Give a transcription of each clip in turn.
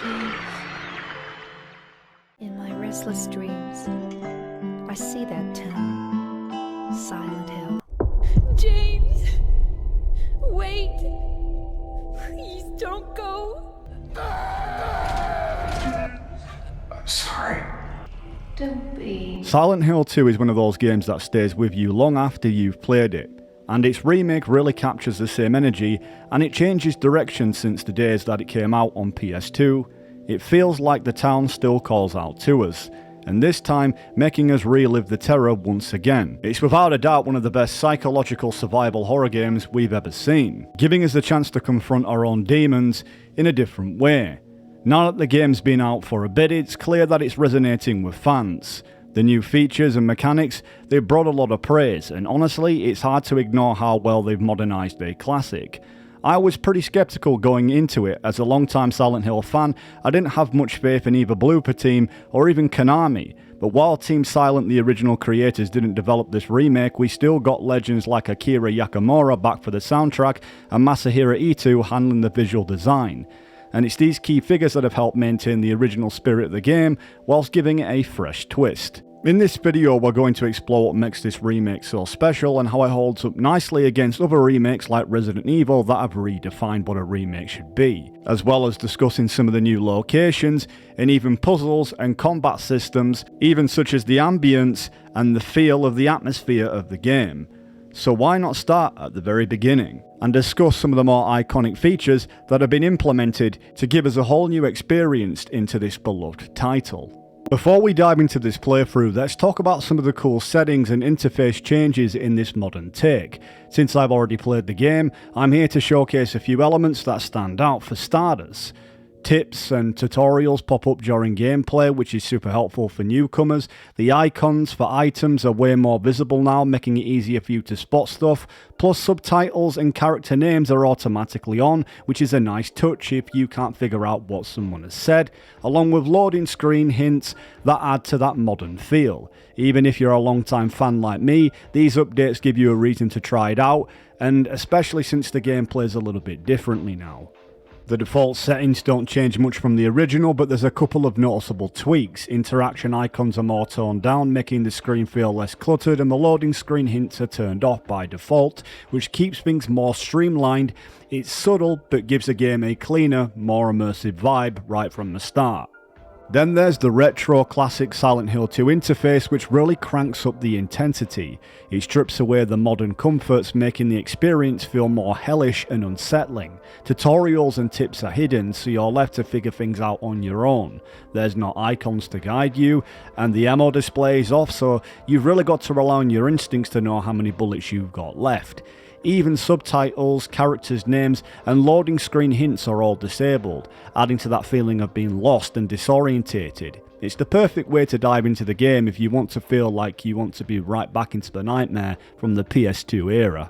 James. In my restless dreams, I see that town, Silent Hill. James! Wait! Please don't go! I'm sorry. Don't be. Silent Hill 2 is one of those games that stays with you long after you've played it, and its remake really captures the same energy, and it changes direction since the days that it came out on PS2. It feels like the town still calls out to us, and this time making us relive the terror once again. It's without a doubt one of the best psychological survival horror games we've ever seen, giving us the chance to confront our own demons in a different way. Now that the game's been out for a bit, it's clear that it's resonating with fans. The new features and mechanics, they've brought a lot of praise, and honestly, it's hard to ignore how well they've modernised a classic. I was pretty skeptical going into it. As a long-time Silent Hill fan, I didn't have much faith in either Blooper Team or even Konami, but while Team Silent, the original creators, didn't develop this remake, we still got legends like Akira Yakamura back for the soundtrack and Masahiro Ito handling the visual design. And it's these key figures that have helped maintain the original spirit of the game, whilst giving it a fresh twist. In this video we're going to explore what makes this remake so special and how it holds up nicely against other remakes like Resident Evil that have redefined what a remake should be, as well as discussing some of the new locations and even puzzles and combat systems, even such as the ambience and the feel of the atmosphere of the game. So why not start at the very beginning and discuss some of the more iconic features that have been implemented to give us a whole new experience into this beloved title. Before we dive into this playthrough, let's talk about some of the cool settings and interface changes in this modern take. Since I've already played the game, I'm here to showcase a few elements that stand out for starters. Tips and tutorials pop up during gameplay, which is super helpful for newcomers. The icons for items are way more visible now, making it easier for you to spot stuff. Plus subtitles and character names are automatically on, which is a nice touch if you can't figure out what someone has said, along with loading screen hints that add to that modern feel. Even if you're a long-time fan like me, these updates give you a reason to try it out, and especially since the game plays a little bit differently now. The default settings don't change much from the original, but there's a couple of noticeable tweaks. Interaction icons are more toned down, making the screen feel less cluttered, and the loading screen hints are turned off by default, which keeps things more streamlined. It's subtle, but gives the game a cleaner, more immersive vibe right from the start. Then there's the retro classic Silent Hill 2 interface, which really cranks up the intensity. It strips away the modern comforts, making the experience feel more hellish and unsettling. Tutorials and tips are hidden, so you're left to figure things out on your own. There's no icons to guide you, and the ammo display is off, so you've really got to rely on your instincts to know how many bullets you've got left. Even subtitles, characters' names, and loading screen hints are all disabled, adding to that feeling of being lost and disorientated. It's the perfect way to dive into the game if you want to feel like you want to be right back into the nightmare from the PS2 era.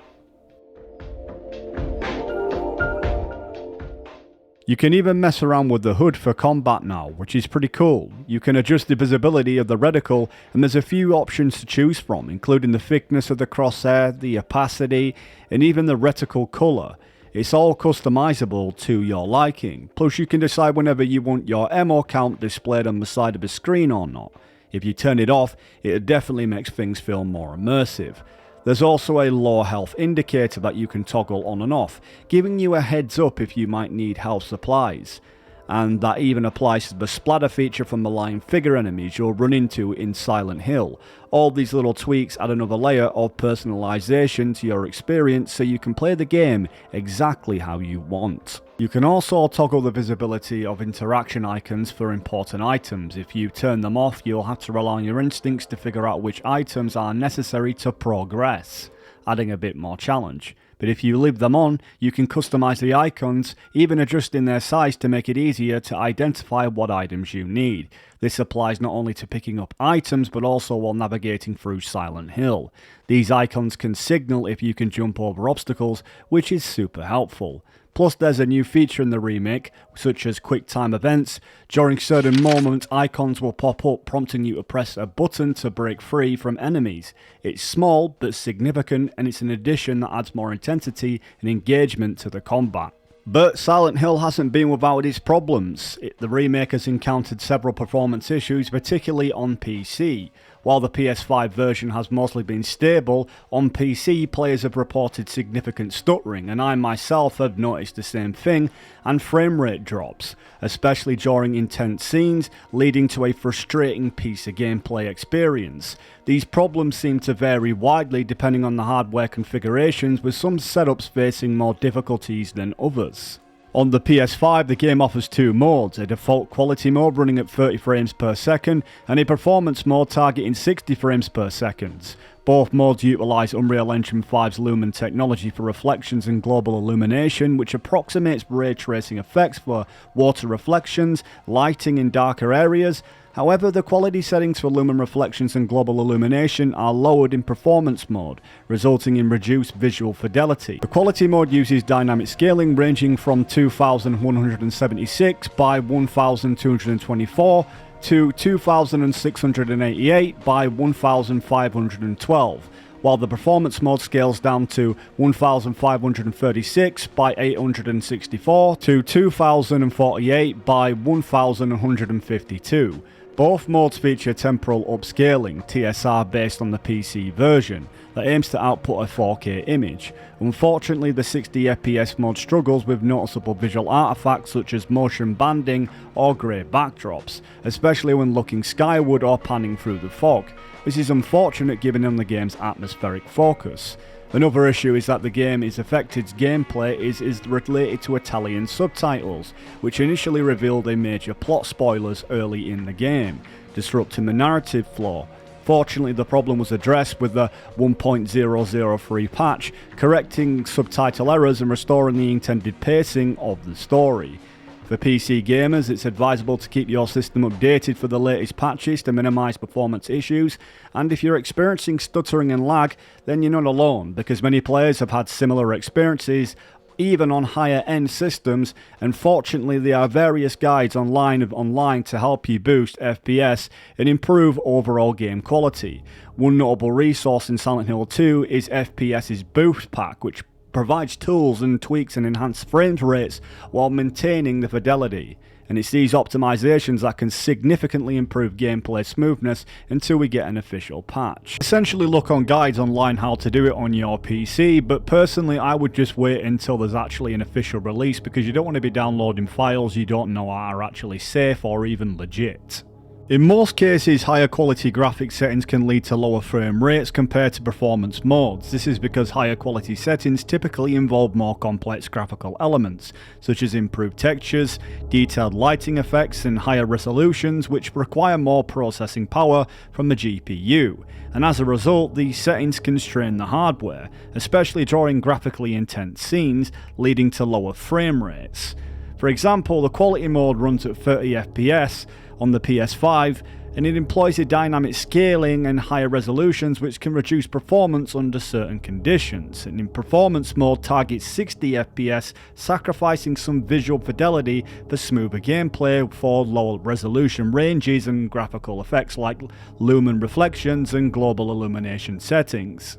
You can even mess around with the HUD for combat now, which is pretty cool. You can adjust the visibility of the reticle, and there's a few options to choose from, including the thickness of the crosshair, the opacity, and even the reticle colour. It's all customizable to your liking, plus you can decide whenever you want your ammo count displayed on the side of the screen or not. If you turn it off, it definitely makes things feel more immersive. There's also a low health indicator that you can toggle on and off, giving you a heads up if you might need health supplies. And that even applies to the splatter feature from the lying figure enemies you'll run into in Silent Hill. All these little tweaks add another layer of personalization to your experience so you can play the game exactly how you want. You can also toggle the visibility of interaction icons for important items. If you turn them off, you'll have to rely on your instincts to figure out which items are necessary to progress, adding a bit more challenge. But if you leave them on, you can customize the icons, even adjusting their size to make it easier to identify what items you need. This applies not only to picking up items, but also while navigating through Silent Hill. These icons can signal if you can jump over obstacles, which is super helpful. Plus there's a new feature in the remake, such as quick time events. During certain moments, icons will pop up prompting you to press a button to break free from enemies. It's small but significant, and it's an addition that adds more intensity and engagement to the combat. But Silent Hill hasn't been without its problems. The remake has encountered several performance issues, particularly on PC. While the PS5 version has mostly been stable, on PC players have reported significant stuttering, and I myself have noticed the same thing, and frame rate drops, especially during intense scenes, leading to a frustrating piece of gameplay experience. These problems seem to vary widely depending on the hardware configurations, with some setups facing more difficulties than others. On the PS5, the game offers two modes, a default quality mode running at 30 frames per second and a performance mode targeting 60 frames per second. Both modes utilise Unreal Engine 5's Lumen technology for reflections and global illumination, which approximates ray tracing effects for water reflections, lighting in darker areas. However, the quality settings for lumen reflections and global illumination are lowered in performance mode, resulting in reduced visual fidelity. The quality mode uses dynamic scaling ranging from 2176 by 1224 to 2688 by 1512, while the performance mode scales down to 1536 by 864 to 2048 by 1152. Both modes feature temporal upscaling, TSR, based on the PC version, that aims to output a 4K image. Unfortunately, the 60 FPS mode struggles with noticeable visual artifacts such as motion banding or grey backdrops, especially when looking skyward or panning through the fog. This is unfortunate given the game's atmospheric focus. Another issue is that the game's affected gameplay is related to Italian subtitles, which initially revealed a major plot spoilers early in the game, disrupting the narrative flow. Fortunately, the problem was addressed with the 1.003 patch, correcting subtitle errors and restoring the intended pacing of the story. For PC gamers, it's advisable to keep your system updated for the latest patches to minimise performance issues, and if you're experiencing stuttering and lag, then you're not alone, because many players have had similar experiences, even on higher end systems, and fortunately there are various guides online to help you boost FPS and improve overall game quality. One notable resource in Silent Hill 2 is FPS's Boost Pack, which provides tools and tweaks and enhanced frame rates while maintaining the fidelity. And it's these optimizations that can significantly improve gameplay smoothness until we get an official patch. Essentially look on guides online how to do it on your PC, but personally I would just wait until there's actually an official release, because you don't want to be downloading files you don't know are actually safe or even legit. In most cases, higher quality graphics settings can lead to lower frame rates compared to performance modes. This is because higher quality settings typically involve more complex graphical elements, such as improved textures, detailed lighting effects, and higher resolutions, which require more processing power from the GPU. And as a result, these settings constrain the hardware, especially during graphically intense scenes, leading to lower frame rates. For example, the quality mode runs at 30 FPS on the PS5, and it employs a dynamic scaling and higher resolutions which can reduce performance under certain conditions, and in performance mode targets 60 FPS, sacrificing some visual fidelity for smoother gameplay for lower resolution ranges and graphical effects like lumen reflections and global illumination settings.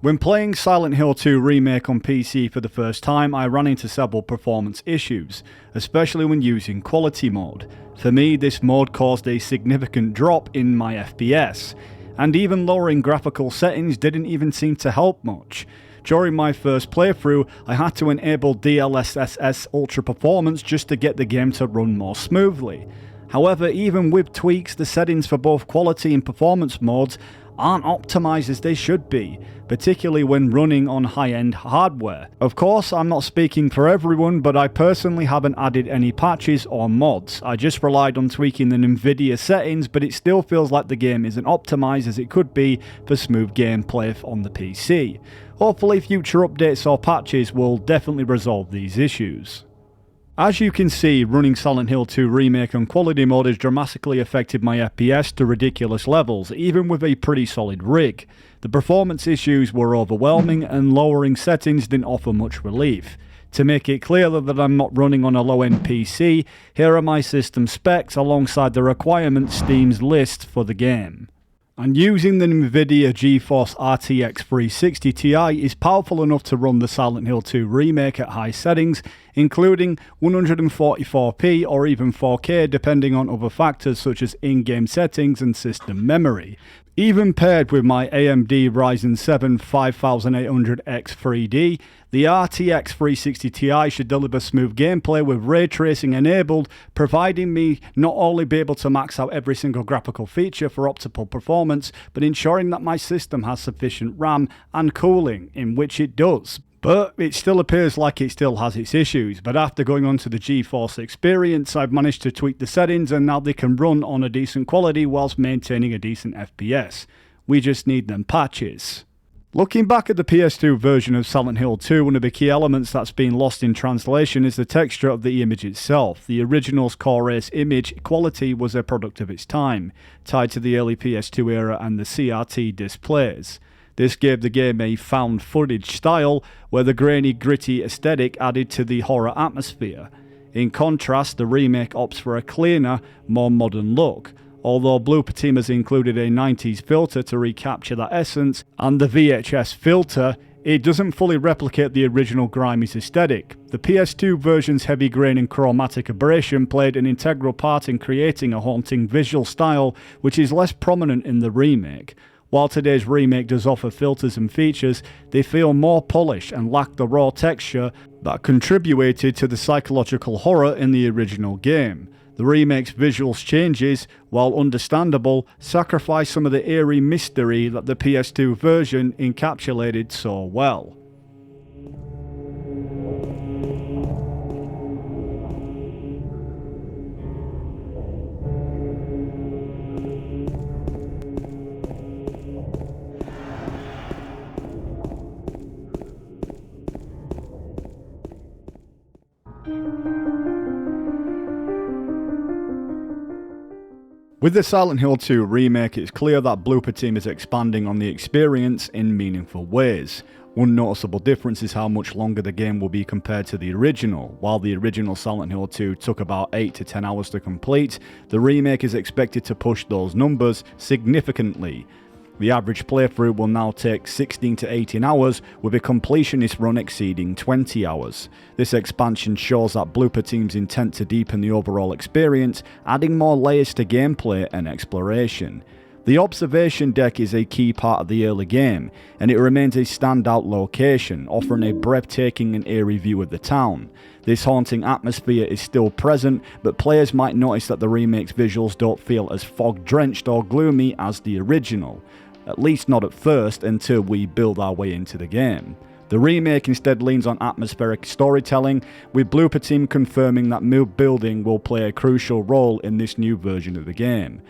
When playing Silent Hill 2 Remake on PC for the first time, I ran into several performance issues, especially when using quality mode. For me, this mode caused a significant drop in my FPS, and even lowering graphical settings didn't even seem to help much. During my first playthrough, I had to enable DLSS Ultra Performance just to get the game to run more smoothly. However, even with tweaks, the settings for both quality and performance modes aren't optimized as they should be, particularly when running on high-end hardware. Of course, I'm not speaking for everyone, but I personally haven't added any patches or mods. I just relied on tweaking the Nvidia settings, but it still feels like the game isn't optimized as it could be for smooth gameplay on the PC. Hopefully future updates or patches will definitely resolve these issues. As you can see, running Silent Hill 2 Remake on quality mode has dramatically affected my FPS to ridiculous levels, even with a pretty solid rig. The performance issues were overwhelming, and lowering settings didn't offer much relief. To make it clear that I'm not running on a low-end PC, here are my system specs alongside the requirements Steam's list for the game. And using the NVIDIA GeForce RTX 360 Ti is powerful enough to run the Silent Hill 2 remake at high settings, including 144p or even 4K depending on other factors such as in-game settings and system memory. Even paired with my AMD Ryzen 7 5800X 3D, the RTX 360 Ti should deliver smooth gameplay with ray tracing enabled, providing me not only be able to max out every single graphical feature for optimal performance, but ensuring that my system has sufficient RAM and cooling, in which it does. But it still appears like it still has its issues, but after going on to the GeForce Experience, I've managed to tweak the settings and now they can run on a decent quality whilst maintaining a decent FPS. We just need them patches. Looking back at the PS2 version of Silent Hill 2, one of the key elements that's been lost in translation is the texture of the image itself. The original's Core Ace image quality was a product of its time, tied to the early PS2 era and the CRT displays. This gave the game a found footage style, where the grainy, gritty aesthetic added to the horror atmosphere. In contrast, the remake opts for a cleaner, more modern look. Although Blooper Team has included a 90s filter to recapture that essence, and the VHS filter, it doesn't fully replicate the original grimy aesthetic. The PS2 version's heavy grain and chromatic aberration played an integral part in creating a haunting visual style, which is less prominent in the remake. While today's remake does offer filters and features, they feel more polished and lack the raw texture that contributed to the psychological horror in the original game. The remake's visuals changes, while understandable, sacrifice some of the eerie mystery that the PS2 version encapsulated so well. With the Silent Hill 2 remake, it's clear that Blooper Team is expanding on the experience in meaningful ways. One noticeable difference is how much longer the game will be compared to the original. While the original Silent Hill 2 took about 8 to 10 hours to complete, the remake is expected to push those numbers significantly. The average playthrough will now take 16 to 18 hours, with a completionist run exceeding 20 hours. This expansion shows that Blooper Team's intent to deepen the overall experience, adding more layers to gameplay and exploration. The observation deck is a key part of the early game, and it remains a standout location, offering a breathtaking and eerie view of the town. This haunting atmosphere is still present, but players might notice that the remake's visuals don't feel as fog-drenched or gloomy as the original. At least not at first, until we build our way into the game. The remake instead leans on atmospheric storytelling, with Blooper Team confirming that mood building will play a crucial role in this new version of the game.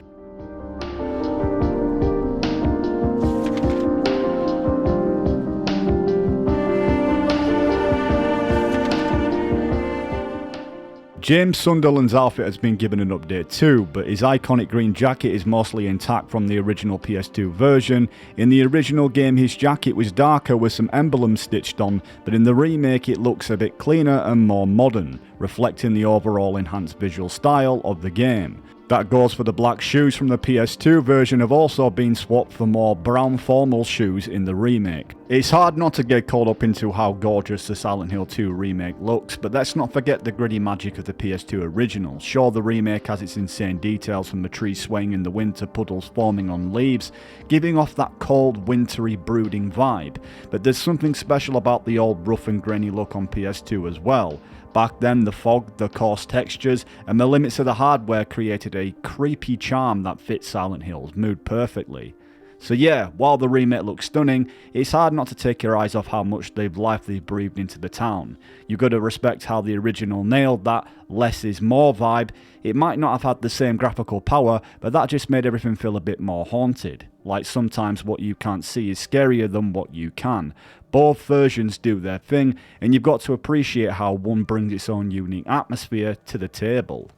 James Sunderland's outfit has been given an update too, but his iconic green jacket is mostly intact from the original PS2 version. In the original game his jacket was darker with some emblems stitched on, but in the remake it looks a bit cleaner and more modern, reflecting the overall enhanced visual style of the game. That goes for the black shoes from the PS2 version have also been swapped for more brown formal shoes in the remake. It's hard not to get caught up into how gorgeous the Silent Hill 2 remake looks, but let's not forget the gritty magic of the PS2 original. Sure, the remake has its insane details from the trees swaying in the wind to puddles forming on leaves, giving off that cold, wintry, brooding vibe, but there's something special about the old rough and grainy look on PS2 as well. Back then, the fog, the coarse textures, and the limits of the hardware created a creepy charm that fits Silent Hill's mood perfectly. So yeah, while the remake looks stunning, it's hard not to take your eyes off how much life they've breathed into the town. You've got to respect how the original nailed that less is more vibe. It might not have had the same graphical power, but that just made everything feel a bit more haunted. Like sometimes what you can't see is scarier than what you can. Both versions do their thing, and you've got to appreciate how one brings its own unique atmosphere to the table.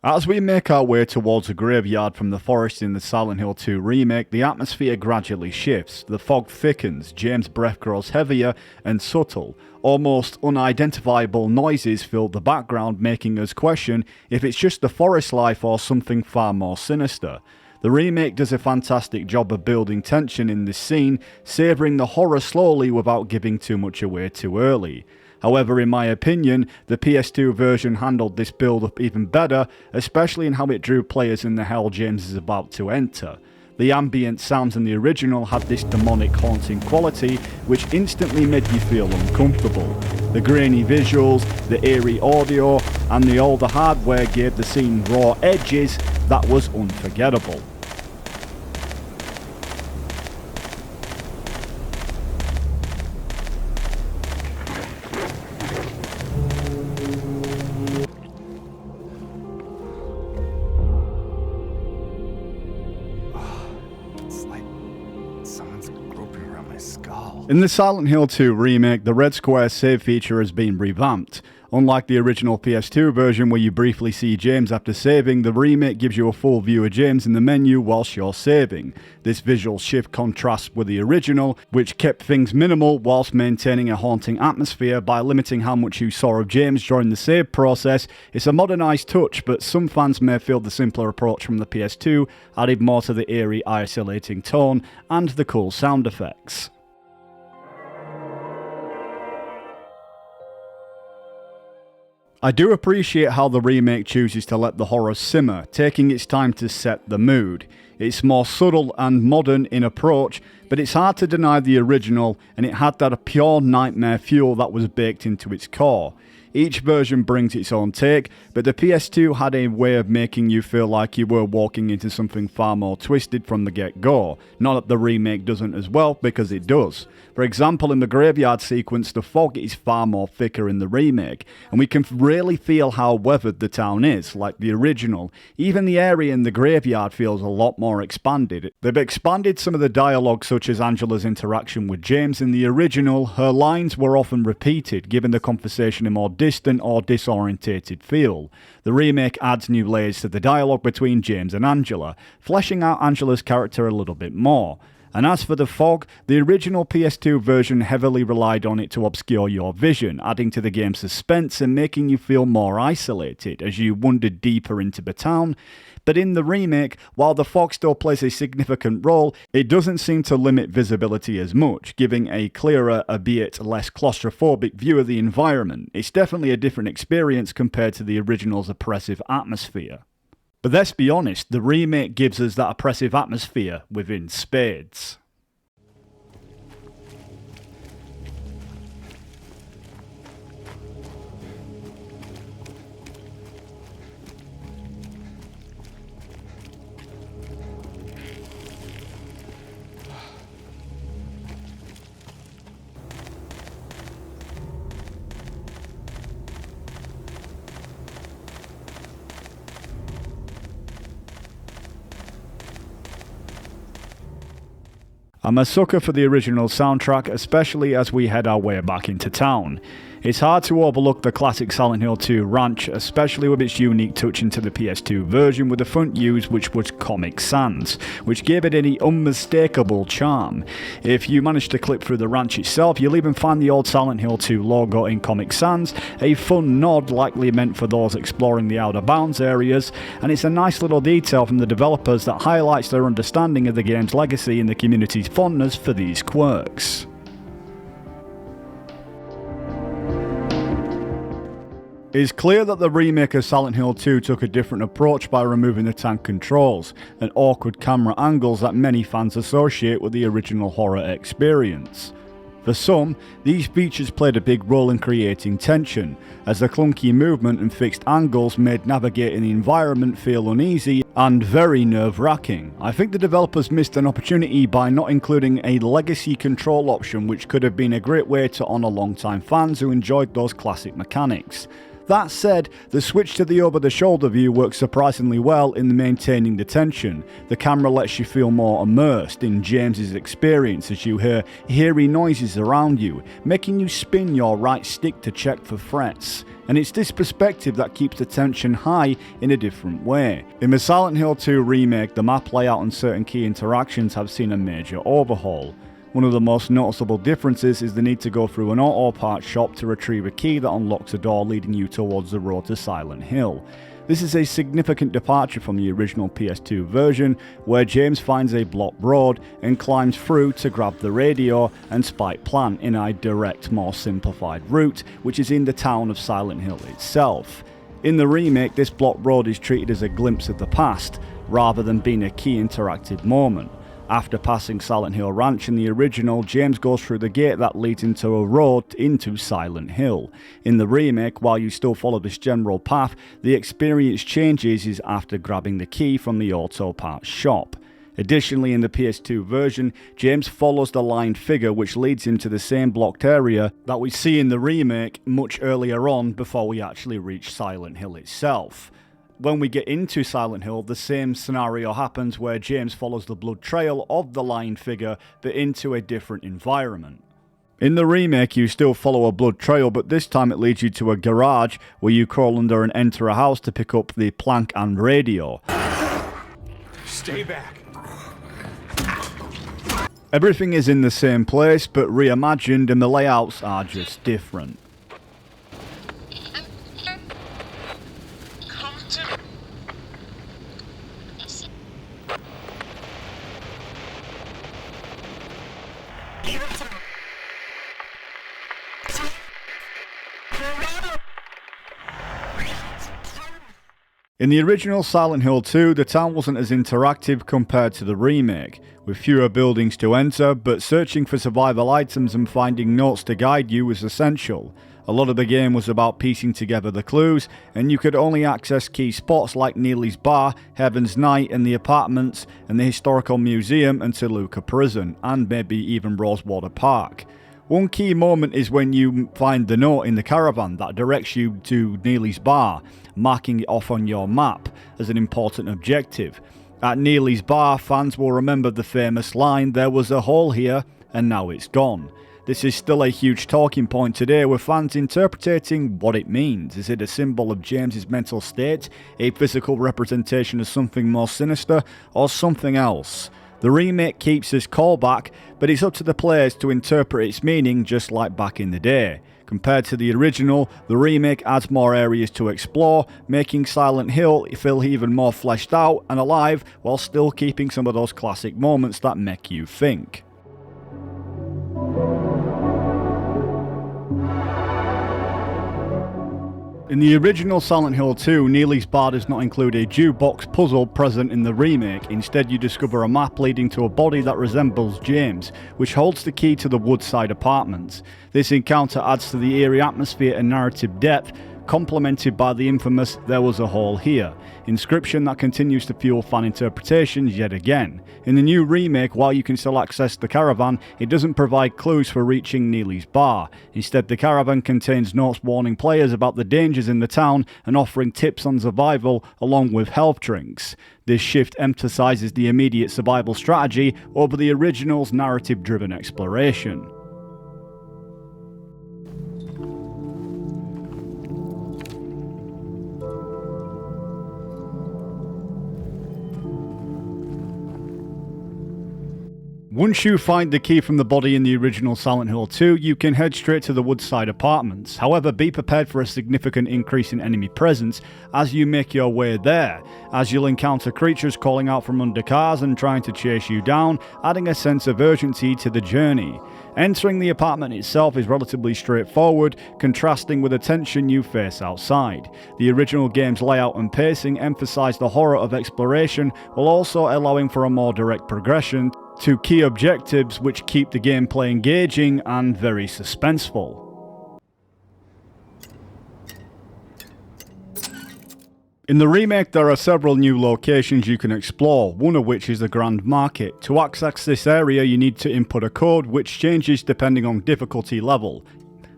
As we make our way towards a graveyard from the forest in the Silent Hill 2 remake, the atmosphere gradually shifts, the fog thickens, James' breath grows heavier and subtle. Almost unidentifiable noises fill the background, making us question if it's just the forest life or something far more sinister. The remake does a fantastic job of building tension in this scene, savouring the horror slowly without giving too much away too early. However, in my opinion, the PS2 version handled this build-up even better, especially in how it drew players in the hell James is about to enter. The ambient sounds in the original had this demonic haunting quality, which instantly made you feel uncomfortable. The grainy visuals, the eerie audio, and the older hardware gave the scene raw edges that was unforgettable. In the Silent Hill 2 remake, the red square save feature has been revamped. Unlike the original PS2 version where you briefly see James after saving, the remake gives you a full view of James in the menu whilst you're saving. This visual shift contrasts with the original, which kept things minimal whilst maintaining a haunting atmosphere by limiting how much you saw of James during the save process. It's a modernised touch, but some fans may feel the simpler approach from the PS2 added more to the eerie, isolating tone and the cool sound effects. I do appreciate how the remake chooses to let the horror simmer, taking its time to set the mood. It's more subtle and modern in approach, but it's hard to deny the original, and it had that pure nightmare fuel that was baked into its core. Each version brings its own take, but the PS2 had a way of making you feel like you were walking into something far more twisted from the get-go. Not that the remake doesn't as well, because it does. For example, in the graveyard sequence, the fog is far more thicker in the remake, and we can really feel how weathered the town is, like the original. Even the area in the graveyard feels a lot more expanded. They've expanded some of the dialogue, such as Angela's interaction with James. In the original, her lines were often repeated, giving the conversation a more distant or disorientated feel. The remake adds new layers to the dialogue between James and Angela, fleshing out Angela's character a little bit more. And as for the fog, the original PS2 version heavily relied on it to obscure your vision, adding to the game's suspense and making you feel more isolated as you wandered deeper into the town. But in the remake, while the fog still plays a significant role, it doesn't seem to limit visibility as much, giving a clearer, albeit less claustrophobic view of the environment. It's definitely a different experience compared to the original's oppressive atmosphere. But let's be honest, the remake gives us that oppressive atmosphere within spades. I'm a sucker for the original soundtrack, especially as we head our way back into town. It's hard to overlook the classic Silent Hill 2 ranch, especially with its unique touch into the PS2 version with the front used, which was Comic Sans, which gave it an unmistakable charm. If you manage to clip through the ranch itself, you'll even find the old Silent Hill 2 logo in Comic Sans, a fun nod likely meant for those exploring the Outer Bounds areas, and it's a nice little detail from the developers that highlights their understanding of the game's legacy and the community's fondness for these quirks. It's clear that the remake of Silent Hill 2 took a different approach by removing the tank controls and awkward camera angles that many fans associate with the original horror experience. For some, these features played a big role in creating tension, as the clunky movement and fixed angles made navigating the environment feel uneasy and very nerve-wracking. I think the developers missed an opportunity by not including a legacy control option, which could have been a great way to honour long-time fans who enjoyed those classic mechanics. That said, the switch to the over-the-shoulder view works surprisingly well in maintaining the tension. The camera lets you feel more immersed in James's experience as you hear eerie noises around you, making you spin your right stick to check for threats. And it's this perspective that keeps the tension high in a different way. In the Silent Hill 2 remake, the map layout and certain key interactions have seen a major overhaul. One of the most noticeable differences is the need to go through an auto parts shop to retrieve a key that unlocks a door leading you towards the road to Silent Hill. This is a significant departure from the original PS2 version, where James finds a blocked road and climbs through to grab the radio and Spike Plant in a direct, more simplified route, which is in the town of Silent Hill itself. In the remake, this blocked road is treated as a glimpse of the past, rather than being a key interactive moment. After passing Silent Hill Ranch in the original, James goes through the gate that leads into a road into Silent Hill. In the remake, while you still follow this general path, the experience changes after grabbing the key from the auto parts shop. Additionally, in the PS2 version, James follows the lined figure which leads him to the same blocked area that we see in the remake much earlier on before we actually reach Silent Hill itself. When we get into Silent Hill, the same scenario happens where James follows the blood trail of the lined figure but into a different environment. In the remake, you still follow a blood trail, but this time it leads you to a garage where you crawl under and enter a house to pick up the plank and radio. Stay back. Everything is in the same place but reimagined, and the layouts are just different. In the original Silent Hill 2, the town wasn't as interactive compared to the remake, with fewer buildings to enter, but searching for survival items and finding notes to guide you was essential. A lot of the game was about piecing together the clues, and you could only access key spots like Neely's bar, Heaven's Night and the apartments, and the historical museum and Toluca prison, and maybe even Rosewater Park. One key moment is when you find the note in the caravan that directs you to Neely's bar, marking it off on your map as an important objective. At Neely's bar, fans will remember the famous line, "There was a hole here, and now it's gone." This is still a huge talking point today, with fans interpreting what it means. Is it a symbol of James's mental state, a physical representation of something more sinister, or something else? The remake keeps this callback, but it's up to the players to interpret its meaning just like back in the day. Compared to the original, the remake adds more areas to explore, making Silent Hill feel even more fleshed out and alive, while still keeping some of those classic moments that make you think. In the original Silent Hill 2, Neely's bar does not include a jukebox puzzle present in the remake. Instead, you discover a map leading to a body that resembles James, which holds the key to the Woodside apartments. This encounter adds to the eerie atmosphere and narrative depth, complemented by the infamous "There was a hole here" inscription that continues to fuel fan interpretations yet again. In the new remake, while you can still access the caravan, it doesn't provide clues for reaching Neely's bar. Instead, the caravan contains notes warning players about the dangers in the town and offering tips on survival along with health drinks. This shift emphasizes the immediate survival strategy over the original's narrative-driven exploration. Once you find the key from the body in the original Silent Hill 2, you can head straight to the Woodside apartments. However, be prepared for a significant increase in enemy presence as you make your way there, as you'll encounter creatures calling out from under cars and trying to chase you down, adding a sense of urgency to the journey. Entering the apartment itself is relatively straightforward, contrasting with the tension you face outside. The original game's layout and pacing emphasize the horror of exploration, while also allowing for a more direct progression to key objectives which keep the gameplay engaging and very suspenseful. In the remake, there are several new locations you can explore, one of which is the Grand Market. To access this area, you need to input a code which changes depending on difficulty level.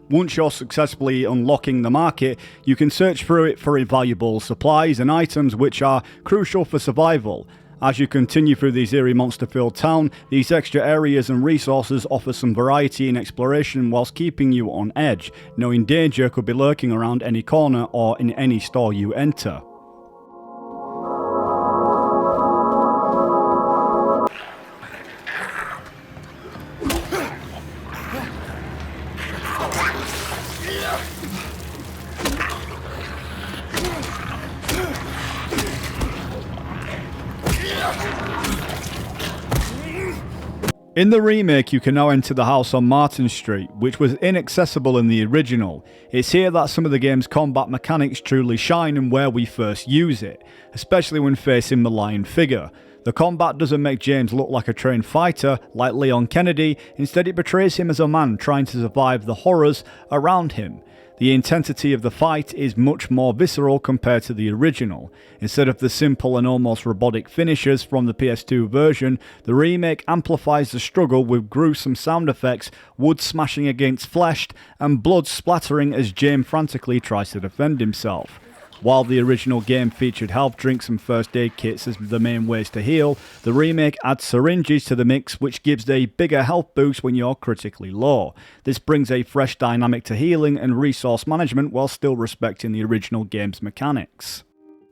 Once you're successfully unlocking the market, you can search through it for invaluable supplies and items which are crucial for survival. As you continue through this eerie monster-filled town, these extra areas and resources offer some variety and exploration whilst keeping you on edge, knowing danger could be lurking around any corner or in any store you enter. In the remake, you can now enter the house on Martin Street, which was inaccessible in the original. It's here that some of the game's combat mechanics truly shine and where we first use it, especially when facing the lion figure. The combat doesn't make James look like a trained fighter like Leon Kennedy, instead it portrays him as a man trying to survive the horrors around him. The intensity of the fight is much more visceral compared to the original. Instead of the simple and almost robotic finishes from the PS2 version, the remake amplifies the struggle with gruesome sound effects, wood smashing against flesh, and blood splattering as James frantically tries to defend himself. While the original game featured health drinks and first aid kits as the main ways to heal, the remake adds syringes to the mix, which gives a bigger health boost when you're critically low. This brings a fresh dynamic to healing and resource management while still respecting the original game's mechanics.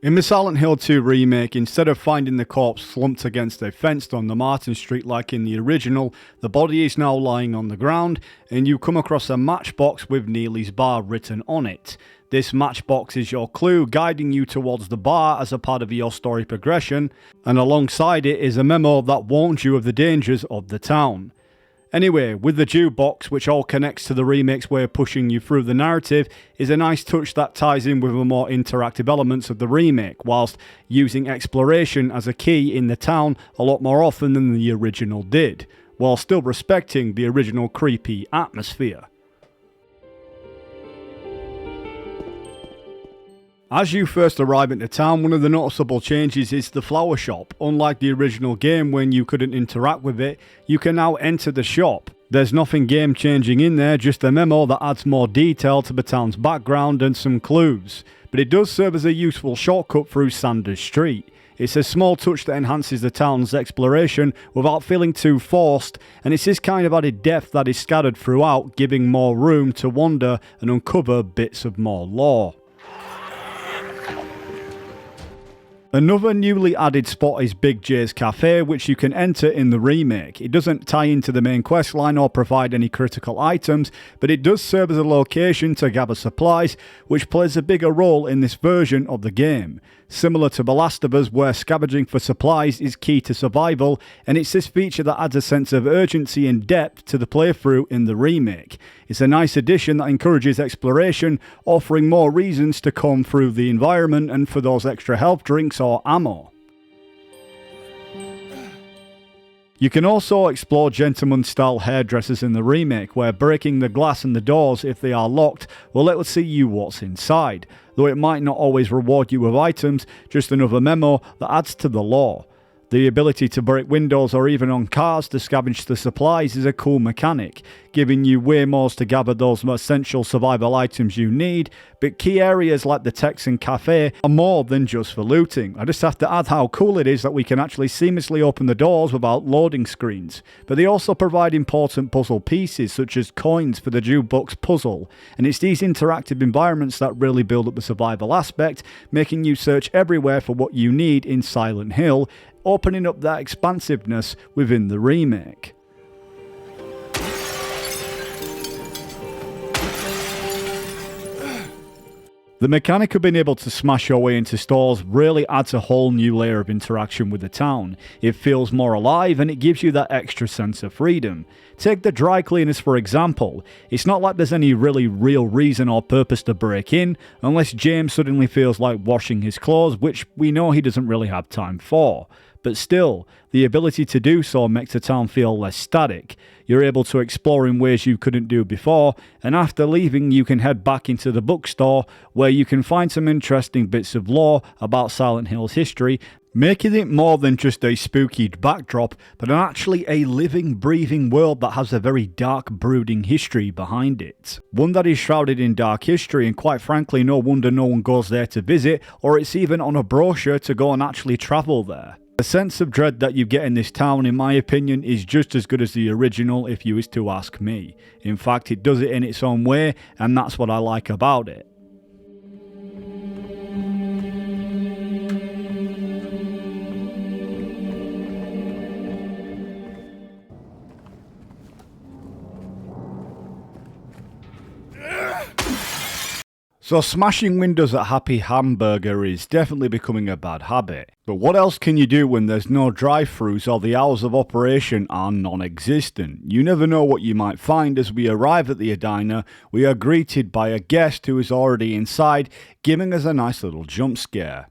In the Silent Hill 2 remake, instead of finding the corpse slumped against a fence on the Martin Street like in the original, the body is now lying on the ground and you come across a matchbox with Neely's bar written on it. This matchbox is your clue guiding you towards the bar as a part of your story progression, and alongside it is a memo that warns you of the dangers of the town. Anyway, with the jukebox, which all connects to the remake's way of pushing you through the narrative, is a nice touch that ties in with the more interactive elements of the remake, whilst using exploration as a key in the town a lot more often than the original did, while still respecting the original creepy atmosphere. As you first arrive into town, one of the noticeable changes is the flower shop. Unlike the original game when you couldn't interact with it, you can now enter the shop. There's nothing game changing in there, just a memo that adds more detail to the town's background and some clues. But it does serve as a useful shortcut through Sanders Street. It's a small touch that enhances the town's exploration without feeling too forced, and it's this kind of added depth that is scattered throughout, giving more room to wander and uncover bits of more lore. Another newly added spot is Big J's Cafe, which you can enter in the remake. It doesn't tie into the main questline or provide any critical items, but it does serve as a location to gather supplies, which plays a bigger role in this version of the game. Similar to The Last of Us, where scavenging for supplies is key to survival, and it's this feature that adds a sense of urgency and depth to the playthrough in the remake. It's a nice addition that encourages exploration, offering more reasons to comb through the environment and for those extra health drinks or ammo. You can also explore gentleman-style hairdressers in the remake, where breaking the glass and the doors if they are locked will let us see you what's inside, though it might not always reward you with items, just another memo that adds to the lore. The ability to break windows or even on cars to scavenge the supplies is a cool mechanic, giving you way more to gather those essential survival items you need, but key areas like the Texan Cafe are more than just for looting. I just have to add how cool it is that we can actually seamlessly open the doors without loading screens, but they also provide important puzzle pieces such as coins for the jukebox puzzle, and it's these interactive environments that really build up the survival aspect, making you search everywhere for what you need in Silent Hill, opening up that expansiveness within the remake. The mechanic of being able to smash your way into stores really adds a whole new layer of interaction with the town. It feels more alive and it gives you that extra sense of freedom. Take the dry cleaners for example. It's not like there's any really real reason or purpose to break in, unless James suddenly feels like washing his clothes, which we know he doesn't really have time for. But still, the ability to do so makes the town feel less static. You're able to explore in ways you couldn't do before, and after leaving you can head back into the bookstore where you can find some interesting bits of lore about Silent Hill's history making it more than just a spooky backdrop, but actually a living, breathing world that has a very dark, brooding history behind it. One that is shrouded in dark history, and quite frankly, no wonder no one goes there to visit, or it's even on a brochure to go and actually travel there. The sense of dread that you get in this town, in my opinion, is just as good as the original if you was to ask me. In fact, it does it in its own way, and that's what I like about it. So smashing windows at Happy Hamburger is definitely becoming a bad habit. But what else can you do when there's no drive-thrus or the hours of operation are non-existent? You never know what you might find. As we arrive at the diner, we are greeted by a guest who is already inside, giving us a nice little jump scare.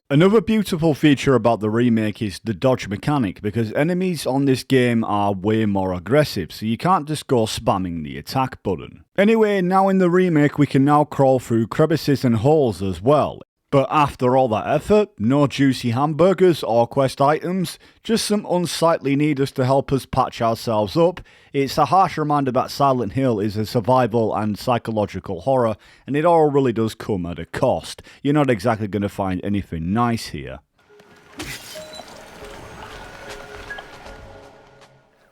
Another beautiful feature about the remake is the dodge mechanic, because enemies on this game are way more aggressive, so you can't just go spamming the attack button. Anyway, now in the remake we can now crawl through crevices and holes as well. But after all that effort, no juicy hamburgers or quest items, just some unsightly needles to help us patch ourselves up. It's a harsh reminder that Silent Hill is a survival and psychological horror, and it all really does come at a cost. You're not exactly going to find anything nice here.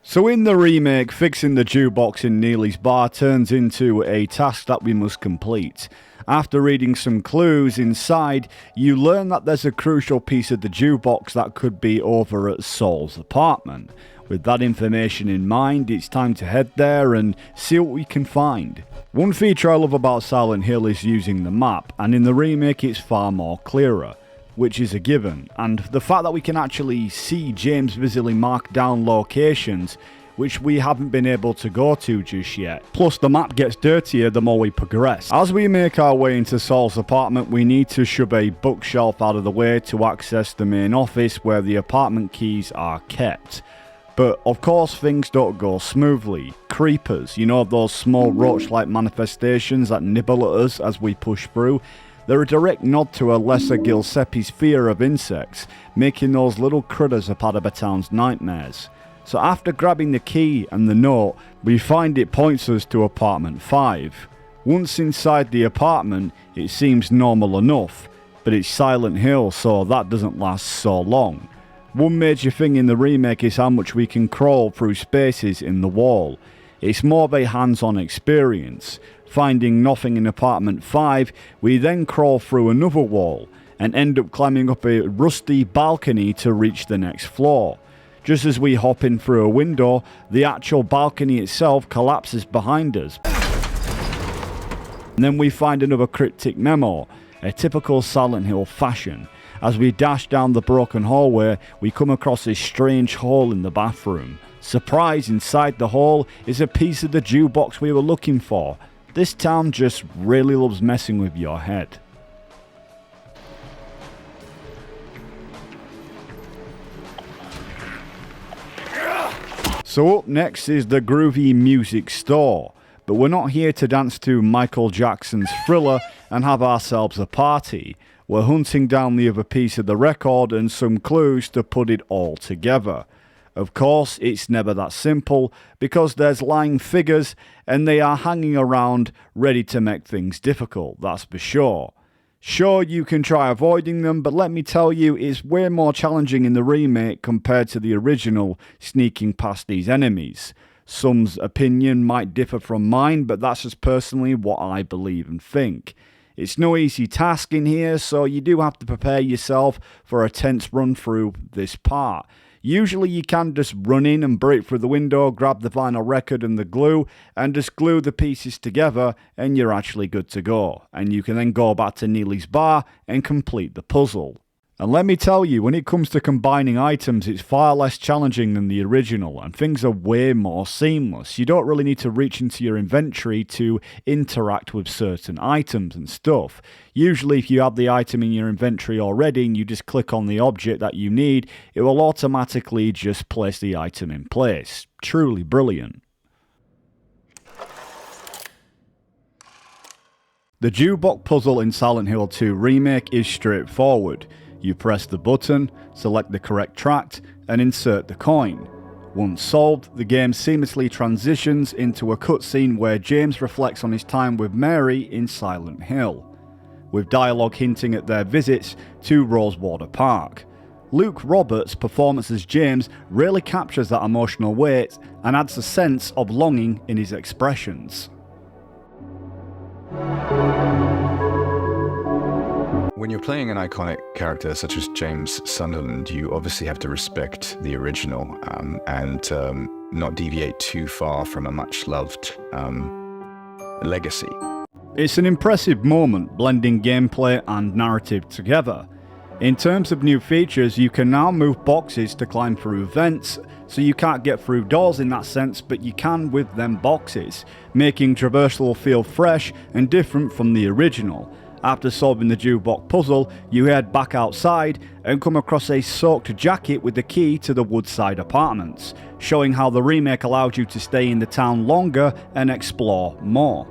So in the remake, fixing the jukebox in Neely's bar turns into a task that we must complete. After reading some clues inside, you learn that there's a crucial piece of the jukebox that could be over at Saul's apartment. With that information in mind, it's time to head there and see what we can find. One feature I love about Silent Hill is using the map, and in the remake it's far more clearer, which is a given, and the fact that we can actually see James visually mark down locations which we haven't been able to go to just yet. Plus the map gets dirtier the more we progress. As we make our way into Saul's apartment, we need to shove a bookshelf out of the way to access the main office where the apartment keys are kept. But of course things don't go smoothly. Creepers, you know, those small roach-like manifestations that nibble at us as we push through, they're a direct nod to a lesser Giuseppe's fear of insects, making those little critters a part of a town's nightmares. So after grabbing the key and the note, we find it points us to apartment 5. Once inside the apartment, it seems normal enough, but it's Silent Hill, so that doesn't last so long. One major thing in the remake is how much we can crawl through spaces in the wall. It's more of a hands-on experience. Finding nothing in apartment 5, we then crawl through another wall and end up climbing up a rusty balcony to reach the next floor. Just as we hop in through a window, the actual balcony itself collapses behind us. And then we find another cryptic memo, a typical Silent Hill fashion. As we dash down the broken hallway, we come across a strange hole in the bathroom. Surprise, inside the hole is a piece of the jukebox we were looking for. This town just really loves messing with your head. So up next is the groovy music store, but we're not here to dance to Michael Jackson's Thriller and have ourselves a party. We're hunting down the other piece of the record and some clues to put it all together. Of course, it's never that simple, because there's lying figures and they are hanging around ready to make things difficult, that's for sure. Sure, you can try avoiding them, but let me tell you, it's way more challenging in the remake compared to the original sneaking past these enemies. Some's opinion might differ from mine, but that's just personally what I believe and think. It's no easy task in here, so you do have to prepare yourself for a tense run through this part. Usually you can just run in and break through the window, grab the vinyl record and the glue, and just glue the pieces together, and you're actually good to go. And you can then go back to Neely's bar and complete the puzzle. And let me tell you, when it comes to combining items, it's far less challenging than the original, and things are way more seamless. You don't really need to reach into your inventory to interact with certain items and stuff. Usually if you have the item in your inventory already and you just click on the object that you need, it will automatically just place the item in place. Truly brilliant. The jukebox puzzle in Silent Hill 2 Remake is straightforward. You press the button, select the correct track, and insert the coin. Once solved, the game seamlessly transitions into a cutscene where James reflects on his time with Mary in Silent Hill, with dialogue hinting at their visits to Rosewater Park. Luke Roberts' performance as James really captures that emotional weight and adds a sense of longing in his expressions. When you're playing an iconic character such as James Sunderland, you obviously have to respect the original and not deviate too far from a much-loved legacy. It's an impressive moment, blending gameplay and narrative together. In terms of new features, you can now move boxes to climb through vents, so you can't get through doors in that sense, but you can with them boxes, making traversal feel fresh and different from the original. After solving the jukebox puzzle, you head back outside and come across a soaked jacket with the key to the Woodside apartments, showing how the remake allowed you to stay in the town longer and explore more.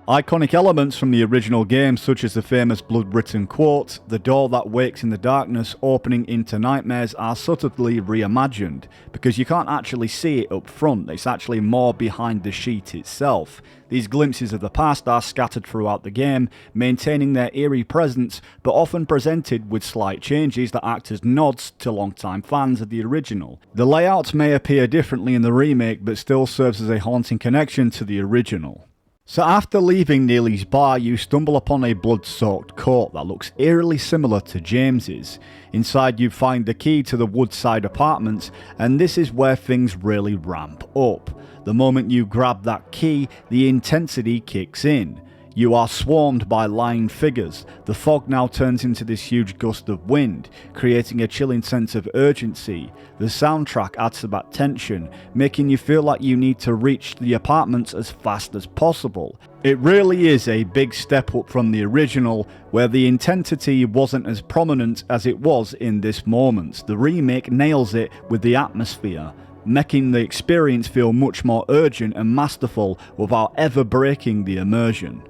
Iconic elements from the original game, such as the famous blood-written quote, "The door that wakes in the darkness opening into nightmares," are subtly reimagined, because you can't actually see it up front, it's actually more behind the sheet itself. These glimpses of the past are scattered throughout the game, maintaining their eerie presence, but often presented with slight changes that act as nods to long-time fans of the original. The layout may appear differently in the remake, but still serves as a haunting connection to the original. So after leaving Neely's bar, you stumble upon a blood-soaked coat that looks eerily similar to James's. Inside you find the key to the Woodside apartments, and this is where things really ramp up. The moment you grab that key, the intensity kicks in. You are swarmed by lying figures. The fog now turns into this huge gust of wind, creating a chilling sense of urgency. The soundtrack adds to that tension, making you feel like you need to reach the apartments as fast as possible. It really is a big step up from the original, where the intensity wasn't as prominent as it was in this moment. The remake nails it with the atmosphere, making the experience feel much more urgent and masterful without ever breaking the immersion.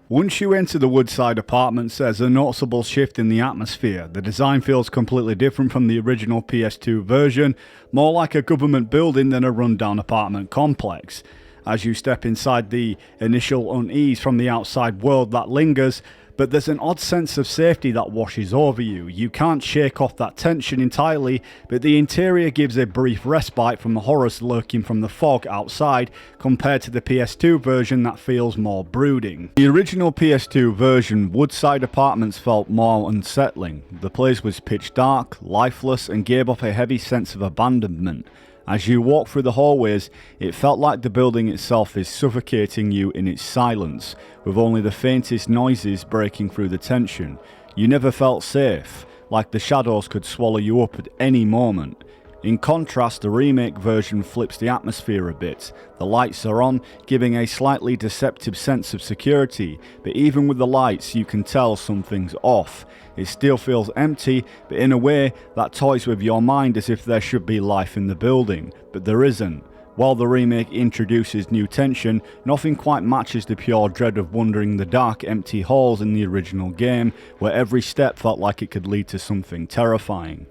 Once you enter the Woodside apartments, there's a noticeable shift in the atmosphere. The design feels completely different from the original PS2 version, more like a government building than a rundown apartment complex. As you step inside, the initial unease from the outside world that lingers, but there's an odd sense of safety that washes over you. You can't shake off that tension entirely, but the interior gives a brief respite from the horrors lurking from the fog outside, compared to the PS2 version that feels more brooding. The original PS2 version, Woodside Apartments felt more unsettling. The place was pitch dark, lifeless, and gave off a heavy sense of abandonment. As you walk through the hallways, it felt like the building itself is suffocating you in its silence, with only the faintest noises breaking through the tension. You never felt safe, like the shadows could swallow you up at any moment. In contrast, the remake version flips the atmosphere a bit. The lights are on, giving a slightly deceptive sense of security, but even with the lights you can tell something's off. It still feels empty, but in a way that toys with your mind as if there should be life in the building, but there isn't. While the remake introduces new tension, nothing quite matches the pure dread of wandering the dark, empty halls in the original game, where every step felt like it could lead to something terrifying.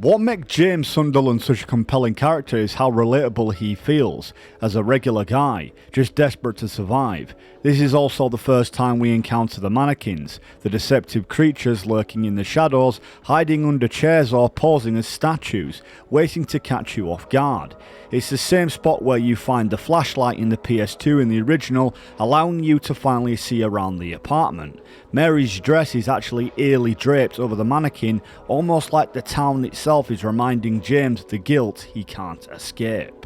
What makes James Sunderland such a compelling character is how relatable he feels, as a regular guy, just desperate to survive. This is also the first time we encounter the mannequins, the deceptive creatures lurking in the shadows, hiding under chairs or posing as statues, waiting to catch you off guard. It's the same spot where you find the flashlight in the PS2 in the original, allowing you to finally see around the apartment. Mary's dress is actually eerily draped over the mannequin, almost like the town itself is reminding James of the guilt he can't escape.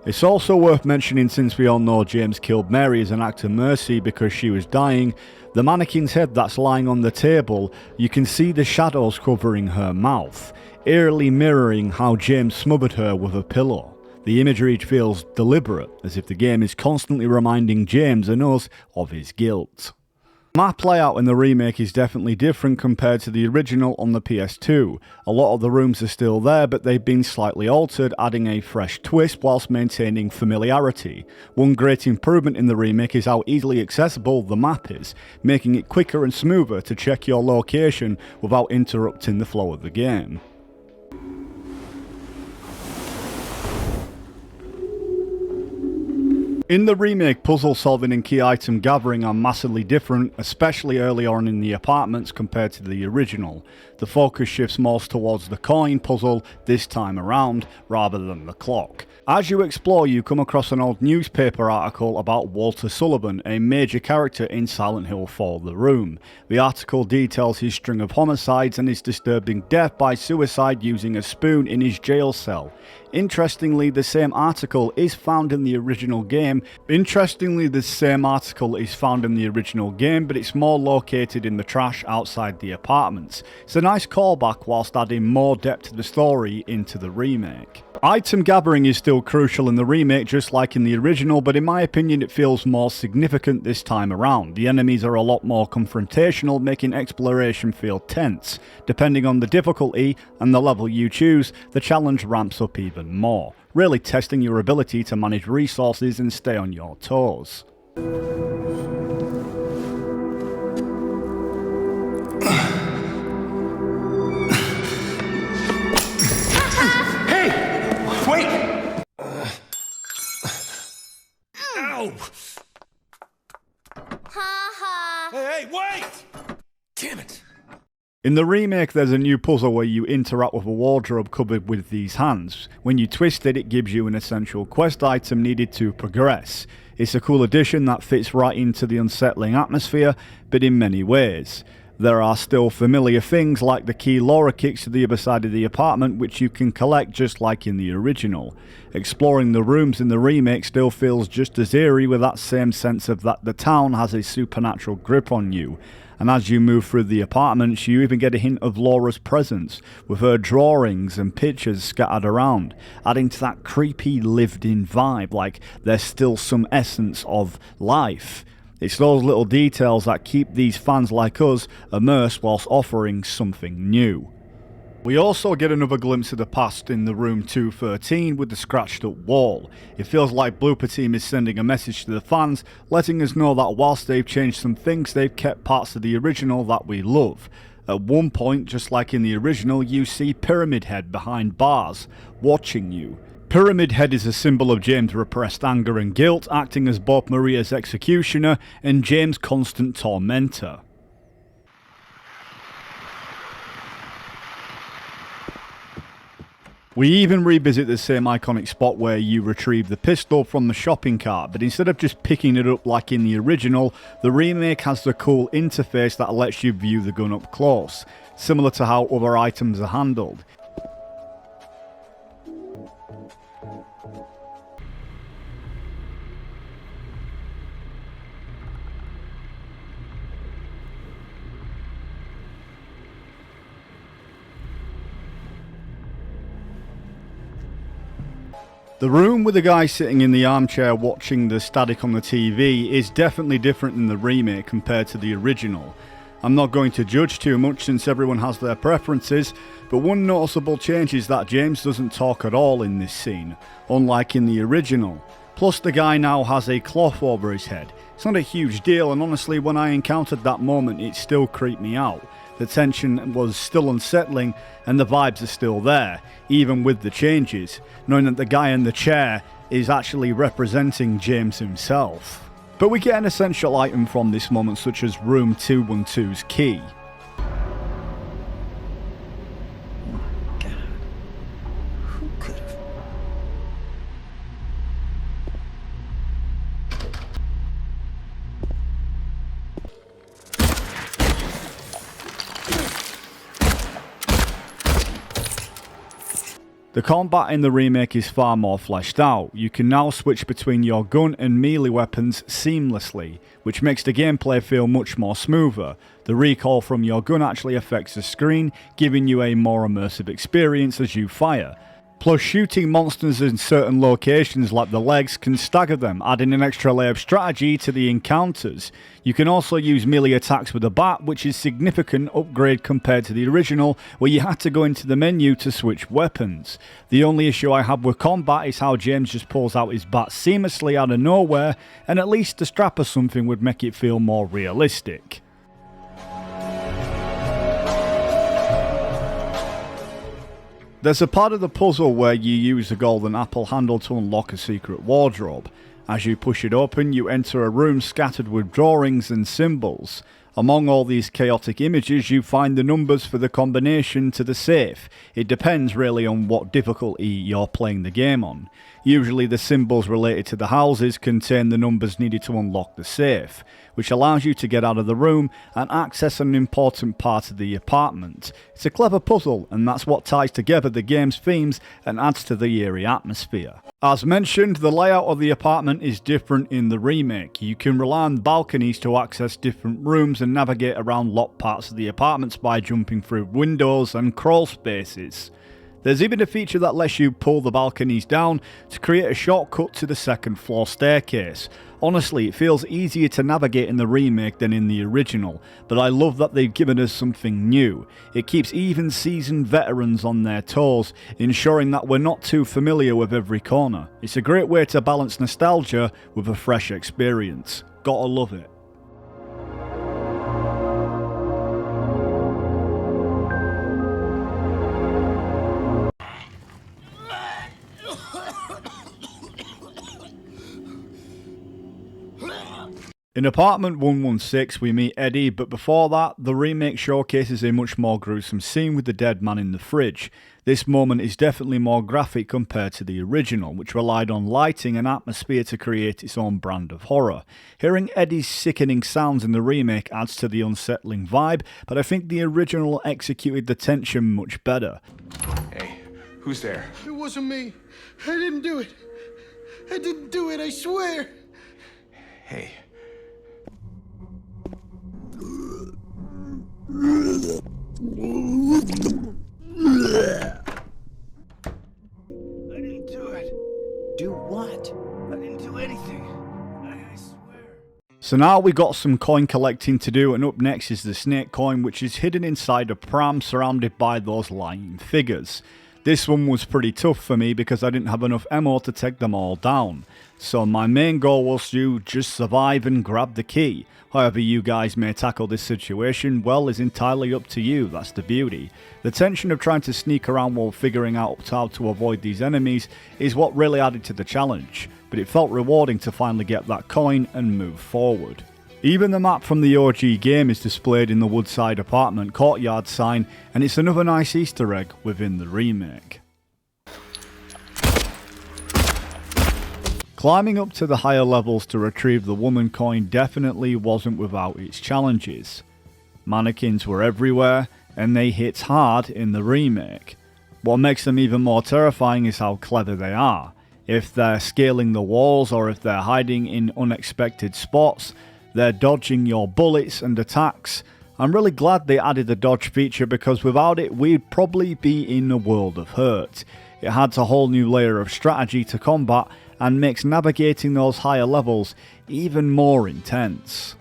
It's also worth mentioning, since we all know James killed Mary as an act of mercy because she was dying, the mannequin's head that's lying on the table, you can see the shadows covering her mouth, eerily mirroring how James smothered her with a pillow. The imagery feels deliberate, as if the game is constantly reminding James and us of his guilt. Map layout in the remake is definitely different compared to the original on the PS2. A lot of the rooms are still there, but they've been slightly altered, adding a fresh twist whilst maintaining familiarity. One great improvement in the remake is how easily accessible the map is, making it quicker and smoother to check your location without interrupting the flow of the game. In the remake, puzzle solving and key item gathering are massively different, especially early on in the apartments compared to the original. The focus shifts more towards the coin puzzle this time around, rather than the clock. As you explore, you come across an old newspaper article about Walter Sullivan, a major character in Silent Hill 4: The Room. The article details his string of homicides and his disturbing death by suicide using a spoon in his jail cell. Interestingly, the same article is found in the original game. But it's more located in the trash outside the apartments. It's a nice callback whilst adding more depth to the story into the remake. Item gathering is still crucial in the remake, just like in the original, but in my opinion it feels more significant this time around. The enemies are a lot more confrontational, making exploration feel tense. Depending on the difficulty and the level you choose, the challenge ramps up even more, really testing your ability to manage resources and stay on your toes. Wait! Ow! Hey, wait! Damn it! In the remake, there's a new puzzle where you interact with a wardrobe covered with these hands. When you twist it, it gives you an essential quest item needed to progress. It's a cool addition that fits right into the unsettling atmosphere, but in many ways. There are still familiar things like the key Laura kicks to the other side of the apartment, which you can collect just like in the original. Exploring the rooms in the remake still feels just as eerie, with that same sense of that the town has a supernatural grip on you. And as you move through the apartments, you even get a hint of Laura's presence, with her drawings and pictures scattered around, adding to that creepy lived-in vibe, like there's still some essence of life. It's those little details that keep these fans like us immersed whilst offering something new. We also get another glimpse of the past in the room 213 with the scratched up wall. It feels like Blooper Team is sending a message to the fans, letting us know that whilst they've changed some things, they've kept parts of the original that we love. At one point, just like in the original, you see Pyramid Head behind bars, watching you. Pyramid Head is a symbol of James' repressed anger and guilt, acting as both Maria's executioner and James' constant tormentor. We even revisit the same iconic spot where you retrieve the pistol from the shopping cart, but instead of just picking it up like in the original, the remake has the cool interface that lets you view the gun up close, similar to how other items are handled. The room with the guy sitting in the armchair watching the static on the TV is definitely different in the remake compared to the original. I'm not going to judge too much since everyone has their preferences, but one noticeable change is that James doesn't talk at all in this scene, unlike in the original. Plus the guy now has a cloth over his head. It's not a huge deal, and honestly when I encountered that moment it still creeped me out. The tension was still unsettling and the vibes are still there, even with the changes, knowing that the guy in the chair is actually representing James himself. But we get an essential item from this moment, such as room 212's key. The combat in the remake is far more fleshed out. You can now switch between your gun and melee weapons seamlessly, which makes the gameplay feel much more smoother. The recoil from your gun actually affects the screen, giving you a more immersive experience as you fire. Plus, shooting monsters in certain locations like the legs can stagger them, adding an extra layer of strategy to the encounters. You can also use melee attacks with a bat, which is a significant upgrade compared to the original, where you had to go into the menu to switch weapons. The only issue I have with combat is how James just pulls out his bat seamlessly out of nowhere, and at least a strap or something would make it feel more realistic. There's a part of the puzzle where you use the golden apple handle to unlock a secret wardrobe. As you push it open, you enter a room scattered with drawings and symbols. Among all these chaotic images, you find the numbers for the combination to the safe. It depends really on what difficulty you're playing the game on. Usually the symbols related to the houses contain the numbers needed to unlock the safe, which allows you to get out of the room and access an important part of the apartment. It's a clever puzzle, and that's what ties together the game's themes and adds to the eerie atmosphere. As mentioned, the layout of the apartment is different in the remake. You can rely on balconies to access different rooms and navigate around locked parts of the apartments by jumping through windows and crawl spaces. There's even a feature that lets you pull the balconies down to create a shortcut to the second floor staircase. Honestly, it feels easier to navigate in the remake than in the original, but I love that they've given us something new. It keeps even seasoned veterans on their toes, ensuring that we're not too familiar with every corner. It's a great way to balance nostalgia with a fresh experience. Gotta love it. In apartment 116 we meet Eddie, but before that, the remake showcases a much more gruesome scene with the dead man in the fridge. This moment is definitely more graphic compared to the original, which relied on lighting and atmosphere to create its own brand of horror. Hearing Eddie's sickening sounds in the remake adds to the unsettling vibe, but I think the original executed the tension much better. Hey, who's there? It wasn't me. I didn't do it. I didn't do it, I swear. Hey. I didn't do it. Do what? I didn't do anything. I swear. So now we got some coin collecting to do, and up next is the snake coin, which is hidden inside a pram surrounded by those lying figures. This one was pretty tough for me because I didn't have enough ammo to take them all down. So my main goal was to just survive and grab the key. However you guys may tackle this situation, well, is entirely up to you, that's the beauty. The tension of trying to sneak around while figuring out how to avoid these enemies is what really added to the challenge, but it felt rewarding to finally get that coin and move forward. Even the map from the OG game is displayed in the Woodside apartment courtyard sign, and it's another nice Easter egg within the remake. Climbing up to the higher levels to retrieve the woman coin definitely wasn't without its challenges. Mannequins were everywhere, and they hit hard in the remake. What makes them even more terrifying is how clever they are. If they're scaling the walls or if they're hiding in unexpected spots, they're dodging your bullets and attacks. I'm really glad they added the dodge feature because without it we'd probably be in a world of hurt. It adds a whole new layer of strategy to combat and makes navigating those higher levels even more intense.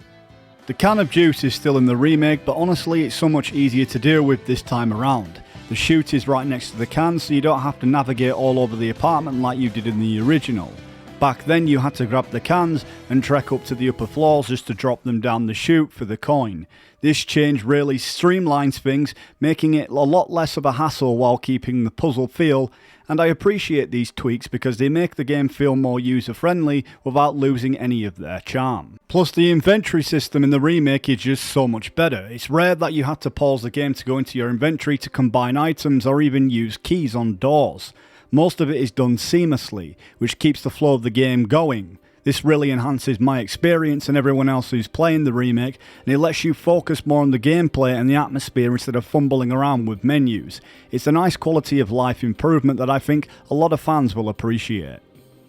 The can of juice is still in the remake, but honestly it's so much easier to deal with this time around. The chute is right next to the can, so you don't have to navigate all over the apartment like you did in the original. Back then you had to grab the cans and trek up to the upper floors just to drop them down the chute for the coin. This change really streamlines things, making it a lot less of a hassle while keeping the puzzle feel, and I appreciate these tweaks because they make the game feel more user-friendly without losing any of their charm. Plus the inventory system in the remake is just so much better. It's rare that you had to pause the game to go into your inventory to combine items or even use keys on doors. Most of it is done seamlessly, which keeps the flow of the game going. This really enhances my experience and everyone else who's playing the remake, and it lets you focus more on the gameplay and the atmosphere instead of fumbling around with menus. It's a nice quality of life improvement that I think a lot of fans will appreciate.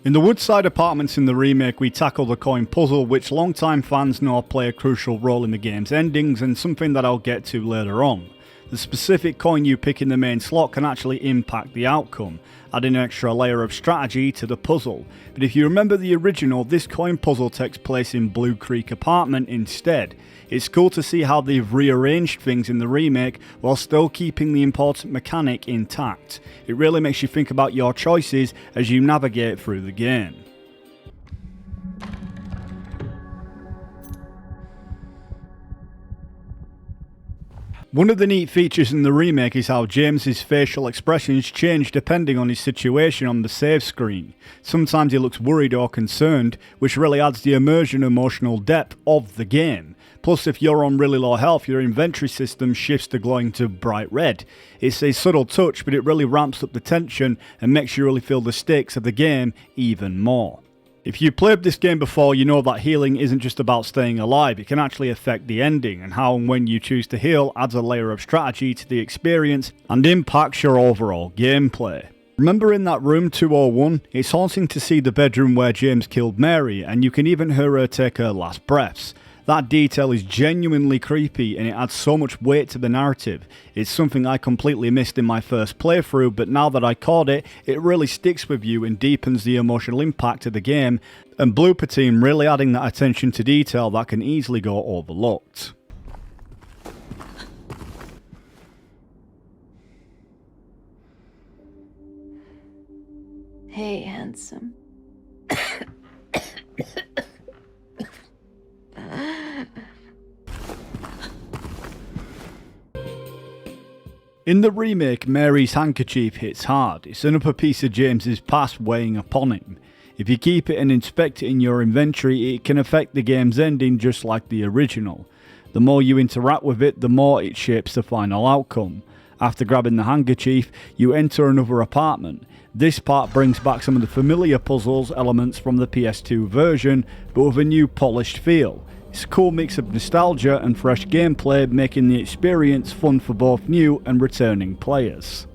In the Woodside apartments in the remake, we tackle the coin puzzle, which long-time fans know play a crucial role in the game's endings and something that I'll get to later on. The specific coin you pick in the main slot can actually impact the outcome, adding an extra layer of strategy to the puzzle. But if you remember the original, this coin puzzle takes place in Blue Creek apartment instead. It's cool to see how they've rearranged things in the remake while still keeping the important mechanic intact. It really makes you think about your choices as you navigate through the game. One of the neat features in the remake is how James's facial expressions change depending on his situation on the save screen. Sometimes he looks worried or concerned, which really adds the immersion and emotional depth of the game. Plus, if you're on really low health, your inventory system shifts to glowing to bright red. It's a subtle touch, but it really ramps up the tension and makes you really feel the stakes of the game even more. If you played this game before, you know that healing isn't just about staying alive, it can actually affect the ending, and how and when you choose to heal adds a layer of strategy to the experience and impacts your overall gameplay. Remember in that room 201? It's haunting to see the bedroom where James killed Mary, and you can even hear her take her last breaths. That detail is genuinely creepy and it adds so much weight to the narrative. It's something I completely missed in my first playthrough, but now that I caught it, it really sticks with you and deepens the emotional impact of the game, and Blooper Team really adding that attention to detail that can easily go overlooked. Hey, handsome. In the remake, Mary's handkerchief hits hard. It's an upper piece of James's past weighing upon him. If you keep it and inspect it in your inventory, it can affect the game's ending just like the original. The more you interact with it, the more it shapes the final outcome. After grabbing the handkerchief, you enter another apartment. This part brings back some of the familiar puzzles elements from the PS2 version, but with a new polished feel. It's a cool mix of nostalgia and fresh gameplay, making the experience fun for both new and returning players.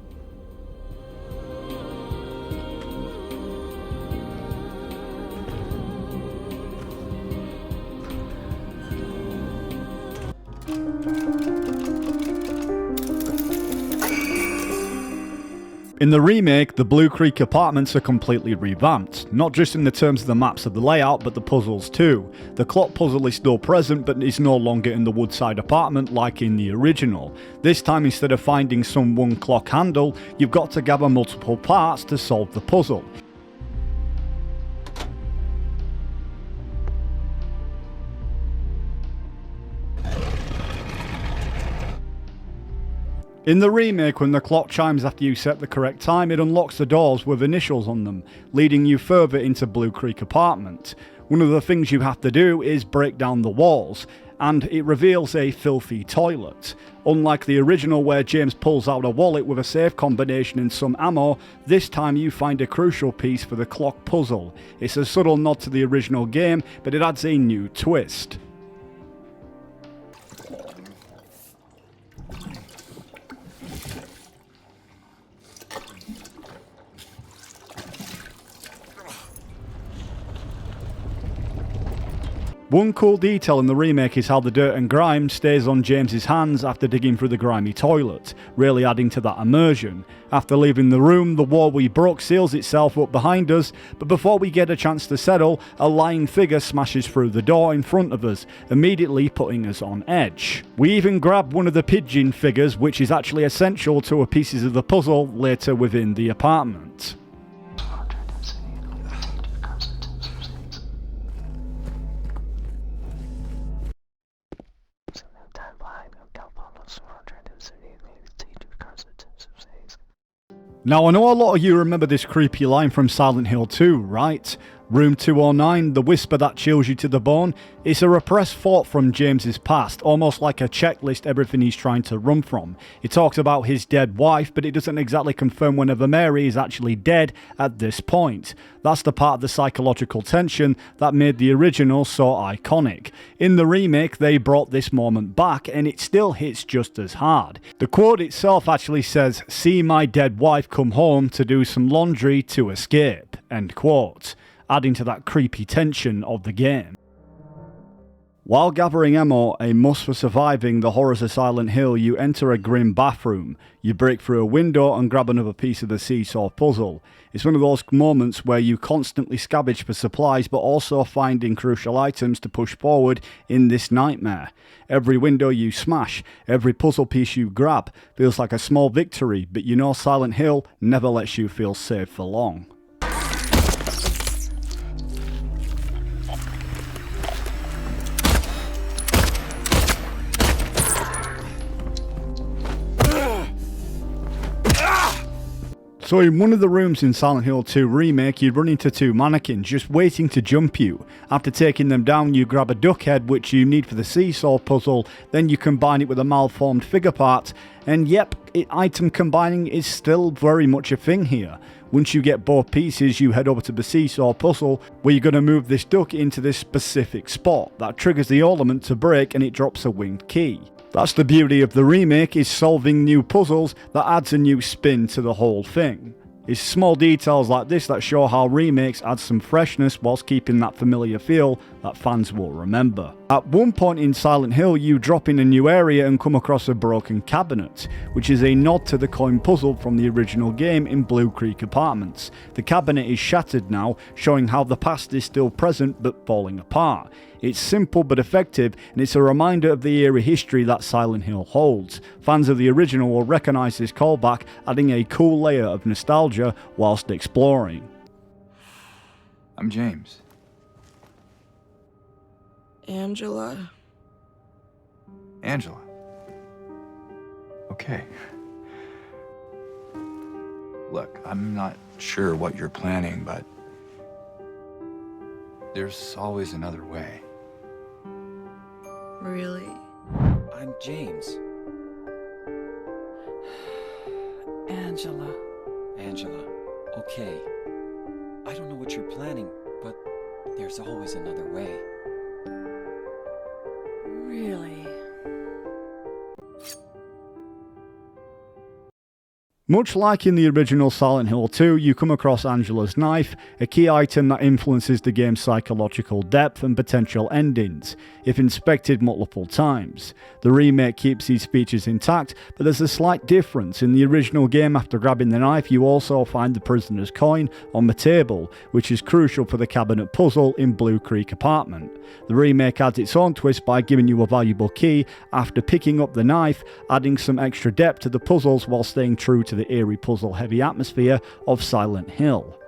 In the remake, the Blue Creek apartments are completely revamped, not just in the terms of the maps of the layout, but the puzzles too. The clock puzzle is still present, but is no longer in the Woodside apartment like in the original. This time, instead of finding some one clock handle, you've got to gather multiple parts to solve the puzzle. In the remake, when the clock chimes after you set the correct time, it unlocks the doors with initials on them, leading you further into Blue Creek apartment. One of the things you have to do is break down the walls, and it reveals a filthy toilet. Unlike the original where James pulls out a wallet with a safe combination and some ammo, this time you find a crucial piece for the clock puzzle. It's a subtle nod to the original game, but it adds a new twist. One cool detail in the remake is how the dirt and grime stays on James's hands after digging through the grimy toilet, really adding to that immersion. After leaving the room, the wall we broke seals itself up behind us, but before we get a chance to settle, a lying figure smashes through the door in front of us, immediately putting us on edge. We even grab one of the pigeon figures, which is actually essential to a pieces of the puzzle later within the apartment. Now, I know a lot of you remember this creepy line from Silent Hill 2, right? Room 209, the whisper that chills you to the bone. It's a repressed thought from James's past, almost like a checklist, everything he's trying to run from. He talks about his dead wife, but it doesn't exactly confirm whenever Mary is actually dead at this point. That's the part of the psychological tension that made the original so iconic. In the remake, they brought this moment back, and it still hits just as hard. The quote itself actually says, "See my dead wife come home to do some laundry to escape," end quote, adding to that creepy tension of the game. While gathering ammo, a must for surviving the horrors of Silent Hill, you enter a grim bathroom. You break through a window and grab another piece of the seesaw puzzle. It's one of those moments where you constantly scavenge for supplies, but also finding crucial items to push forward in this nightmare. Every window you smash, every puzzle piece you grab, feels like a small victory, but you know Silent Hill never lets you feel safe for long. So in one of the rooms in Silent Hill 2 Remake, you run into two mannequins just waiting to jump you. After taking them down, you grab a duck head which you need for the seesaw puzzle, then you combine it with a malformed figure part, and yep, item combining is still very much a thing here. Once you get both pieces, you head over to the seesaw puzzle where you're going to move this duck into this specific spot. That triggers the element to break and it drops a winged key. That's the beauty of the remake, is solving new puzzles that adds a new spin to the whole thing. It's small details like this that show how remakes add some freshness whilst keeping that familiar feel that fans will remember. At one point in Silent Hill, you drop in a new area and come across a broken cabinet, which is a nod to the coin puzzle from the original game in Blue Creek Apartments. The cabinet is shattered now, showing how the past is still present but falling apart. It's simple but effective, and it's a reminder of the eerie history that Silent Hill holds. Fans of the original will recognise this callback, adding a cool layer of nostalgia whilst exploring. I'm James. Angela. Angela. Okay. Look, I'm not sure what you're planning, but there's always another way. Really? I'm James. Angela. Angela. Okay. I don't know what you're planning, but there's always another way. Really? Much like in the original Silent Hill 2, you come across Angela's knife, a key item that influences the game's psychological depth and potential endings, if inspected multiple times. The remake keeps these features intact, but there's a slight difference. In the original game, after grabbing the knife, you also find the prisoner's coin on the table, which is crucial for the cabinet puzzle in Blue Creek Apartment. The remake adds its own twist by giving you a valuable key after picking up the knife, adding some extra depth to the puzzles while staying true to the eerie puzzle-heavy atmosphere of Silent Hill.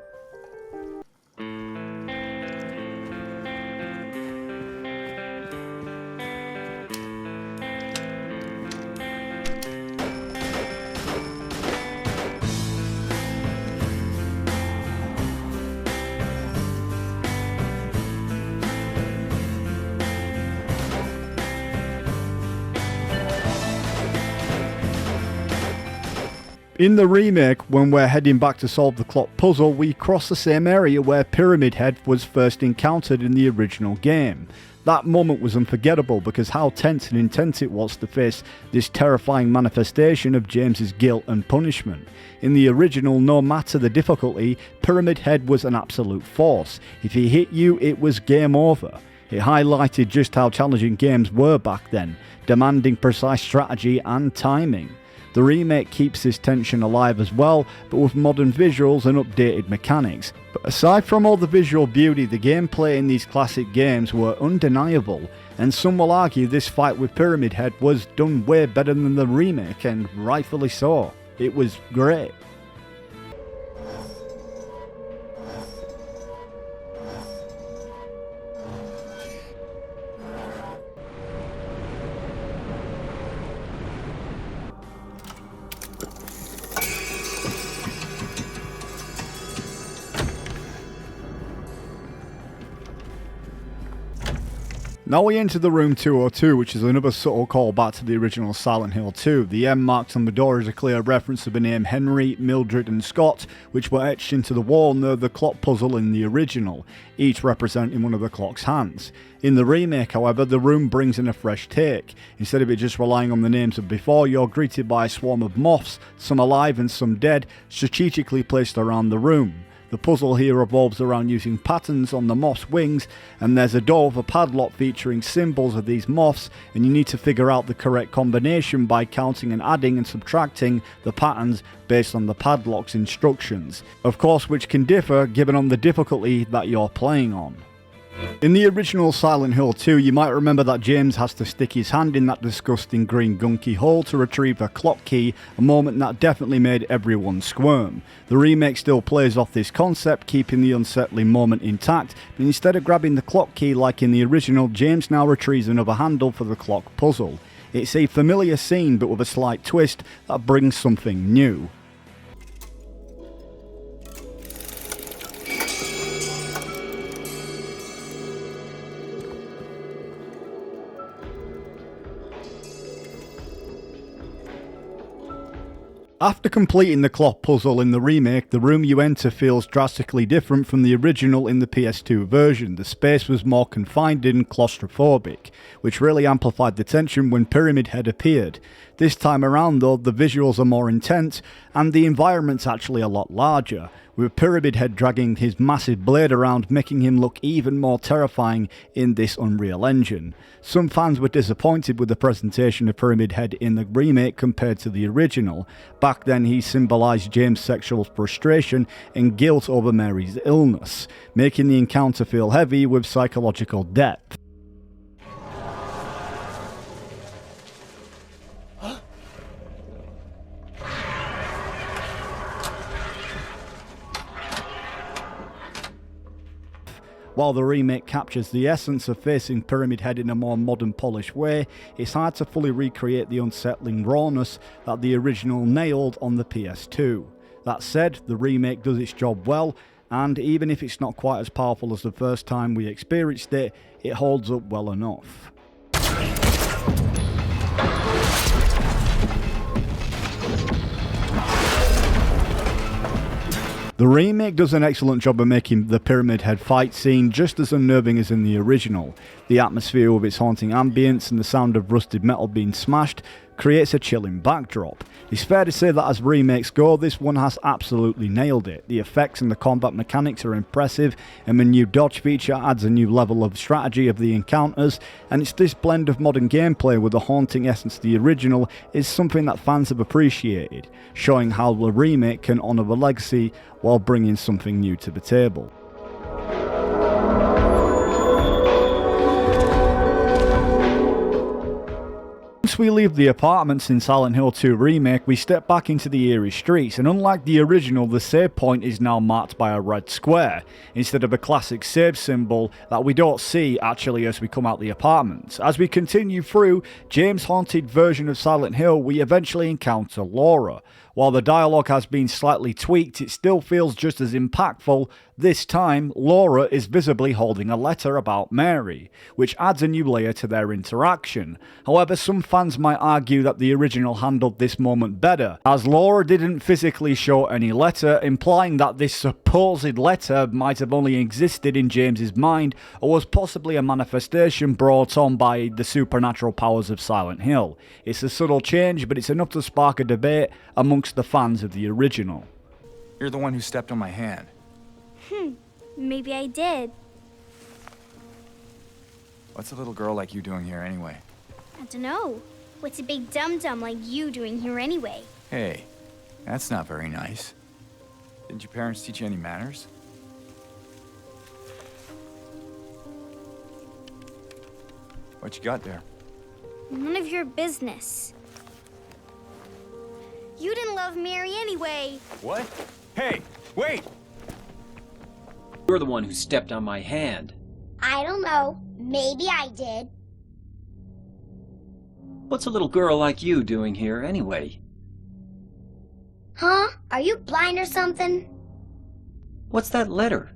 In the remake, when we're heading back to solve the clock puzzle, we cross the same area where Pyramid Head was first encountered in the original game. That moment was unforgettable because how tense and intense it was to face this terrifying manifestation of James's guilt and punishment. In the original, no matter the difficulty, Pyramid Head was an absolute force. If he hit you, it was game over. It highlighted just how challenging games were back then, demanding precise strategy and timing. The remake keeps this tension alive as well, but with modern visuals and updated mechanics. But aside from all the visual beauty, the gameplay in these classic games were undeniable, and some will argue this fight with Pyramid Head was done way better than the remake, and rightfully so. It was great. Now we enter the room 202, which is another subtle callback to the original Silent Hill 2. The M marked on the door is a clear reference to the name Henry, Mildred and Scott, which were etched into the wall near the clock puzzle in the original, each representing one of the clock's hands. In the remake, however, the room brings in a fresh take. Instead of it just relying on the names of before, you're greeted by a swarm of moths, some alive and some dead, strategically placed around the room. The puzzle here revolves around using patterns on the moth's wings, and there's a door with a padlock featuring symbols of these moths, and you need to figure out the correct combination by counting and adding and subtracting the patterns based on the padlock's instructions. Of course, which can differ given on the difficulty that you're playing on. In the original Silent Hill 2, you might remember that James has to stick his hand in that disgusting green gunky hole to retrieve a clock key, a moment that definitely made everyone squirm. The remake still plays off this concept, keeping the unsettling moment intact, but instead of grabbing the clock key like in the original, James now retrieves another handle for the clock puzzle. It's a familiar scene, but with a slight twist that brings something new. After completing the clock puzzle in the remake, the room you enter feels drastically different from the original in the PS2 version. The space was more confined and claustrophobic, which really amplified the tension when Pyramid Head appeared. This time around though, the visuals are more intense and the environment's actually a lot larger, with Pyramid Head dragging his massive blade around, making him look even more terrifying in this Unreal Engine. Some fans were disappointed with the presentation of Pyramid Head in the remake compared to the original. Back then he symbolised James' sexual frustration and guilt over Mary's illness, making the encounter feel heavy with psychological depth. While the remake captures the essence of facing Pyramid Head in a more modern, polished way, it's hard to fully recreate the unsettling rawness that the original nailed on the PS2. That said, the remake does its job well, and even if it's not quite as powerful as the first time we experienced it, it holds up well enough. The remake does an excellent job of making the Pyramid Head fight scene just as unnerving as in the original. The atmosphere with its haunting ambience and the sound of rusted metal being smashed creates a chilling backdrop. It's fair to say that as remakes go, this one has absolutely nailed it. The effects and the combat mechanics are impressive, and the new dodge feature adds a new level of strategy of the encounters, and it's this blend of modern gameplay with the haunting essence of the original is something that fans have appreciated, showing how the remake can honour the legacy while bringing something new to the table. Once we leave the apartments in Silent Hill 2 Remake, we step back into the eerie streets, and unlike the original, the save point is now marked by a red square, instead of a classic save symbol that we don't see actually as we come out the apartments. As we continue through James' haunted version of Silent Hill, we eventually encounter Laura. While the dialogue has been slightly tweaked, it still feels just as impactful. This time, Laura is visibly holding a letter about Mary, which adds a new layer to their interaction. However, some fans might argue that the original handled this moment better, as Laura didn't physically show any letter, implying that this supposed letter might have only existed in James's mind, or was possibly a manifestation brought on by the supernatural powers of Silent Hill. It's a subtle change, but it's enough to spark a debate amongst the fans of the original. You're the one who stepped on my hand. Maybe I did. What's a little girl like you doing here anyway? I dunno. What's a big dum-dum like you doing here anyway? Hey, that's not very nice. Didn't your parents teach you any manners? What you got there? None of your business. You didn't love Mary anyway. What? Hey, wait! You're the one who stepped on my hand. I don't know. Maybe I did. What's a little girl like you doing here anyway? Huh? Are you blind or something? What's that letter?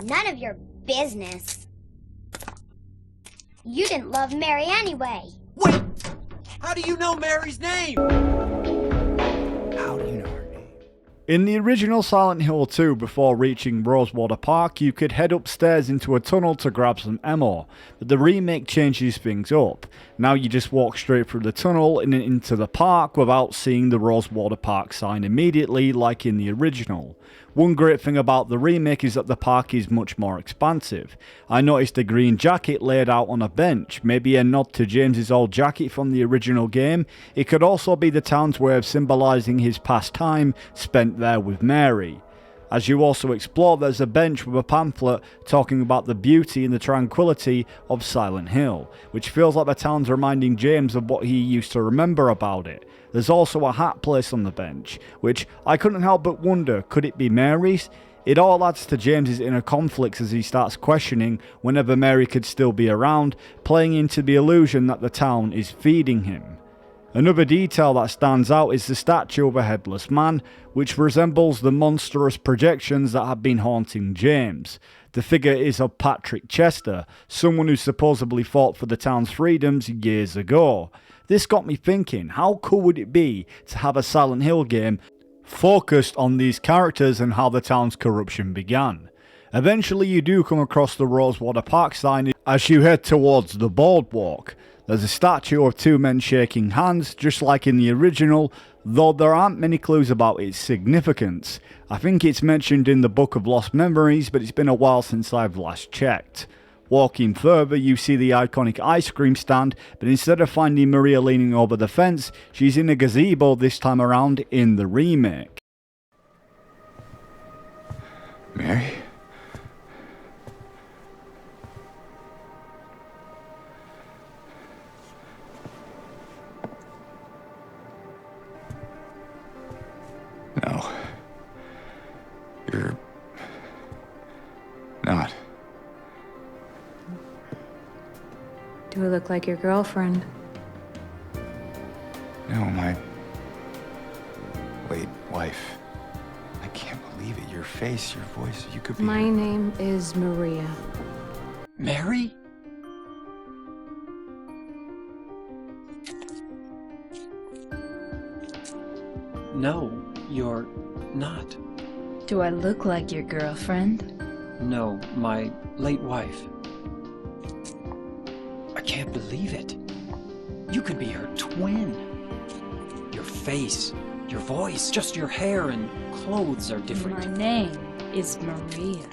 None of your business. You didn't love Mary anyway. Wait! How do you know Mary's name? How do you know her name? In the original Silent Hill 2, before reaching Rosewater Park, you could head upstairs into a tunnel to grab some ammo, but the remake changes things up. Now you just walk straight through the tunnel and into the park without seeing the Rosewater Park sign immediately like in the original. One great thing about the remake is that the park is much more expansive. I noticed a green jacket laid out on a bench, maybe a nod to James's old jacket from the original game. It could also be the town's way of symbolising his past time spent there with Mary. As you also explore, there's a bench with a pamphlet talking about the beauty and the tranquility of Silent Hill, which feels like the town's reminding James of what he used to remember about it. There's also a hat placed on the bench, which I couldn't help but wonder, could it be Mary's? It all adds to James's inner conflicts as he starts questioning whenever Mary could still be around, playing into the illusion that the town is feeding him. Another detail that stands out is the statue of a headless man, which resembles the monstrous projections that have been haunting James. The figure is of Patrick Chester, someone who supposedly fought for the town's freedoms years ago. This got me thinking, how cool would it be to have a Silent Hill game focused on these characters and how the town's corruption began? Eventually you do come across the Rosewater Park sign as you head towards the boardwalk. There's a statue of two men shaking hands, just like in the original, though there aren't many clues about its significance. I think it's mentioned in the Book of Lost Memories, but it's been a while since I've last checked. Walking further, you see the iconic ice cream stand, but instead of finding Maria leaning over the fence, she's in a gazebo this time around in the remake. Mary? No. You're not. Do I look like your girlfriend? No, my late wife. I can't believe it. Your face, your voice, you could be... My name is Maria. Mary? No, you're not. Do I look like your girlfriend? No, my late wife. I can't believe it. You could be her twin. Your face, your voice, just your hair and clothes are different. My name is Maria.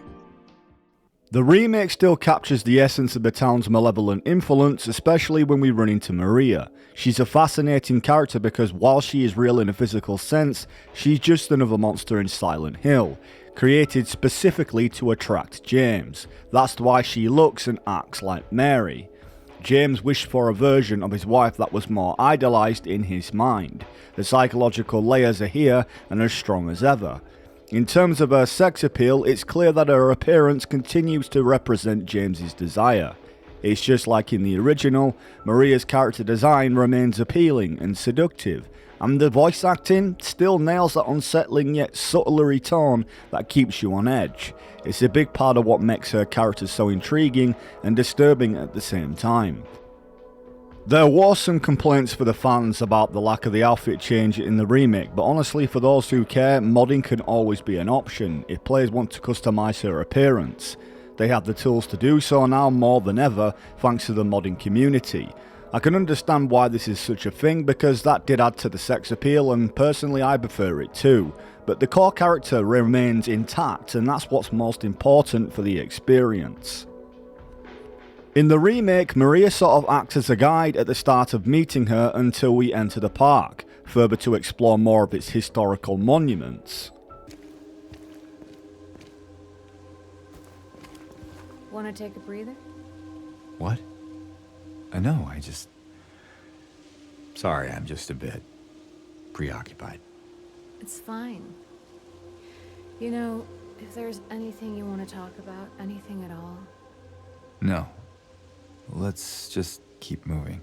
The remake still captures the essence of the town's malevolent influence, especially when we run into Maria. She's a fascinating character because while she is real in a physical sense, she's just another monster in Silent Hill, created specifically to attract James. That's why she looks and acts like Mary. James wished for a version of his wife that was more idealised in his mind. The psychological layers are here and as strong as ever. In terms of her sex appeal, it's clear that her appearance continues to represent James's desire. It's just like in the original, Maria's character design remains appealing and seductive, and the voice acting still nails that unsettling yet subtler tone that keeps you on edge. It's a big part of what makes her character so intriguing and disturbing at the same time. There was some complaints for the fans about the lack of the outfit change in the remake, but honestly for those who care, modding can always be an option if players want to customise her appearance. They have the tools to do so now more than ever thanks to the modding community. I can understand why this is such a thing because that did add to the sex appeal and personally I prefer it too, but the core character remains intact and that's what's most important for the experience. In the remake, Maria sort of acts as a guide at the start of meeting her until we enter the park, further to explore more of its historical monuments. Want to take a breather? What? No, I just... Sorry, I'm just a bit preoccupied. It's fine. You know, if there's anything you want to talk about, anything at all. No. Let's just keep moving.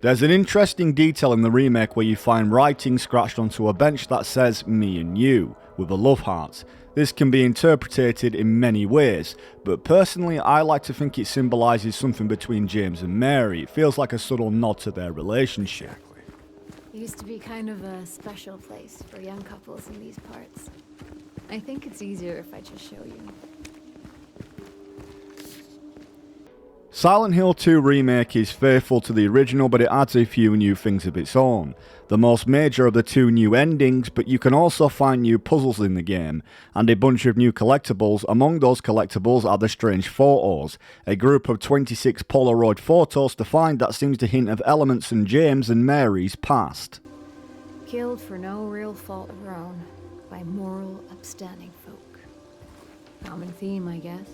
There's an interesting detail in the remake where you find writing scratched onto a bench that says "me and you" with a love heart. This can be interpreted in many ways, but personally I like to think it symbolises something between James and Mary. It feels like a subtle nod to their relationship. It used to be kind of a special place for young couples in these parts. I think it's easier if I just show you. Silent Hill 2 Remake is faithful to the original, but it adds a few new things of its own. The most major are the 2 new endings, but you can also find new puzzles in the game, and a bunch of new collectibles. Among those collectibles are the strange photos, a group of 26 Polaroid photos to find that seems to hint of elements in James and Mary's past. Killed for no real fault of her own, by moral, upstanding folk. Common theme, I guess.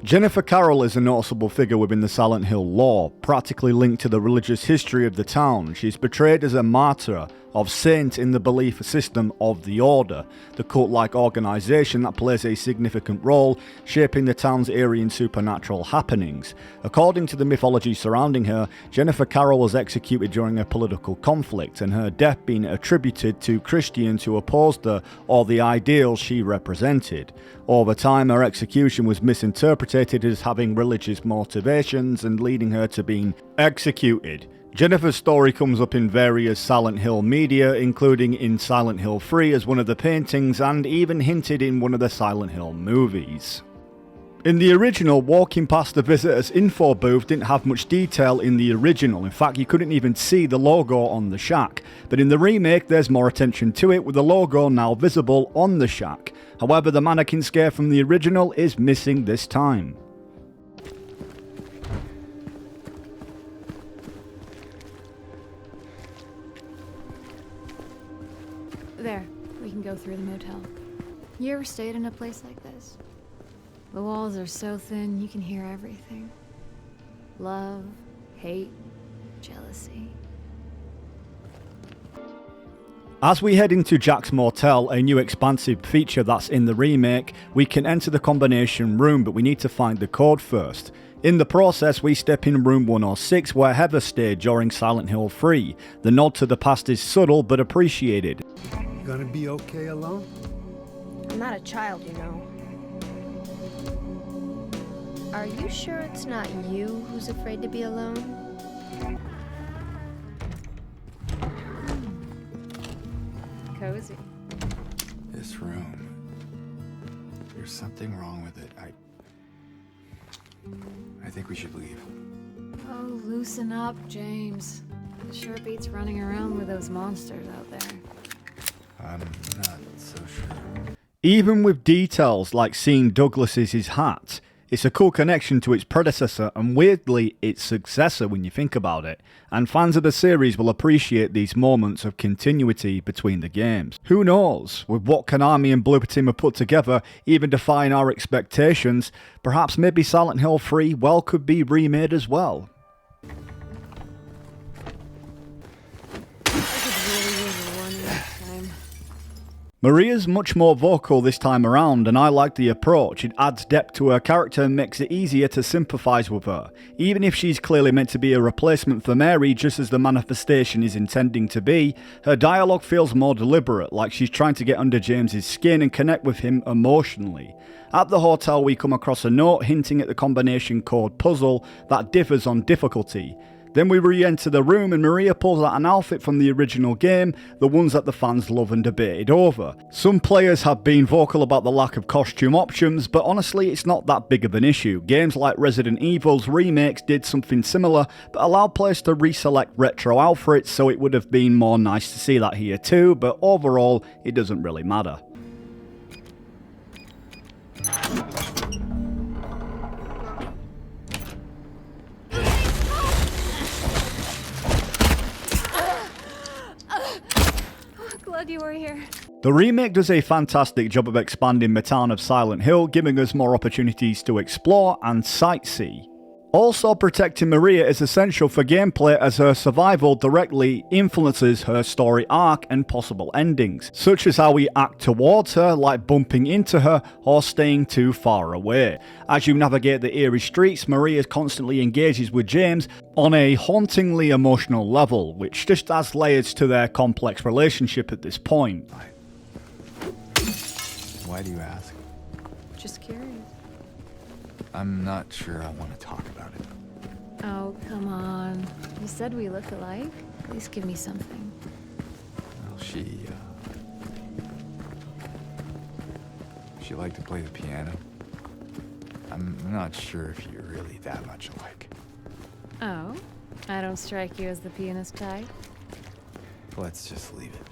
Jennifer Carroll is a noticeable figure within the Silent Hill lore, practically linked to the religious history of the town. She's portrayed as a martyr of saint in the belief system of the Order, the cult-like organisation that plays a significant role shaping the town's eerie and supernatural happenings. According to the mythology surrounding her, Jennifer Carroll was executed during a political conflict, and her death being attributed to Christians who opposed her or the ideals she represented. Over time, her execution was misinterpreted as having religious motivations and leading her to being executed. Jennifer's story comes up in various Silent Hill media, including in Silent Hill 3 as one of the paintings and even hinted in one of the Silent Hill movies. In the original, walking past the visitor's info booth didn't have much detail in the original. In fact, you couldn't even see the logo on the shack. But in the remake, there's more attention to it, with the logo now visible on the shack. However, the mannequin scare from the original is missing this time. There, we can go through the motel. You ever stayed in a place like this? The walls are so thin, you can hear everything. Love, hate, jealousy. As we head into Jack's Motel, a new expansive feature that's in the remake, we can enter the combination room, but we need to find the code first. In the process, we step in room 106 where Heather stayed during Silent Hill 3. The nod to the past is subtle but appreciated. You gonna be okay alone? I'm not a child, you know. Are you sure it's not you who's afraid to be alone? Cozy. This room. There's something wrong with it. I think we should leave. Oh, loosen up, James. It sure beats running around with those monsters out there. I'm not so sure. Even with details like seeing Douglas's hat, it's a cool connection to its predecessor and weirdly its successor when you think about it, and fans of the series will appreciate these moments of continuity between the games. Who knows, with what Konami and Bloober Team have put together, even defying our expectations, perhaps maybe Silent Hill 3 well could be remade as well. Maria's much more vocal this time around, and I like the approach. It adds depth to her character and makes it easier to sympathise with her. Even if she's clearly meant to be a replacement for Mary, just as the manifestation is intending to be, her dialogue feels more deliberate, like she's trying to get under James's skin and connect with him emotionally. At the hotel, we come across a note hinting at the combination code puzzle that differs on difficulty. Then we re-enter the room and Maria pulls out an outfit from the original game, the ones that the fans love and debated over. Some players have been vocal about the lack of costume options, but honestly it's not that big of an issue. Games like Resident Evil's remakes did something similar, but allowed players to reselect retro outfits, so it would have been more nice to see that here too, but overall it doesn't really matter. Glad you were here. The remake does a fantastic job of expanding the town of Silent Hill, giving us more opportunities to explore and sightsee. Also, protecting Maria is essential for gameplay as her survival directly influences her story arc and possible endings, such as how we act towards her, like bumping into her or staying too far away. As you navigate the eerie streets, Maria constantly engages with James on a hauntingly emotional level, which just adds layers to their complex relationship at this point. Why do you ask? Just curious. I'm not sure I want to talk about it. Oh, come on. You said we look alike? At least give me something. Well, she liked to play the piano. I'm not sure if you're really that much alike. Oh? I don't strike you as the pianist type? Let's just leave it.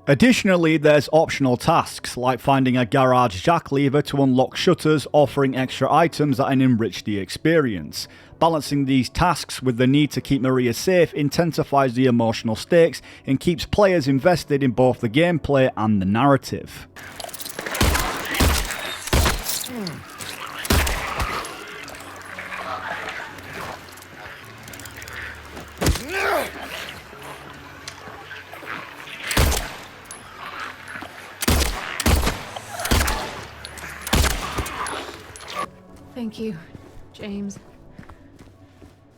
Additionally, there's optional tasks like finding a garage jack lever to unlock shutters, offering extra items that enrich the experience. Balancing these tasks with the need to keep Maria safe intensifies the emotional stakes and keeps players invested in both the gameplay and the narrative. Thank you, James.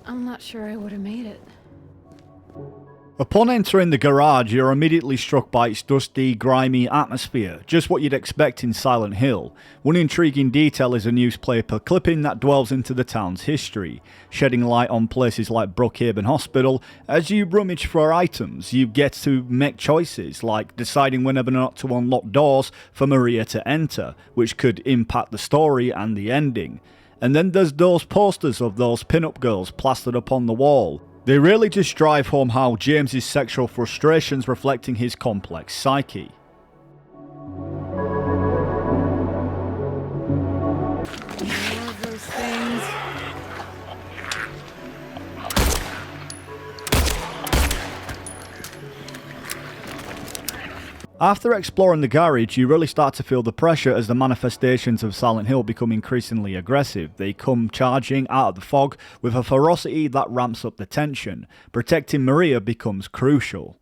I'm not sure I would have made it. Upon entering the garage, you're immediately struck by its dusty, grimy atmosphere, just what you'd expect in Silent Hill. One intriguing detail is a newspaper clipping that delves into the town's history, shedding light on places like Brookhaven Hospital. As you rummage for items, you get to make choices, like deciding whether or not to unlock doors for Maria to enter, which could impact the story and the ending. And then there's those posters of those pin-up girls plastered upon the wall. They really just drive home how James's sexual frustrations reflecting his complex psyche. More of those things. After exploring the garage, you really start to feel the pressure as the manifestations of Silent Hill become increasingly aggressive. They come charging out of the fog with a ferocity that ramps up the tension. Protecting Maria becomes crucial.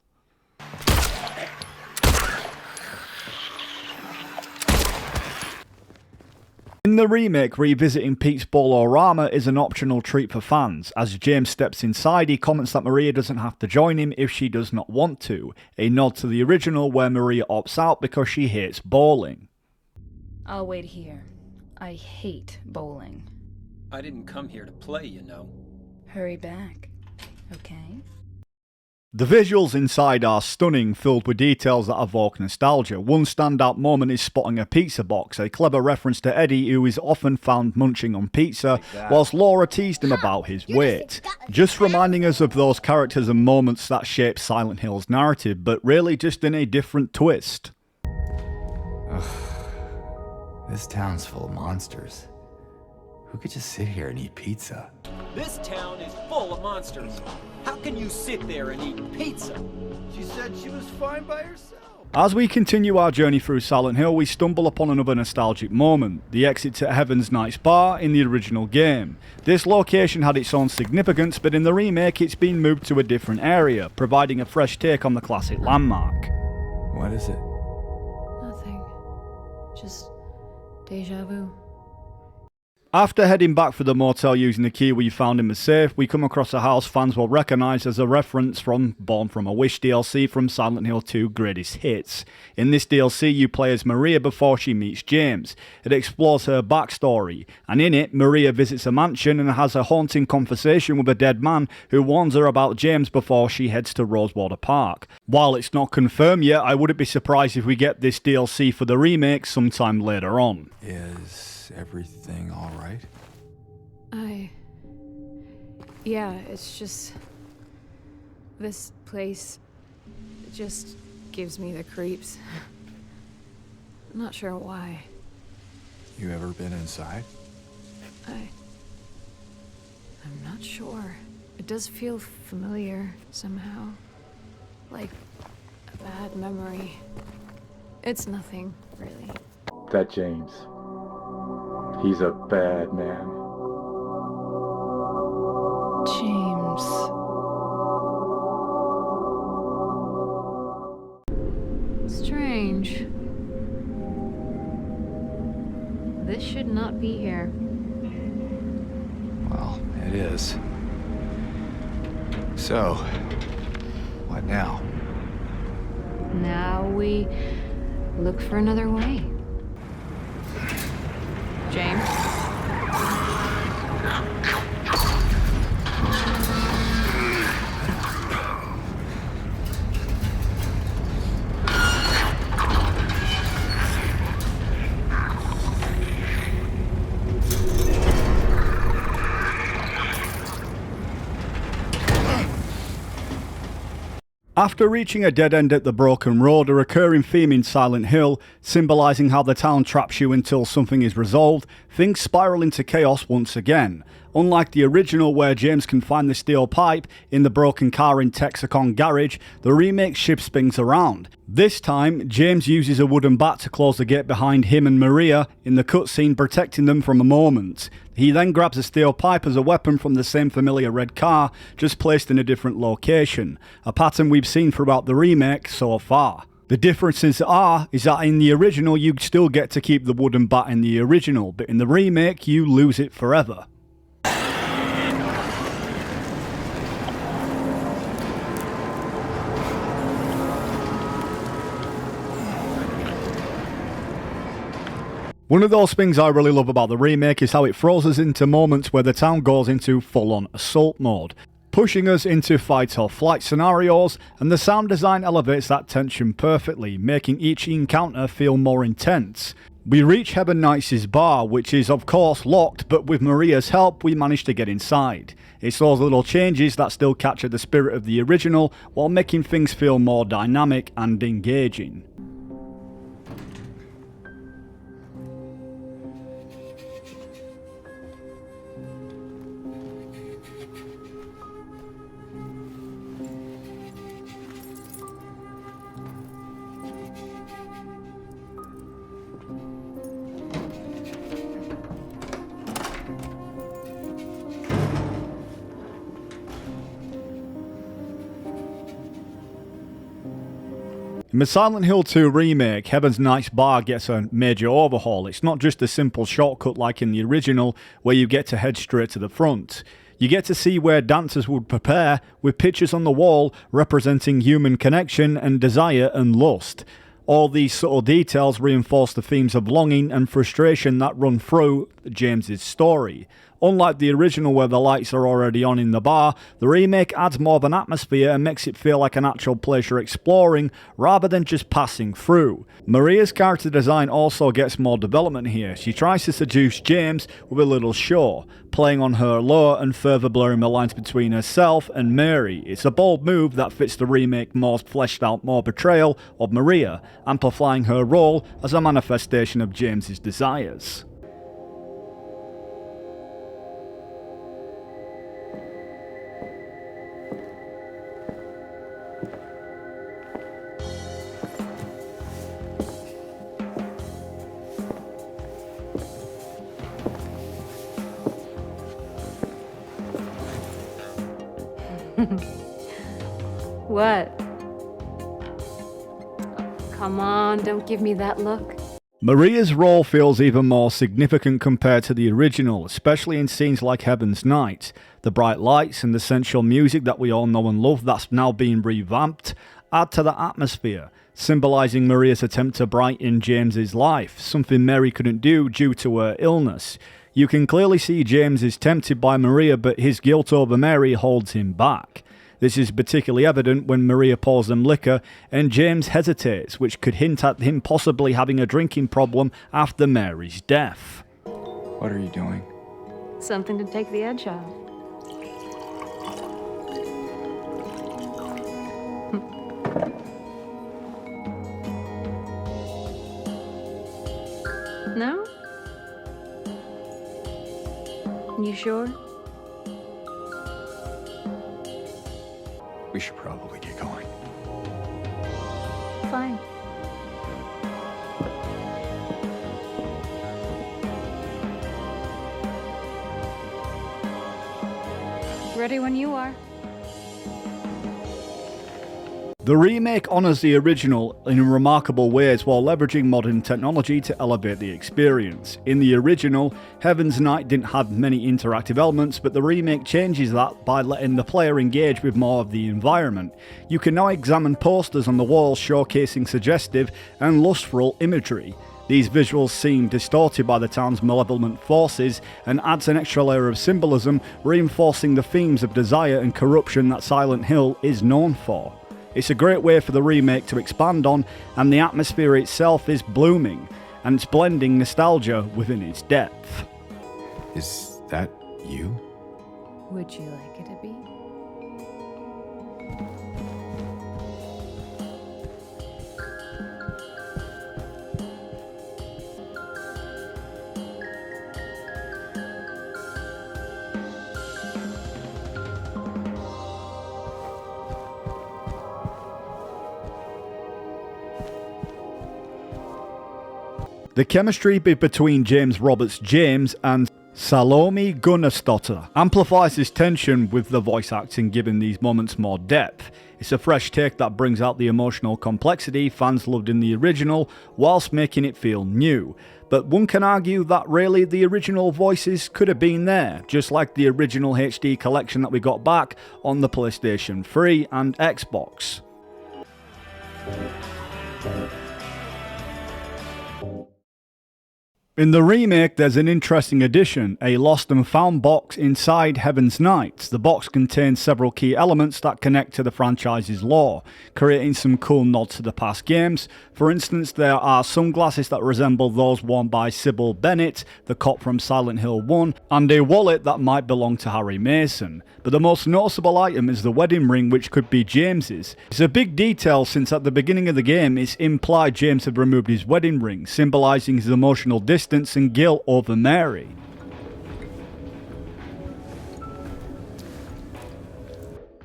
In the remake, revisiting Pete's Bolorama is an optional treat for fans. As James steps inside, he comments that Maria doesn't have to join him if she does not want to, a nod to the original where Maria opts out because she hates bowling. I'll wait here. I hate bowling. I didn't come here to play, you know. Hurry back, okay? The visuals inside are stunning, filled with details that evoke nostalgia. One standout moment is spotting a pizza box, a clever reference to Eddie, who is often found munching on pizza, whilst Laura teased him about his weight. Just reminding us of those characters and moments that shape Silent Hill's narrative, but really just in a different twist. Ugh. This town's full of monsters. Who could just sit here and eat pizza? This town is full of monsters. How can you sit there and eat pizza? She said she was fine by herself. As we continue our journey through Silent Hill, we stumble upon another nostalgic moment, the exit to Heaven's Nights Bar in the original game. This location had its own significance, but in the remake it's been moved to a different area, providing a fresh take on the classic landmark. What is it? Nothing. Just deja vu. After heading back for the motel using the key we found in the safe, we come across a house fans will recognise as a reference from Born From a Wish DLC from Silent Hill 2 Greatest Hits. In this DLC you play as Maria before she meets James. It explores her backstory, and in it Maria visits a mansion and has a haunting conversation with a dead man who warns her about James before she heads to Rosewater Park. While it's not confirmed yet, I wouldn't be surprised if we get this DLC for the remake sometime later on. Is everything all right? Yeah, it's just... This place just gives me the creeps. I'm not sure why. You ever been inside? I'm not sure. It does feel familiar somehow. Like a bad memory. It's nothing, really. That James. He's a bad man. should not be here. Well, it is. So, what now? Now we look for another way. James? After reaching a dead end at the broken road, a recurring theme in Silent Hill, symbolising how the town traps you until something is resolved, things spiral into chaos once again. Unlike the original where James can find the steel pipe in the broken car in Texacon garage, the remake shifts things around. This time, James uses a wooden bat to close the gate behind him and Maria in the cutscene, protecting them from a moment. He then grabs a steel pipe as a weapon from the same familiar red car, just placed in a different location, a pattern we've seen throughout the remake so far. The differences is that in the original you still get to keep the wooden bat in the original, but in the remake you lose it forever. One of those things I really love about the remake is how it throws us into moments where the town goes into full-on assault mode, pushing us into fight or flight scenarios, and the sound design elevates that tension perfectly, making each encounter feel more intense. We reach Heaven Knights' bar, which is of course locked, but with Maria's help we manage to get inside. It's those little changes that still capture the spirit of the original while making things feel more dynamic and engaging. In the Silent Hill 2 remake, Heaven's Knights Bar gets a major overhaul. It's not just a simple shortcut like in the original, where you get to head straight to the front. You get to see where dancers would prepare, with pictures on the wall representing human connection and desire and lust. All these subtle details reinforce the themes of longing and frustration that run through James's story. Unlike the original where the lights are already on in the bar, the remake adds more of an atmosphere and makes it feel like an actual place you're exploring rather than just passing through. Maria's character design also gets more development here. She tries to seduce James with a little show, playing on her allure and further blurring the lines between herself and Mary. It's a bold move that fits the remake more fleshed out more portrayal of Maria, amplifying her role as a manifestation of James's desires. What? Come on, don't give me that look. Maria's role feels even more significant compared to the original, especially in scenes like Heaven's Knight. The bright lights and the sensual music that we all know and love that's now being revamped add to the atmosphere, symbolising Maria's attempt to brighten James's life, something Mary couldn't do due to her illness. You can clearly see James is tempted by Maria, but his guilt over Mary holds him back. This is particularly evident when Maria pours them liquor and James hesitates, which could hint at him possibly having a drinking problem after Mary's death. What are you doing? Something to take the edge off. No? You sure? We should probably get going. Fine. Ready when you are. The remake honours the original in remarkable ways while leveraging modern technology to elevate the experience. In the original, Heaven's Night didn't have many interactive elements, but the remake changes that by letting the player engage with more of the environment. You can now examine posters on the walls showcasing suggestive and lustful imagery. These visuals seem distorted by the town's malevolent forces and adds an extra layer of symbolism, reinforcing the themes of desire and corruption that Silent Hill is known for. It's a great way for the remake to expand on, and the atmosphere itself is blooming, and it's blending nostalgia within its depth. Is that you? Would you like it to be? The chemistry between James Roberts James and Salome Gunnarsdottir amplifies this tension with the voice acting, giving these moments more depth. It's a fresh take that brings out the emotional complexity fans loved in the original, whilst making it feel new. But one can argue that really the original voices could have been there, just like the original HD collection that we got back on the PlayStation 3 and Xbox. In the remake, there's an interesting addition, a lost and found box inside Heaven's Night. The box contains several key elements that connect to the franchise's lore, creating some cool nods to the past games. For instance, there are sunglasses that resemble those worn by Sybil Bennett, the cop from Silent Hill 1, and a wallet that might belong to Harry Mason. But the most noticeable item is the wedding ring, which could be James's. It's a big detail since at the beginning of the game it's implied James had removed his wedding ring, symbolising his emotional distance and guilt over Mary.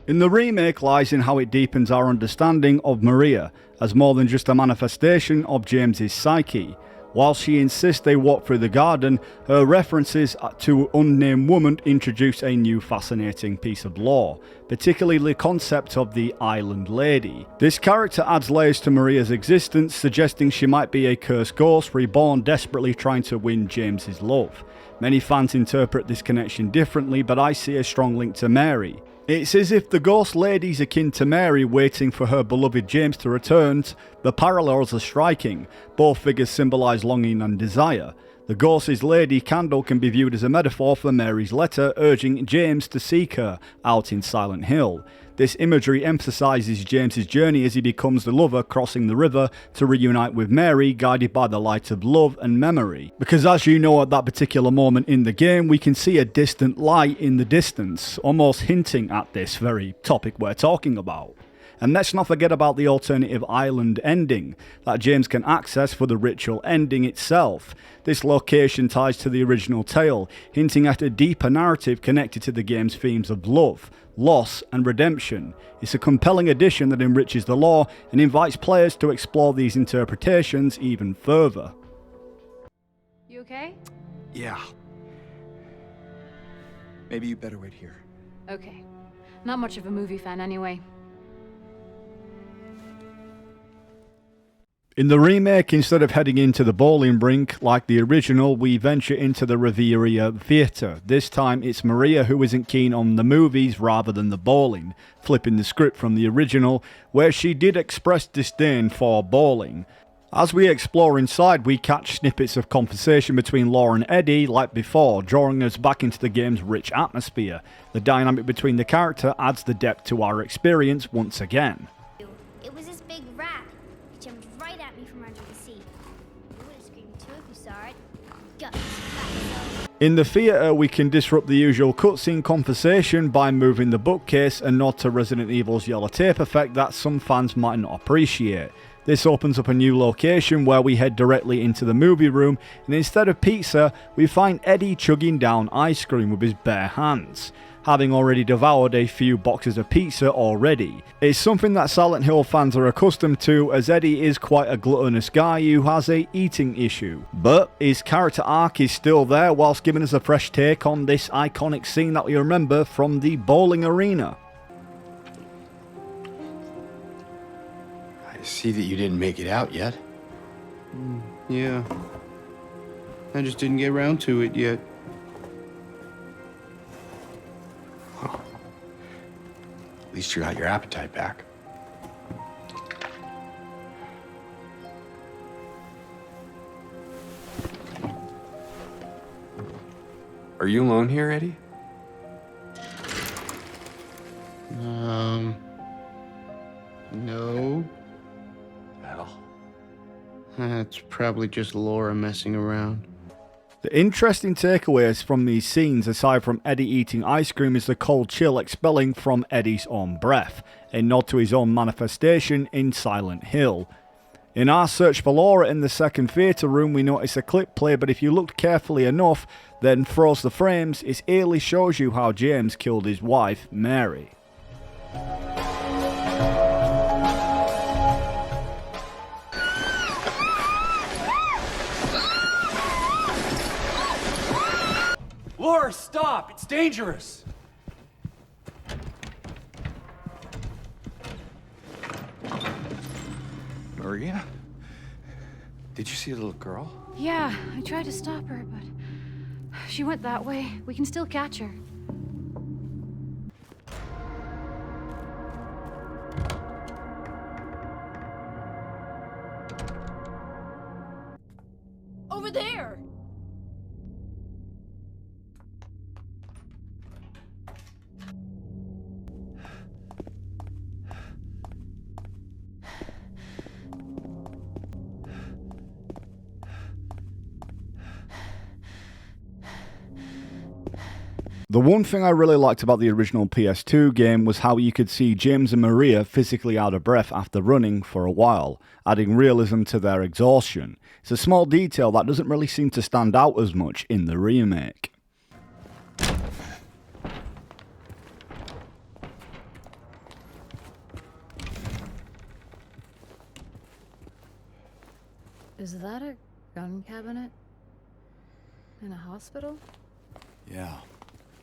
In the remake lies in how it deepens our understanding of Maria as more than just a manifestation of James's psyche. While she insists they walk through the garden, her references to unnamed woman introduce a new fascinating piece of lore, particularly the concept of the Island Lady. This character adds layers to Maria's existence, suggesting she might be a cursed ghost reborn desperately trying to win James's love. Many fans interpret this connection differently, but I see a strong link to Mary. It's as if the ghost lady's akin to Mary waiting for her beloved James to return. The parallels are striking. Both figures symbolise longing and desire. The ghost's lady candle can be viewed as a metaphor for Mary's letter urging James to seek her out in Silent Hill. This imagery emphasises James's journey as he becomes the lover crossing the river to reunite with Mary, guided by the light of love and memory. Because as you know, at that particular moment in the game, we can see a distant light in the distance, almost hinting at this very topic we're talking about. And let's not forget about the alternative island ending that James can access for the ritual ending itself. This location ties to the original tale, hinting at a deeper narrative connected to the game's themes of love, loss and redemption. It's a compelling addition that enriches the lore and invites players to explore these interpretations even further. You okay? Yeah. Maybe you better wait here. Okay. Not much of a movie fan anyway. In the remake, instead of heading into the bowling rink like the original, we venture into the Reverie Theatre. This time it's Maria who isn't keen on the movies rather than the bowling, flipping the script from the original, where she did express disdain for bowling. As we explore inside, we catch snippets of conversation between Laura and Eddie like before, drawing us back into the game's rich atmosphere. The dynamic between the character adds the depth to our experience once again. It was this big rat. It jumped right at me from under the seat. You would have screamed too if you saw it. Guts. In the theatre, we can disrupt the usual cutscene conversation by moving the bookcase and nod to Resident Evil's yellow tape effect that some fans might not appreciate. This opens up a new location where we head directly into the movie room, and instead of pizza, we find Eddie chugging down ice cream with his bare hands, having already devoured a few boxes of pizza already. It's something that Silent Hill fans are accustomed to, as Eddie is quite a gluttonous guy who has a eating issue. But his character arc is still there, whilst giving us a fresh take on this iconic scene that we remember from the bowling arena. I see that you didn't make it out yet. Yeah. I just didn't get around to it yet. At least you got your appetite back. Are you alone here, Eddie? No. Well. That's probably just Laura messing around. The interesting takeaways from these scenes, aside from Eddie eating ice cream, is the cold chill expelling from Eddie's own breath, a nod to his own manifestation in Silent Hill. In our search for Laura in the second theatre room, we notice a clip play, but if you looked carefully enough, then froze the frames, it eerily shows you how James killed his wife, Mary. Laura, stop! It's dangerous! Maria? Did you see a little girl? Yeah, I tried to stop her, but she went that way. We can still catch her. Over there! The one thing I really liked about the original PS2 game was how you could see James and Maria physically out of breath after running for a while, adding realism to their exhaustion. It's a small detail that doesn't really seem to stand out as much in the remake. Is that a gun cabinet? In a hospital? Yeah,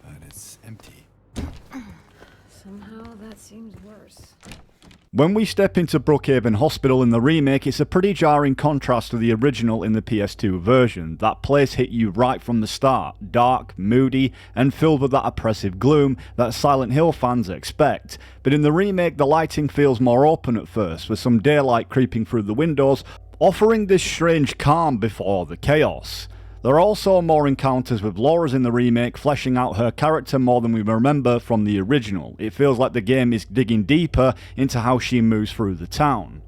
but it's empty. Somehow that seems worse. When we step into Brookhaven Hospital in the remake, it's a pretty jarring contrast to the original in the PS2 version. That place hit you right from the start, dark, moody, and filled with that oppressive gloom that Silent Hill fans expect. But in the remake, the lighting feels more open at first, with some daylight creeping through the windows, offering this strange calm before the chaos. There are also more encounters with Laura's in the remake, fleshing out her character more than we remember from the original. It feels like the game is digging deeper into how she moves through the town.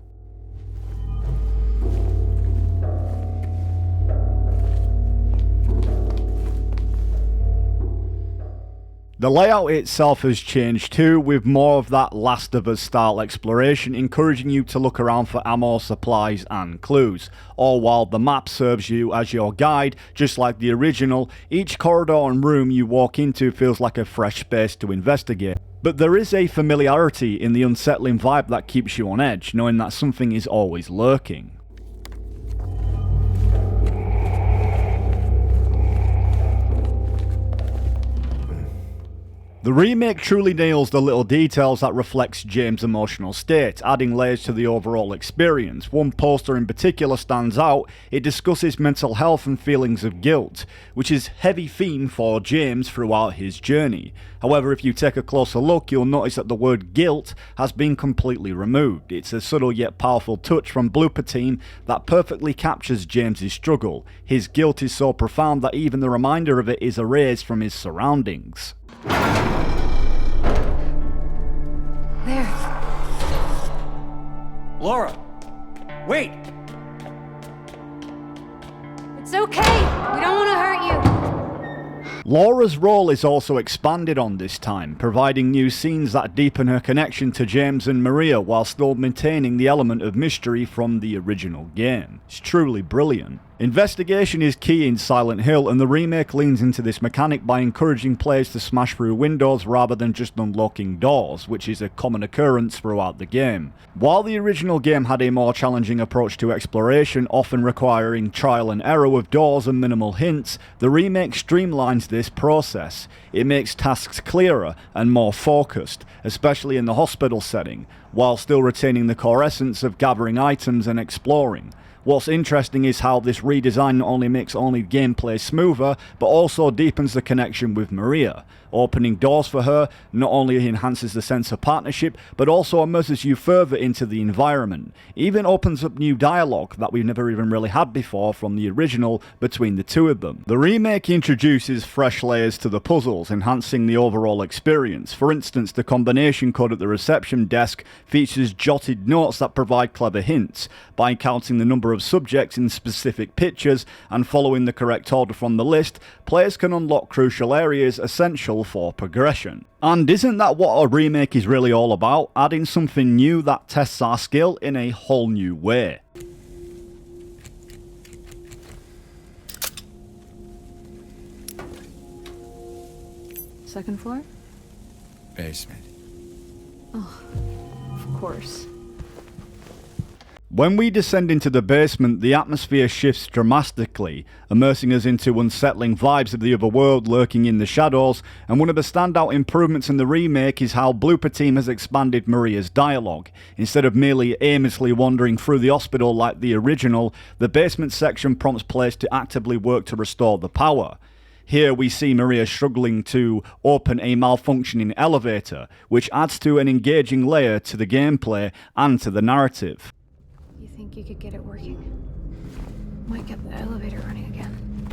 The layout itself has changed too, with more of that Last of Us style exploration, encouraging you to look around for ammo, supplies and clues. All while the map serves you as your guide, just like the original. Each corridor and room you walk into feels like a fresh space to investigate. But there is a familiarity in the unsettling vibe that keeps you on edge, knowing that something is always lurking. The remake truly nails the little details that reflects James' emotional state, adding layers to the overall experience. One poster in particular stands out. It discusses mental health and feelings of guilt, which is a heavy theme for James throughout his journey. However, if you take a closer look, you'll notice that the word guilt has been completely removed. It's a subtle yet powerful touch from Blooper Team that perfectly captures James' struggle. His guilt is so profound that even the reminder of it is erased from his surroundings. There. Laura! Wait! It's okay! We don't want to hurt you! Laura's role is also expanded on this time, providing new scenes that deepen her connection to James and Maria while still maintaining the element of mystery from the original game. It's truly brilliant. Investigation is key in Silent Hill, and the remake leans into this mechanic by encouraging players to smash through windows rather than just unlocking doors, which is a common occurrence throughout the game. While the original game had a more challenging approach to exploration, often requiring trial and error with doors and minimal hints, the remake streamlines this process. It makes tasks clearer and more focused, especially in the hospital setting, while still retaining the core essence of gathering items and exploring. What's interesting is how this redesign not only makes gameplay smoother, but also deepens the connection with Maria. Opening doors for her not only enhances the sense of partnership, but also immerses you further into the environment. Even opens up new dialogue that we've never even really had before from the original between the two of them. The remake introduces fresh layers to the puzzles, enhancing the overall experience. For instance, the combination code at the reception desk features jotted notes that provide clever hints. By counting the number of subjects in specific pictures and following the correct order from the list, players can unlock crucial areas essential for progression. And isn't that what a remake is really all about? Adding something new that tests our skill in a whole new way. Second floor? Basement. Oh, of course. When we descend into the basement, the atmosphere shifts dramatically, immersing us into unsettling vibes of the other world lurking in the shadows, and one of the standout improvements in the remake is how Blooper Team has expanded Maria's dialogue. Instead of merely aimlessly wandering through the hospital like the original, the basement section prompts players to actively work to restore the power. Here we see Maria struggling to open a malfunctioning elevator, which adds to an engaging layer to the gameplay and to the narrative. You think you could get it working? Might get the elevator running again.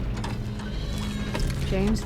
James?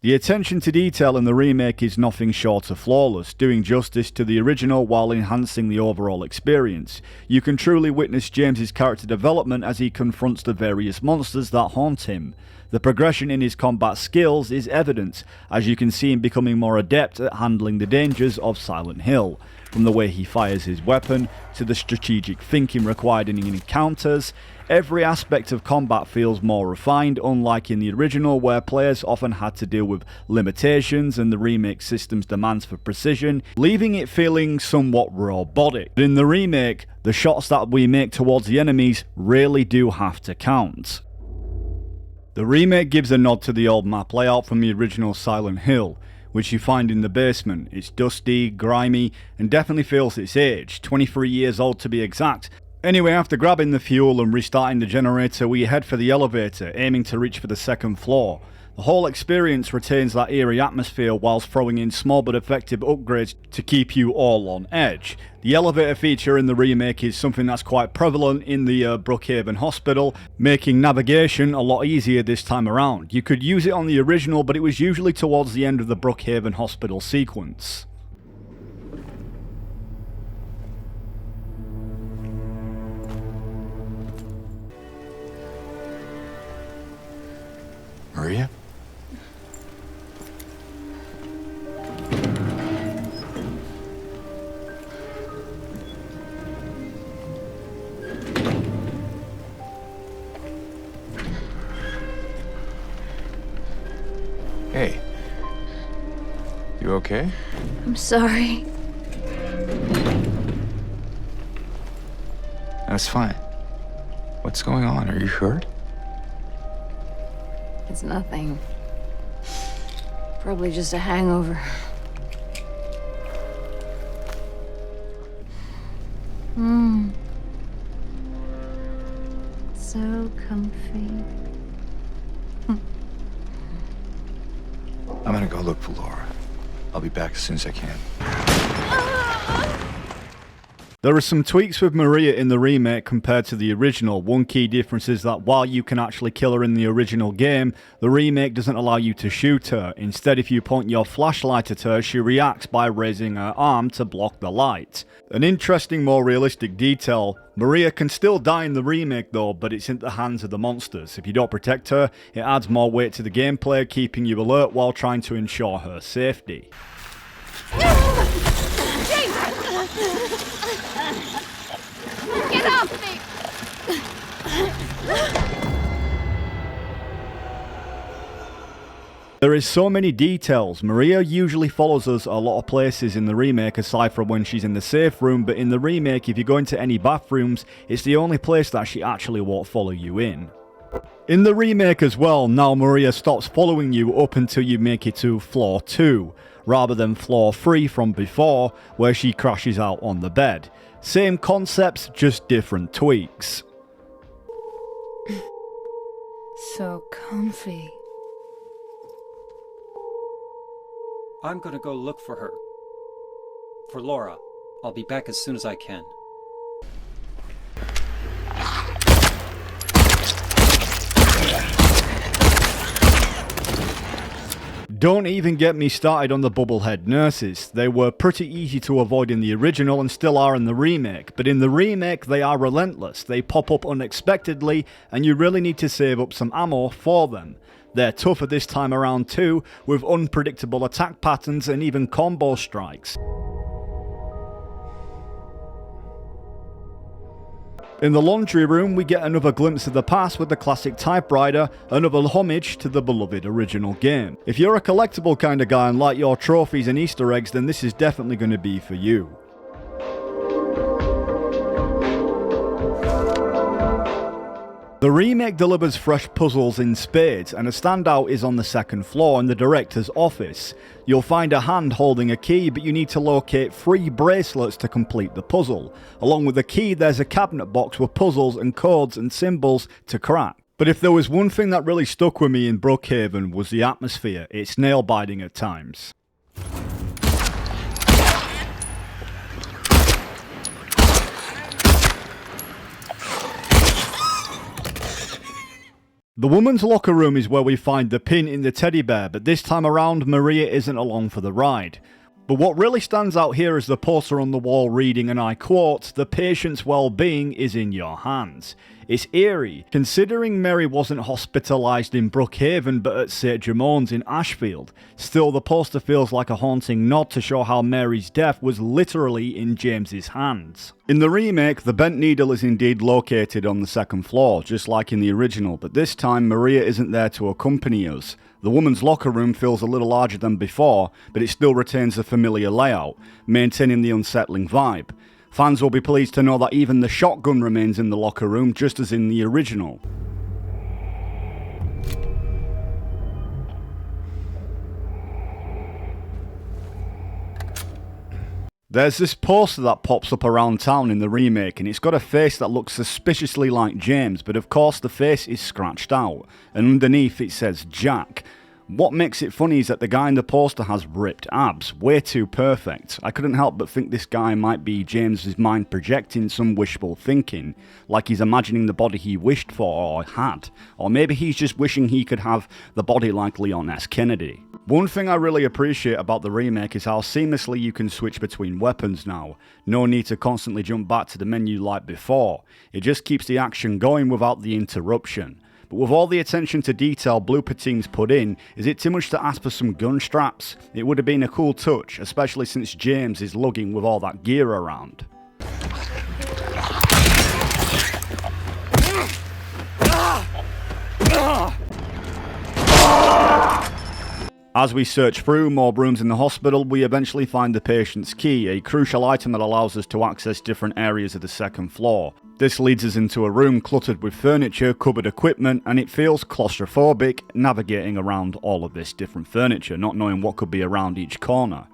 The attention to detail in the remake is nothing short of flawless, doing justice to the original while enhancing the overall experience. You can truly witness James's character development as he confronts the various monsters that haunt him. The progression in his combat skills is evident, as you can see him becoming more adept at handling the dangers of Silent Hill. From the way he fires his weapon, to the strategic thinking required in encounters, every aspect of combat feels more refined, unlike in the original where players often had to deal with limitations and the remake system's demands for precision, leaving it feeling somewhat robotic. But in the remake, the shots that we make towards the enemies really do have to count. The remake gives a nod to the old map layout from the original Silent Hill, which you find in the basement. It's dusty, grimy, and definitely feels its age, 23 years old to be exact. Anyway, after grabbing the fuel and restarting the generator, we head for the elevator, aiming to reach for the second floor. The whole experience retains that eerie atmosphere whilst throwing in small but effective upgrades to keep you all on edge. The elevator feature in the remake is something that's quite prevalent in the Brookhaven hospital, making navigation a lot easier this time around. You could use it on the original, but it was usually towards the end of the Brookhaven hospital sequence. Maria? Hey. You okay? I'm sorry. That's fine. What's going on? Are you hurt? It's nothing. Probably just a hangover. So comfy. I'm gonna go look for Laura. I'll be back as soon as I can. There are some tweaks with Maria in the remake compared to the original. One key difference is that while you can actually kill her in the original game, the remake doesn't allow you to shoot her. Instead, if you point your flashlight at her, she reacts by raising her arm to block the light. An interesting, more realistic detail. Maria can still die in the remake though, but it's in the hands of the monsters. If you don't protect her, it adds more weight to the gameplay, keeping you alert while trying to ensure her safety. Get Get off me! There is so many details. Maria usually follows us a lot of places in the remake aside from when she's in the safe room, but in the remake if you go into any bathrooms, it's the only place that she actually won't follow you in. In the remake as well, now Maria stops following you up until you make it to floor 2, rather than floor 3 from before, where she crashes out on the bed. Same concepts, just different tweaks. So comfy. I'm gonna go look for her. For Laura. I'll be back as soon as I can. Don't even get me started on the bubblehead nurses. They were pretty easy to avoid in the original and still are in the remake, but in the remake they are relentless. They pop up unexpectedly and you really need to save up some ammo for them. They're tougher this time around too, with unpredictable attack patterns and even combo strikes. In the laundry room we get another glimpse of the past with the classic typewriter, another homage to the beloved original game. If you're a collectible kind of guy and like your trophies and Easter eggs, then this is definitely going to be for you. The remake delivers fresh puzzles in spades, and a standout is on the second floor in the director's office. You'll find a hand holding a key, but you need to locate 3 bracelets to complete the puzzle. Along with the key, there's a cabinet box with puzzles and codes and symbols to crack. But if there was one thing that really stuck with me in Brookhaven was the atmosphere. It's nail-biting at times. The woman's locker room is where we find the pin in the teddy bear, but this time around Maria isn't along for the ride. But what really stands out here is the poster on the wall reading, and I quote, "The patient's well-being is in your hands." It's eerie, considering Mary wasn't hospitalised in Brookhaven but at St Jamone's in Ashfield. Still, the poster feels like a haunting nod to show how Mary's death was literally in James's hands. In the remake, the bent needle is indeed located on the second floor, just like in the original, but this time Maria isn't there to accompany us. The woman's locker room feels a little larger than before, but it still retains the familiar layout, maintaining the unsettling vibe. Fans will be pleased to know that even the shotgun remains in the locker room, just as in the original. There's this poster that pops up around town in the remake, and it's got a face that looks suspiciously like James, but of course the face is scratched out, and underneath it says Jack. What makes it funny is that the guy in the poster has ripped abs, way too perfect. I couldn't help but think this guy might be James's mind projecting some wishful thinking, like he's imagining the body he wished for or had, or maybe he's just wishing he could have the body like Leon S. Kennedy. One thing I really appreciate about the remake is how seamlessly you can switch between weapons now. No need to constantly jump back to the menu like before. It just keeps the action going without the interruption. But with all the attention to detail Blooper Team's put in, is it too much to ask for some gun straps? It would have been a cool touch, especially since James is lugging with all that gear around. As we search through more rooms in the hospital, we eventually find the patient's key, a crucial item that allows us to access different areas of the second floor. This leads us into a room cluttered with furniture, cupboard equipment, and it feels claustrophobic navigating around all of this different furniture, not knowing what could be around each corner.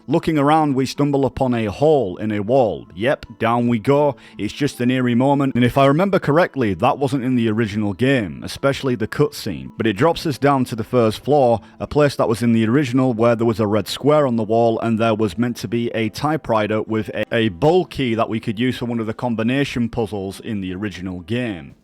Looking around, we stumble upon a hole in a wall. Yep, down we go. It's just an eerie moment, and if I remember correctly, that wasn't in the original game, especially the cutscene. But it drops us down to the first floor, a place that was in the original where there was a red square on the wall and there was meant to be a typewriter with a bowl key that we could use for one of the combination puzzles in the original game.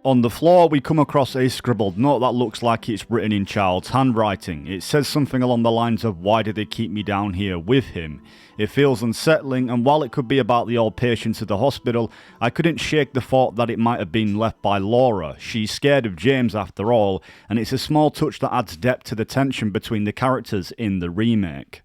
On the floor, we come across a scribbled note that looks like it's written in child's handwriting. It says something along the lines of, "Why did they keep me down here with him?" It feels unsettling, and while it could be about the old patients at the hospital, I couldn't shake the thought that it might have been left by Laura. She's scared of James after all, and it's a small touch that adds depth to the tension between the characters in the remake.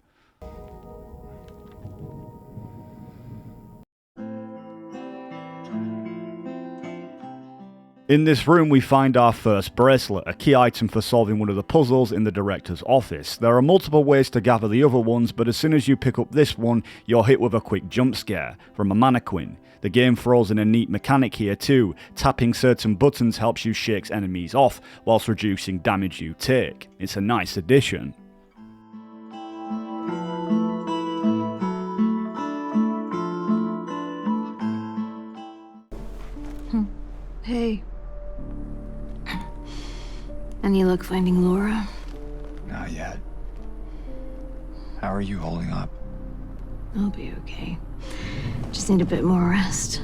In this room we find our first bracelet, a key item for solving one of the puzzles in the director's office. There are multiple ways to gather the other ones, but as soon as you pick up this one, you're hit with a quick jump scare from a mannequin. The game throws in a neat mechanic here too. Tapping certain buttons helps you shake enemies off, whilst reducing damage you take. It's a nice addition. Hey. Any luck finding Laura? Not yet. How are you holding up? I'll be okay. Just need a bit more rest.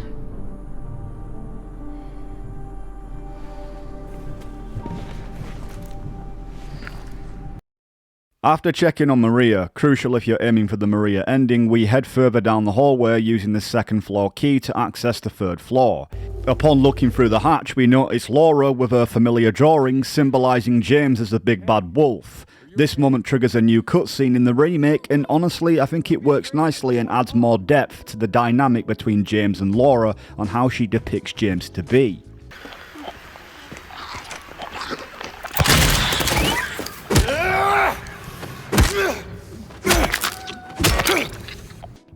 After checking on Maria, crucial if you're aiming for the Maria ending, we head further down the hallway using the second floor key to access the third floor. Upon looking through the hatch, we notice Laura with her familiar drawing symbolising James as the big bad wolf. This moment triggers a new cutscene in the remake, and honestly I think it works nicely and adds more depth to the dynamic between James and Laura on how she depicts James to be.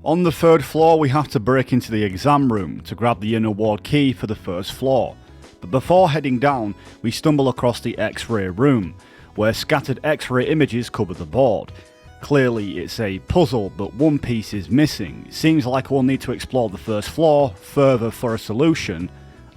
On the third floor we have to break into the exam room to grab the inner ward key for the first floor. But before heading down, we stumble across the X-ray room, where scattered X-ray images cover the board. Clearly it's a puzzle, but one piece is missing. It seems like we'll need to explore the first floor further for a solution.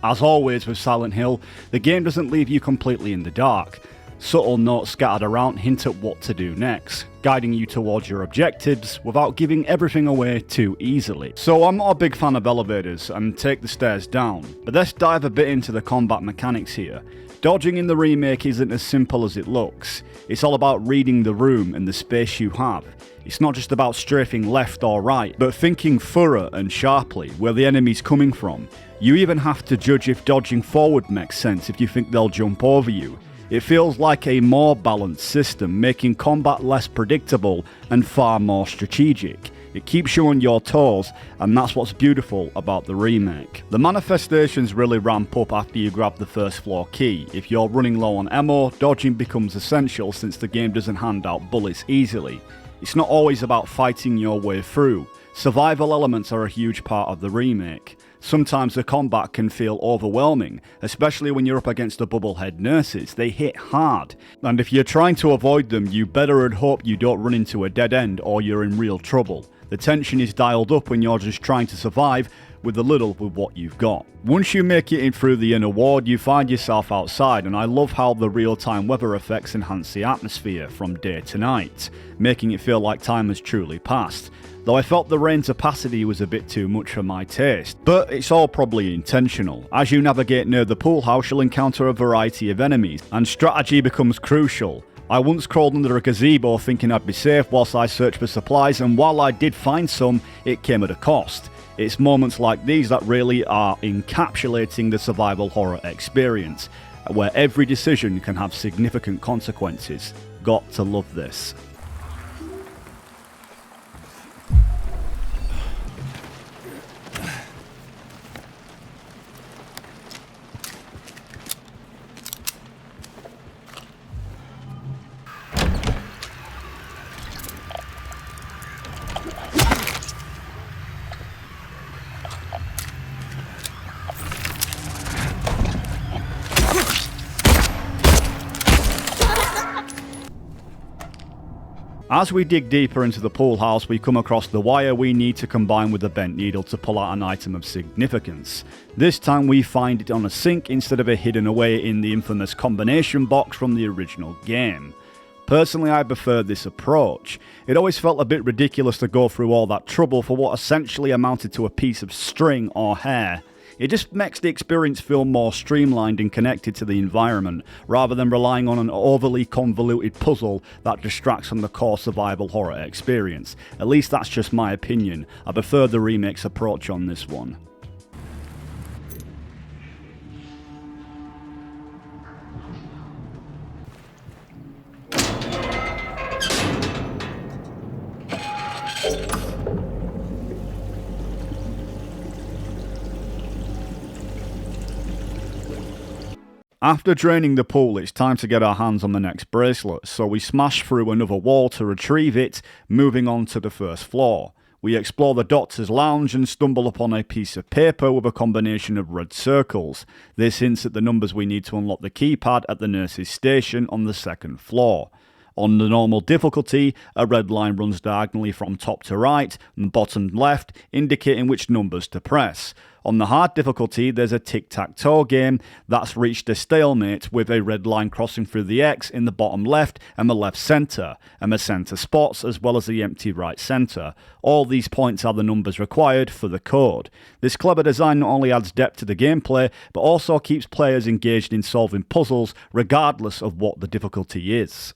As always with Silent Hill, the game doesn't leave you completely in the dark. Subtle notes scattered around hint at what to do next, guiding you towards your objectives without giving everything away too easily. So I'm not a big fan of elevators and take the stairs down, but let's dive a bit into the combat mechanics here. Dodging in the remake isn't as simple as it looks. It's all about reading the room and the space you have. It's not just about strafing left or right, but thinking thorough and sharply where the enemy's coming from. You even have to judge if dodging forward makes sense if you think they'll jump over you. It feels like a more balanced system, making combat less predictable and far more strategic. It keeps you on your toes, and that's what's beautiful about the remake. The manifestations really ramp up after you grab the first floor key. If you're running low on ammo, dodging becomes essential since the game doesn't hand out bullets easily. It's not always about fighting your way through. Survival elements are a huge part of the remake. Sometimes the combat can feel overwhelming, especially when you're up against the bubblehead nurses. They hit hard, and if you're trying to avoid them, you better hope you don't run into a dead end or you're in real trouble. The tension is dialed up when you're just trying to survive with with what you've got. Once you make it in through the inner ward, you find yourself outside, and I love how the real-time weather effects enhance the atmosphere from day to night, making it feel like time has truly passed. Though I felt the rain's opacity was a bit too much for my taste, but it's all probably intentional. As you navigate near the pool house, you'll encounter a variety of enemies, and strategy becomes crucial. I once crawled under a gazebo thinking I'd be safe whilst I searched for supplies, and while I did find some, it came at a cost. It's moments like these that really are encapsulating the survival horror experience, where every decision can have significant consequences. Got to love this. As we dig deeper into the pool house, we come across the wire we need to combine with the bent needle to pull out an item of significance. This time we find it on a sink instead of it hidden away in the infamous combination box from the original game. Personally, I preferred this approach. It always felt a bit ridiculous to go through all that trouble for what essentially amounted to a piece of string or hair. It just makes the experience feel more streamlined and connected to the environment, rather than relying on an overly convoluted puzzle that distracts from the core survival horror experience. At least that's just my opinion. I prefer the remake's approach on this one. After draining the pool, it's time to get our hands on the next bracelet, so we smash through another wall to retrieve it, moving on to the first floor. We explore the doctor's lounge and stumble upon a piece of paper with a combination of red circles. This hints at the numbers we need to unlock the keypad at the nurse's station on the second floor. On the normal difficulty, a red line runs diagonally from top to right and bottom left, indicating which numbers to press. On the hard difficulty, there's a tic-tac-toe game that's reached a stalemate with a red line crossing through the X in the bottom left and the left centre, and the centre spots as well as the empty right centre. All these points are the numbers required for the code. This clever design not only adds depth to the gameplay, but also keeps players engaged in solving puzzles regardless of what the difficulty is.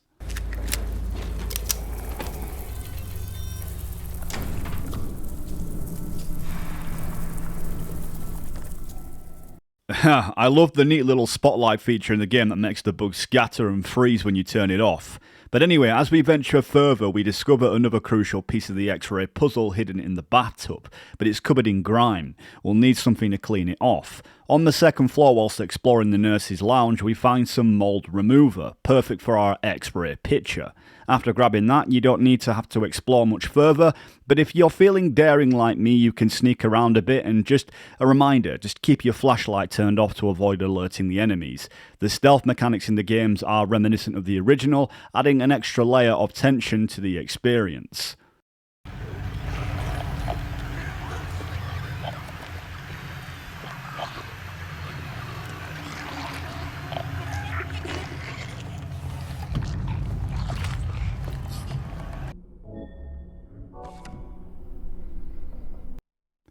I love the neat little spotlight feature in the game that makes the bugs scatter and freeze when you turn it off. But anyway, as we venture further, we discover another crucial piece of the X-ray puzzle hidden in the bathtub, but it's covered in grime. We'll need something to clean it off. On the second floor, whilst exploring the nurse's lounge, we find some mould remover, perfect for our X-ray picture. After grabbing that, you don't need to have to explore much further, but if you're feeling daring like me, you can sneak around a bit, and just a reminder, just keep your flashlight turned off to avoid alerting the enemies. The stealth mechanics in the games are reminiscent of the original, adding an extra layer of tension to the experience.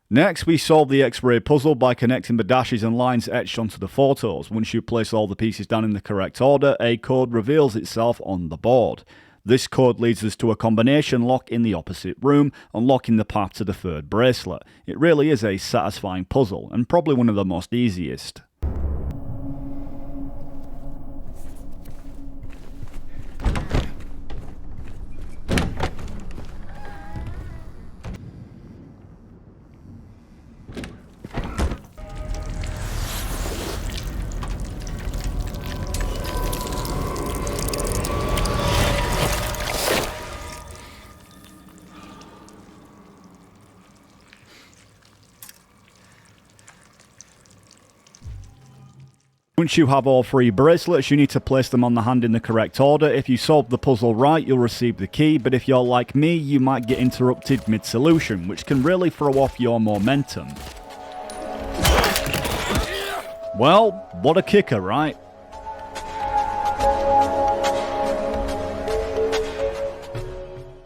Next, we solve the X-ray puzzle by connecting the dashes and lines etched onto the photos. Once you place all the pieces down in the correct order, a code reveals itself on the board. This code leads us to a combination lock in the opposite room, unlocking the path to the third bracelet. It really is a satisfying puzzle, and probably one of the most easiest. Once you have all three bracelets, you need to place them on the hand in the correct order. If you solve the puzzle right, you'll receive the key, but if you're like me, you might get interrupted mid-solution, which can really throw off your momentum. Well, what a kicker, right?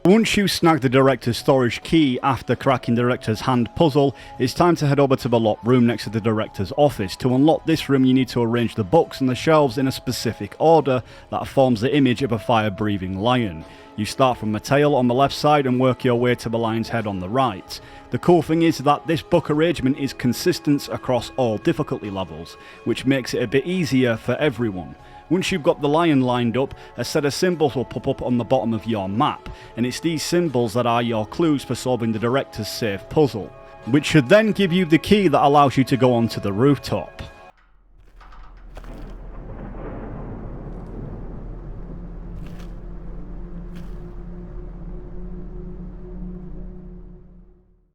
Once you snag the director's storage key after cracking the director's hand puzzle, it's time to head over to the locked room next to the director's office. To unlock this room, you need to arrange the books and the shelves in a specific order that forms the image of a fire-breathing lion. You start from the tail on the left side and work your way to the lion's head on the right. The cool thing is that this book arrangement is consistent across all difficulty levels, which makes it a bit easier for everyone. Once you've got the lion lined up, a set of symbols will pop up on the bottom of your map, and it's these symbols that are your clues for solving the director's safe puzzle, which should then give you the key that allows you to go onto the rooftop.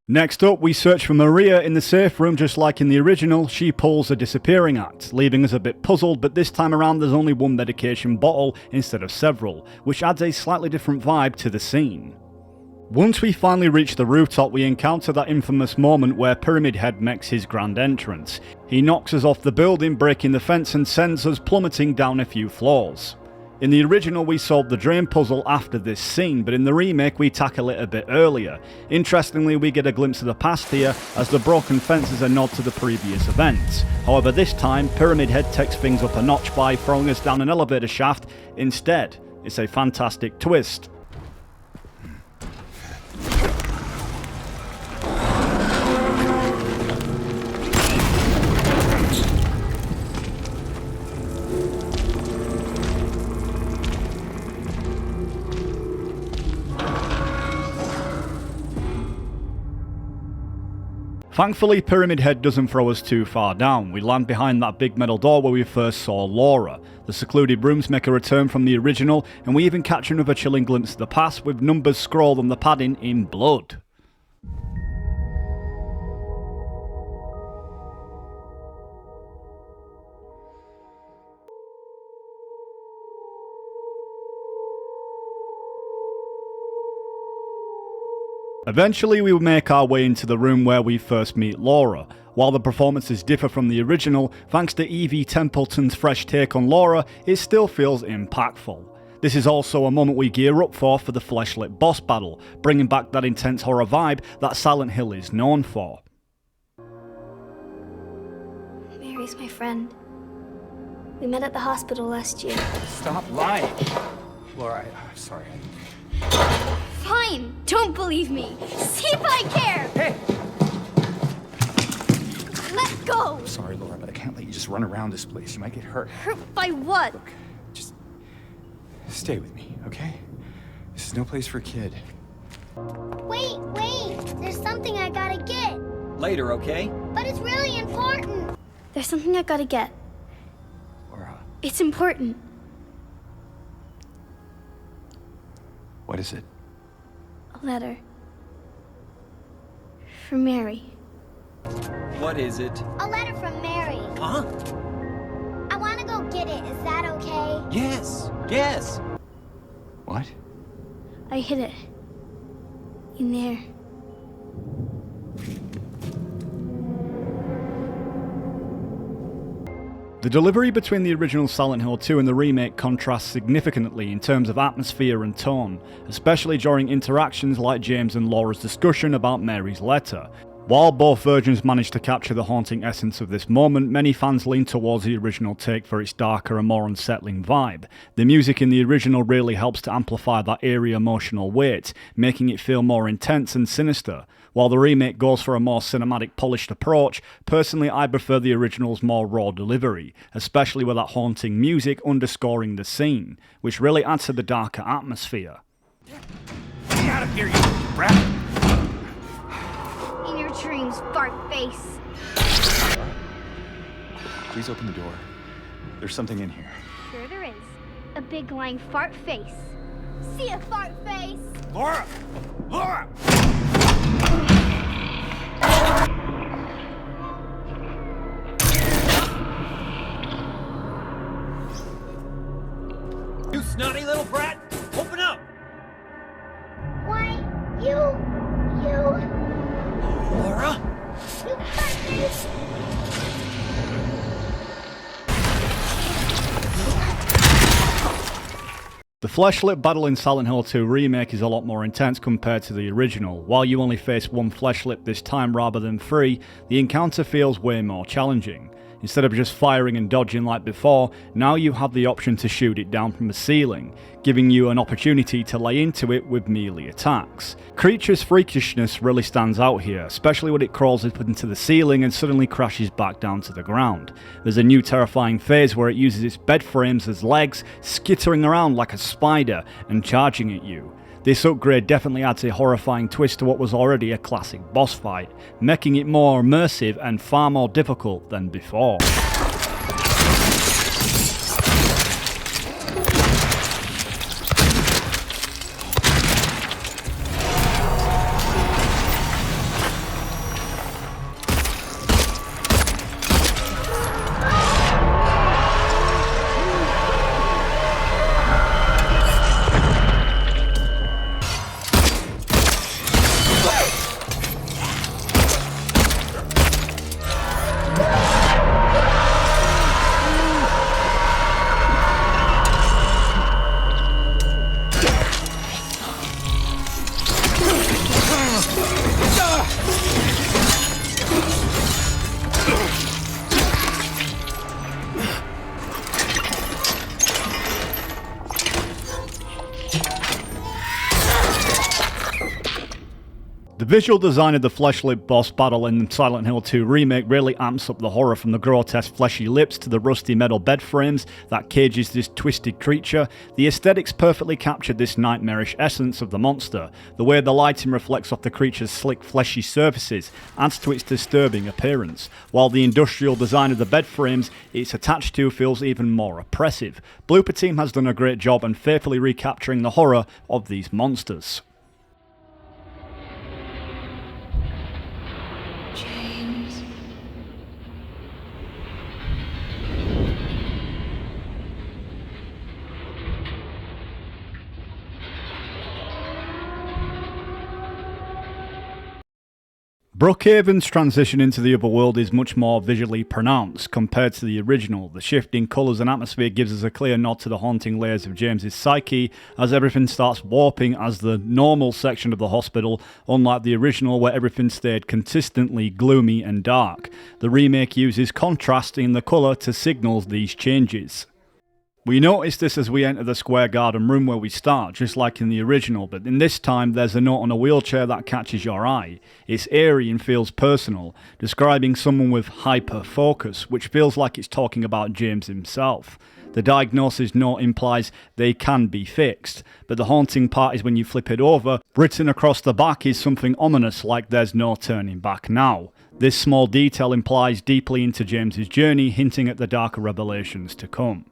Next up, we search for Maria in the safe room. Just like in the original, she pulls a disappearing act, leaving us a bit puzzled, but this time around there's only one medication bottle instead of several, which adds a slightly different vibe to the scene. Once we finally reach the rooftop, we encounter that infamous moment where Pyramid Head makes his grand entrance. He knocks us off the building, breaking the fence, and sends us plummeting down a few floors. In the original we solved the drain puzzle after this scene, but in the remake we tackle it a bit earlier. Interestingly, we get a glimpse of the past here, as the broken fence is a nod to the previous events. However, this time Pyramid Head takes things up a notch by throwing us down an elevator shaft instead. It's a fantastic twist. Thankfully, Pyramid Head doesn't throw us too far down. We land behind that big metal door where we first saw Laura. The secluded rooms make a return from the original, and we even catch another chilling glimpse of the past with numbers scrawled on the padding in blood. Eventually we make our way into the room where we first meet Laura. While the performances differ from the original, thanks to Evie Templeton's fresh take on Laura, it still feels impactful. This is also a moment we gear up for the fleshlit boss battle, bringing back that intense horror vibe that Silent Hill is known for. Mary's my friend. We met at the hospital last year. Stop lying. Laura, I'm sorry. Fine, don't believe me. See if I care. Hey! Let go. I'm sorry, Laura, but I can't let you just run around this place. You might get hurt. Hurt by what? Look, just stay with me, okay? This is no place for a kid. Wait. There's something I gotta get. Later, okay? But it's really important. There's something I gotta get. Laura. It's important. What is it? A letter. From Mary. What is it? A letter from Mary. Huh? I want to go get it. Is that okay? Yes. What? I hid it. In there. The delivery between the original Silent Hill 2 and the remake contrasts significantly in terms of atmosphere and tone, especially during interactions like James and Laura's discussion about Mary's letter. While both versions managed to capture the haunting essence of this moment, many fans lean towards the original take for its darker and more unsettling vibe. The music in the original really helps to amplify that eerie emotional weight, making it feel more intense and sinister. While the remake goes for a more cinematic, polished approach, personally I prefer the original's more raw delivery, especially with that haunting music underscoring the scene, which really adds to the darker atmosphere. Get out of here, you brat! In your dreams, fart face. Please open the door. There's something in here. Sure there is. A big lying fart face. See a fart face? Laura! Laura! You snotty little brat! Open up! Why, you... Laura? You fart face! The fleshlit battle in Silent Hill 2 Remake is a lot more intense compared to the original. While you only face one fleshlit this time rather than 3, the encounter feels way more challenging. Instead of just firing and dodging like before, now you have the option to shoot it down from the ceiling, giving you an opportunity to lay into it with melee attacks. Creature's freakishness really stands out here, especially when it crawls up into the ceiling and suddenly crashes back down to the ground. There's a new terrifying phase where it uses its bed frames as legs, skittering around like a spider and charging at you. This upgrade definitely adds a horrifying twist to what was already a classic boss fight, making it more immersive and far more difficult than before. visual design of the flesh-lipped boss battle in Silent Hill 2 Remake really amps up the horror, from the grotesque fleshy lips to the rusty metal bed frames that cages this twisted creature. The aesthetics perfectly captured this nightmarish essence of the monster. The way the lighting reflects off the creature's slick fleshy surfaces adds to its disturbing appearance, while the industrial design of the bed frames it's attached to feels even more oppressive. Blooper Team has done a great job in faithfully recapturing the horror of these monsters. Brookhaven's transition into the otherworld is much more visually pronounced compared to the original. The shift in colours and atmosphere gives us a clear nod to the haunting layers of James's psyche, as everything starts warping as the normal section of the hospital, unlike the original where everything stayed consistently gloomy and dark. The remake uses contrast in the colour to signal these changes. We notice this as we enter the square garden room where we start, just like in the original, but in this time there's a note on a wheelchair that catches your eye. It's eerie and feels personal, describing someone with hyper-focus, which feels like it's talking about James himself. The diagnosis note implies they can be fixed, but the haunting part is when you flip it over. Written across the back is something ominous, like there's no turning back now. This small detail implies deeply into James's journey, hinting at the darker revelations to come.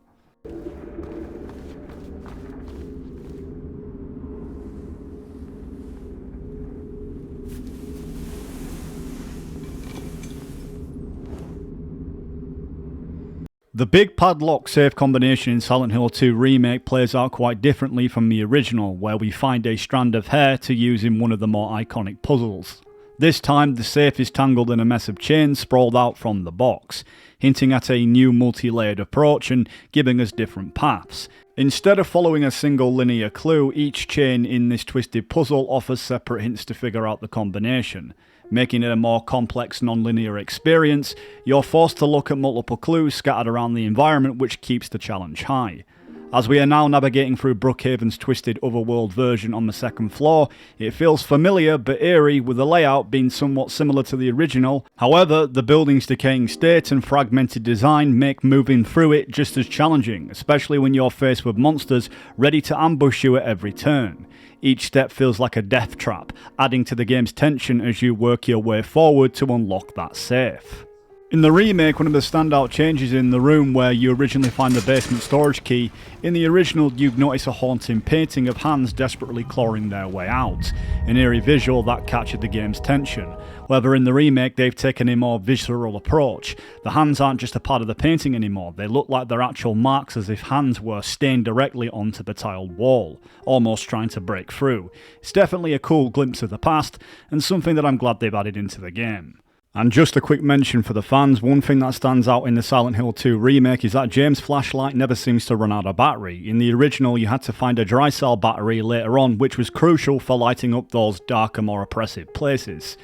The big padlock safe combination in Silent Hill 2 Remake plays out quite differently from the original, where we find a strand of hair to use in one of the more iconic puzzles. This time, the safe is tangled in a mess of chains sprawled out from the box, hinting at a new multi-layered approach and giving us different paths. Instead of following a single linear clue, each chain in this twisted puzzle offers separate hints to figure out the combination. Making it a more complex non-linear experience, you're forced to look at multiple clues scattered around the environment, which keeps the challenge high. As we are now navigating through Brookhaven's twisted otherworld version on the second floor, it feels familiar but eerie, with the layout being somewhat similar to the original. However, the building's decaying state and fragmented design make moving through it just as challenging, especially when you're faced with monsters ready to ambush you at every turn. Each step feels like a death trap, adding to the game's tension as you work your way forward to unlock that safe. In the remake, one of the standout changes in the room where you originally find the basement storage key. In the original, you'd notice a haunting painting of hands desperately clawing their way out, an eerie visual that captured the game's tension. However, in the remake, they've taken a more visceral approach. The hands aren't just a part of the painting anymore, they look like they're actual marks, as if hands were stained directly onto the tiled wall, almost trying to break through. It's definitely a cool glimpse of the past, and something that I'm glad they've added into the game. And just a quick mention for the fans, one thing that stands out in the Silent Hill 2 remake is that James' flashlight never seems to run out of battery. In the original, you had to find a dry cell battery later on, which was crucial for lighting up those darker, more oppressive places.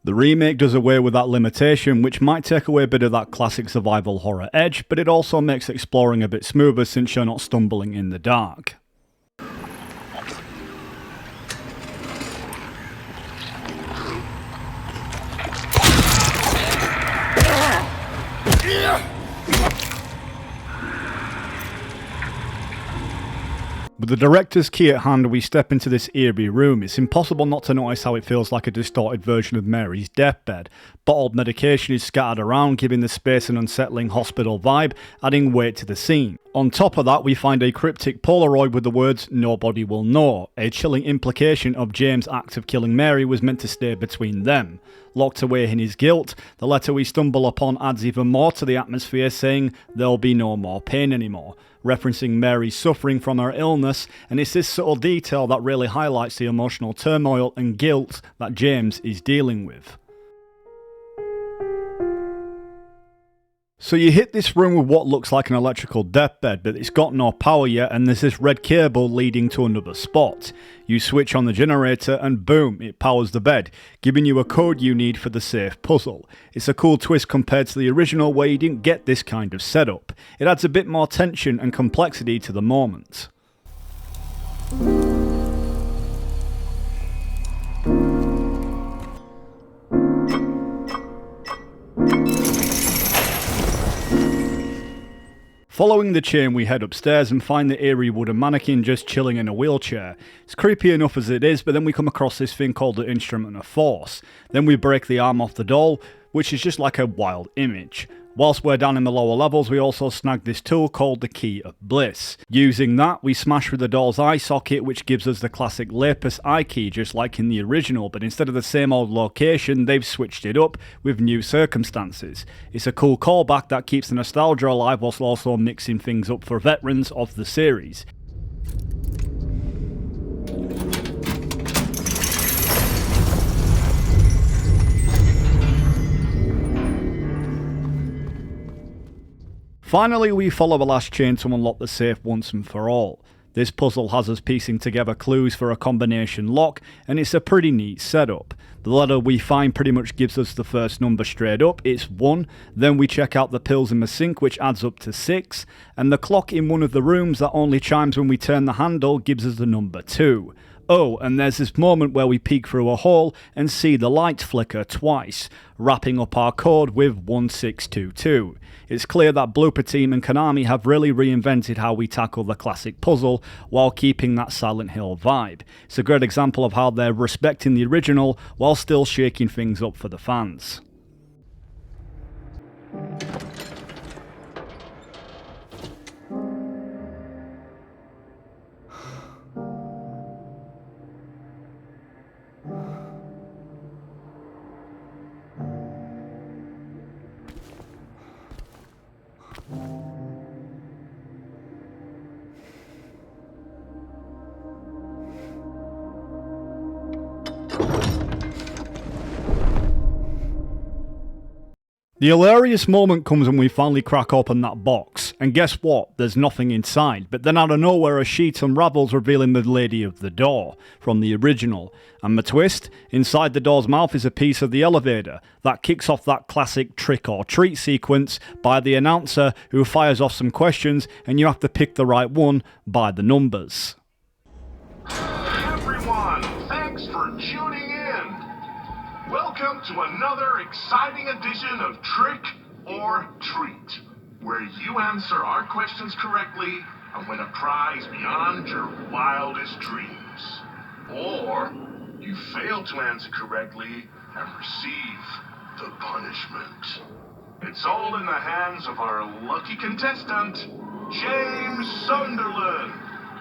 The remake does away with that limitation, which might take away a bit of that classic survival horror edge, but it also makes exploring a bit smoother since you're not stumbling in the dark. With the director's key at hand, we step into this eerie room. It's impossible not to notice how it feels like a distorted version of Mary's deathbed. Bottled medication is scattered around, giving the space an unsettling hospital vibe, adding weight to the scene. On top of that, we find a cryptic Polaroid with the words, "Nobody will know," a chilling implication of James' act of killing Mary was meant to stay between them. Locked away in his guilt, the letter we stumble upon adds even more to the atmosphere, saying there'll be no more pain anymore, referencing Mary's suffering from her illness, and it's this subtle detail that really highlights the emotional turmoil and guilt that James is dealing with. So you hit this room with what looks like an electrical deathbed, but it's got no power yet, and there's this red cable leading to another spot. You switch on the generator and boom, it powers the bed, giving you a code you need for the safe puzzle. It's a cool twist compared to the original where you didn't get this kind of setup. It adds a bit more tension and complexity to the moment. Following the chain, we head upstairs and find the eerie wooden mannequin just chilling in a wheelchair. It's creepy enough as it is, but then we come across this thing called the Instrument of Force. Then we break the arm off the doll, which is just like a wild image. Whilst we're down in the lower levels, we also snag this tool called the Key of Bliss. Using that, we smash through the doll's eye socket, which gives us the classic lapis eye key, just like in the original, but instead of the same old location, they've switched it up with new circumstances. It's a cool callback that keeps the nostalgia alive whilst also mixing things up for veterans of the series. Finally, we follow the last chain to unlock the safe once and for all. This puzzle has us piecing together clues for a combination lock, and it's a pretty neat setup. The letter we find pretty much gives us the first number straight up, it's 1, then we check out the pills in the sink which adds up to 6, and the clock in one of the rooms that only chimes when we turn the handle gives us the number 2. Oh, and there's this moment where we peek through a hole and see the light flicker twice, wrapping up our code with 1622. It's clear that Blooper Team and Konami have really reinvented how we tackle the classic puzzle while keeping that Silent Hill vibe. It's a great example of how they're respecting the original while still shaking things up for the fans. The hilarious moment comes when we finally crack open that box, and guess what, there's nothing inside, but then out of nowhere a sheet unravels revealing the Lady of the Door, from the original, and the twist, inside the door's mouth is a piece of the elevator, that kicks off that classic trick or treat sequence by the announcer who fires off some questions and you have to pick the right one by the numbers. Everyone, thanks for tuning in. Welcome to another exciting edition of Trick or Treat, where you answer our questions correctly and win a prize beyond your wildest dreams. Or you fail to answer correctly and receive the punishment. It's all in the hands of our lucky contestant, James Sunderland.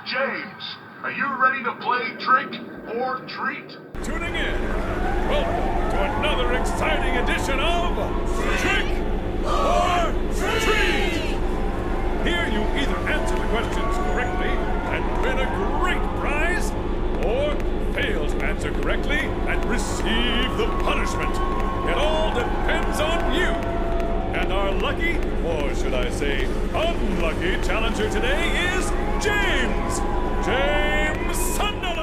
James, are you ready to play Trick or Treat? Tuning in. Welcome to another exciting edition of Trick or Treat! Here you either answer the questions correctly and win a great prize, or fail to answer correctly and receive the punishment. It all depends on you. And our lucky, or should I say unlucky, challenger today is James Sunderland!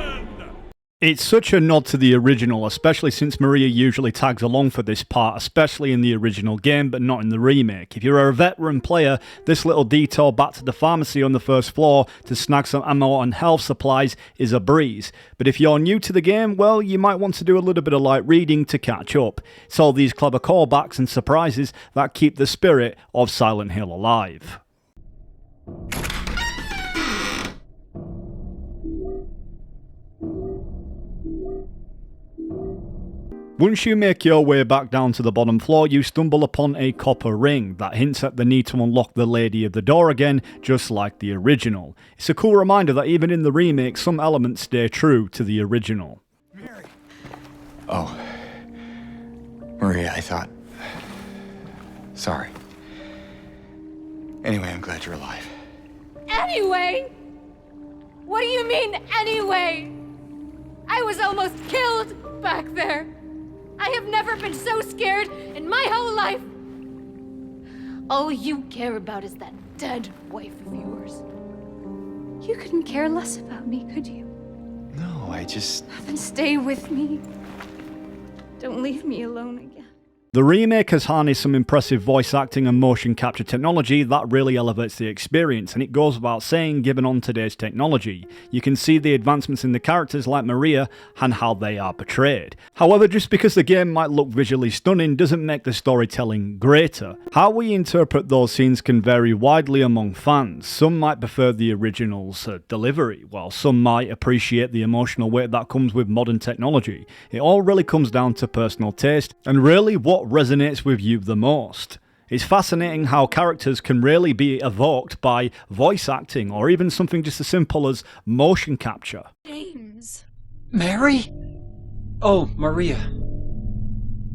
It's such a nod to the original, especially since Maria usually tags along for this part, especially in the original game, but not in the remake. If you're a veteran player, this little detour back to the pharmacy on the first floor to snag some ammo and health supplies is a breeze. But if you're new to the game, well, you might want to do a little bit of light reading to catch up. It's all these clever callbacks and surprises that keep the spirit of Silent Hill alive. Once you make your way back down to the bottom floor, you stumble upon a copper ring that hints at the need to unlock the Lady of the Door again, just like the original. It's a cool reminder that even in the remake, some elements stay true to the original. Mary. Oh. Maria, I thought... Sorry. Anyway, I'm glad you're alive. Anyway? What do you mean, anyway? I was almost killed back there. I have never been so scared in my whole life. All you care about is that dead wife of yours. You couldn't care less about me, could you? No, I just... Then stay with me. Don't leave me alone again. The remake has harnessed some impressive voice acting and motion capture technology that really elevates the experience, and it goes without saying given on today's technology. You can see the advancements in the characters like Maria and how they are portrayed. However, just because the game might look visually stunning doesn't make the storytelling greater. How we interpret those scenes can vary widely among fans. Some might prefer the original's delivery, while some might appreciate the emotional weight that comes with modern technology. It all really comes down to personal taste, and really what resonates with you the most. It's fascinating how characters can really be evoked by voice acting or even something just as simple as motion capture. James. Mary? Oh, Maria.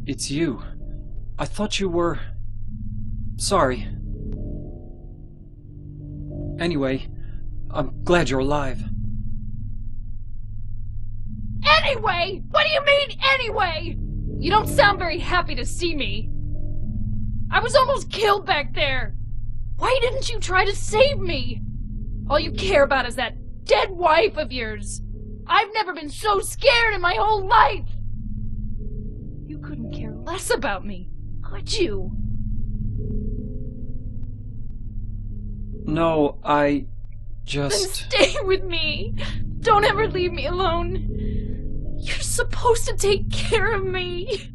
It's you. I thought you were... Sorry. Anyway, I'm glad you're alive. Anyway? What do you mean, anyway? You don't sound very happy to see me. I was almost killed back there. Why didn't you try to save me? All you care about is that dead wife of yours. I've never been so scared in my whole life. You couldn't care less about me, could you? No, I just... Then stay with me. Don't ever leave me alone. You're supposed to take care of me.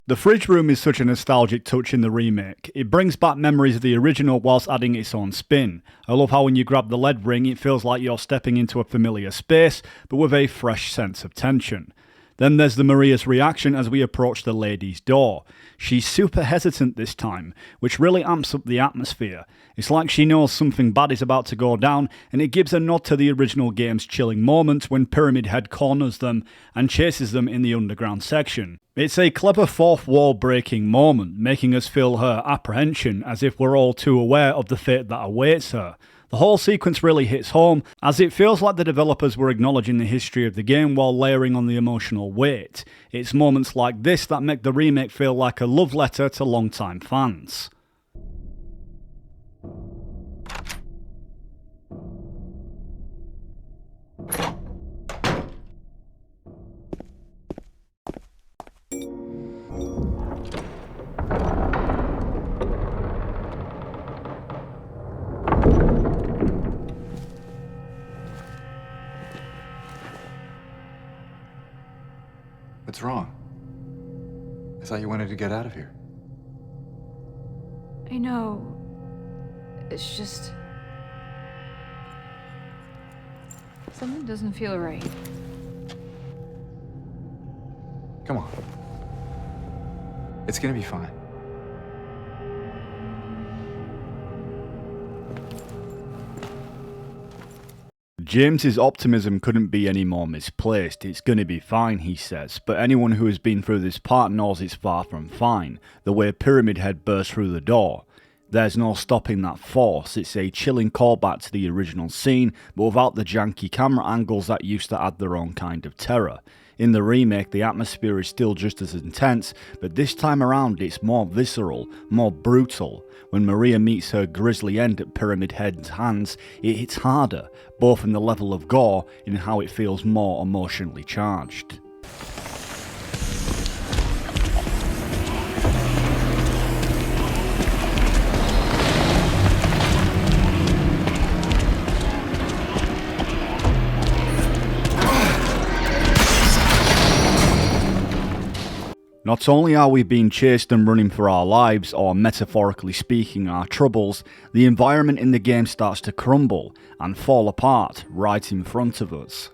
The fridge room is such a nostalgic touch in the remake. It brings back memories of the original whilst adding its own spin. I love how when you grab the lead ring it feels like you're stepping into a familiar space, but with a fresh sense of tension. Then there's the Maria's reaction as we approach the lady's door. She's super hesitant this time, which really amps up the atmosphere. It's like she knows something bad is about to go down, and it gives a nod to the original game's chilling moment when Pyramid Head corners them and chases them in the underground section. It's a clever fourth wall breaking moment, making us feel her apprehension as if we're all too aware of the fate that awaits her. The whole sequence really hits home, as it feels like the developers were acknowledging the history of the game while layering on the emotional weight. It's moments like this that make the remake feel like a love letter to longtime fans. What's wrong? I thought you wanted to get out of here. I know. It's just... something doesn't feel right. Come on. It's gonna be fine. James's optimism couldn't be any more misplaced. It's gonna be fine, he says, but anyone who has been through this part knows it's far from fine, the way Pyramid Head burst through the door. There's no stopping that force. It's a chilling callback to the original scene, but without the janky camera angles that used to add their own kind of terror. In the remake, the atmosphere is still just as intense, but this time around it's more visceral, more brutal. When Maria meets her grisly end at Pyramid Head's hands, it hits harder, both in the level of gore and in how it feels more emotionally charged. Not only are we being chased and running for our lives, or metaphorically speaking our troubles, the environment in the game starts to crumble and fall apart right in front of us.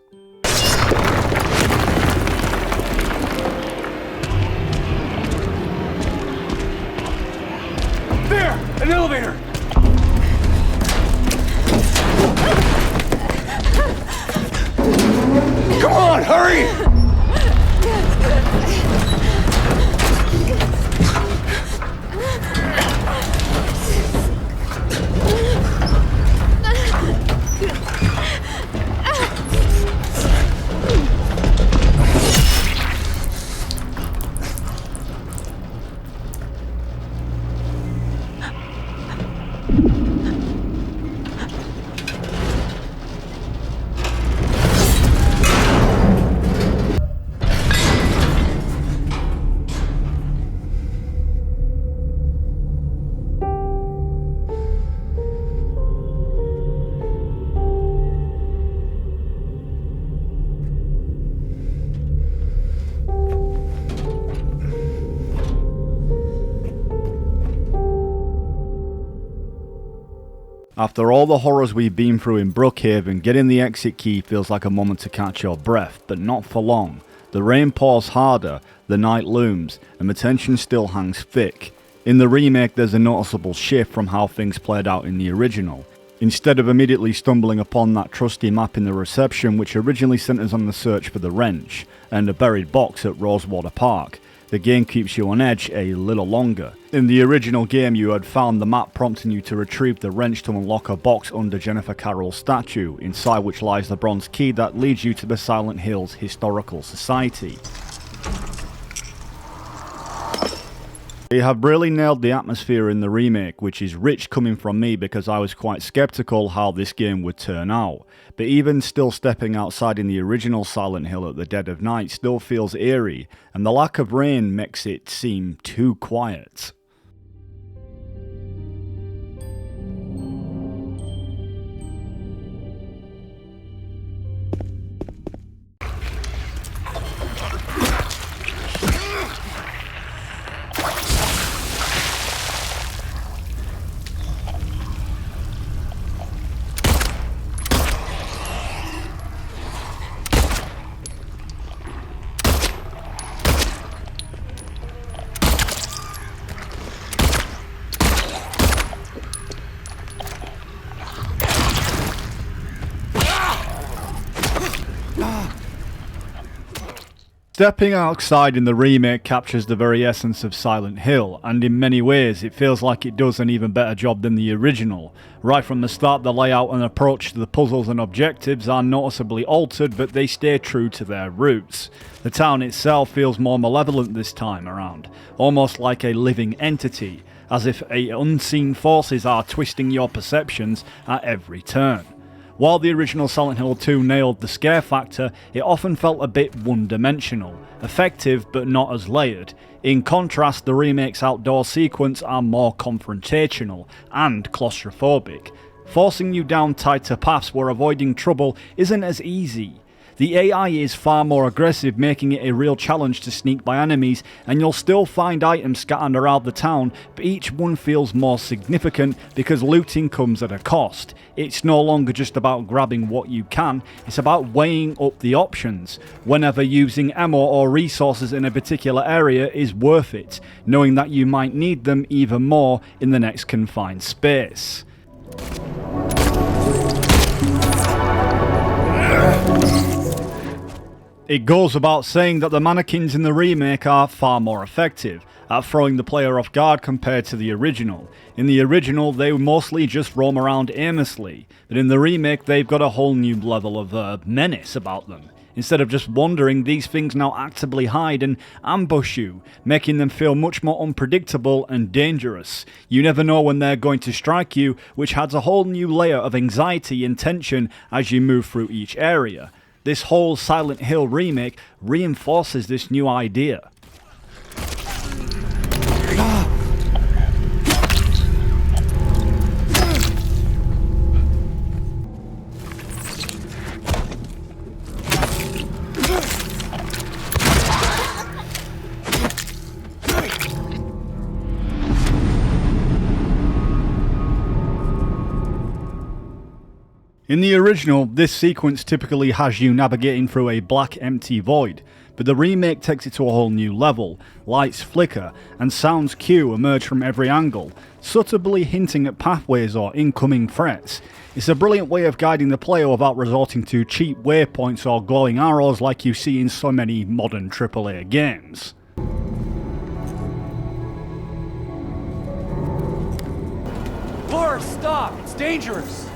There! An elevator! Come on, hurry! After all the horrors we've been through in Brookhaven, getting the exit key feels like a moment to catch your breath, but not for long. The rain pours harder, the night looms, and the tension still hangs thick. In the remake, there's a noticeable shift from how things played out in the original. Instead of immediately stumbling upon that trusty map in the reception, which originally sent us on the search for the wrench and a buried box at Rosewater Park, the game keeps you on edge a little longer. In the original game, you had found the map prompting you to retrieve the wrench to unlock a box under Jennifer Carroll's statue, inside which lies the bronze key that leads you to the Silent Hills Historical Society. They have really nailed the atmosphere in the remake, which is rich coming from me because I was quite skeptical how this game would turn out. But even still, stepping outside in the original Silent Hill at the dead of night still feels eerie, and the lack of rain makes it seem too quiet. Stepping outside in the remake captures the very essence of Silent Hill, and in many ways it feels like it does an even better job than the original. Right from the start, the layout and approach to the puzzles and objectives are noticeably altered, but they stay true to their roots. The town itself feels more malevolent this time around, almost like a living entity, as if unseen forces are twisting your perceptions at every turn. While the original Silent Hill 2 nailed the scare factor, it often felt a bit one-dimensional, effective but not as layered. In contrast, the remake's outdoor sequence are more confrontational and claustrophobic, forcing you down tighter paths where avoiding trouble isn't as easy. The AI is far more aggressive, making it a real challenge to sneak by enemies, and you'll still find items scattered around the town, but each one feels more significant because looting comes at a cost. It's no longer just about grabbing what you can, it's about weighing up the options. Whenever using ammo or resources in a particular area is worth it, knowing that you might need them even more in the next confined space. It goes without saying that the mannequins in the remake are far more effective at throwing the player off guard compared to the original. In the original, they mostly just roam around aimlessly, but in the remake they've got a whole new level of menace about them. Instead of just wandering, these things now actively hide and ambush you, making them feel much more unpredictable and dangerous. You never know when they're going to strike you, which adds a whole new layer of anxiety and tension as you move through each area. This whole Silent Hill remake reinforces this new idea. In the original, this sequence typically has you navigating through a black empty void, but the remake takes it to a whole new level. Lights flicker and sounds cue emerge from every angle, subtly hinting at pathways or incoming threats. It's a brilliant way of guiding the player without resorting to cheap waypoints or glowing arrows like you see in so many modern AAA games. Laura, stop! It's dangerous!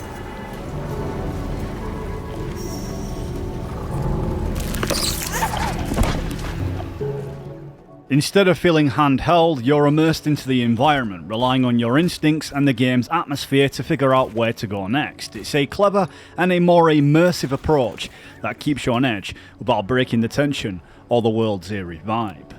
Instead of feeling handheld, you're immersed into the environment, relying on your instincts and the game's atmosphere to figure out where to go next. It's a clever and a more immersive approach that keeps you on edge without breaking the tension or the world's eerie vibe.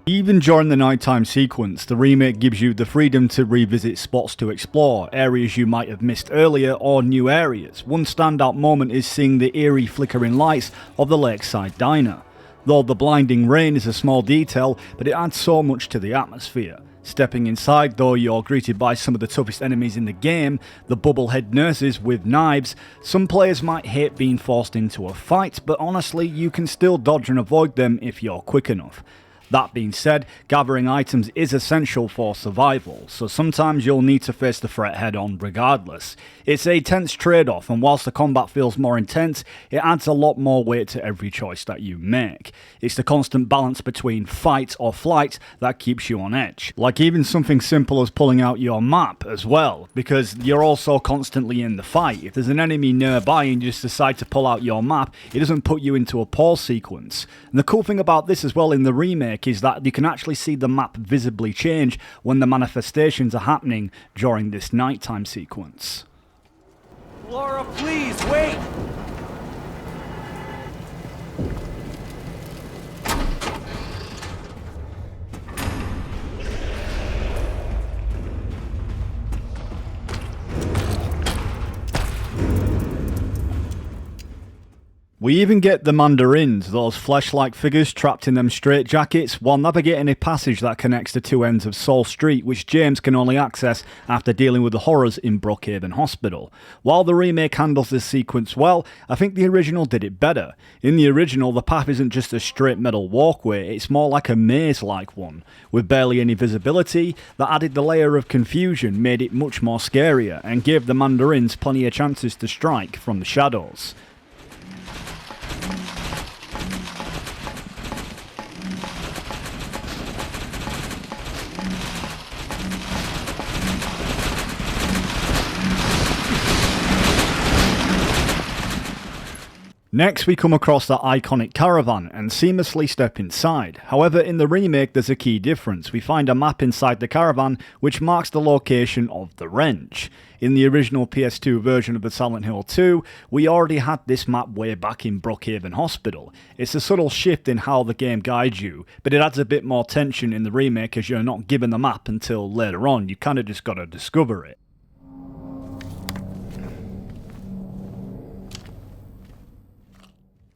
Even Even during the nighttime sequence, the remake gives you the freedom to revisit spots to explore, areas you might have missed earlier, or new areas. One standout moment is seeing the eerie flickering lights of the lakeside diner. Though the blinding rain is a small detail, but it adds so much to the atmosphere. Stepping inside, though, you're greeted by some of the toughest enemies in the game, the bubblehead nurses with knives. Some players might hate being forced into a fight, but honestly, you can still dodge and avoid them if you're quick enough. That being said, gathering items is essential for survival, so sometimes you'll need to face the threat head on regardless. It's a tense trade-off, and whilst the combat feels more intense, it adds a lot more weight to every choice that you make. It's the constant balance between fight or flight that keeps you on edge. Like even something simple as pulling out your map as well, because you're also constantly in the fight. If there's an enemy nearby and you just decide to pull out your map, it doesn't put you into a pause sequence. And the cool thing about this as well in the remake is that you can actually see the map visibly change when the manifestations are happening during this nighttime sequence. Laura, please, wait! We even get the mandarins, those flesh-like figures trapped in them straitjackets, while navigating a passage that connects the two ends of Saul Street, which James can only access after dealing with the horrors in Brookhaven Hospital. While the remake handles this sequence well, I think the original did it better. In the original, the path isn't just a straight metal walkway, it's more like a maze-like one. With barely any visibility, that added the layer of confusion, made it much more scarier, and gave the mandarins plenty of chances to strike from the shadows. Next, we come across that iconic caravan and seamlessly step inside. However, in the remake there's a key difference. We find a map inside the caravan which marks the location of the wrench. In the original PS2 version of the Silent Hill 2, we already had this map way back in Brookhaven Hospital. It's a subtle shift in how the game guides you, but it adds a bit more tension in the remake as you're not given the map until later on. You kinda just gotta discover it.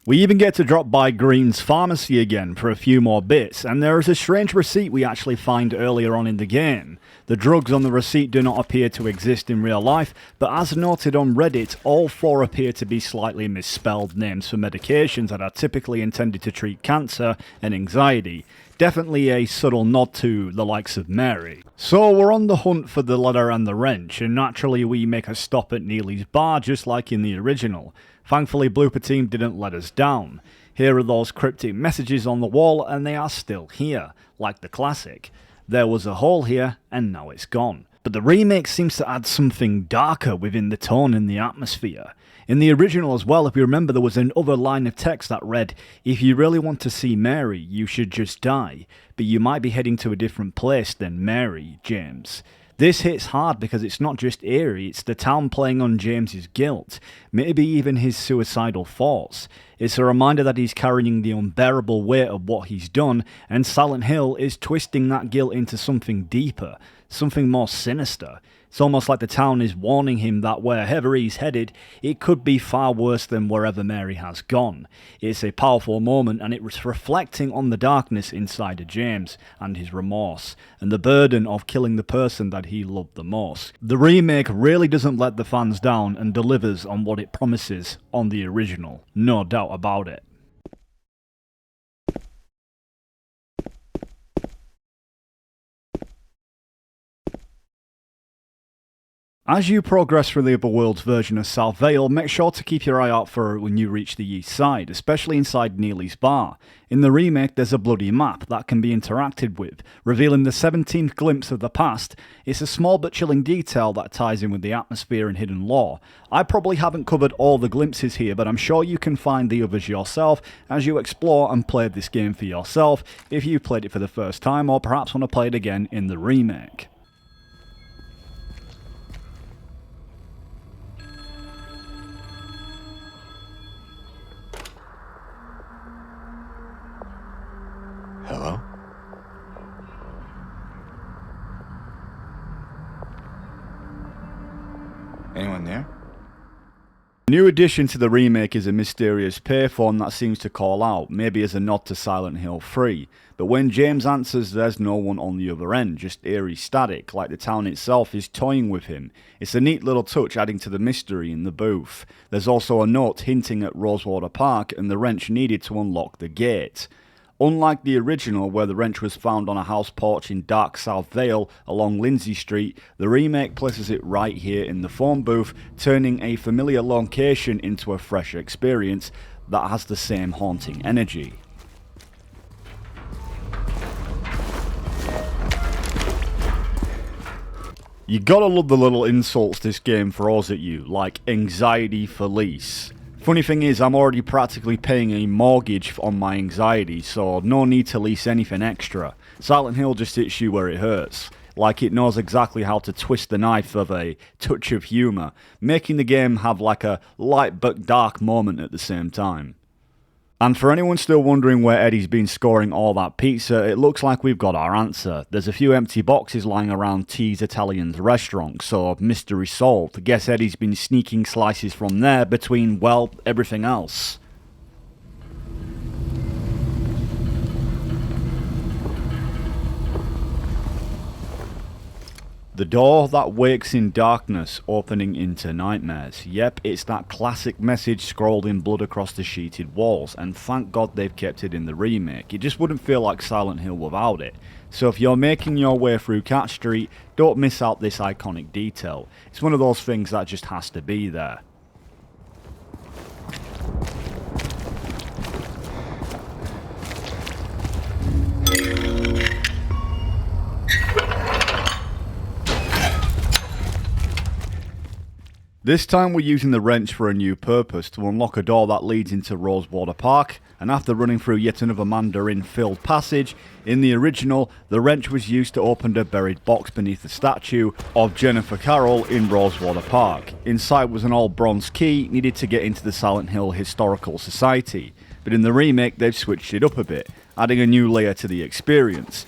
We even get to drop by Green's pharmacy again for a few more bits, and there is a strange receipt we actually find earlier on in the game. The drugs on the receipt do not appear to exist in real life, but as noted on Reddit, all four appear to be slightly misspelled names for medications that are typically intended to treat cancer and anxiety. Definitely a subtle nod to the likes of Mary. So we're on the hunt for the letter and the wrench, and naturally we make a stop at Neely's bar just like in the original. Thankfully, Blooper Team didn't let us down. Here are those cryptic messages on the wall, and they are still here, like the classic. There was a hole here, and now it's gone. But the remake seems to add something darker within the tone and the atmosphere. In the original as well, if you remember, there was another line of text that read, "If you really want to see Mary, you should just die, but you might be heading to a different place than Mary, James." This hits hard because it's not just eerie, it's the town playing on James's guilt, maybe even his suicidal thoughts. It's a reminder that he's carrying the unbearable weight of what he's done, and Silent Hill is twisting that guilt into something deeper, something more sinister. It's almost like the town is warning him that wherever he's headed, it could be far worse than wherever Mary has gone. It's a powerful moment, and it's reflecting on the darkness inside of James and his remorse, and the burden of killing the person that he loved the most. The remake really doesn't let the fans down and delivers on what it promises on the original, no doubt about it. As you progress through the Otherworld's version of South Vale, make sure to keep your eye out for it when you reach the east side, especially inside Neely's bar. In the remake, there's a bloody map that can be interacted with, revealing the 17th glimpse of the past. It's a small but chilling detail that ties in with the atmosphere and hidden lore. I probably haven't covered all the glimpses here, but I'm sure you can find the others yourself as you explore and play this game for yourself if you played it for the first time or perhaps want to play it again in the remake. Hello? Anyone there? New addition to the remake is a mysterious payphone that seems to call out, maybe as a nod to Silent Hill 3. But when James answers, there's no one on the other end, just eerie static, like the town itself is toying with him. It's a neat little touch adding to the mystery in the booth. There's also a note hinting at Rosewater Park and the wrench needed to unlock the gate. Unlike the original, where the wrench was found on a house porch in dark South Vale along Lindsay Street, the remake places it right here in the phone booth, turning a familiar location into a fresh experience that has the same haunting energy. You gotta love the little insults this game throws at you, like anxiety for lease. Funny thing is, I'm already practically paying a mortgage on my anxiety, so no need to lease anything extra. Silent Hill just hits you where it hurts, like it knows exactly how to twist the knife of a touch of humour, making the game have like a light but dark moment at the same time. And for anyone still wondering where Eddie's been scoring all that pizza, it looks like we've got our answer. There's a few empty boxes lying around T's Italian's restaurant, so mystery solved. Guess Eddie's been sneaking slices from there between, well, everything else. The door that wakes in darkness, opening into nightmares. Yep, it's that classic message scrawled in blood across the sheeted walls, and thank God they've kept it in the remake. It just wouldn't feel like Silent Hill without it. So if you're making your way through Cat Street, don't miss out this iconic detail. It's one of those things that just has to be there. This time we're using the wrench for a new purpose, to unlock a door that leads into Rosewater Park, and after running through yet another mandarin-filled passage, in the original, the wrench was used to open a buried box beneath the statue of Jennifer Carroll in Rosewater Park. Inside was an old bronze key needed to get into the Silent Hill Historical Society, but in the remake they've switched it up a bit, adding a new layer to the experience.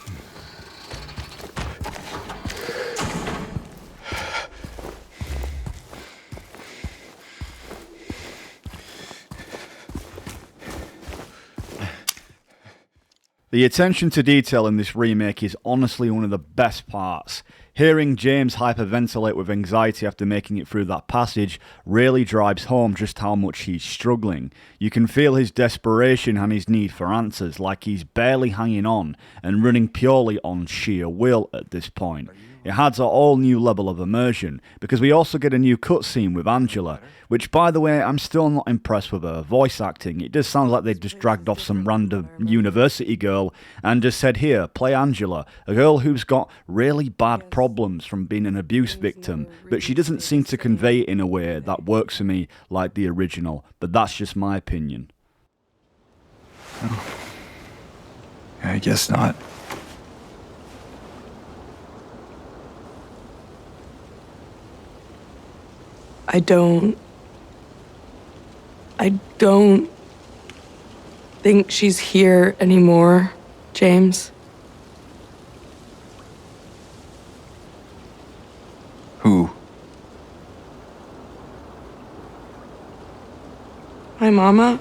The attention to detail in this remake is honestly one of the best parts. Hearing James hyperventilate with anxiety after making it through that passage really drives home just how much he's struggling. You can feel his desperation and his need for answers, like he's barely hanging on and running purely on sheer will at this point. It adds a whole new level of immersion, because we also get a new cutscene with Angela, which, by the way, I'm still not impressed with her voice acting. It just sounds like they just dragged off some random university girl and just said, here, play Angela, a girl who's got really bad problems from being an abuse victim, but she doesn't seem to convey it in a way that works for me like the original, but that's just my opinion. Oh. I guess not. I don't think she's here anymore, James. Who? My mama.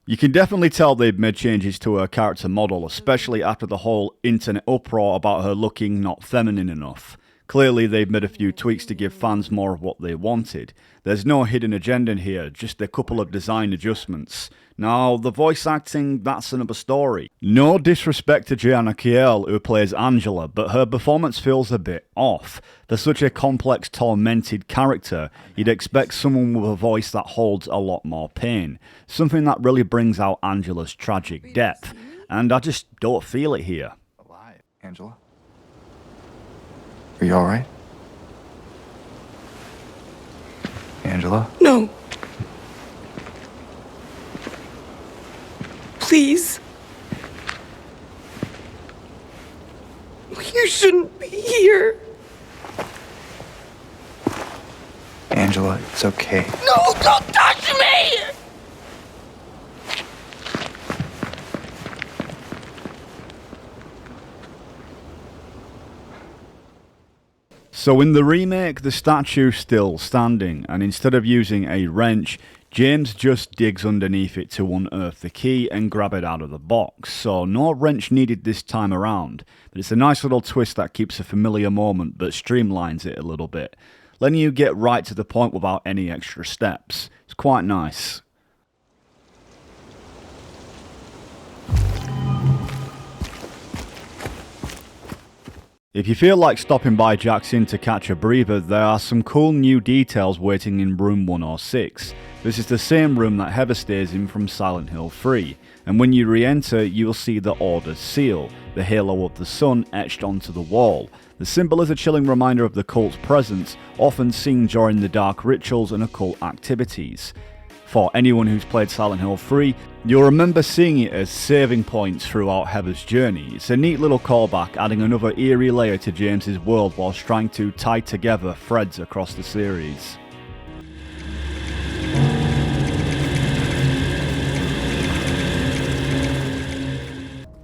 You can definitely tell they've made changes to her character model, especially after the whole internet uproar about her looking not feminine enough. Clearly they've made a few tweaks to give fans more of what they wanted. There's no hidden agenda here, just a couple of design adjustments. Now, the voice acting, that's another story. No disrespect to Gianna Kiel, who plays Angela, but her performance feels a bit off. For such a complex, tormented character, you'd expect someone with a voice that holds a lot more pain. Something that really brings out Angela's tragic depth. And I just don't feel it here. Alive, Angela? Are you alright? Angela? No. Please. You shouldn't be here. Angela, it's okay. No, don't touch me! So in the remake, the statue's still standing, and instead of using a wrench, James just digs underneath it to unearth the key and grab it out of the box. So no wrench needed this time around, but it's a nice little twist that keeps a familiar moment but streamlines it a little bit, letting you get right to the point without any extra steps. It's quite nice. If you feel like stopping by Jack's Inn to catch a breather, there are some cool new details waiting in room 106. This is the same room that Heather stays in from Silent Hill 3, and when you re-enter, you'll see the Order's seal, the halo of the sun etched onto the wall. The symbol is a chilling reminder of the cult's presence, often seen during the dark rituals and occult activities. For anyone who's played Silent Hill 3, you'll remember seeing it as saving points throughout Heather's journey. It's a neat little callback, adding another eerie layer to James's world whilst trying to tie together threads across the series.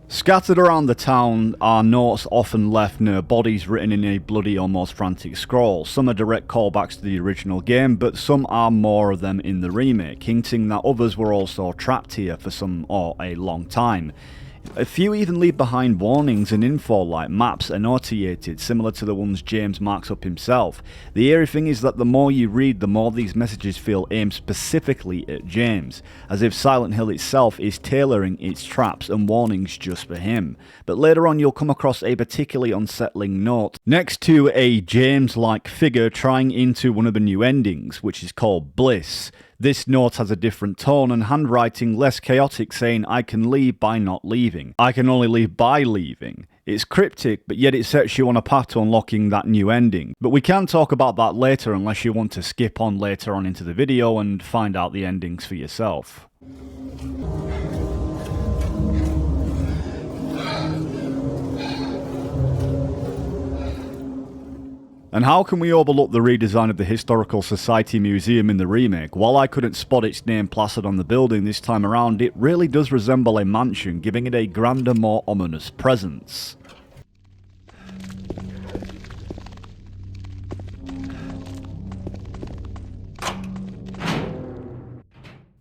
Scattered around the town are notes often left near bodies written in a bloody, almost frantic scroll. Some are direct callbacks to the original game, but some are more of them in the remake, hinting that others were also trapped here for some or a long time. A few even leave behind warnings and info like maps annotated, similar to the ones James marks up himself. The eerie thing is that the more you read, the more these messages feel aimed specifically at James, as if Silent Hill itself is tailoring its traps and warnings just for him. But later on you'll come across a particularly unsettling note next to a James-like figure trying into one of the new endings, which is called Bliss. This note has a different tone and handwriting less chaotic, saying, "I can leave by not leaving. I can only leave by leaving." It's cryptic, but yet it sets you on a path to unlocking that new ending. But we can talk about that later unless you want to skip on later on into the video and find out the endings for yourself. And how can we overlook the redesign of the Historical Society Museum in the remake? While I couldn't spot its name plastered on the building this time around, it really does resemble a mansion, giving it a grander, more ominous presence.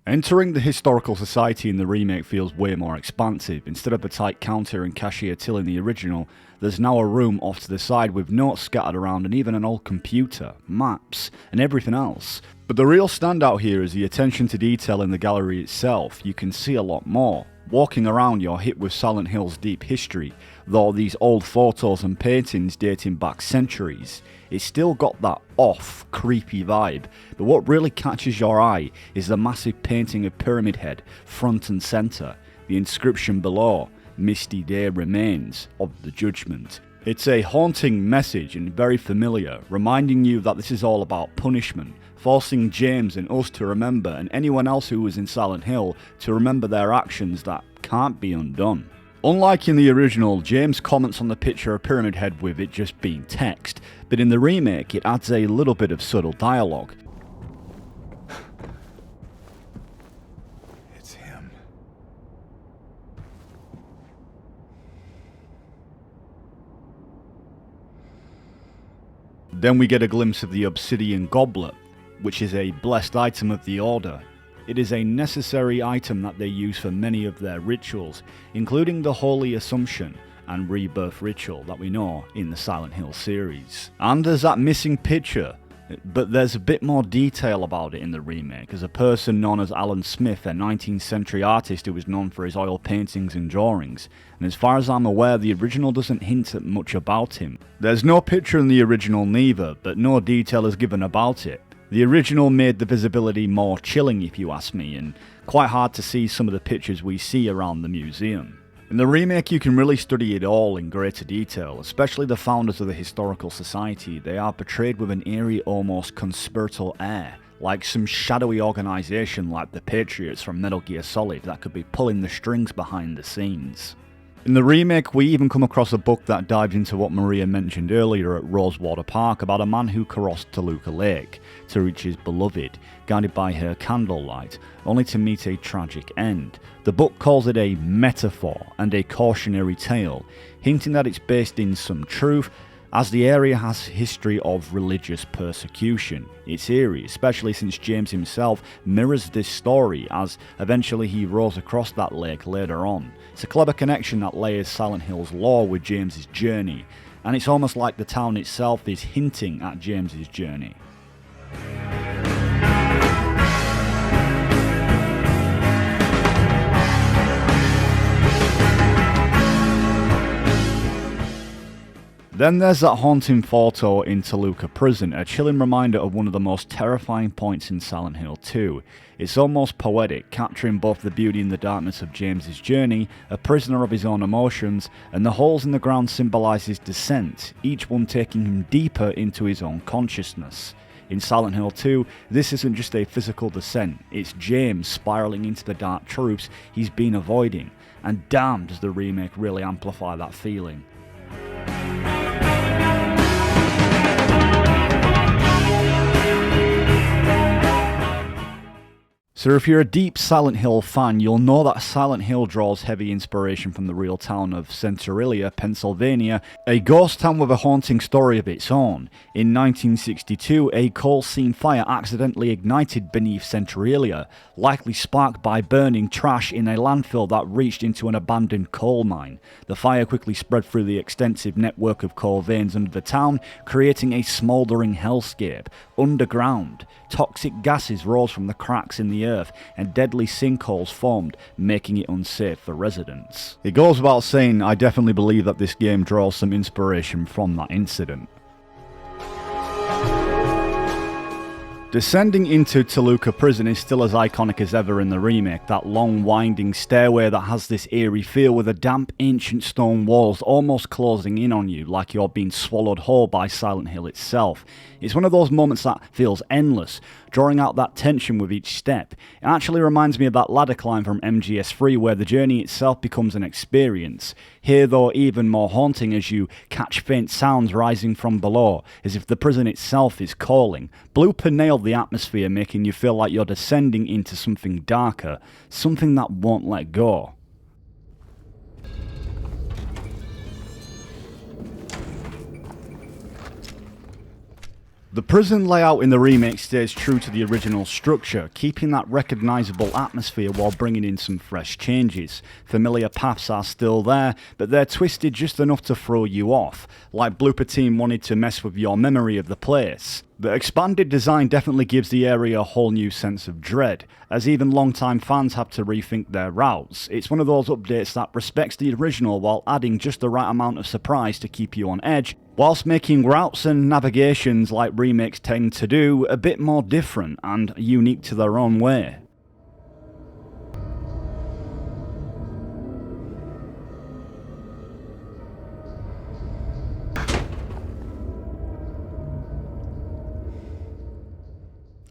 Entering the Historical Society in the remake feels way more expansive. Instead of the tight counter and cashier till in the original, there's now a room off to the side with notes scattered around and even an old computer, maps, and everything else. But the real standout here is the attention to detail in the gallery itself. You can see a lot more. Walking around, you're hit with Silent Hill's deep history, though these old photos and paintings dating back centuries. It's still got that off, creepy vibe, but what really catches your eye is the massive painting of Pyramid Head, front and centre, the inscription below, "Misty Day Remains of the Judgment." It's a haunting message and very familiar, reminding you that this is all about punishment, forcing James and us to remember, and anyone else who was in Silent Hill, to remember their actions that can't be undone. Unlike in the original, James comments on the picture of Pyramid Head with it just being text, but in the remake it adds a little bit of subtle dialogue. It's him. Then we get a glimpse of the obsidian goblet, which is a blessed item of the Order. It is a necessary item that they use for many of their rituals, including the Holy Assumption and Rebirth ritual that we know in the Silent Hill series. And there's that missing picture, but there's a bit more detail about it in the remake, as a person known as Alan Smith, a 19th century artist who was known for his oil paintings and drawings, and as far as I'm aware the original doesn't hint at much about him. There's no picture in the original neither, but no detail is given about it. The original made the visibility more chilling if you ask me, and quite hard to see some of the pictures we see around the museum. In the remake you can really study it all in greater detail, especially the founders of the Historical Society. They are portrayed with an eerie, almost conspiratorial air, like some shadowy organisation like the Patriots from Metal Gear Solid that could be pulling the strings behind the scenes. In the remake, we even come across a book that dives into what Maria mentioned earlier at Rosewater Park about a man who crossed Toluca Lake to reach his beloved, guided by her candlelight, only to meet a tragic end. The book calls it a metaphor and a cautionary tale, hinting that it's based in some truth, as the area has a history of religious persecution. It's eerie, especially since James himself mirrors this story as eventually he rows across that lake later on. It's a clever connection that layers Silent Hill's lore with James's journey, and it's almost like the town itself is hinting at James's journey. Then there's that haunting photo in Toluca prison, a chilling reminder of one of the most terrifying points in Silent Hill 2. It's almost poetic, capturing both the beauty and the darkness of James's journey, a prisoner of his own emotions, and the holes in the ground symbolise his descent, each one taking him deeper into his own consciousness. In Silent Hill 2, this isn't just a physical descent, it's James spiralling into the dark truths he's been avoiding, and damn does the remake really amplify that feeling. So if you're a deep Silent Hill fan, you'll know that Silent Hill draws heavy inspiration from the real town of Centralia, Pennsylvania, a ghost town with a haunting story of its own. In 1962, a coal seam fire accidentally ignited beneath Centralia, likely sparked by burning trash in a landfill that reached into an abandoned coal mine. The fire quickly spread through the extensive network of coal veins under the town, creating a smouldering hellscape. Underground, toxic gases rose from the cracks in the earth, and deadly sinkholes formed, making it unsafe for residents. It goes without saying, I definitely believe that this game draws some inspiration from that incident. Descending into Toluca prison is still as iconic as ever in the remake, that long winding stairway that has this eerie feel with the damp ancient stone walls almost closing in on you like you're being swallowed whole by Silent Hill itself. It's one of those moments that feels endless, drawing out that tension with each step. It actually reminds me of that ladder climb from MGS3 where the journey itself becomes an experience. Here though, even more haunting as you catch faint sounds rising from below, as if the prison itself is calling. Blooper nailed the atmosphere, making you feel like you're descending into something darker, something that won't let go. The prison layout in the remake stays true to the original structure, keeping that recognisable atmosphere while bringing in some fresh changes. Familiar paths are still there, but they're twisted just enough to throw you off, like Blooper Team wanted to mess with your memory of the place. The expanded design definitely gives the area a whole new sense of dread, as even long-time fans have to rethink their routes. It's one of those updates that respects the original while adding just the right amount of surprise to keep you on edge, whilst making routes and navigations like remakes tend to do a bit more different and unique to their own way.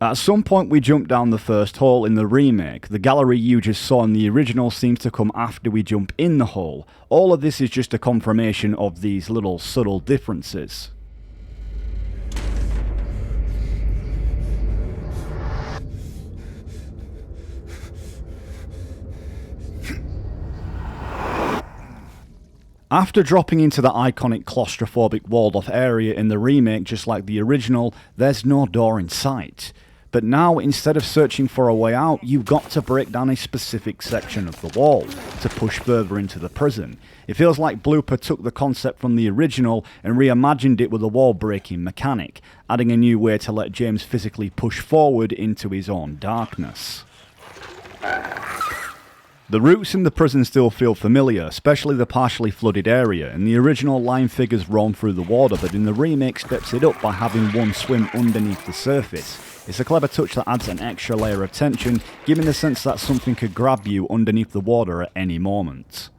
At some point we jump down the first hole in the remake. The gallery you just saw in the original seems to come after we jump in the hole. All of this is just a confirmation of these little subtle differences. After dropping into the iconic claustrophobic walled off area in the remake just like the original, there's no door in sight. But now, instead of searching for a way out, you've got to break down a specific section of the wall to push further into the prison. It feels like Blooper took the concept from the original and reimagined it with a wall-breaking mechanic, adding a new way to let James physically push forward into his own darkness. The routes in the prison still feel familiar, especially the partially flooded area. In the original, line figures roam through the water, but in the remake steps it up by having one swim underneath the surface. It's a clever touch that adds an extra layer of tension, giving the sense that something could grab you underneath the water at any moment.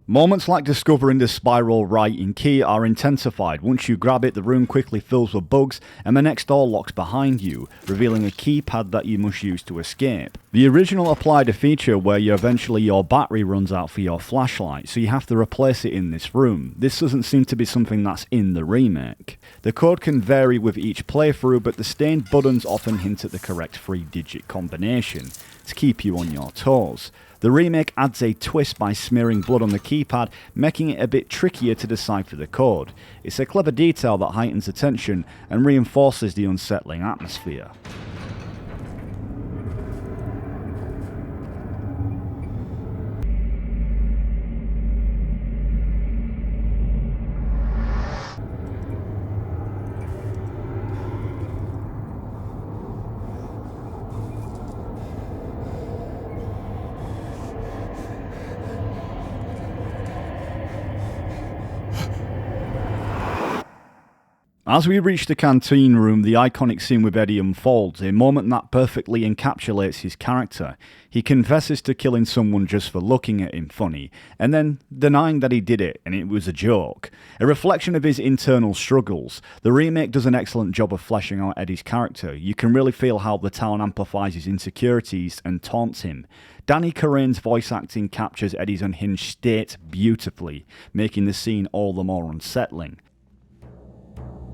Moments like discovering the spiral writing key are intensified. Once you grab it, the room quickly fills with bugs and the next door locks behind you, revealing a keypad that you must use to escape. The original applied a feature where eventually your battery runs out for your flashlight, so you have to replace it in this room. This doesn't seem to be something that's in the remake. The code can vary with each playthrough, but the stained buttons often hint at the correct 3-digit combination to keep you on your toes. The remake adds a twist by smearing blood on the keypad, making it a bit trickier to decipher the code. It's a clever detail that heightens attention and reinforces the unsettling atmosphere. As we reach the canteen room, the iconic scene with Eddie unfolds, a moment that perfectly encapsulates his character. He confesses to killing someone just for looking at him funny, and then denying that he did it and it was a joke. A reflection of his internal struggles. The remake does an excellent job of fleshing out Eddie's character. You can really feel how the town amplifies his insecurities and taunts him. Danny Carrane's voice acting captures Eddie's unhinged state beautifully, making the scene all the more unsettling.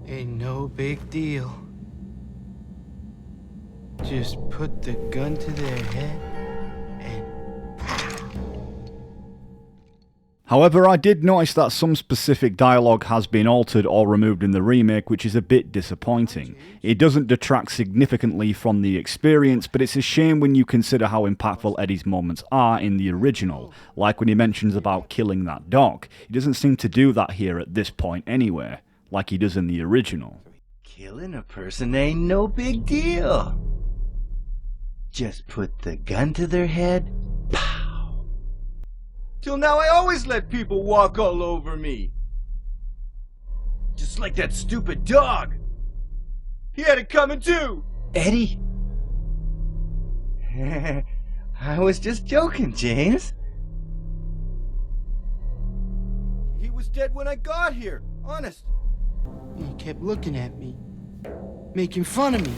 Ain't no big deal. Just put the gun to their head and pow. However, I did notice that some specific dialogue has been altered or removed in the remake, which is a bit disappointing. It doesn't detract significantly from the experience, but it's a shame when you consider how impactful Eddie's moments are in the original, like when he mentions about killing that dog. He doesn't seem to do that here at this point anyway, like he does in the original. Killing a person ain't no big deal. Just put the gun to their head, pow. Till now I always let people walk all over me. Just like that stupid dog. He had it coming too. Eddie? I was just joking, James. He was dead when I got here, honest. He kept looking at me, making fun of me.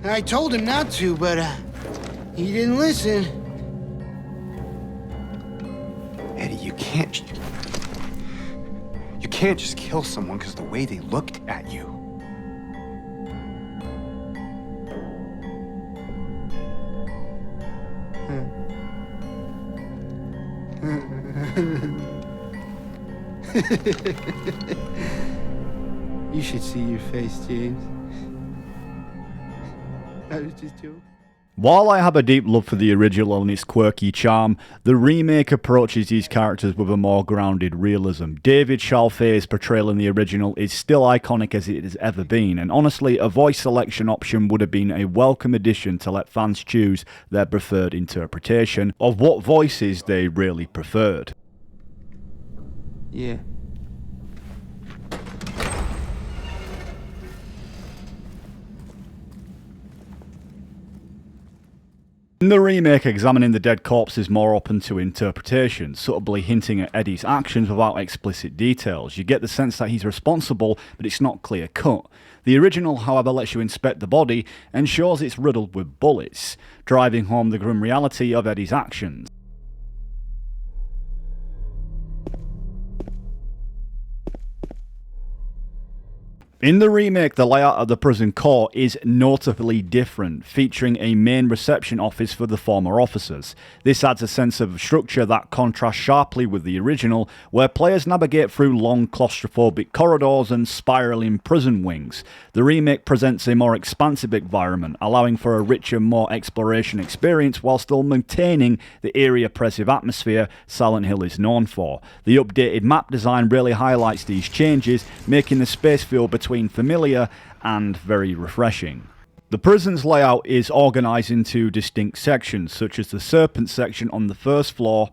And I told him not to, but he didn't listen. Eddie, you can't just kill someone because of the way they looked at you. You should see your face, James. I was just joking. While I have a deep love for the original and its quirky charm, the remake approaches these characters with a more grounded realism. David Chalfe's portrayal in the original is still iconic as it has ever been, and honestly, a voice selection option would have been a welcome addition to let fans choose their preferred interpretation of what voices they really preferred. Yeah. In the remake, examining the dead corpse is more open to interpretation, subtly hinting at Eddie's actions without explicit details. You get the sense that he's responsible, but it's not clear-cut. The original, however, lets you inspect the body and shows it's riddled with bullets, driving home the grim reality of Eddie's actions. In the remake, the layout of the prison core is notably different, featuring a main reception office for the former officers. This adds a sense of structure that contrasts sharply with the original, where players navigate through long claustrophobic corridors and spiralling prison wings. The remake presents a more expansive environment, allowing for a richer, more exploration experience while still maintaining the eerie oppressive atmosphere Silent Hill is known for. The updated map design really highlights these changes, making the space feel between familiar and very refreshing. The prison's layout is organised into distinct sections, such as the Serpent section on the first floor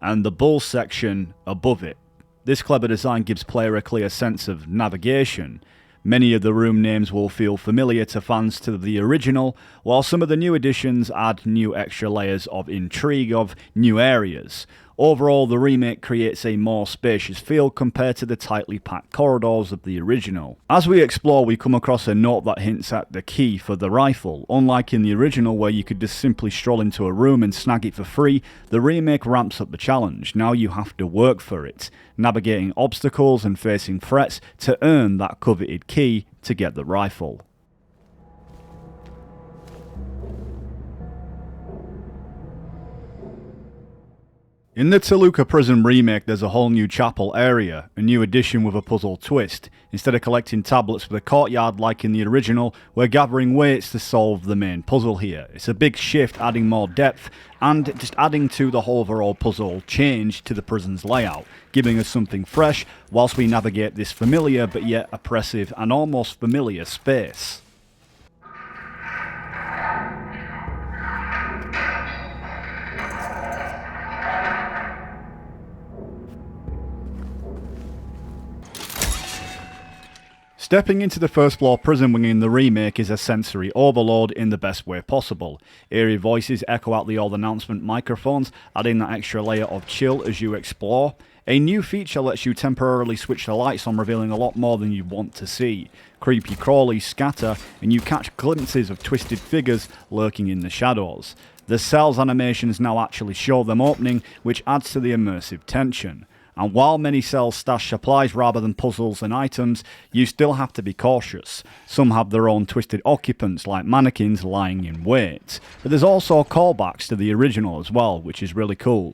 and the Bull section above it. This clever design gives player a clear sense of navigation. Many of the room names will feel familiar to fans to the original, while some of the new additions add new extra layers of intrigue of new areas. Overall, the remake creates a more spacious feel compared to the tightly packed corridors of the original. As we explore, we come across a note that hints at the key for the rifle. Unlike in the original where you could just simply stroll into a room and snag it for free, the remake ramps up the challenge. Now you have to work for it, navigating obstacles and facing threats to earn that coveted key to get the rifle. In the Toluca prison remake, there's a whole new chapel area, a new addition with a puzzle twist. Instead of collecting tablets for the courtyard like in the original, we're gathering weights to solve the main puzzle here. It's a big shift, adding more depth and just adding to the whole overall puzzle change to the prison's layout, giving us something fresh whilst we navigate this familiar but yet oppressive and almost familiar space. Stepping into the first floor prison wing in the remake is a sensory overload in the best way possible. Eerie voices echo out the old announcement microphones, adding that extra layer of chill as you explore. A new feature lets you temporarily switch the lights on, revealing a lot more than you want to see. Creepy crawlies scatter, and you catch glimpses of twisted figures lurking in the shadows. The cell's animations now actually show them opening, which adds to the immersive tension. And while many cells stash supplies rather than puzzles and items, you still have to be cautious. Some have their own twisted occupants like mannequins lying in wait. But there's also callbacks to the original as well, which is really cool.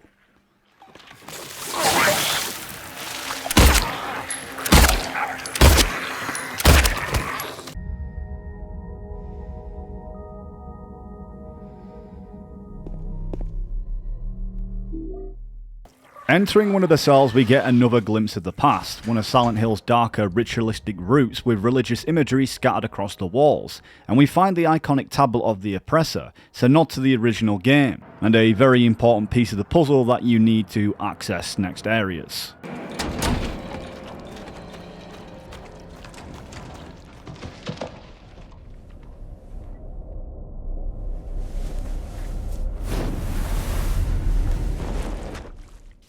Entering one of the cells, we get another glimpse of the past, one of Silent Hill's darker, ritualistic roots with religious imagery scattered across the walls, and we find the iconic tablet of the oppressor, so nod to the original game, and a very important piece of the puzzle that you need to access next areas.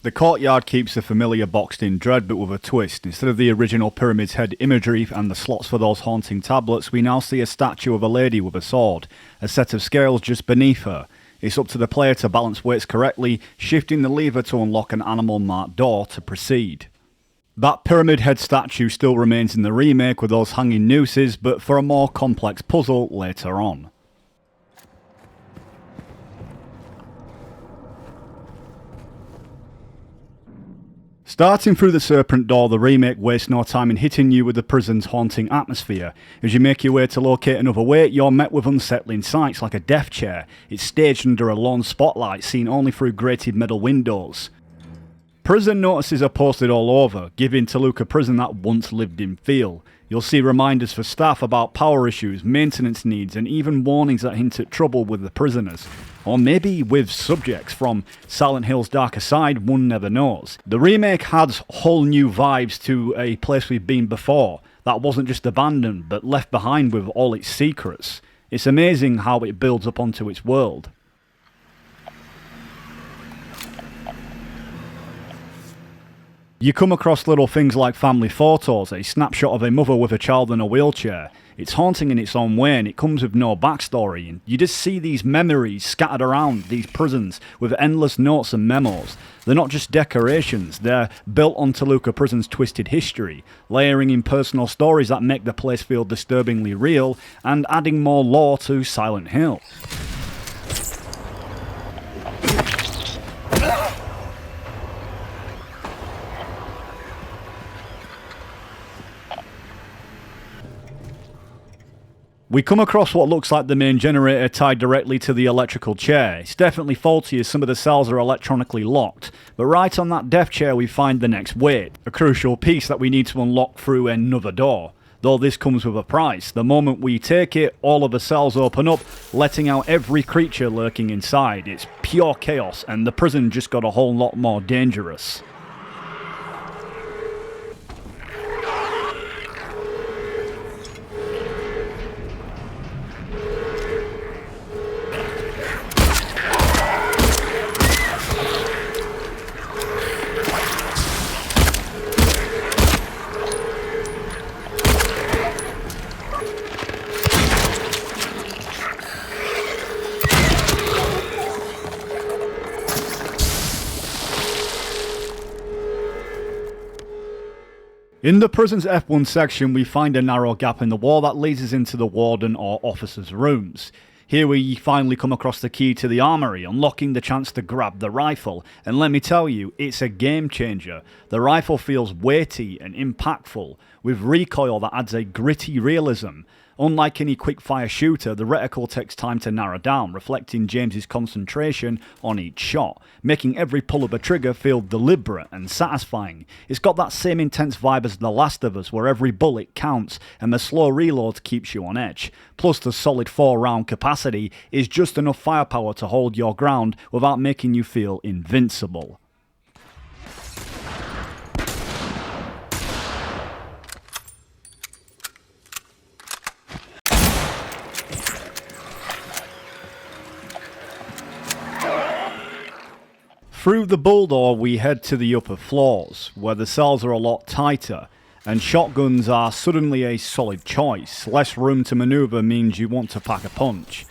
The courtyard keeps the familiar boxed-in dread but with a twist. Instead of the original pyramid's head imagery and the slots for those haunting tablets, we now see a statue of a lady with a sword, a set of scales just beneath her. It's up to the player to balance weights correctly, shifting the lever to unlock an animal-marked door to proceed. That pyramid head statue still remains in the remake with those hanging nooses, but for a more complex puzzle later on. Starting through the Serpent Door, the remake wastes no time in hitting you with the prison's haunting atmosphere. As you make your way to locate another weight, you're met with unsettling sights like a death chair. It's staged under a lone spotlight seen only through grated metal windows. Prison notices are posted all over, giving Toluca Prison that once lived-in feel. You'll see reminders for staff about power issues, maintenance needs, and even warnings that hint at trouble with the prisoners. Or maybe with subjects from Silent Hill's darker side, one never knows. The remake adds whole new vibes to a place we've been before, that wasn't just abandoned, but left behind with all its secrets. It's amazing how it builds up onto its world. You come across little things like family photos, a snapshot of a mother with a child in a wheelchair. It's haunting in its own way and it comes with no backstory, and you just see these memories scattered around these prisons with endless notes and memos. They're not just decorations, they're built on Toluca Prison's twisted history, layering in personal stories that make the place feel disturbingly real and adding more lore to Silent Hill. We come across what looks like the main generator tied directly to the electrical chair. It's definitely faulty as some of the cells are electronically locked, but right on that death chair we find the next weight, a crucial piece that we need to unlock through another door. Though this comes with a price. The moment we take it, all of the cells open up, letting out every creature lurking inside. It's pure chaos, and the prison just got a whole lot more dangerous. In the prison's F1 section, we find a narrow gap in the wall that leads us into the warden or officer's rooms. Here we finally come across the key to the armory, unlocking the chance to grab the rifle, and let me tell you, it's a game changer. The rifle feels weighty and impactful, with recoil that adds a gritty realism. Unlike any quick-fire shooter, the reticle takes time to narrow down, reflecting James's concentration on each shot, making every pull of a trigger feel deliberate and satisfying. It's got that same intense vibe as The Last of Us, where every bullet counts and the slow reload keeps you on edge. Plus the solid 4-round capacity is just enough firepower to hold your ground without making you feel invincible. Through the bull door we head to the upper floors, where the cells are a lot tighter, and shotguns are suddenly a solid choice. Less room to manoeuvre means you want to pack a punch,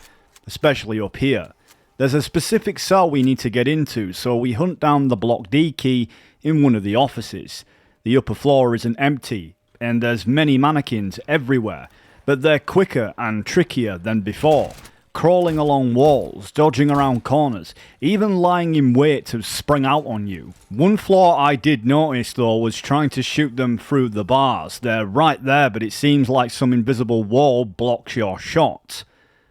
especially up here. There's a specific cell we need to get into, so we hunt down the block D key in one of the offices. The upper floor isn't empty, and there's many mannequins everywhere, but they're quicker and trickier than before. Crawling along walls, dodging around corners, even lying in wait to spring out on you. One flaw I did notice though was trying to shoot them through the bars. They're right there, but it seems like some invisible wall blocks your shot.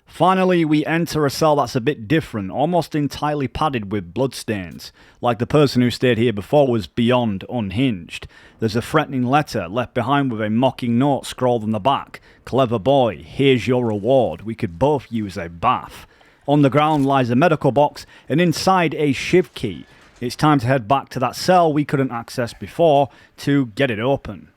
Finally, we enter a cell that's a bit different, almost entirely padded with bloodstains. Like the person who stayed here before was beyond unhinged. There's a threatening letter left behind with a mocking note scrawled on the back. "Clever boy, here's your reward. We could both use a bath." On the ground lies a medical box and inside a shiv key. It's time to head back to that cell we couldn't access before to get it open.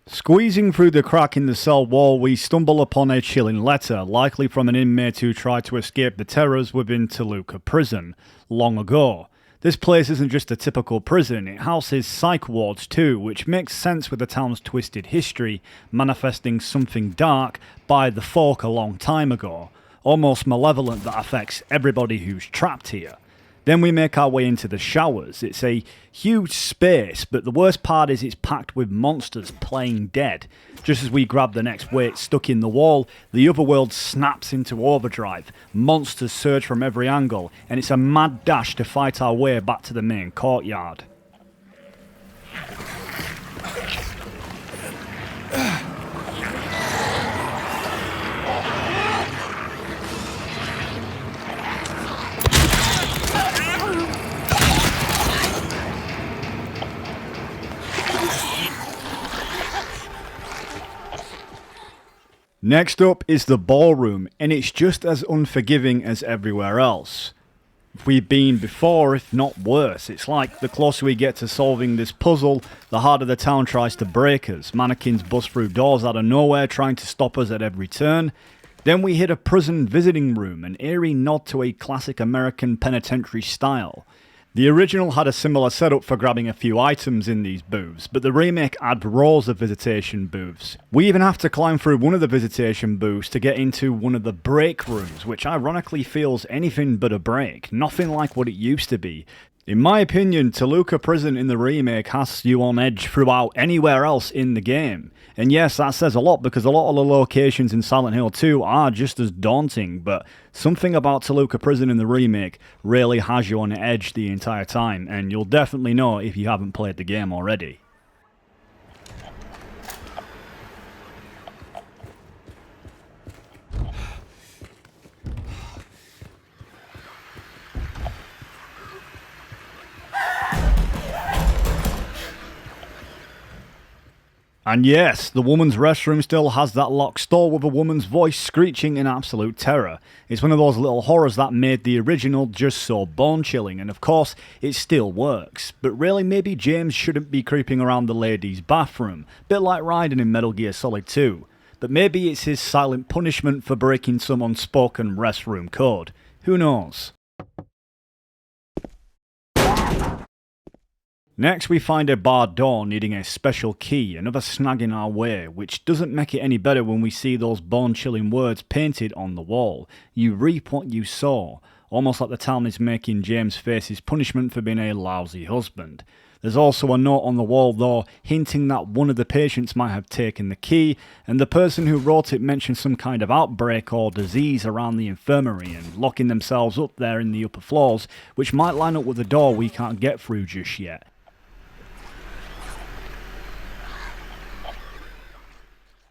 Squeezing through the crack in the cell wall, we stumble upon a chilling letter, likely from an inmate who tried to escape the terrors within Toluca prison long ago. This place isn't just a typical prison, it houses psych wards too, which makes sense with the town's twisted history, manifesting something dark by the folk a long time ago, almost malevolent that affects everybody who's trapped here. Then we make our way into the showers. It's a huge space, but the worst part is it's packed with monsters playing dead. Just as we grab the next weight stuck in the wall, the otherworld snaps into overdrive. Monsters surge from every angle, and it's a mad dash to fight our way back to the main courtyard. Next up is the ballroom, and it's just as unforgiving as everywhere else. We've been before, if not worse. It's like the closer we get to solving this puzzle, the harder the town tries to break us. Mannequins bust through doors out of nowhere, trying to stop us at every turn. Then we hit a prison visiting room, an eerie nod to a classic American penitentiary style. The original had a similar setup for grabbing a few items in these booths, but the remake adds rows of visitation booths. We even have to climb through one of the visitation booths to get into one of the break rooms, which ironically feels anything but a break, nothing like what it used to be. In my opinion, Toluca Prison in the remake has you on edge throughout anywhere else in the game. And yes, that says a lot because a lot of the locations in Silent Hill 2 are just as daunting, but something about Toluca Prison in the remake really has you on edge the entire time, and you'll definitely know if you haven't played the game already. And yes, the woman's restroom still has that locked stall with a woman's voice screeching in absolute terror. It's one of those little horrors that made the original just so bone-chilling, and of course, it still works. But really, maybe James shouldn't be creeping around the ladies' bathroom, bit like Raiden in Metal Gear Solid 2. But maybe it's his silent punishment for breaking some unspoken restroom code. Who knows? Next we find a barred door needing a special key, another snag in our way, which doesn't make it any better when we see those bone-chilling words painted on the wall. You reap what you sow, almost like the town is making James face his punishment for being a lousy husband. There's also a note on the wall though, hinting that one of the patients might have taken the key, and the person who wrote it mentioned some kind of outbreak or disease around the infirmary and locking themselves up there in the upper floors, which might line up with the door we can't get through just yet.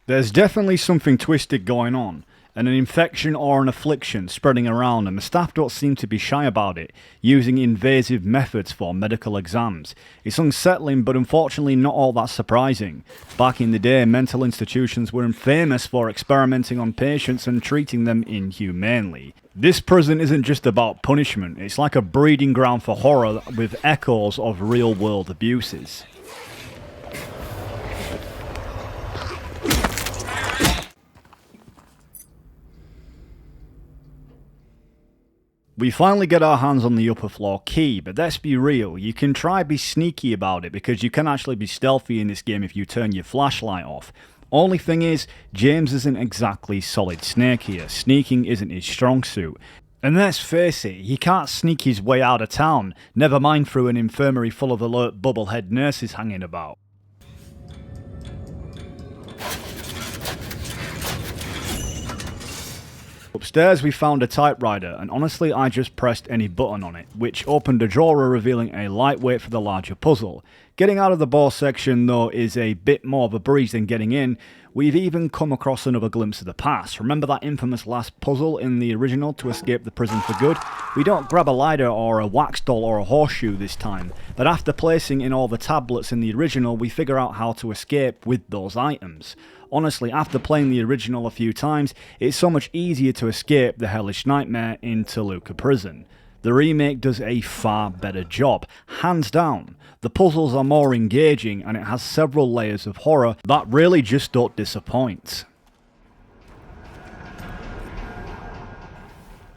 There's definitely something twisted going on, and an infection or an affliction spreading around, and the staff don't seem to be shy about it, using invasive methods for medical exams. It's unsettling, but unfortunately not all that surprising. Back in the day, mental institutions were famous for experimenting on patients and treating them inhumanely. This prison isn't just about punishment, it's like a breeding ground for horror with echoes of real-world abuses. We finally get our hands on the upper floor key, but let's be real, you can try be sneaky about it because you can actually be stealthy in this game if you turn your flashlight off. Only thing is, James isn't exactly Solid Snake here, sneaking isn't his strong suit. And let's face it, he can't sneak his way out of town, never mind through an infirmary full of alert bubblehead nurses hanging about. Upstairs we found a typewriter, and honestly I just pressed any button on it, which opened a drawer revealing a lightweight for the larger puzzle. Getting out of the boss section though is a bit more of a breeze than getting in. We've even come across another glimpse of the past. Remember that infamous last puzzle in the original to escape the prison for good? We don't grab a lighter or a wax doll or a horseshoe this time, but after placing in all the tablets in the original we figure out how to escape with those items. Honestly, after playing the original a few times, it's so much easier to escape the hellish nightmare in Toluca prison. The remake does a far better job, hands down. The puzzles are more engaging and it has several layers of horror that really just don't disappoint.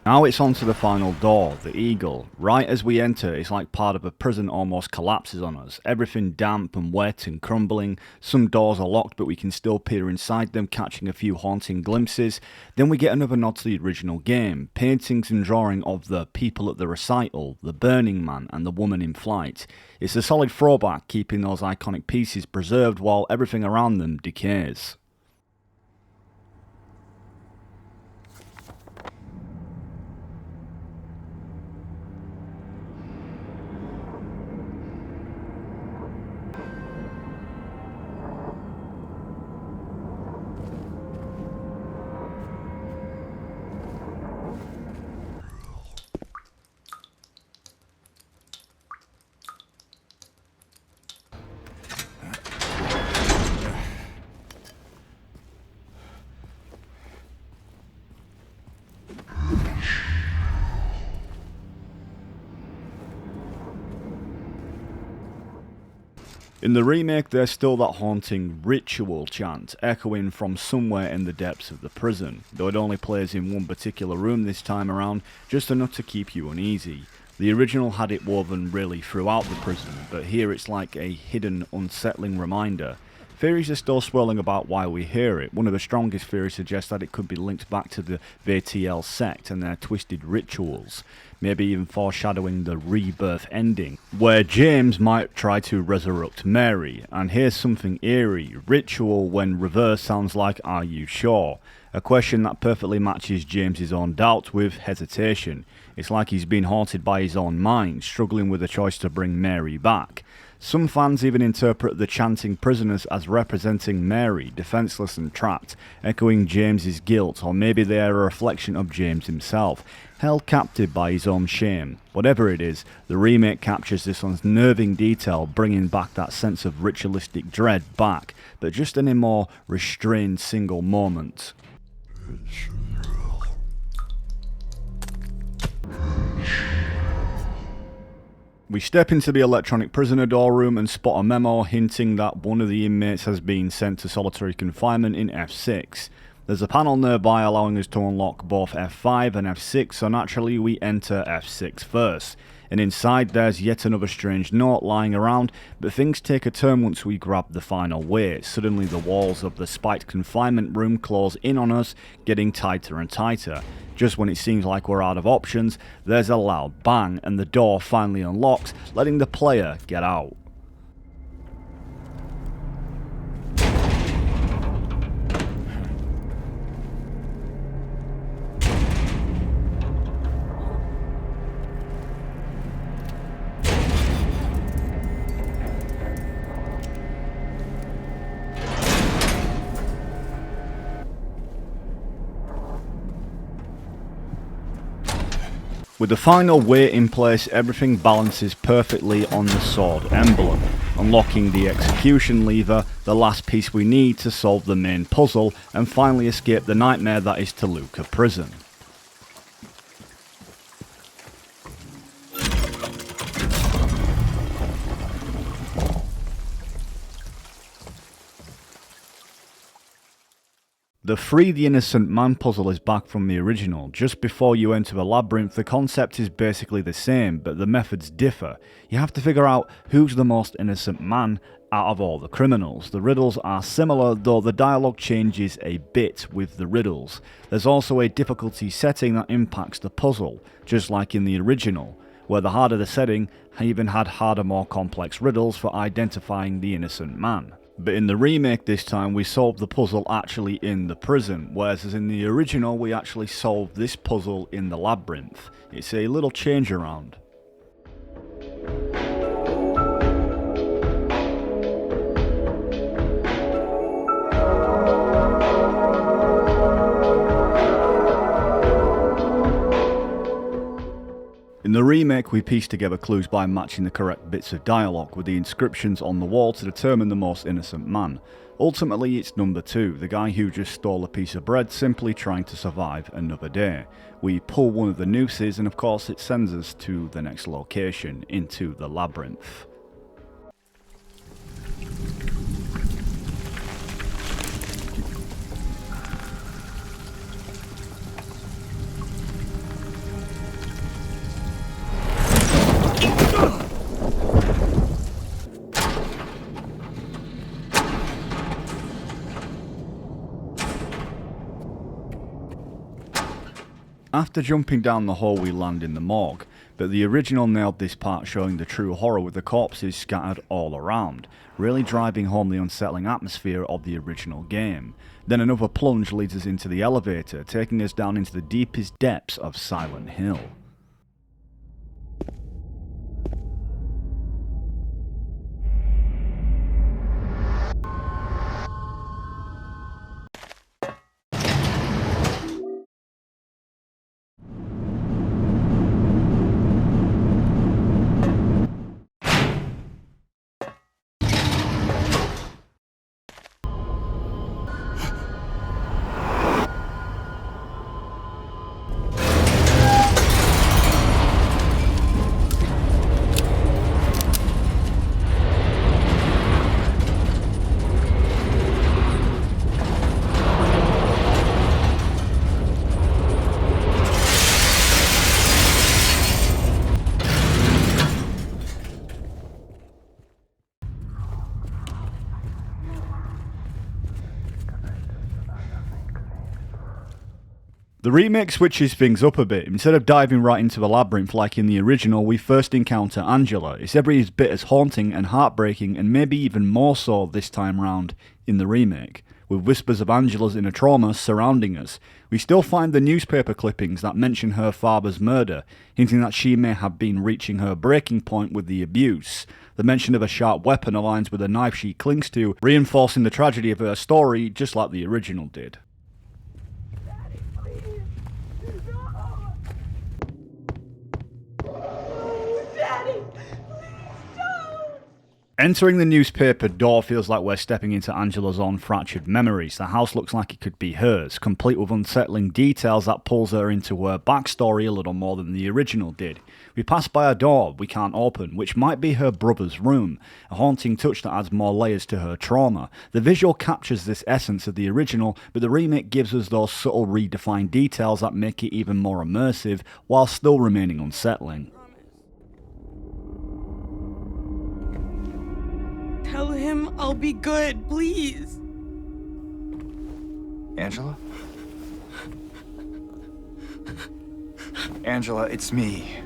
Now it's on to the final door, the Eagle. Right as we enter, it's like part of a prison almost collapses on us. Everything damp and wet and crumbling. Some doors are locked but we can still peer inside them, catching a few haunting glimpses. Then we get another nod to the original game. Paintings and drawing of the people at the recital, the Burning Man and the woman in flight. It's a solid throwback, keeping those iconic pieces preserved while everything around them decays. In the remake, there's still that haunting ritual chant echoing from somewhere in the depths of the prison, though it only plays in one particular room this time around, just enough to keep you uneasy. The original had it woven really throughout the prison, but here it's like a hidden, unsettling reminder. Theories are still swirling about why we hear it. One of the strongest theories suggests that it could be linked back to the VTL sect and their twisted rituals, maybe even foreshadowing the rebirth ending, where James might try to resurrect Mary. And here's something eerie. Ritual when reversed sounds like "Are you sure?" A question that perfectly matches James's own doubt with hesitation. It's like he's been haunted by his own mind, struggling with the choice to bring Mary back. Some fans even interpret the chanting prisoners as representing Mary, defenseless and trapped, echoing James's guilt, or maybe they are a reflection of James himself, held captive by his own shame. Whatever it is, the remake captures this unnerving detail, bringing back that sense of ritualistic dread back, but just in a more restrained single moment. We step into the electronic prisoner door room and spot a memo hinting that one of the inmates has been sent to solitary confinement in F6. There's a panel nearby allowing us to unlock both F5 and F6, so naturally we enter F6 first. and inside there's yet another strange note lying around, but things take a turn once we grab the final weight. Suddenly the walls of the spiked confinement room close in on us, getting tighter and tighter. Just when it seems like we're out of options, there's a loud bang and the door finally unlocks, letting the player get out. With the final weight in place, everything balances perfectly on the sword emblem, unlocking the execution lever, the last piece we need to solve the main puzzle and finally escape the nightmare that is Toluca Prison. The Free the Innocent Man puzzle is back from the original. Just before you enter the labyrinth, the concept is basically the same, but the methods differ. You have to figure out who's the most innocent man out of all the criminals. The riddles are similar, though the dialogue changes a bit with the riddles. There's also a difficulty setting that impacts the puzzle, just like in the original, where the harder the setting, even had harder, more complex riddles for identifying the innocent man. But in the remake this time we solved the puzzle actually in the prison, whereas in the original we actually solved this puzzle in the labyrinth. It's a little change around. In the remake, we piece together clues by matching the correct bits of dialogue with the inscriptions on the wall to determine the most innocent man. Ultimately, it's number 2, the guy who just stole a piece of bread simply trying to survive another day. We pull one of the nooses and of course it sends us to the next location, into the labyrinth. After jumping down the hole we land in the morgue, but the original nailed this part showing the true horror with the corpses scattered all around, really driving home the unsettling atmosphere of the original game. Then another plunge leads us into the elevator, taking us down into the deepest depths of Silent Hill. The remake switches things up a bit. Instead of diving right into the labyrinth like in the original, we first encounter Angela. It's every bit as haunting and heartbreaking, and maybe even more so this time round in the remake, with whispers of Angela's inner trauma surrounding us. We still find the newspaper clippings that mention her father's murder, hinting that she may have been reaching her breaking point with the abuse. The mention of a sharp weapon aligns with the knife she clings to, reinforcing the tragedy of her story just like the original did. Entering the newspaper door feels like we're stepping into Angela's own fractured memories. The house looks like it could be hers, complete with unsettling details that pulls her into her backstory a little more than the original did. We pass by a door we can't open, which might be her brother's room, a haunting touch that adds more layers to her trauma. The visual captures this essence of the original, but the remake gives us those subtle redefined details that make it even more immersive, while still remaining unsettling. Mom, I'll be good, please. Angela? Angela, it's me.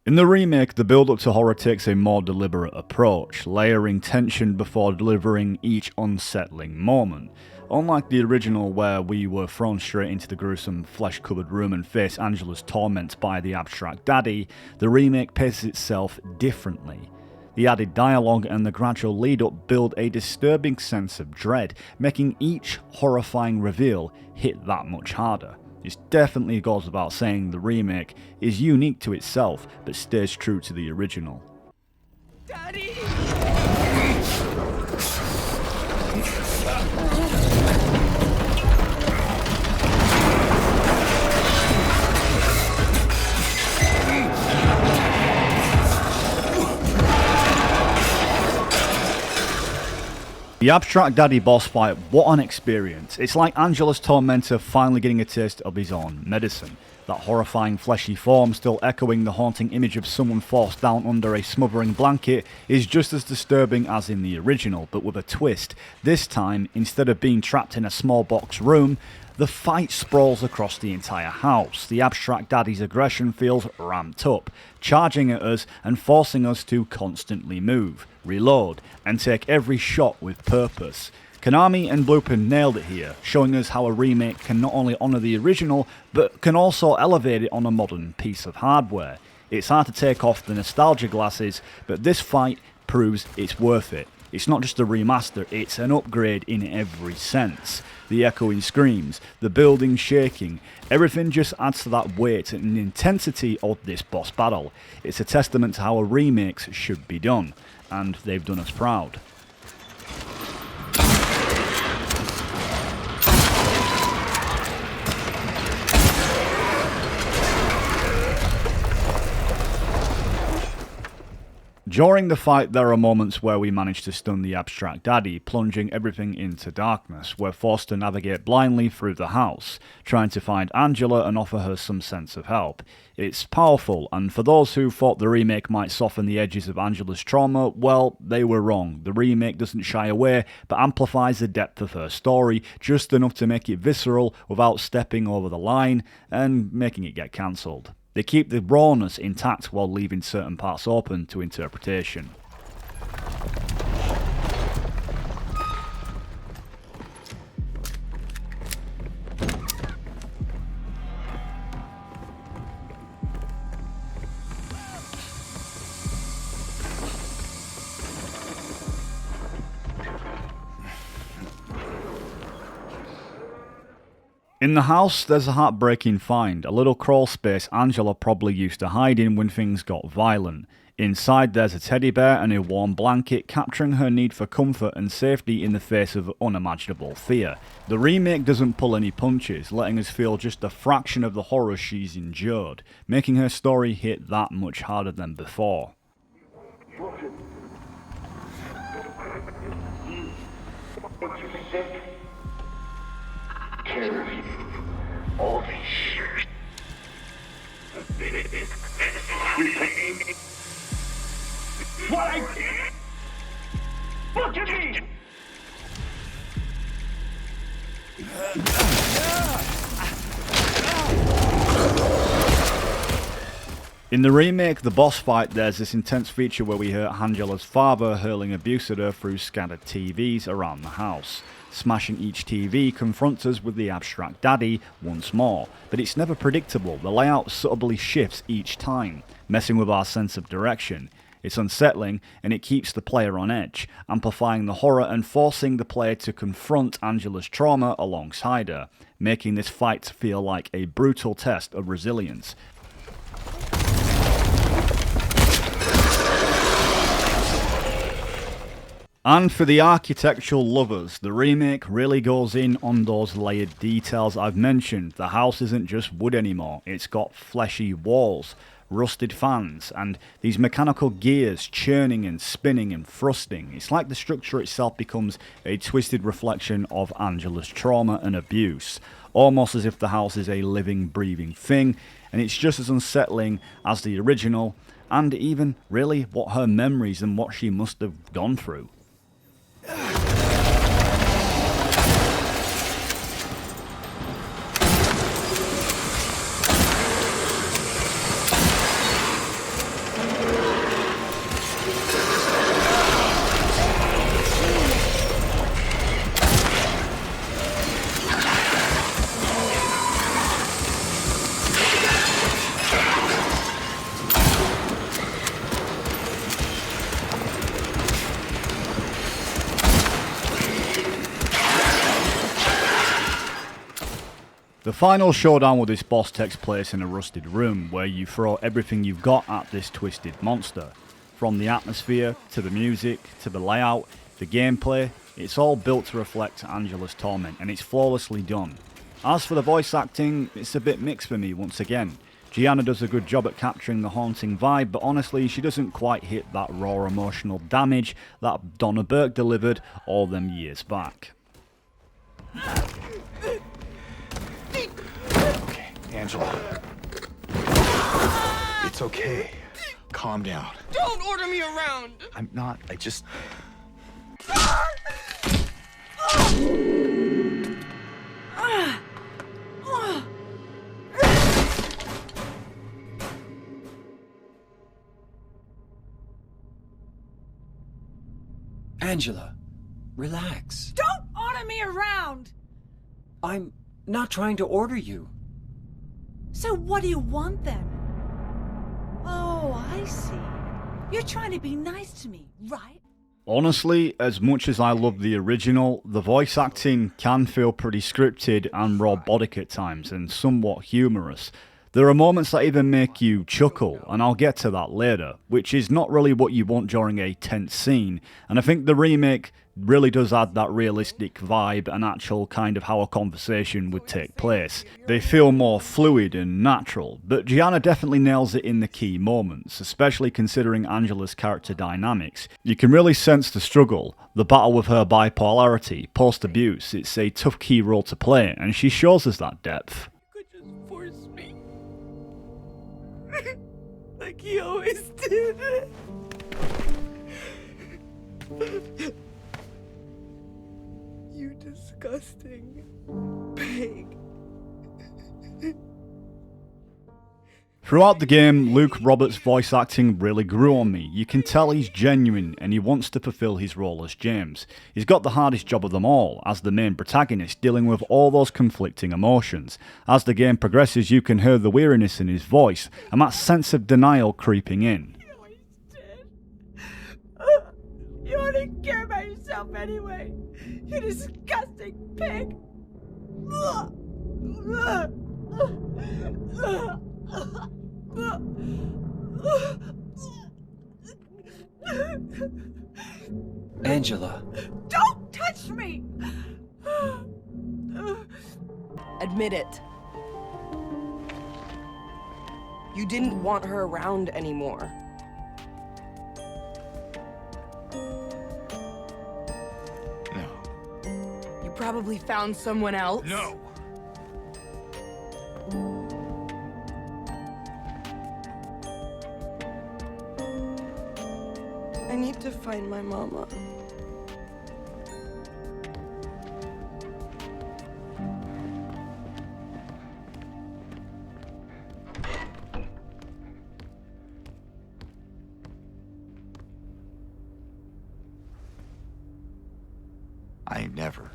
In the remake, the build-up to horror takes a more deliberate approach, layering tension before delivering each unsettling moment. Unlike the original, where we were thrown straight into the gruesome flesh-covered room and face Angela's torment by the abstract daddy, the remake paces itself differently. The added dialogue and the gradual lead-up build a disturbing sense of dread, making each horrifying reveal hit that much harder. It definitely goes without saying the remake is unique to itself, but stays true to the original. Daddy! The Abstract Daddy boss fight, what an experience. It's like Angela's tormentor finally getting a taste of his own medicine. That horrifying fleshy form still echoing the haunting image of someone forced down under a smothering blanket is just as disturbing as in the original, but with a twist. This time, instead of being trapped in a small box room, the fight sprawls across the entire house. The Abstract Daddy's aggression feels ramped up, charging at us and forcing us to constantly move, reload, and take every shot with purpose. Konami and Blueprint nailed it here, showing us how a remake can not only honour the original, but can also elevate it on a modern piece of hardware. It's hard to take off the nostalgia glasses, but this fight proves it's worth it. It's not just a remaster, it's an upgrade in every sense. The echoing screams, the building shaking, everything just adds to that weight and intensity of this boss battle. It's a testament to how a remakes should be done, and they've done us proud. During the fight, there are moments where we manage to stun the Abstract Daddy, plunging everything into darkness. We're forced to navigate blindly through the house, trying to find Angela and offer her some sense of help. It's powerful, and for those who thought the remake might soften the edges of Angela's trauma, well, they were wrong. The remake doesn't shy away, but amplifies the depth of her story, just enough to make it visceral without stepping over the line and making it get cancelled. They keep the rawness intact while leaving certain parts open to interpretation. In the house, there's a heartbreaking find, a little crawl space Angela probably used to hide in when things got violent. Inside there's a teddy bear and a warm blanket, capturing her need for comfort and safety in the face of unimaginable fear. The remake doesn't pull any punches, letting us feel just a fraction of the horror she's endured, making her story hit that much harder than before. All this shit. What I did? Look at me! In the remake, the boss fight, there's this intense feature where we hear Angela's father hurling abuse at her through scattered TVs around the house. Smashing each TV confronts us with the Abstract Daddy once more, but it's never predictable. The layout subtly shifts each time, messing with our sense of direction. It's unsettling, and it keeps the player on edge, amplifying the horror and forcing the player to confront Angela's trauma alongside her, making this fight feel like a brutal test of resilience. And for the architectural lovers, the remake really goes in on those layered details I've mentioned. The house isn't just wood anymore, it's got fleshy walls, rusted fans, and these mechanical gears churning and spinning and thrusting. It's like the structure itself becomes a twisted reflection of Angela's trauma and abuse, almost as if the house is a living, breathing thing, and it's just as unsettling as the original, and even, really, what her memories and what she must have gone through. The final showdown with this boss takes place in a rusted room where you throw everything you've got at this twisted monster. From the atmosphere, to the music, to the layout, the gameplay, it's all built to reflect Angela's torment and it's flawlessly done. As for the voice acting, it's a bit mixed for me once again. Gianna does a good job at capturing the haunting vibe, but honestly she doesn't quite hit that raw emotional damage that Donna Burke delivered all them years back. Angela. It's okay. Calm down. Don't order me around! I'm not. I just... Angela, relax. Don't order me around! I'm not trying to order you. So what do you want then? Oh, I see. You're trying to be nice to me, right? Honestly, as much as I love the original, the voice acting can feel pretty scripted and robotic at times and somewhat humorous. There are moments that even make you chuckle, and I'll get to that later, which is not really what you want during a tense scene, and I think the remake really does add that realistic vibe and actual kind of how a conversation would take place. They feel more fluid and natural, but Gianna definitely nails it in the key moments, especially considering Angela's character dynamics. You can really sense the struggle, the battle with her bipolarity, post-abuse. It's a tough key role to play, and she shows us that depth. You could just force me. Like he always did. You disgusting pig. Throughout the game, Luke Roberts' voice acting really grew on me. You can tell he's genuine and he wants to fulfill his role as James. He's got the hardest job of them all, as the main protagonist, dealing with all those conflicting emotions. As the game progresses, you can hear the weariness in his voice, and that sense of denial creeping in. You only care about yourself anyway. You disgusting pig. Angela. Don't touch me! Admit it. You didn't want her around anymore. No. You probably found someone else. No. I need to find my mama. I never.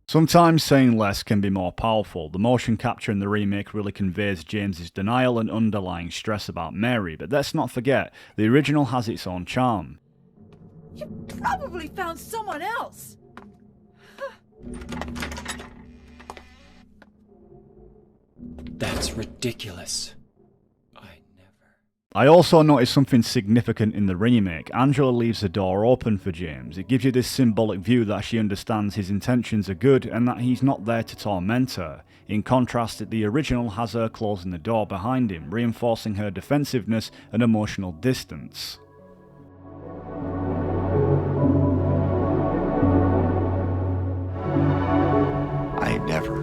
Sometimes saying less can be more powerful. The motion capture in the remake really conveys James's denial and underlying stress about Mary, but let's not forget, the original has its own charm. You probably found someone else. That's ridiculous. I also noticed something significant in the remake. Angela leaves the door open for James. It gives you this symbolic view that she understands his intentions are good and that he's not there to torment her. In contrast, the original has her closing the door behind him, reinforcing her defensiveness and emotional distance. I never.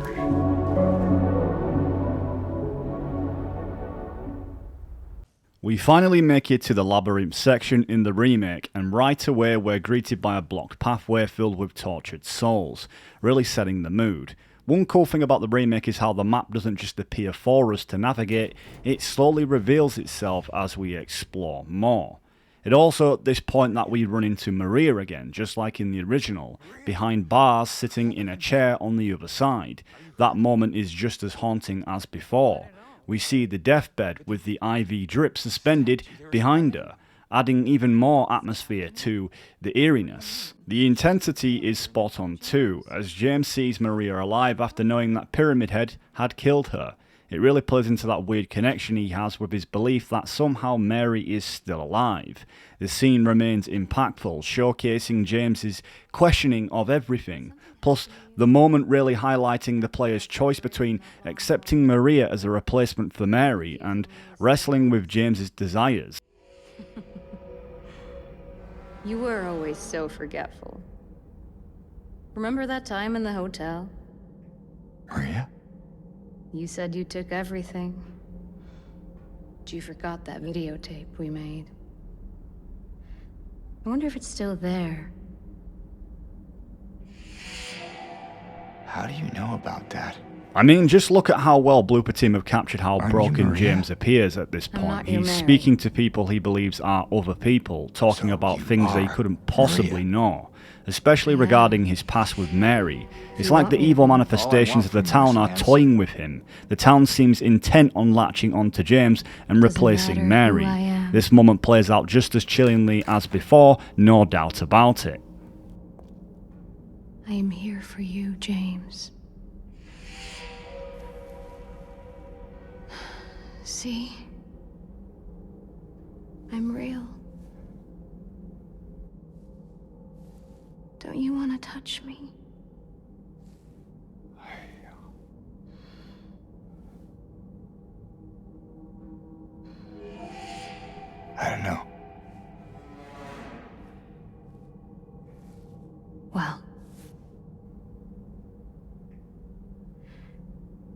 We finally make it to the labyrinth section in the remake, and right away we're greeted by a blocked pathway filled with tortured souls, really setting the mood. One cool thing about the remake is how the map doesn't just appear for us to navigate, it slowly reveals itself as we explore more. It also at this point that we run into Maria again, just like in the original, behind bars sitting in a chair on the other side. That moment is just as haunting as before. We see the deathbed with the IV drip suspended behind her, adding even more atmosphere to the eeriness. The intensity is spot on too, as James sees Maria alive after knowing that Pyramid Head had killed her. It really plays into that weird connection he has with his belief that somehow Mary is still alive. The scene remains impactful, showcasing James's questioning of everything, plus the moment really highlighting the player's choice between accepting Maria as a replacement for Mary and wrestling with James's desires. You were always so forgetful. Remember that time in the hotel? Maria? You said you took everything. But you forgot that videotape we made. I wonder if it's still there. How do you know about that? I mean, just look at how well Blooper Team have captured how Aren't you broken Maria? James appears at this point. your He's Mary. speaking to people he believes are other people, talking So about you things they are couldn't possibly Maria. know, especially regarding his past with Mary. It's You like want the me? evil manifestations of the town are toying with him. The town seems intent on latching onto James and Doesn't replacing matter Mary. who I am. This moment plays out just as chillingly as before, no doubt about it. I am here for you, James. See? I'm real. Don't you want to touch me? I don't know. Well,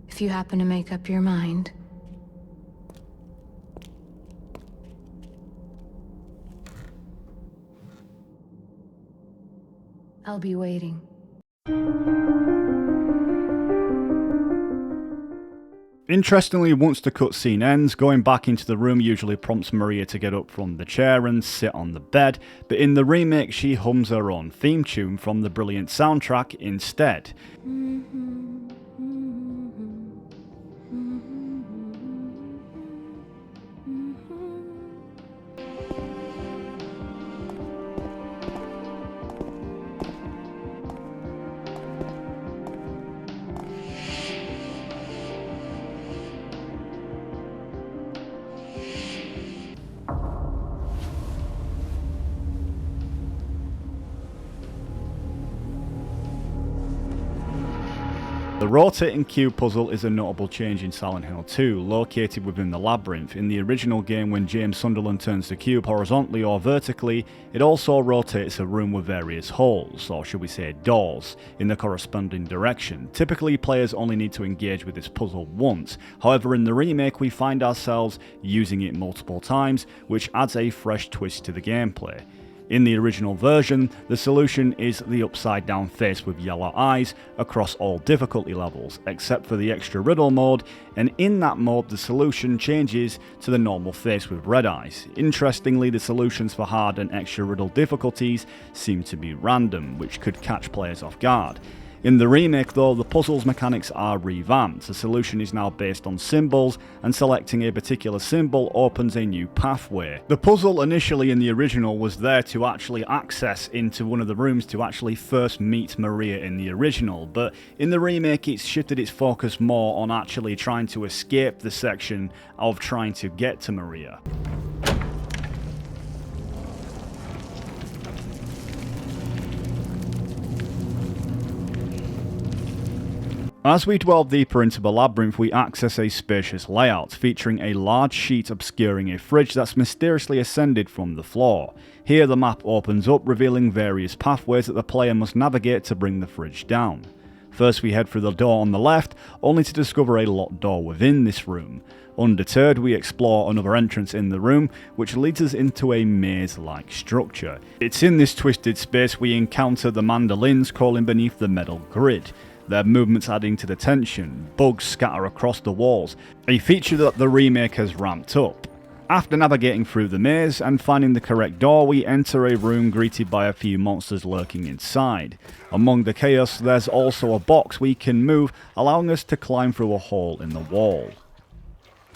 if you happen to make up your mind, I'll be waiting. Interestingly, once the cutscene ends, going back into the room usually prompts Maria to get up from the chair and sit on the bed, but in the remake she hums her own theme tune from the brilliant soundtrack instead. The rotating cube puzzle is a notable change in Silent Hill 2, located within the labyrinth. In the original game, when James Sunderland turns the cube horizontally or vertically, it also rotates a room with various holes, or should we say doors, in the corresponding direction. Typically, players only need to engage with this puzzle once. However, in the remake, we find ourselves using it multiple times, which adds a fresh twist to the gameplay. In the original version, the solution is the upside down face with yellow eyes across all difficulty levels, except for the extra riddle mode, and in that mode the solution changes to the normal face with red eyes. Interestingly, the solutions for hard and extra riddle difficulties seem to be random, which could catch players off guard. In the remake though, the puzzle's mechanics are revamped. The solution is now based on symbols, and selecting a particular symbol opens a new pathway. The puzzle initially in the original was there to actually access into one of the rooms to actually first meet Maria in the original, but in the remake it's shifted its focus more on actually trying to escape the section of trying to get to Maria. As we delve deeper into the labyrinth, we access a spacious layout, featuring a large sheet obscuring a fridge that's mysteriously ascended from the floor. Here the map opens up, revealing various pathways that the player must navigate to bring the fridge down. First we head through the door on the left, only to discover a locked door within this room. Undeterred, we explore another entrance in the room, which leads us into a maze-like structure. It's in this twisted space we encounter the mandolins crawling beneath the metal grid, their movements adding to the tension. Bugs scatter across the walls, a feature that the remake has ramped up. After navigating through the maze and finding the correct door, we enter a room greeted by a few monsters lurking inside. Among the chaos, there's also a box we can move, allowing us to climb through a hole in the wall.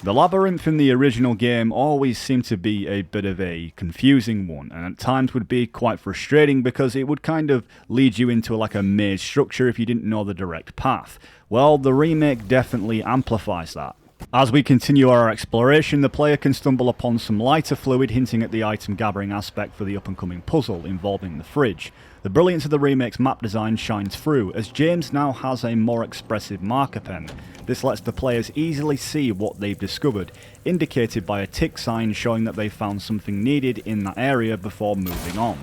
The labyrinth in the original game always seemed to be a bit of a confusing one, and at times would be quite frustrating because it would kind of lead you into like a maze structure if you didn't know the direct path. Well, the remake definitely amplifies that. As we continue our exploration, the player can stumble upon some lighter fluid hinting at the item gathering aspect for the up-and-coming puzzle involving the fridge. The brilliance of the remake's map design shines through, as James now has a more expressive marker pen. This lets the players easily see what they've discovered, indicated by a tick sign showing that they found something needed in that area before moving on.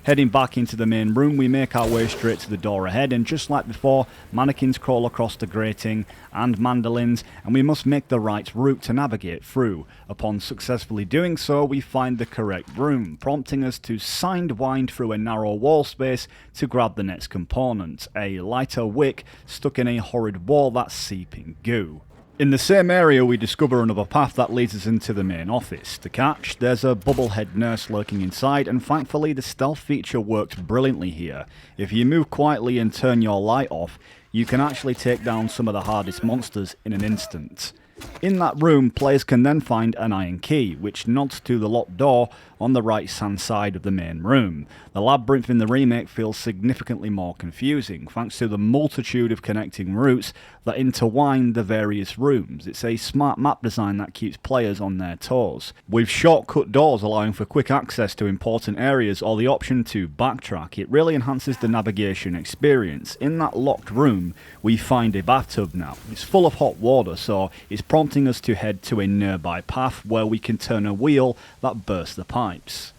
Heading back into the main room, we make our way straight to the door ahead, and just like before, mannequins crawl across the grating and mandolins, and we must make the right route to navigate through. Upon successfully doing so, we find the correct room, prompting us to sidewind through a narrow wall space to grab the next component, a lighter wick stuck in a horrid wall that's seeping goo. In the same area we discover another path that leads us into the main office. The catch, there's a bubblehead nurse lurking inside, and thankfully the stealth feature works brilliantly here. If you move quietly and turn your light off, you can actually take down some of the hardest monsters in an instant. In that room, players can then find an iron key, which nods to the locked door on the right hand side of the main room. The labyrinth in the remake feels significantly more confusing, thanks to the multitude of connecting routes that intertwine the various rooms. It's a smart map design that keeps players on their toes, with shortcut doors allowing for quick access to important areas or the option to backtrack. It really enhances the navigation experience. In that locked room, we find a bathtub now. It's full of hot water, so it's prompting us to head to a nearby path where we can turn a wheel that bursts the pipes.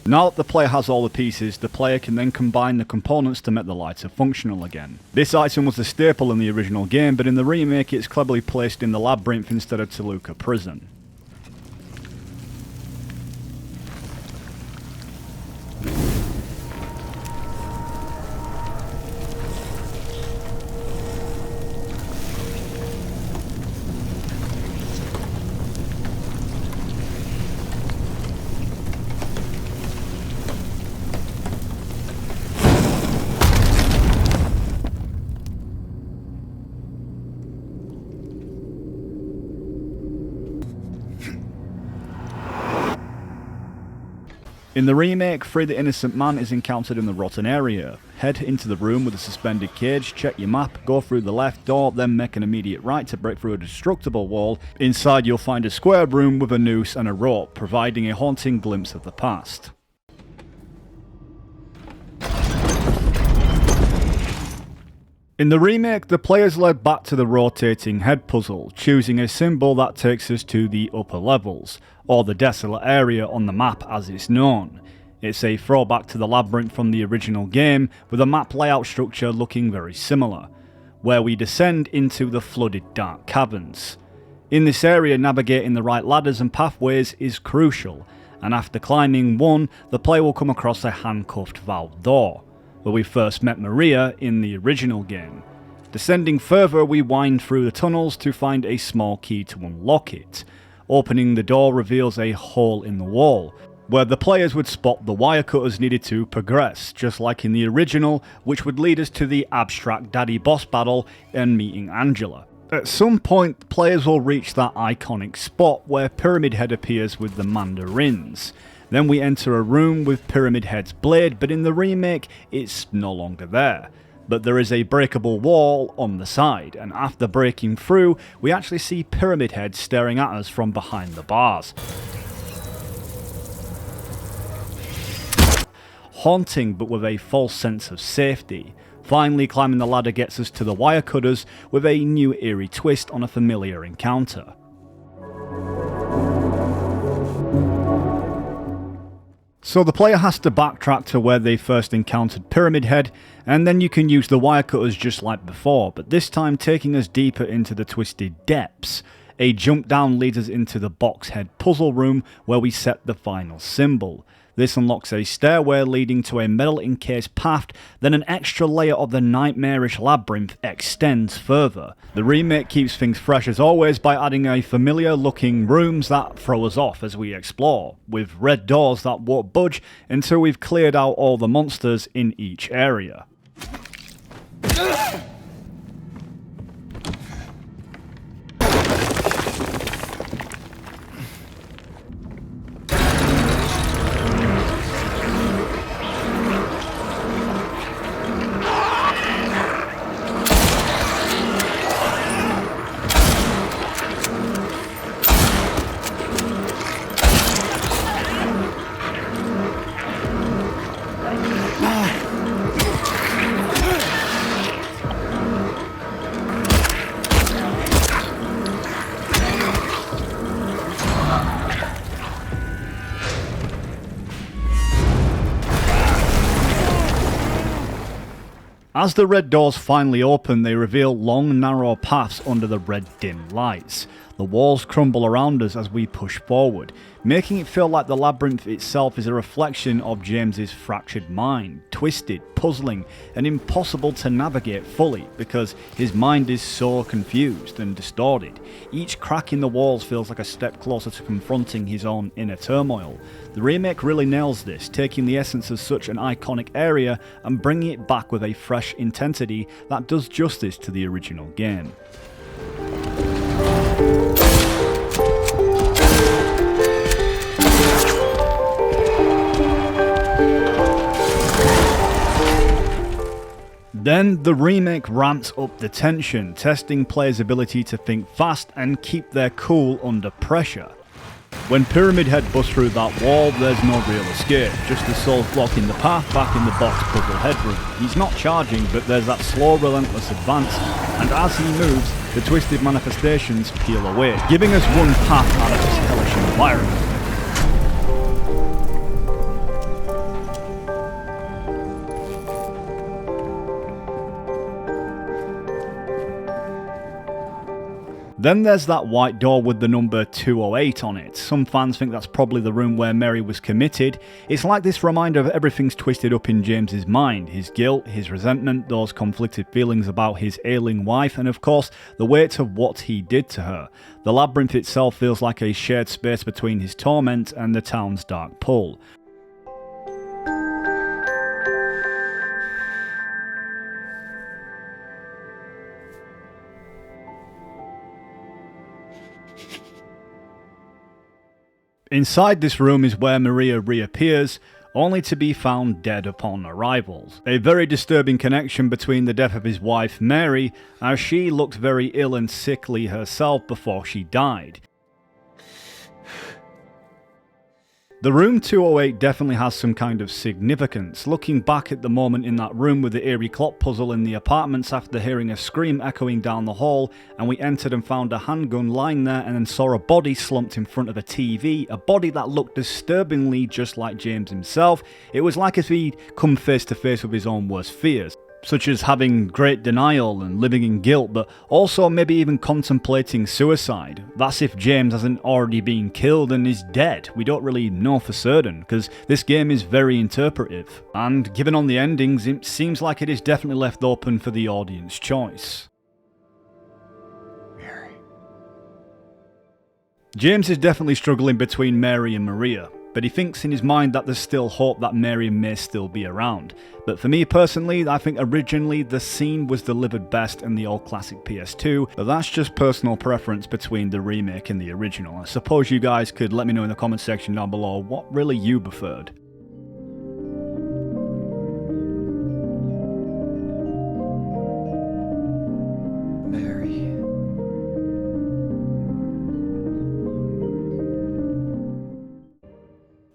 Now that the player has all the pieces, the player can then combine the components to make the lighter functional again. This item was a staple in the original game, but in the remake it's cleverly placed in the labyrinth instead of Toluca prison. In the remake, Free the Innocent Man is encountered in the rotten area. Head into the room with a suspended cage, check your map, go through the left door, then make an immediate right to break through a destructible wall. Inside you'll find a square room with a noose and a rope, providing a haunting glimpse of the past. In the remake, the player's led back to the rotating head puzzle, choosing a symbol that takes us to the upper levels, or the desolate area on the map as it's known. It's a throwback to the labyrinth from the original game, with a map layout structure looking very similar, where we descend into the flooded dark caverns. In this area, navigating the right ladders and pathways is crucial, and after climbing one, the player will come across a handcuffed valve door, where we first met Maria in the original game. Descending further, we wind through the tunnels to find a small key to unlock it. Opening the door reveals a hole in the wall, where the players would spot the wire cutters needed to progress, just like in the original, which would lead us to the abstract daddy boss battle and meeting Angela. At some point, players will reach that iconic spot where Pyramid Head appears with the mandarins. Then we enter a room with Pyramid Head's blade, but in the remake, it's no longer there. But there is a breakable wall on the side, and after breaking through, we actually see Pyramid Head staring at us from behind the bars. Haunting, but with a false sense of safety. Finally, climbing the ladder gets us to the wire cutters with a new eerie twist on a familiar encounter. So the player has to backtrack to where they first encountered Pyramid Head, and then you can use the wire cutters just like before, but this time taking us deeper into the twisted depths. A jump down leads us into the box head puzzle room where we set the final symbol. This unlocks a stairway leading to a metal encased path, then an extra layer of the nightmarish labyrinth extends further. The remake keeps things fresh as always by adding a familiar looking rooms that throw us off as we explore, with red doors that won't budge until we've cleared out all the monsters in each area. As the red doors finally open, they reveal long, narrow paths under the red dim lights. The walls crumble around us as we push forward, making it feel like the labyrinth itself is a reflection of James's fractured mind, twisted, puzzling, and impossible to navigate fully because his mind is so confused and distorted. Each crack in the walls feels like a step closer to confronting his own inner turmoil. The remake really nails this, taking the essence of such an iconic area and bringing it back with a fresh intensity that does justice to the original game. Then the remake ramps up the tension, testing players' ability to think fast and keep their cool under pressure. When Pyramid Head busts through that wall, there's no real escape, just the souls blocking the path back in the box puzzle headroom. He's not charging, but there's that slow, relentless advance, and as he moves, the twisted manifestations peel away, giving us one path out of this hellish environment. Then there's that white door with the number 208 on it. Some fans think that's probably the room where Mary was committed. It's like this reminder of everything's twisted up in James's mind. His guilt, his resentment, those conflicted feelings about his ailing wife, and of course, the weight of what he did to her. The labyrinth itself feels like a shared space between his torment and the town's dark pull. Inside this room is where Maria reappears, only to be found dead upon arrival. A very disturbing connection between the death of his wife Mary, as she looked very ill and sickly herself before she died. The room 208 definitely has some kind of significance. Looking back at the moment in that room with the eerie clock puzzle in the apartments after hearing a scream echoing down the hall, and we entered and found a handgun lying there and then saw a body slumped in front of a TV, a body that looked disturbingly just like James himself. It was like if he'd come face to face with his own worst fears, such as having great denial and living in guilt, but also maybe even contemplating suicide. That's if James hasn't already been killed and is dead. We don't really know for certain, because this game is very interpretive, and given on the endings, it seems like it is definitely left open for the audience choice. Mary. James is definitely struggling between Mary and Maria, but he thinks in his mind that there's still hope that Mary may still be around. But for me personally, I think originally the scene was delivered best in the old classic PS2, but that's just personal preference between the remake and the original. I suppose you guys could let me know in the comment section down below what really you preferred.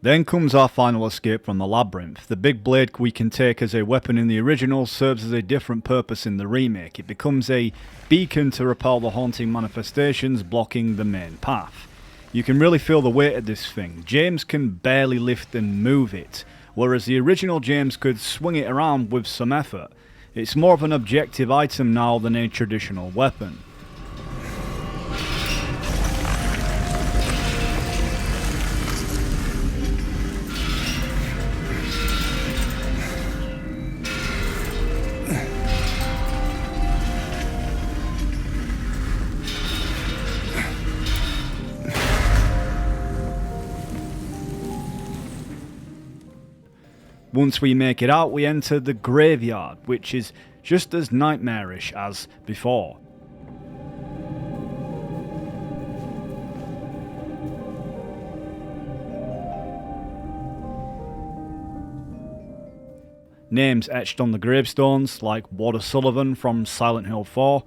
Then comes our final escape from the labyrinth. The big blade we can take as a weapon in the original serves as a different purpose in the remake. It becomes a beacon to repel the haunting manifestations blocking the main path. You can really feel the weight of this thing. James can barely lift and move it, whereas the original James could swing it around with some effort. It's more of an objective item now than a traditional weapon. Once we make it out, we enter the graveyard, which is just as nightmarish as before. Names etched on the gravestones, like Warder Sullivan from Silent Hill 4,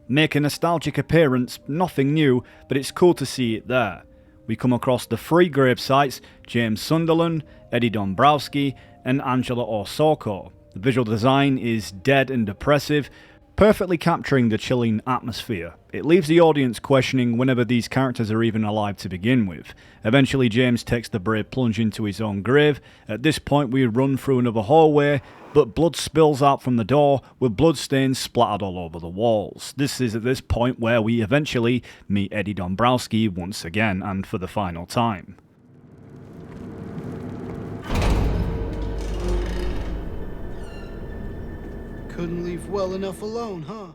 make a nostalgic appearance, nothing new, but it's cool to see it there. We come across the 3 grave sites: James Sunderland, Eddie Dombrowski, and Angela Orsoko. The visual design is dead and depressive, perfectly capturing the chilling atmosphere. It leaves the audience questioning whenever these characters are even alive to begin with. Eventually James takes the brave plunge into his own grave. At this point we run through another hallway, but blood spills out from the door, with bloodstains splattered all over the walls. This is at this point where we eventually meet Eddie Dombrowski once again, and for the final time. Couldn't leave well enough alone, huh?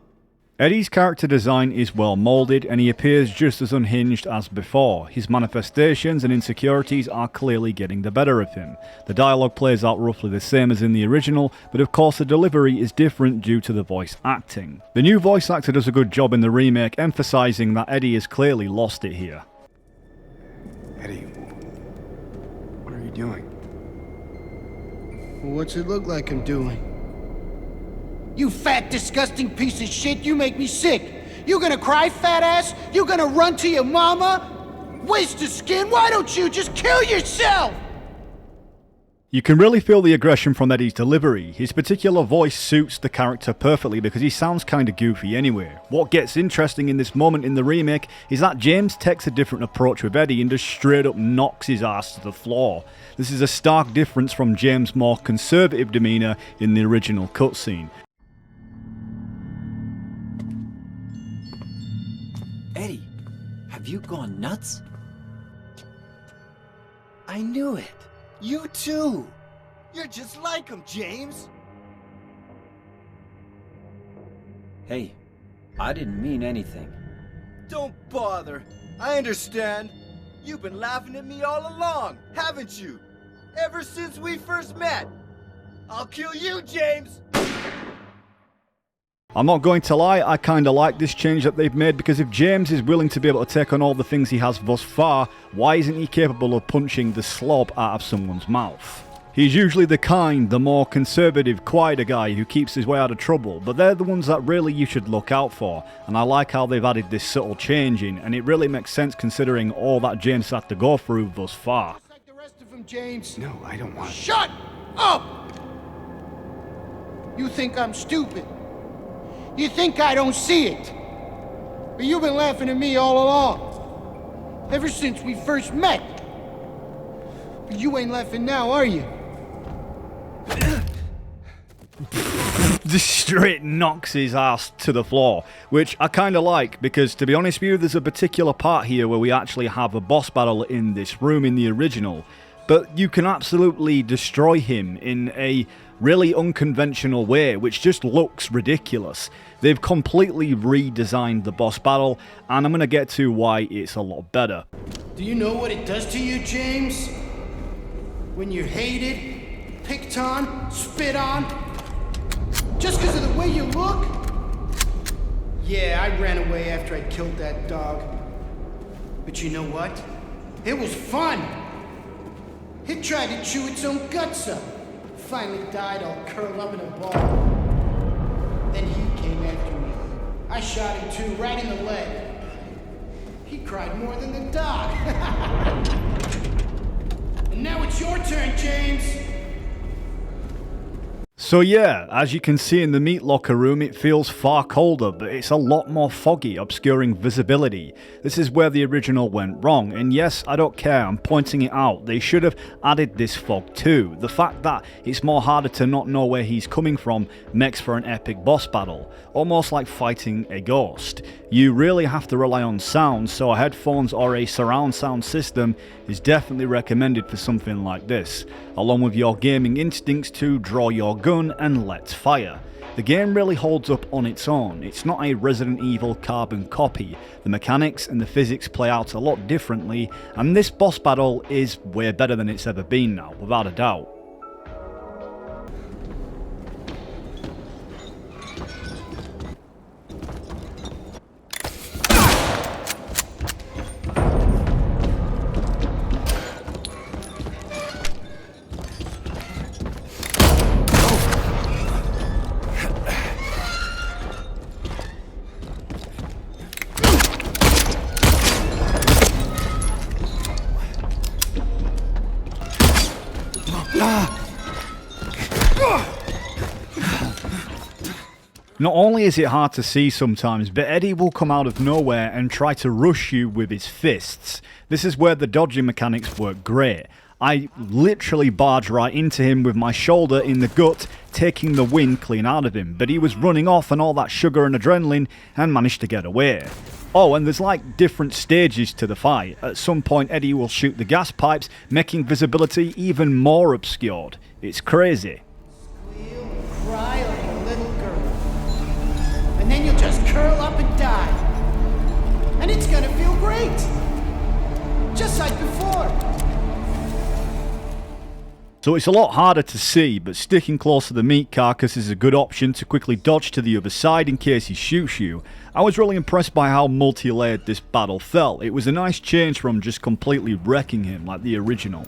Eddie's character design is well moulded, and he appears just as unhinged as before. His manifestations and insecurities are clearly getting the better of him. The dialogue plays out roughly the same as in the original, but of course the delivery is different due to the voice acting. The new voice actor does a good job in the remake, emphasising that Eddie has clearly lost it here. Eddie, what are you doing? What's it look like I'm doing? You fat, disgusting piece of shit, you make me sick. You gonna cry, fat ass? You gonna run to your mama? Waste of skin, why don't you just kill yourself? You can really feel the aggression from Eddie's delivery. His particular voice suits the character perfectly because he sounds kinda goofy anyway. What gets interesting in this moment in the remake is that James takes a different approach with Eddie and just straight up knocks his ass to the floor. This is a stark difference from James' more conservative demeanour in the original cutscene. Eddie, have you gone nuts? I knew it. You too! You're just like him, James! Hey, I didn't mean anything. Don't bother. I understand. You've been laughing at me all along, haven't you? Ever since we first met. I'll kill you, James! I'm not going to lie, I kinda like this change that they've made, because if James is willing to be able to take on all the things he has thus far, why isn't he capable of punching the slob out of someone's mouth? He's usually the kind, the more conservative, quieter guy who keeps his way out of trouble, but they're the ones that really you should look out for, and I like how they've added this subtle change in, and it really makes sense considering all that James had to go through thus far. Just like the rest of them, James. No, I don't want... Shut up! You think I'm stupid. You think I don't see it. But you've been laughing at me all along. Ever since we first met. But you ain't laughing now, are you? Just straight knocks his ass to the floor, which I kinda like, because to be honest with you, there's a particular part here where we actually have a boss battle in this room in the original, but you can absolutely destroy him in a really unconventional way, which just looks ridiculous. They've completely redesigned the boss battle, and I'm gonna get to why it's a lot better. Do you know what it does to you, James? When you're hated, picked on, spit on, just because of the way you look? Yeah, I ran away after I killed that dog. But you know what? It was fun! It tried to chew its own guts up. Finally died all curled up in a ball. Then he came after me. I shot him too, right in the leg. He cried more than the dog. And now it's your turn, James! So yeah, as you can see in the meat locker room, it feels far colder, but it's a lot more foggy, obscuring visibility. This is where the original went wrong, and yes, I don't care, I'm pointing it out. They should have added this fog too. The fact that it's more harder to not know where he's coming from makes for an epic boss battle, almost like fighting a ghost. You really have to rely on sound, so headphones or a surround sound system is definitely recommended for something like this, along with your gaming instincts to draw your gun and let's fire. The game really holds up on its own. It's not a Resident Evil carbon copy. The mechanics and the physics play out a lot differently, and this boss battle is way better than it's ever been now, without a doubt. Not only is it hard to see sometimes, but Eddie will come out of nowhere and try to rush you with his fists. This is where the dodging mechanics work great. I literally barged right into him with my shoulder in the gut, taking the wind clean out of him, but he was running off on all that sugar and adrenaline and managed to get away. Oh, and there's like different stages to the fight. At some point Eddie will shoot the gas pipes, making visibility even more obscured. It's crazy. Cry like a little girl. And then you'll just curl up and die. And it's gonna feel great. Just like before. So it's a lot harder to see, but sticking close to the meat carcass is a good option to quickly dodge to the other side in case he shoots you. I was really impressed by how multi-layered this battle felt. It was a nice change from just completely wrecking him like the original.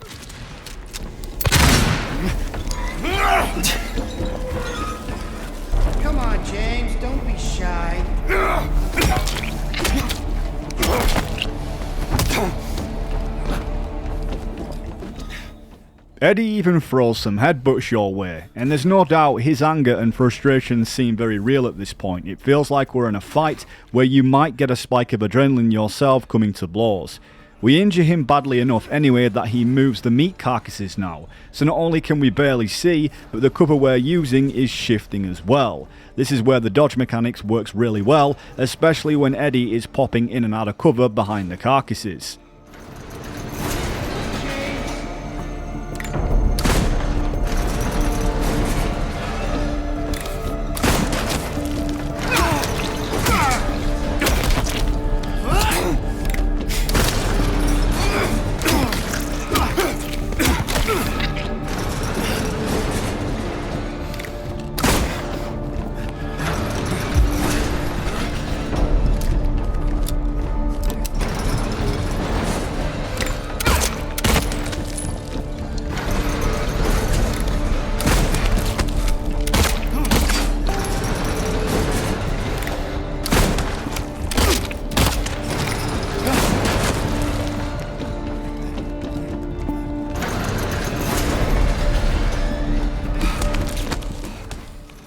Come on, James, don't be shy. Eddie even throws some headbutts your way, and there's no doubt his anger and frustration seem very real at this point. It feels like we're in a fight where you might get a spike of adrenaline yourself coming to blows. We injure him badly enough anyway that he moves the meat carcasses now, so not only can we barely see, but the cover we're using is shifting as well. This is where the dodge mechanics works really well, especially when Eddie is popping in and out of cover behind the carcasses.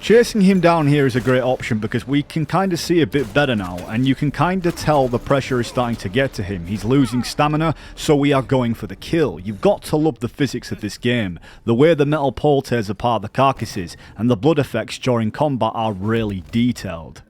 Chasing him down here is a great option because we can kind of see a bit better now, and you can kind of tell the pressure is starting to get to him. He's losing stamina, so we are going for the kill. You've got to love the physics of this game. The way the metal pole tears apart the carcasses and the blood effects during combat are really detailed.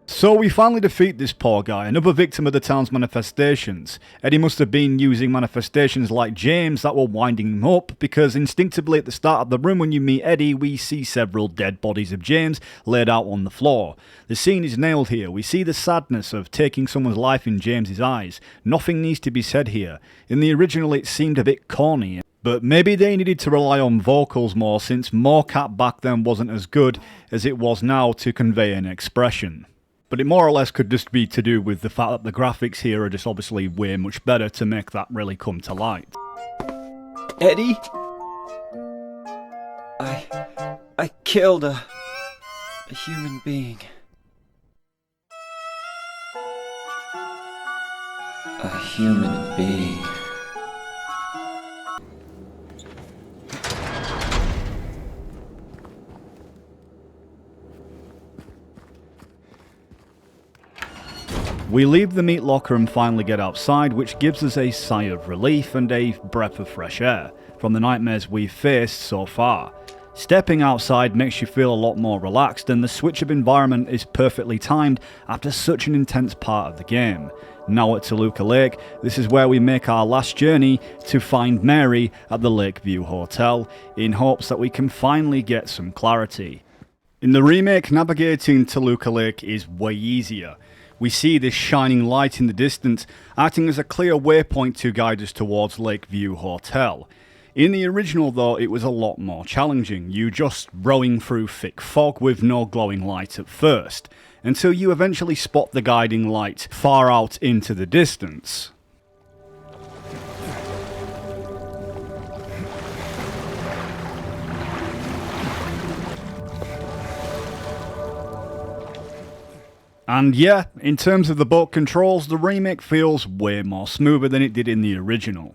So we finally defeat this poor guy, another victim of the town's manifestations. Eddie must have been using manifestations like James that were winding him up, because instinctively at the start of the room when you meet Eddie, we see several dead bodies of James laid out on the floor. The scene is nailed here. We see the sadness of taking someone's life in James's eyes. Nothing needs to be said here. In the original it seemed a bit corny, but maybe they needed to rely on vocals more, since mocap back then wasn't as good as it was now to convey an expression. But it more or less could just be to do with the fact that the graphics here are just obviously way much better to make that really come to light. Eddie? I killed a human being. human be? We leave the meat locker and finally get outside, which gives us a sigh of relief and a breath of fresh air from the nightmares we've faced so far. Stepping outside makes you feel a lot more relaxed, and the switch of environment is perfectly timed after such an intense part of the game. Now at Toluca Lake, this is where we make our last journey to find Mary at the Lakeview Hotel, in hopes that we can finally get some clarity. In the remake, navigating Toluca Lake is way easier. We see this shining light in the distance, acting as a clear waypoint to guide us towards Lakeview Hotel. In the original though, it was a lot more challenging, you just rowing through thick fog with no glowing light at first, until you eventually spot the guiding light far out into the distance. And yeah, in terms of the boat controls, the remake feels way more smoother than it did in the original.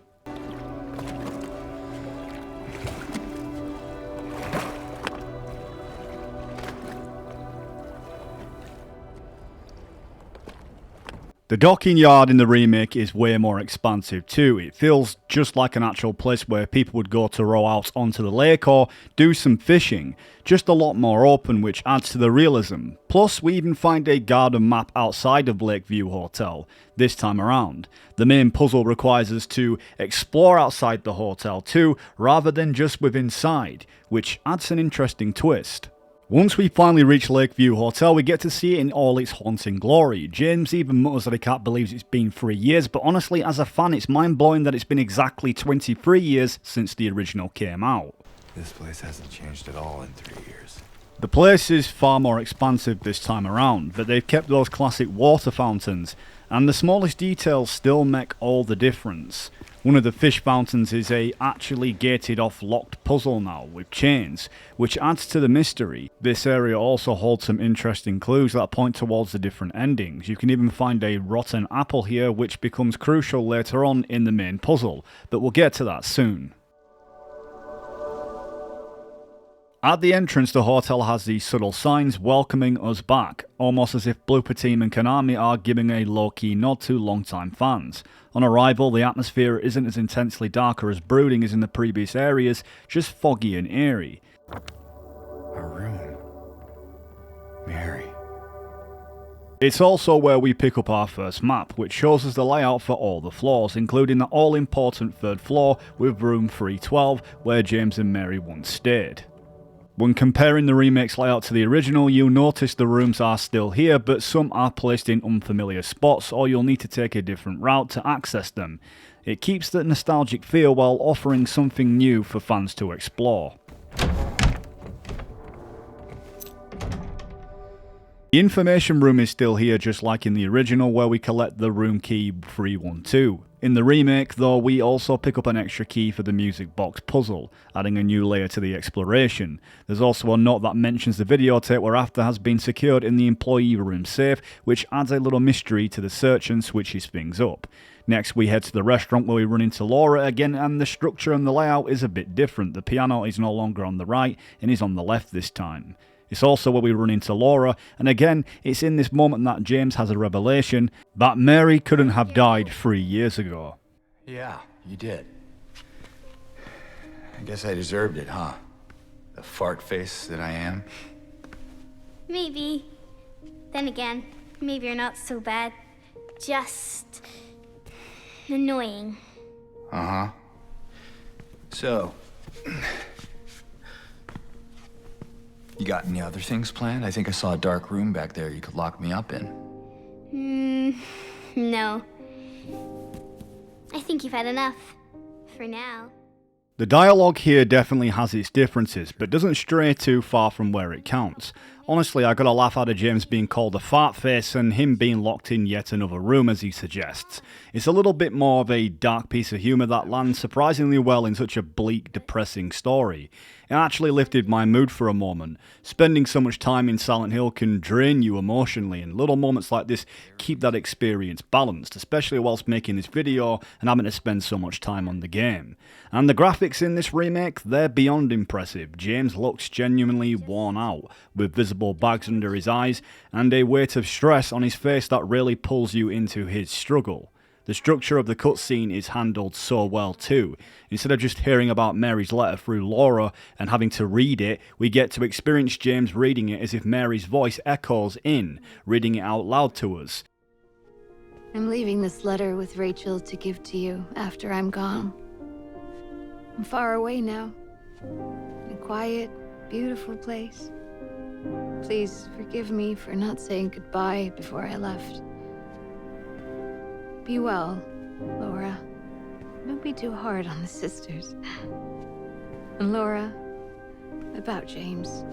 The docking yard in the remake is way more expansive too. It feels just like an actual place where people would go to row out onto the lake or do some fishing. Just a lot more open, which adds to the realism. Plus, we even find a garden map outside of Lakeview Hotel, this time around. The main puzzle requires us to explore outside the hotel too, rather than just with inside, which adds an interesting twist. Once we finally reach Lakeview Hotel, we get to see it in all its haunting glory. James even mutters that he can't believe it's been 3 years, but honestly, as a fan, it's mind-blowing that it's been exactly 23 years since the original came out. This place hasn't changed at all in 3 years. The place is far more expansive this time around, but they've kept those classic water fountains, and the smallest details still make all the difference. One of the fish fountains is a actually gated off locked puzzle now with chains, which adds to the mystery. This area also holds some interesting clues that point towards the different endings. You can even find a rotten apple here, which becomes crucial later on in the main puzzle, but we'll get to that soon. At the entrance, the hotel has these subtle signs welcoming us back, almost as if Blooper Team and Konami are giving a low-key nod to long-time fans. On arrival, the atmosphere isn't as intensely dark or as brooding as in the previous areas, just foggy and eerie. A room. Mary. It's also where we pick up our first map, which shows us the layout for all the floors, including the all-important third floor with room 312, where James and Mary once stayed. When comparing the remake's layout to the original, you'll notice the rooms are still here, but some are placed in unfamiliar spots, or you'll need to take a different route to access them. It keeps the nostalgic feel while offering something new for fans to explore. The information room is still here, just like in the original, where we collect the room key 312. In the remake, though, we also pick up an extra key for the music box puzzle, adding a new layer to the exploration. There's also a note that mentions the videotape we're after has been secured in the employee room safe, which adds a little mystery to the search and switches things up. Next, we head to the restaurant where we run into Laura again, and the structure and the layout is a bit different. The piano is no longer on the right and is on the left this time. It's also where we run into Laura, and again, it's in this moment that James has a revelation that Mary couldn't have died 3 years ago. Yeah, you did. I guess I deserved it, huh? The fart face that I am. Maybe. Then again, maybe you're not so bad. Just annoying. Uh-huh. So, you got any other things planned? I think I saw a dark room back there you could lock me up in. No. I think you've had enough. For now. The dialogue here definitely has its differences, but doesn't stray too far from where it counts. Honestly, I got a laugh out of James being called a fart face and him being locked in yet another room as he suggests. It's a little bit more of a dark piece of humour that lands surprisingly well in such a bleak, depressing story. it actually lifted my mood for a moment. Spending so much time in Silent Hill can drain you emotionally, and little moments like this keep that experience balanced, especially whilst making this video and having to spend so much time on the game. And the graphics in this remake, they're beyond impressive. James looks genuinely worn out, with visible bags under his eyes and a weight of stress on his face that really pulls you into his struggle. The structure of the cutscene is handled so well too. Instead of just hearing about Mary's letter through Laura and having to read it, we get to experience James reading it as if Mary's voice echoes in, reading it out loud to us. I'm leaving this letter with Rachel to give to you after I'm gone. I'm far away now, in a quiet, beautiful place. Please forgive me for not saying goodbye before I left. Be well, Laura. Don't be too hard on the sisters. And Laura, about James.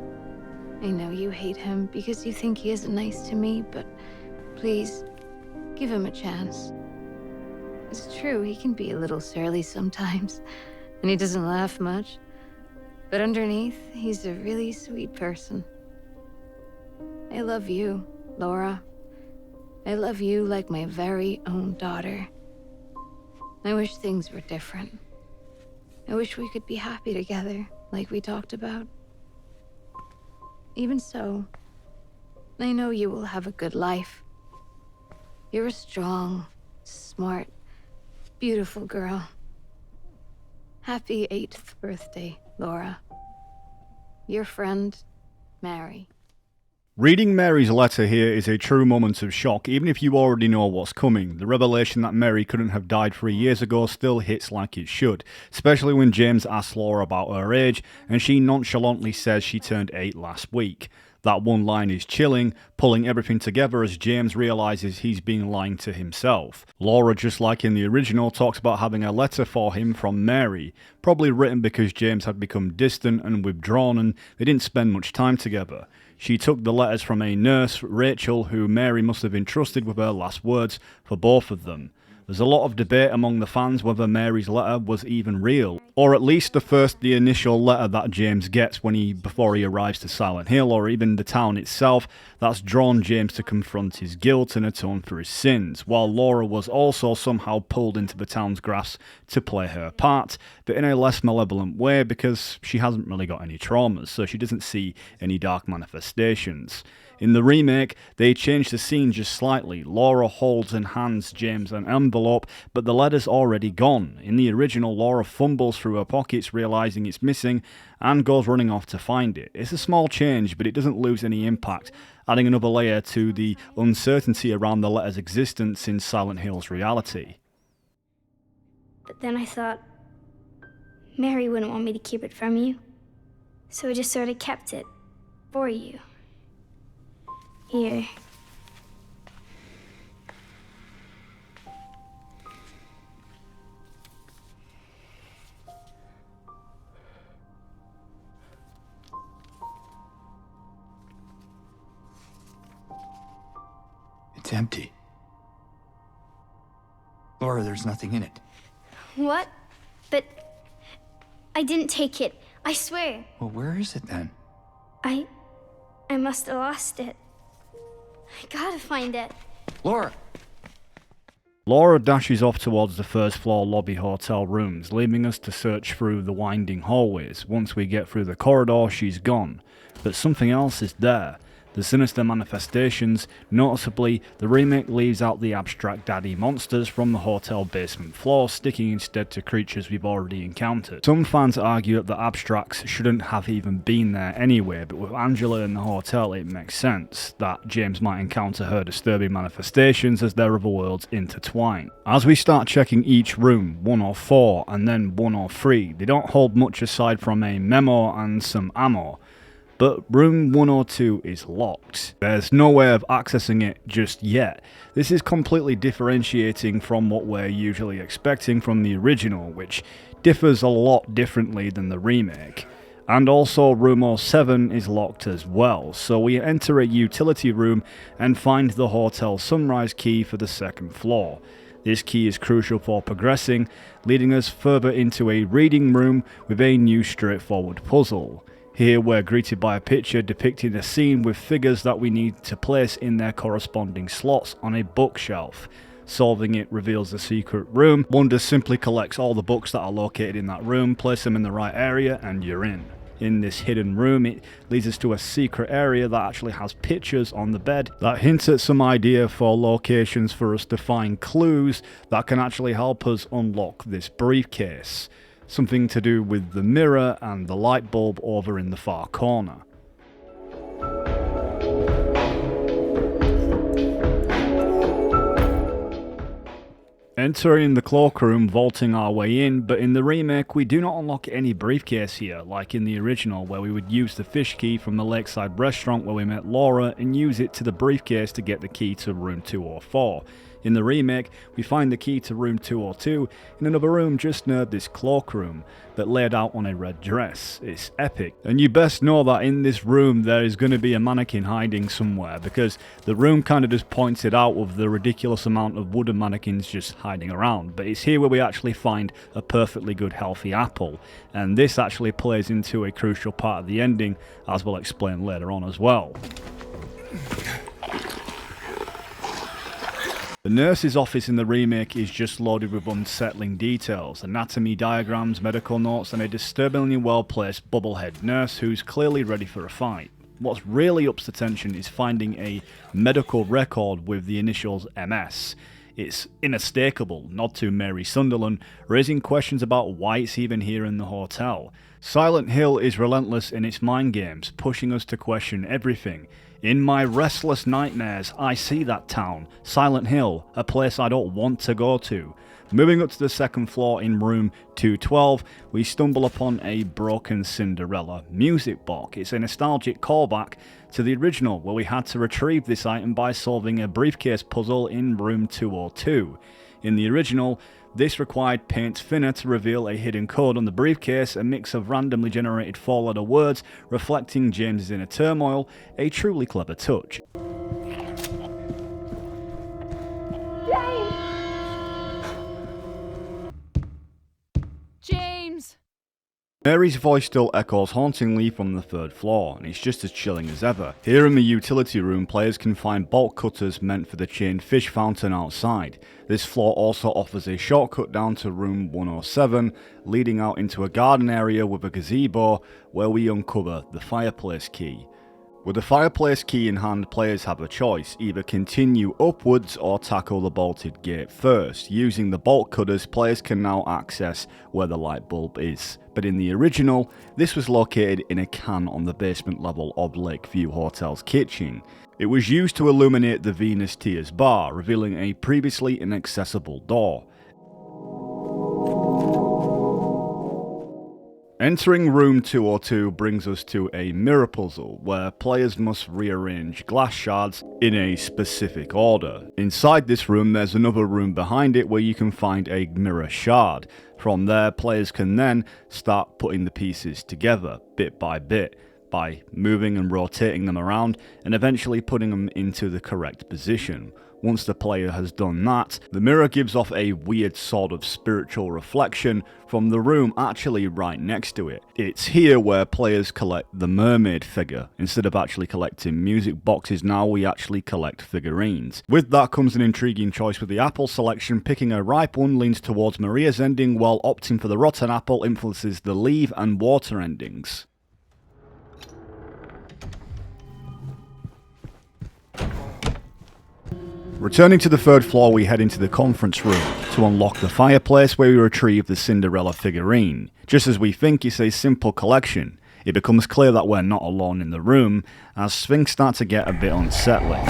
I know you hate him because you think he isn't nice to me, but please, give him a chance. It's true, he can be a little surly sometimes, and he doesn't laugh much. But underneath, he's a really sweet person. I love you, Laura. I love you like my very own daughter. I wish things were different. I wish we could be happy together, like we talked about. Even so, I know you will have a good life. You're a strong, smart, beautiful girl. Happy 8th birthday, Laura. Your friend, Mary. Reading Mary's letter here is a true moment of shock, even if you already know what's coming. The revelation that Mary couldn't have died 3 years ago still hits like it should, especially when James asks Laura about her age, and she nonchalantly says she turned 8 last week. That one line is chilling, pulling everything together as James realises he's been lying to himself. Laura, just like in the original, talks about having a letter for him from Mary, probably written because James had become distant and withdrawn and they didn't spend much time together. She took the letters from a nurse, Rachel, who Mary must have entrusted with her last words for both of them. There's a lot of debate among the fans whether Mary's letter was even real, or at least the initial letter that James gets before he arrives to Silent Hill, or even the town itself that's drawn James to confront his guilt and atone for his sins, while Laura was also somehow pulled into the town's grass to play her part, but in a less malevolent way because she hasn't really got any traumas, so she doesn't see any dark manifestations. In the remake, they changed the scene just slightly. Laura holds and hands James an envelope, but the letter's already gone. In the original, Laura fumbles through her pockets, realising it's missing, and goes running off to find it. It's a small change, but it doesn't lose any impact, adding another layer to the uncertainty around the letter's existence in Silent Hill's reality. But then I thought, Mary wouldn't want me to keep it from you, so I just sort of kept it for you. Here. It's empty. Laura, there's nothing in it. What? But I didn't take it. I swear. Well, where is it then? I must have lost it. I gotta find it. Laura! Laura dashes off towards the first floor lobby hotel rooms, leaving us to search through the winding hallways. Once we get through the corridor, she's gone. But something else is there. The sinister manifestations. Noticeably, the remake leaves out the abstract daddy monsters from the hotel basement floor, sticking instead to creatures we've already encountered. Some fans argue that the abstracts shouldn't have even been there anyway, but with Angela in the hotel it makes sense that James might encounter her disturbing manifestations as their otherworlds intertwine. As we start checking each room, 104 and then 103, they don't hold much aside from a memo and some ammo. But room 102 is locked. There's no way of accessing it just yet. This is completely differentiating from what we're usually expecting from the original, which differs a lot differently than the remake. And also room 07 is locked as well, so we enter a utility room and find the hotel sunrise key for the second floor. This key is crucial for progressing, leading us further into a reading room with a new straightforward puzzle. Here we're greeted by a picture depicting a scene with figures that we need to place in their corresponding slots on a bookshelf. Solving it reveals the secret room. Wonder simply collects all the books that are located in that room, place them in the right area, and you're in. In this hidden room, it leads us to a secret area that actually has pictures on the bed that hint at some idea for locations for us to find clues that can actually help us unlock this briefcase. Something to do with the mirror and the light bulb over in the far corner. Entering the cloakroom, vaulting our way in, but in the remake we do not unlock any briefcase here, like in the original where we would use the fish key from the lakeside restaurant where we met Laura and use it to the briefcase to get the key to room 204. In the remake, we find the key to room 202 in another room just near this cloakroom, but laid out on a red dress. It's epic. And you best know that in this room there is going to be a mannequin hiding somewhere, because the room kind of just points it out with the ridiculous amount of wooden mannequins just hiding around. But it's here where we actually find a perfectly good healthy apple. And this actually plays into a crucial part of the ending, as we'll explain later on as well. The nurse's office in the remake is just loaded with unsettling details, anatomy diagrams, medical notes, and a disturbingly well-placed bubblehead nurse who's clearly ready for a fight. What's really ups the tension is finding a medical record with the initials MS. It's inescapable, nod to Mary Sunderland, raising questions about why it's even here in the hotel. Silent Hill is relentless in its mind games, pushing us to question everything. In my restless nightmares, I see that town, Silent Hill, a place I don't want to go to. Moving up to the second floor in room 212, we stumble upon a broken Cinderella music box. It's a nostalgic callback to the original, where we had to retrieve this item by solving a briefcase puzzle in room 202. In the original, this required paint thinner to reveal a hidden code on the briefcase, a mix of randomly generated four-letter words reflecting James's inner turmoil, a truly clever touch. James! Mary's voice still echoes hauntingly from the third floor, and it's just as chilling as ever. Here in the utility room, players can find bolt cutters meant for the chained fish fountain outside. This floor also offers a shortcut down to room 107, leading out into a garden area with a gazebo where we uncover the fireplace key. With the fireplace key in hand, players have a choice, either continue upwards or tackle the bolted gate first. Using the bolt cutters, players can now access where the light bulb is. But in the original, this was located in a can on the basement level of Lakeview Hotel's kitchen. It was used to illuminate the Venus Tears bar, revealing a previously inaccessible door. Entering room 202 brings us to a mirror puzzle, where players must rearrange glass shards in a specific order. Inside this room there's another room behind it where you can find a mirror shard. From there, players can then start putting the pieces together, bit by bit, by moving and rotating them around, and eventually putting them into the correct position. Once the player has done that, the mirror gives off a weird sort of spiritual reflection from the room actually right next to it. It's here where players collect the mermaid figure. Instead of actually collecting music boxes, now we actually collect figurines. With that comes an intriguing choice with the apple selection. Picking a ripe one leans towards Maria's ending, while opting for the rotten apple influences the leave and water endings. Returning to the third floor, we head into the conference room to unlock the fireplace where we retrieve the Cinderella figurine. Just as we think it's a simple collection, it becomes clear that we're not alone in the room as things start to get a bit unsettling.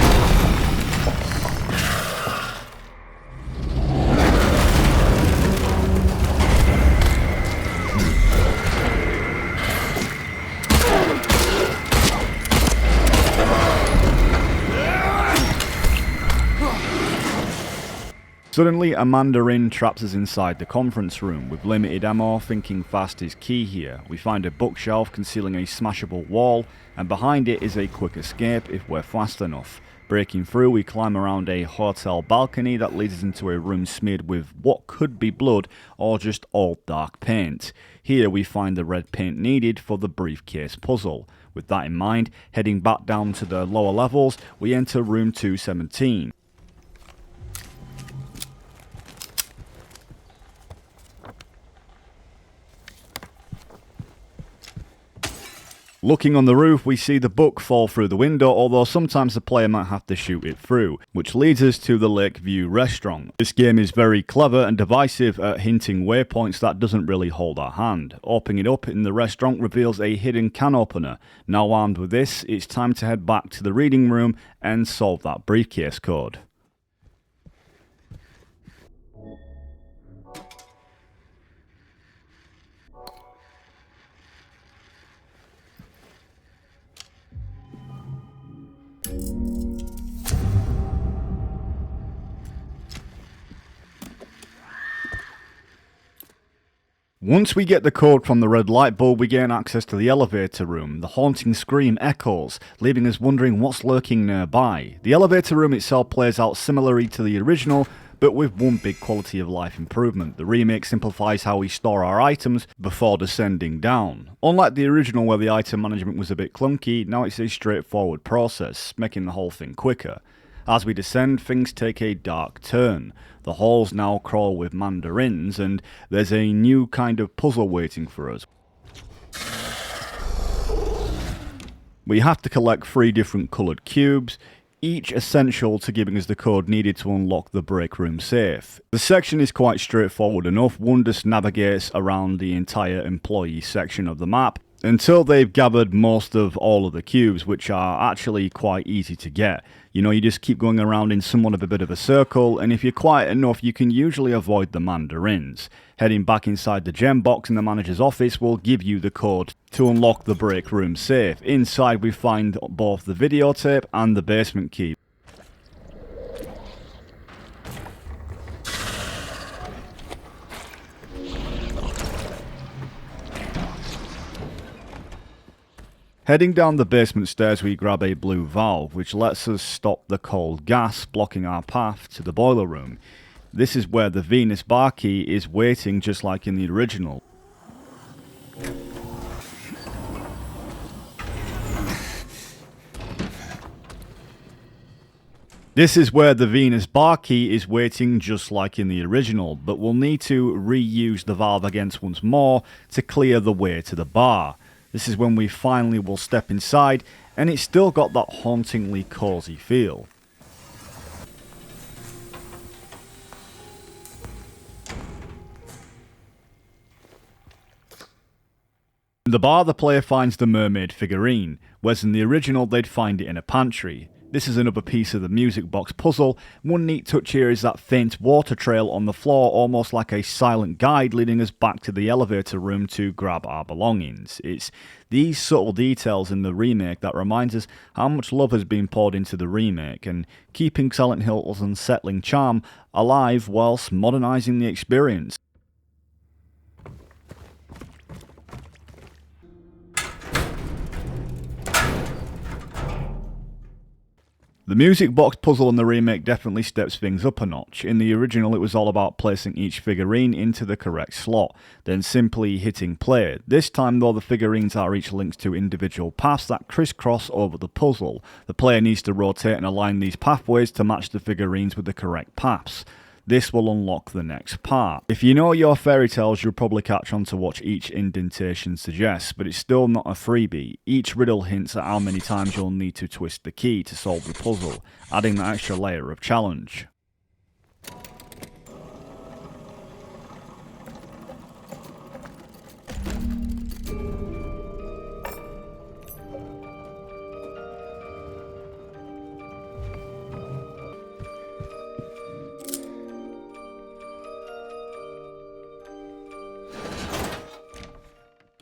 Suddenly, a mandarin traps us inside the conference room. With limited ammo, thinking fast is key here. We find a bookshelf concealing a smashable wall, and behind it is a quick escape if we're fast enough. Breaking through, we climb around a hotel balcony that leads us into a room smeared with what could be blood or just old dark paint. Here we find the red paint needed for the briefcase puzzle. With that in mind, heading back down to the lower levels, we enter room 217. Looking on the roof, we see the book fall through the window, although sometimes the player might have to shoot it through, which leads us to the Lakeview restaurant. This game is very clever and divisive at hinting waypoints that doesn't really hold our hand. Opening it up in the restaurant reveals a hidden can opener. Now armed with this, it's time to head back to the reading room and solve that briefcase code. Once we get the code from the red light bulb, we gain access to the elevator room. The haunting scream echoes, leaving us wondering what's lurking nearby. The elevator room itself plays out similarly to the original, but with one big quality of life improvement. The remake simplifies how we store our items before descending down. Unlike the original where the item management was a bit clunky, now it's a straightforward process, making the whole thing quicker. As we descend, things take a dark turn. The halls now crawl with mandarins, and there's a new kind of puzzle waiting for us. We have to collect 3 different coloured cubes, each essential to giving us the code needed to unlock the break room safe. The section is quite straightforward enough. One just navigates around the entire employee section of the map until they've gathered most of all of the cubes, which are actually quite easy to get. You know, you just keep going around in somewhat of a bit of a circle, and if you're quiet enough, you can usually avoid the mandarins. Heading back inside the gem box in the manager's office will give you the code to unlock the break room safe. Inside we find both the videotape and the basement key. Heading down the basement stairs, we grab a blue valve, which lets us stop the cold gas blocking our path to the boiler room. This is where the Venus bar key is waiting, just like in the original. This is where the Venus bar key is waiting, just like in the original, but we'll need to reuse the valve against once more to clear the way to the bar. This is when we finally will step inside, and it's still got that hauntingly cozy feel. In the bar, the player finds the mermaid figurine, whereas in the original they'd find it in a pantry. This is another piece of the music box puzzle. One neat touch here is that faint water trail on the floor, almost like a silent guide leading us back to the elevator room to grab our belongings. It's these subtle details in the remake that reminds us how much love has been poured into the remake, and keeping Silent Hill's unsettling charm alive whilst modernising the experience. The music box puzzle in the remake definitely steps things up a notch. In the original it was all about placing each figurine into the correct slot, then simply hitting play. This time though, the figurines are each linked to individual paths that crisscross over the puzzle. The player needs to rotate and align these pathways to match the figurines with the correct paths. This will unlock the next part. If you know your fairy tales, you'll probably catch on to what each indentation suggests, but it's still not a freebie. Each riddle hints at how many times you'll need to twist the key to solve the puzzle, adding that extra layer of challenge.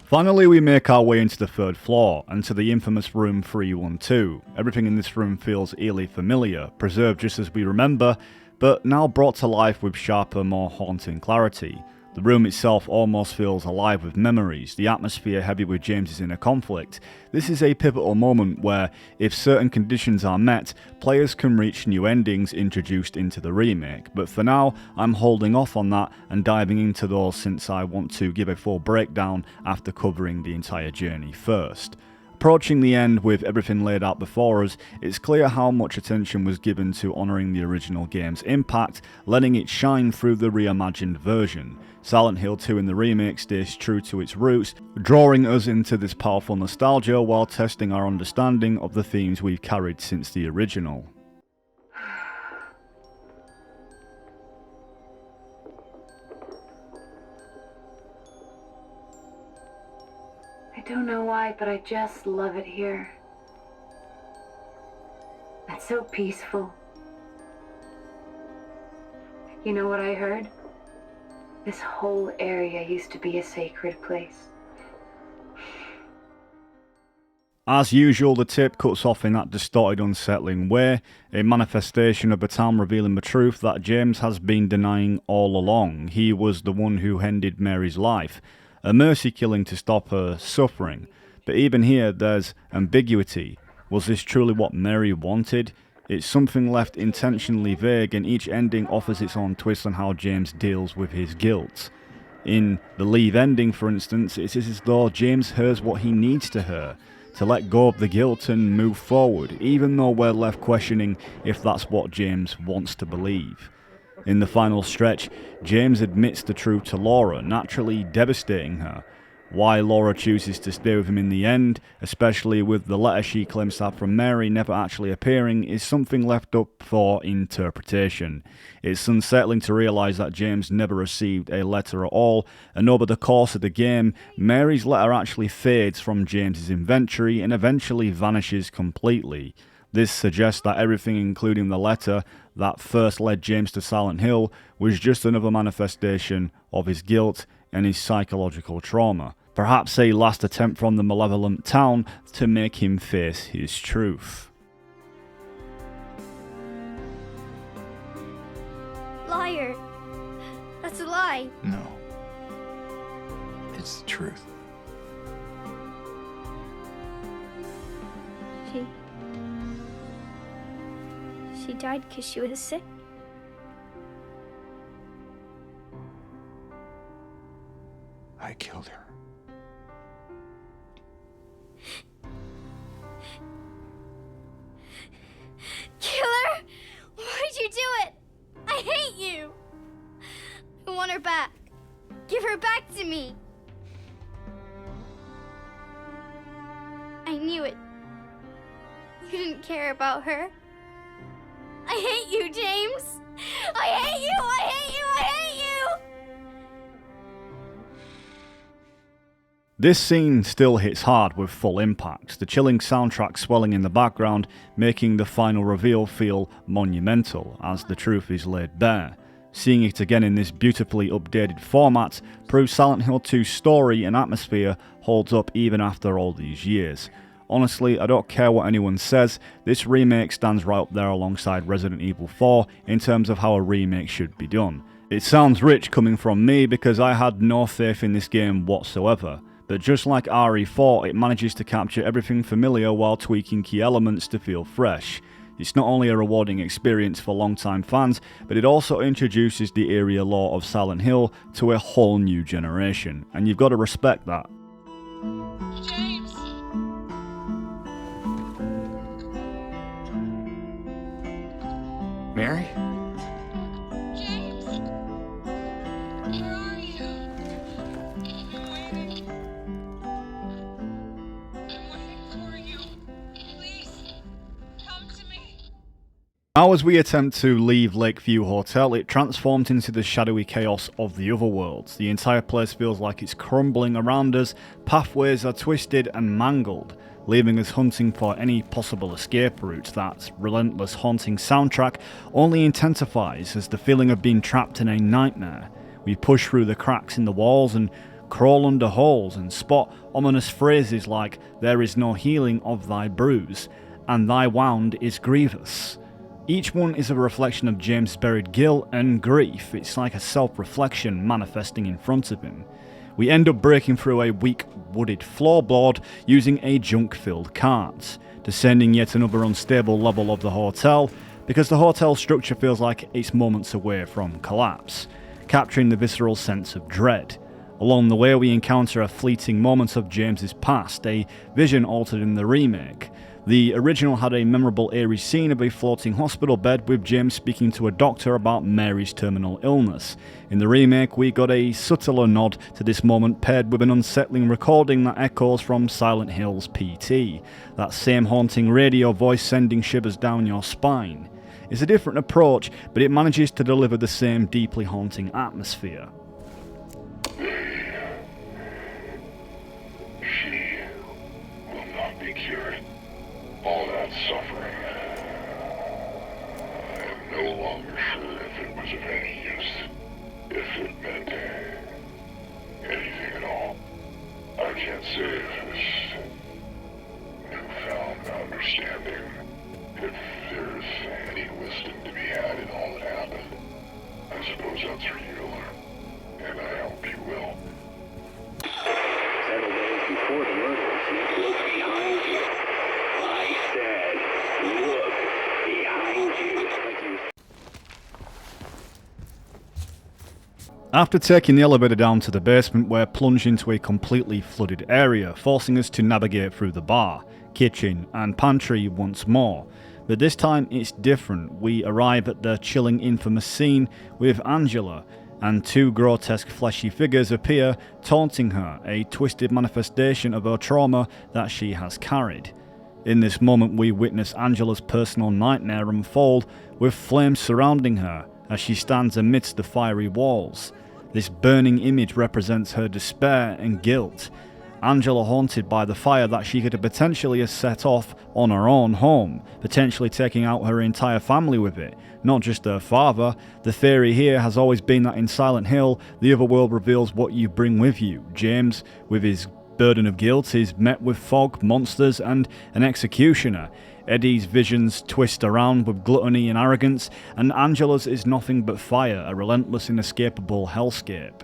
Finally, we make our way into the 3rd floor, and to the infamous room 312. Everything in this room feels eerily familiar, preserved just as we remember but now brought to life with sharper, more haunting clarity. The room itself almost feels alive with memories, the atmosphere heavy with James's inner conflict. This is a pivotal moment where, if certain conditions are met, players can reach new endings introduced into the remake, but for now I'm holding off on that and diving into those since I want to give a full breakdown after covering the entire journey first. Approaching the end with everything laid out before us, it's clear how much attention was given to honouring the original game's impact, letting it shine through the reimagined version. Silent Hill 2 in the remake stays true to its roots, drawing us into this powerful nostalgia while testing our understanding of the themes we've carried since the original. I don't know why, but I just love it here. It's so peaceful. You know what I heard? This whole area used to be a sacred place. As usual, the tape cuts off in that distorted, unsettling way, a manifestation of the town revealing the truth that James has been denying all along. He was the one who ended Mary's life, a mercy killing to stop her suffering. But even here, there's ambiguity. Was this truly what Mary wanted? It's something left intentionally vague, and each ending offers its own twist on how James deals with his guilt. In the Leave ending, for instance, it is as though James hears what he needs to hear, to let go of the guilt and move forward, even though we're left questioning if that's what James wants to believe. In the final stretch, James admits the truth to Laura, naturally devastating her. Why Laura chooses to stay with him in the end, especially with the letter she claims to have from Mary never actually appearing, is something left up for interpretation. It's unsettling to realise that James never received a letter at all, and over the course of the game, Mary's letter actually fades from James's inventory and eventually vanishes completely. This suggests that everything, including the letter that first led James to Silent Hill, was just another manifestation of his guilt and his psychological trauma. Perhaps a last attempt from the malevolent town to make him face his truth. Liar. That's a lie. No. It's the truth. She died because she was sick. I killed her. Killer? Why'd you do it? I hate you. I want her back. Give her back to me. I knew it. You didn't care about her. I hate you, James. I hate you. I hate you. I hate you. This scene still hits hard with full impact, the chilling soundtrack swelling in the background, making the final reveal feel monumental as the truth is laid bare. Seeing it again in this beautifully updated format proves Silent Hill 2's story and atmosphere holds up even after all these years. Honestly, I don't care what anyone says, this remake stands right up there alongside Resident Evil 4 in terms of how a remake should be done. It sounds rich coming from me because I had no faith in this game whatsoever. But just like RE4, it manages to capture everything familiar while tweaking key elements to feel fresh. It's not only a rewarding experience for long-time fans, but it also introduces the area lore of Silent Hill to a whole new generation, and you've got to respect that. James! Mary? James! Where are you? I've been waiting. I'm waiting for you. Please, come to me. Now as we attempt to leave Lakeview Hotel, it transforms into the shadowy chaos of the otherworld. The entire place feels like it's crumbling around us, pathways are twisted and mangled, leaving us hunting for any possible escape route. That relentless haunting soundtrack only intensifies as the feeling of being trapped in a nightmare. We push through the cracks in the walls and crawl under holes and spot ominous phrases like "there is no healing of thy bruise" and "thy wound is grievous." Each one is a reflection of James' buried guilt and grief. It's like a self-reflection manifesting in front of him. We end up breaking through a weak wooded floorboard using a junk-filled cart, descending yet another unstable level of the hotel, because the hotel structure feels like it's moments away from collapse, capturing the visceral sense of dread. Along the way we encounter a fleeting moment of James's past, a vision altered in the remake. The original had a memorable eerie scene of a floating hospital bed with James speaking to a doctor about Mary's terminal illness. In the remake we got a subtler nod to this moment paired with an unsettling recording that echoes from Silent Hill's PT, that same haunting radio voice sending shivers down your spine. It's a different approach, but it manages to deliver the same deeply haunting atmosphere. She will not be cured. All that suffering. I am no longer sure if it was of any use. If it meant anything at all. I can't say if this newfound understanding, if there's any wisdom to be had in all that happened. I suppose that's for you to learn. And I hope you will. Several days before the murder, look behind you. I said, look behind you. After taking the elevator down to the basement, we're plunged into a completely flooded area, forcing us to navigate through the bar, kitchen and pantry once more. But this time it's different. We arrive at the chilling infamous scene with Angela, and two grotesque fleshy figures appear, taunting her, a twisted manifestation of her trauma that she has carried. In this moment we witness Angela's personal nightmare unfold, with flames surrounding her as she stands amidst the fiery walls. This burning image represents her despair and guilt. Angela haunted by the fire that she could potentially have set off on her own home, potentially taking out her entire family with it, not just her father. The theory here has always been that in Silent Hill, the otherworld reveals what you bring with you. James, with his burden of guilt, is met with fog, monsters and an executioner. Eddie's visions twist around with gluttony and arrogance, and Angela's is nothing but fire, a relentless, inescapable hellscape.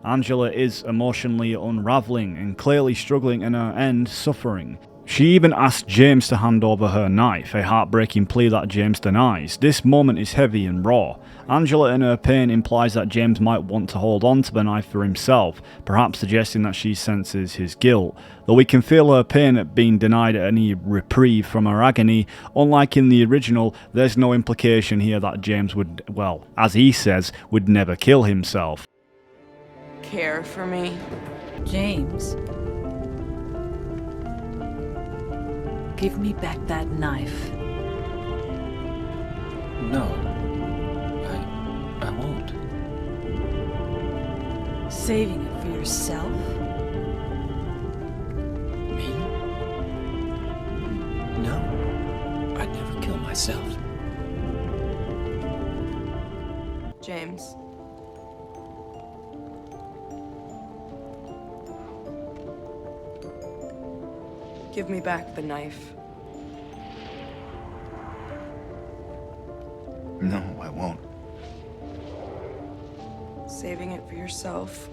Angela is emotionally unravelling and clearly struggling in her end, suffering. She even asks James to hand over her knife, a heartbreaking plea that James denies. This moment is heavy and raw. Angela in her pain implies that James might want to hold on to the knife for himself, perhaps suggesting that she senses his guilt. Though we can feel her pain at being denied any reprieve from her agony, unlike in the original, there's no implication here that James would, well, as he says, would never kill himself. Care for me? James. Give me back that knife. No. I won't. Saving it for yourself? Me? No. I'd never kill myself. James. Give me back the knife. No, I won't. Saving it for yourself.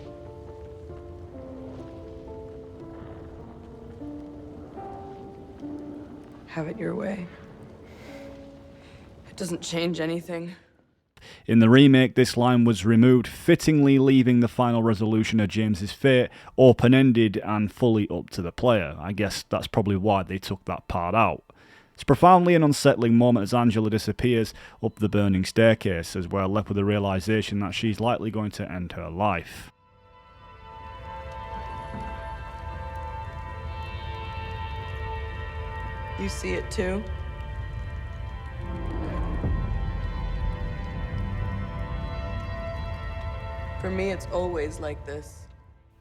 Have it your way. It doesn't change anything. In the remake, this line was removed, fittingly leaving the final resolution of James's fate open-ended and fully up to the player. I guess that's probably why they took that part out. It's profoundly an unsettling moment as Angela disappears up the burning staircase, as we're left with the realisation that she's likely going to end her life. You see it too? For me, it's always like this.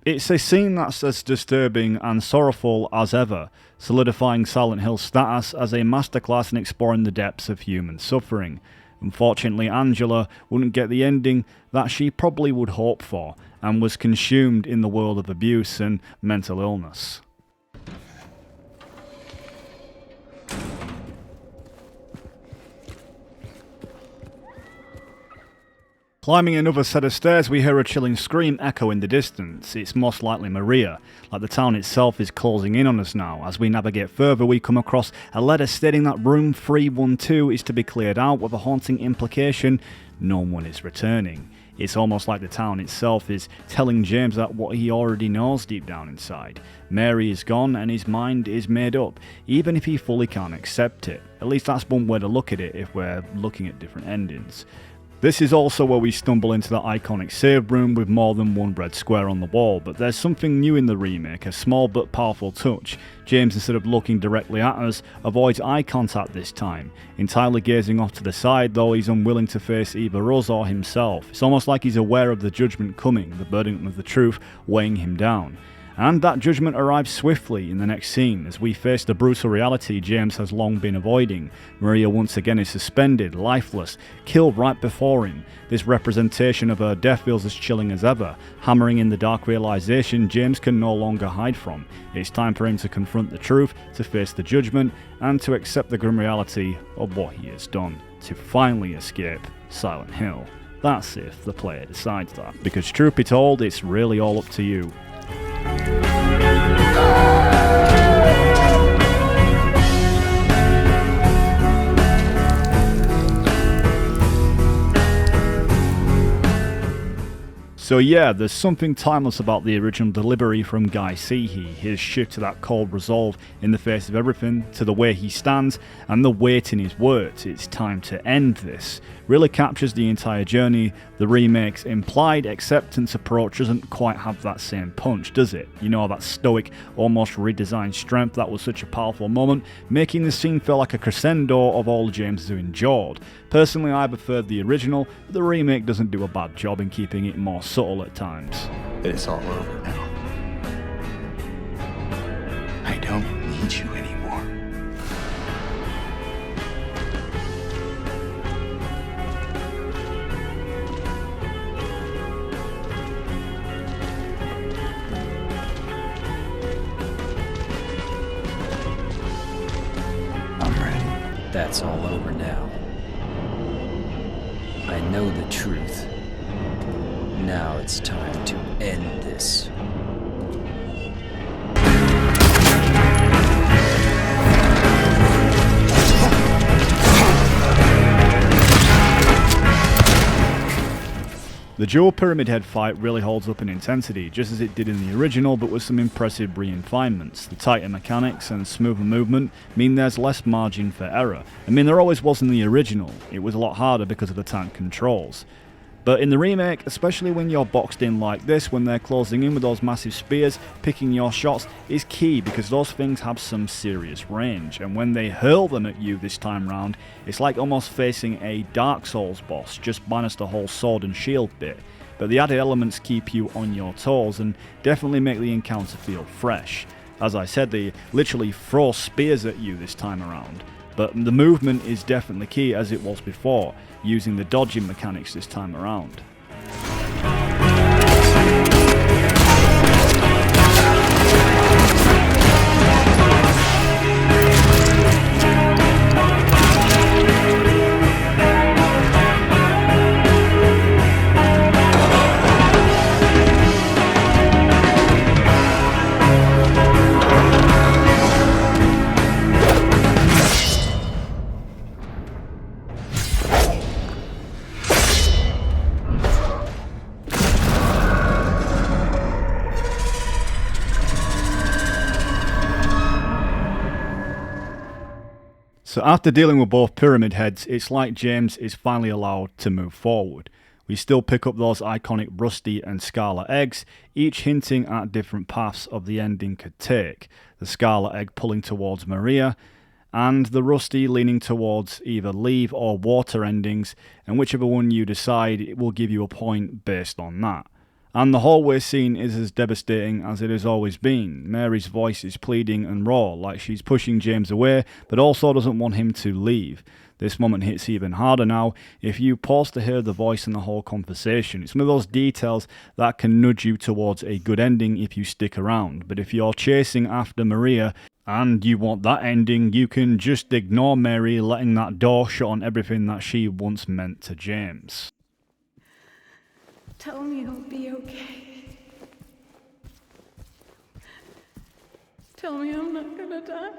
It's a scene that's as disturbing and sorrowful as ever, solidifying Silent Hill's status as a masterclass in exploring the depths of human suffering. Unfortunately, Angela wouldn't get the ending that she probably would hope for, and was consumed in the world of abuse and mental illness. Climbing another set of stairs, we hear a chilling scream echo in the distance. It's most likely Maria, like the town itself is closing in on us now. As we navigate further, we come across a letter stating that room 312 is to be cleared out, with a haunting implication: no one is returning. It's almost like the town itself is telling James that what he already knows deep down inside. Mary is gone and his mind is made up, even if he fully can't accept it. At least that's one way to look at it if we're looking at different endings. This is also where we stumble into the iconic save room with more than one red square on the wall, but there's something new in the remake, a small but powerful touch. James, instead of looking directly at us, avoids eye contact this time. Entirely gazing off to the side though, he's unwilling to face either us or himself. It's almost like he's aware of the judgment coming, the burden of the truth weighing him down. And that judgment arrives swiftly in the next scene, as we face the brutal reality James has long been avoiding. Maria once again is suspended, lifeless, killed right before him. This representation of her death feels as chilling as ever, hammering in the dark realization James can no longer hide from. It's time for him to confront the truth, to face the judgment, and to accept the grim reality of what he has done, to finally escape Silent Hill. That's if the player decides that, because truth be told, it's really all up to you. So yeah, there's something timeless about the original delivery from Guy Seehee, his shift to that cold resolve in the face of everything, to the way he stands, and the weight in his words. It's time to end this. Really captures the entire journey. The remake's implied acceptance approach doesn't quite have that same punch, does it? You know, that stoic, almost redesigned strength that was such a powerful moment, making the scene feel like a crescendo of all James has endured. Personally, I preferred the original, but the remake doesn't do a bad job in keeping it more subtle at times. It's all over now. I don't need you anymore. That's all over now. I know the truth. Now it's time to end this. The dual Pyramid Head fight really holds up in intensity, just as it did in the original, but with some impressive refinements. The tighter mechanics and smoother movement mean there's less margin for error. I mean, there always was in the original. It was a lot harder because of the tank controls. But in the remake, especially when you're boxed in like this, when they're closing in with those massive spears, picking your shots is key, because those things have some serious range, and when they hurl them at you this time round, it's like almost facing a Dark Souls boss, just minus the whole sword and shield bit. But the added elements keep you on your toes and definitely make the encounter feel fresh. As I said, they literally throw spears at you this time around. But the movement is definitely key, as it was before, using the dodging mechanics this time around. So after dealing with both Pyramid Heads, it's like James is finally allowed to move forward. We still pick up those iconic Rusty and Scarlet eggs, each hinting at different paths of the ending could take. The Scarlet egg pulling towards Maria, and the Rusty leaning towards either leave or water endings, and whichever one you decide, it will give you a point based on that. And the hallway scene is as devastating as it has always been. Mary's voice is pleading and raw, like she's pushing James away, but also doesn't want him to leave. This moment hits even harder now if you pause to hear the voice in the whole conversation. It's one of those details that can nudge you towards a good ending if you stick around. But if you're chasing after Maria and you want that ending, you can just ignore Mary letting that door shut on everything that she once meant to James. Tell me it'll be okay. Tell me I'm not gonna die.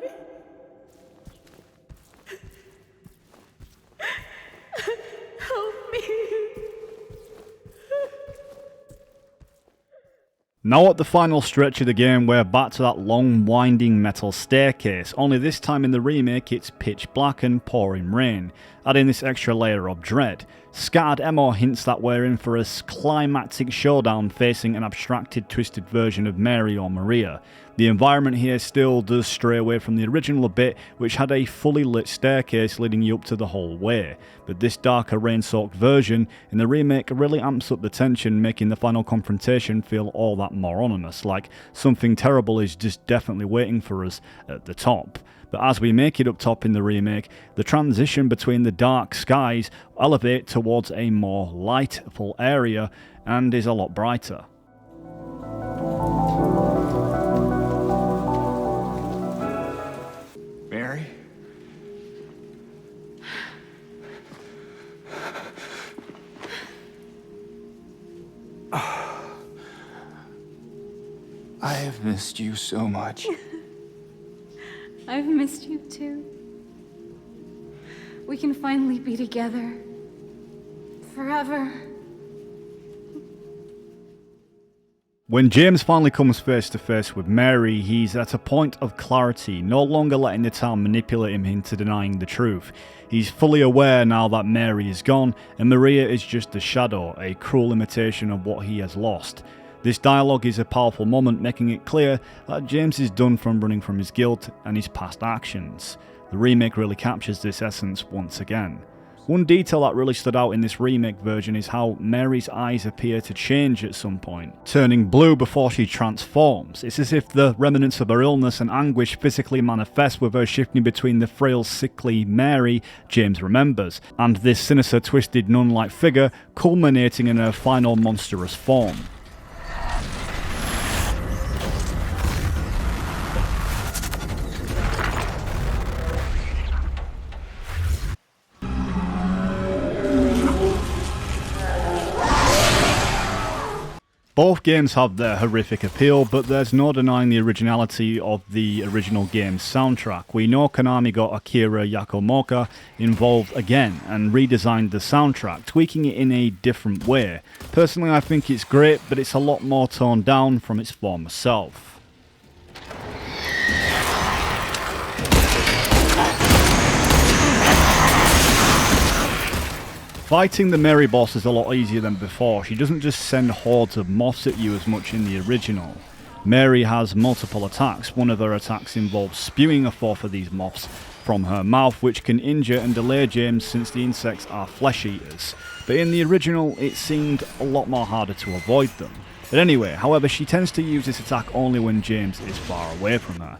Help me. Now at the final stretch of the game, we're back to that long winding metal staircase, only this time in the remake it's pitch black and pouring rain, adding this extra layer of dread. Scattered ammo hints that we're in for a climactic showdown facing an abstracted, twisted version of Mary or Maria. The environment here still does stray away from the original a bit, which had a fully lit staircase leading you up to the whole way, but this darker rain-soaked version in the remake really amps up the tension, making the final confrontation feel all that more ominous, like something terrible is just definitely waiting for us at the top. But as we make it up top in the remake, the transition between the dark skies elevate towards a more lightful area and is a lot brighter. Mary? I have missed you so much. I've missed you too. We can finally be together. Forever. When James finally comes face to face with Mary, he's at a point of clarity, no longer letting the town manipulate him into denying the truth. He's fully aware now that Mary is gone, and Maria is just a shadow, a cruel imitation of what he has lost. This dialogue is a powerful moment, making it clear that James is done from running from his guilt and his past actions. The remake really captures this essence once again. One detail that really stood out in this remake version is how Mary's eyes appear to change at some point, turning blue before she transforms. It's as if the remnants of her illness and anguish physically manifest, with her shifting between the frail, sickly Mary James remembers, and this sinister, twisted, nun-like figure culminating in her final monstrous form. Both games have their horrific appeal, but there's no denying the originality of the original game's soundtrack. We know Konami got Akira Yamamoto involved again and redesigned the soundtrack, tweaking it in a different way. Personally, I think it's great, but it's a lot more toned down from its former self. Fighting the Mary boss is a lot easier than before. She doesn't just send hordes of moths at you as much in the original. Mary has multiple attacks. One of her attacks involves spewing a fourth of these moths from her mouth, which can injure and delay James since the insects are flesh eaters. But in the original, it seemed a lot more harder to avoid them. But anyway, however, she tends to use this attack only when James is far away from her.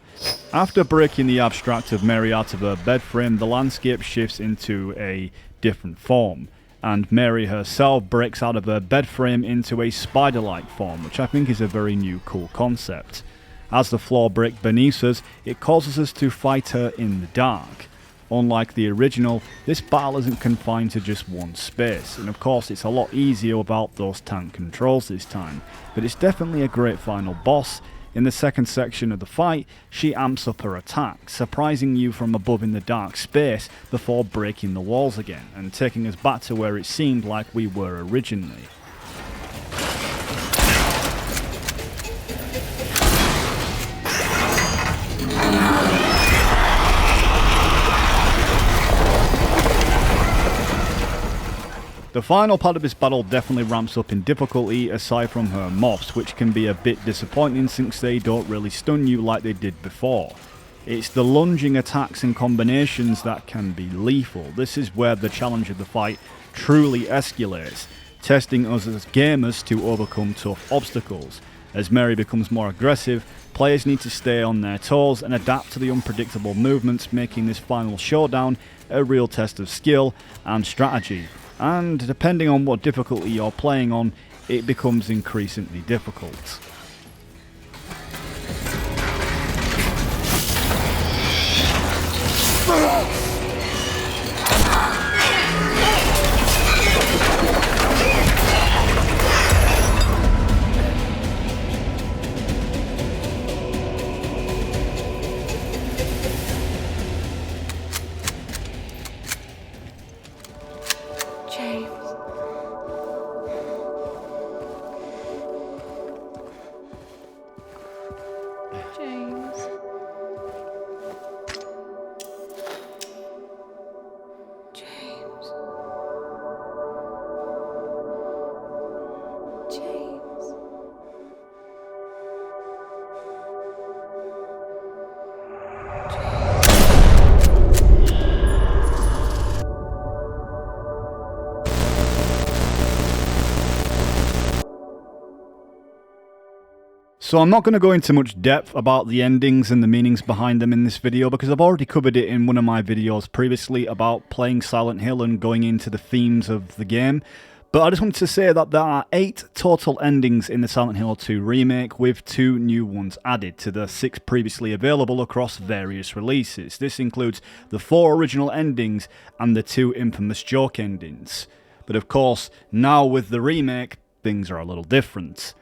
After breaking the abstract of Mary out of her bed frame, the landscape shifts into a different form, and Mary herself breaks out of her bed frame into a spider-like form, which I think is a very new, cool concept. As the floor breaks beneath us, it causes us to fight her in the dark. Unlike the original, this battle isn't confined to just one space, and of course it's a lot easier without those tank controls this time, but it's definitely a great final boss. In the second section of the fight, she amps up her attack, surprising you from above in the dark space before breaking the walls again, and taking us back to where it seemed like we were originally. The final part of this battle definitely ramps up in difficulty, aside from her moths, which can be a bit disappointing since they don't really stun you like they did before. It's the lunging attacks and combinations that can be lethal. This is where the challenge of the fight truly escalates, testing us as gamers to overcome tough obstacles. As Mary becomes more aggressive, players need to stay on their toes and adapt to the unpredictable movements, making this final showdown a real test of skill and strategy. And depending on what difficulty you're playing on, it becomes increasingly difficult. So I'm not going to go into much depth about the endings and the meanings behind them in this video because I've already covered it in one of my videos previously about playing Silent Hill and going into the themes of the game. But I just wanted to say that there are 8 total endings in the Silent Hill 2 remake, with 2 new ones added to the 6 previously available across various releases. This includes the 4 original endings and the 2 infamous joke endings. But of course, now with the remake, things are a little different.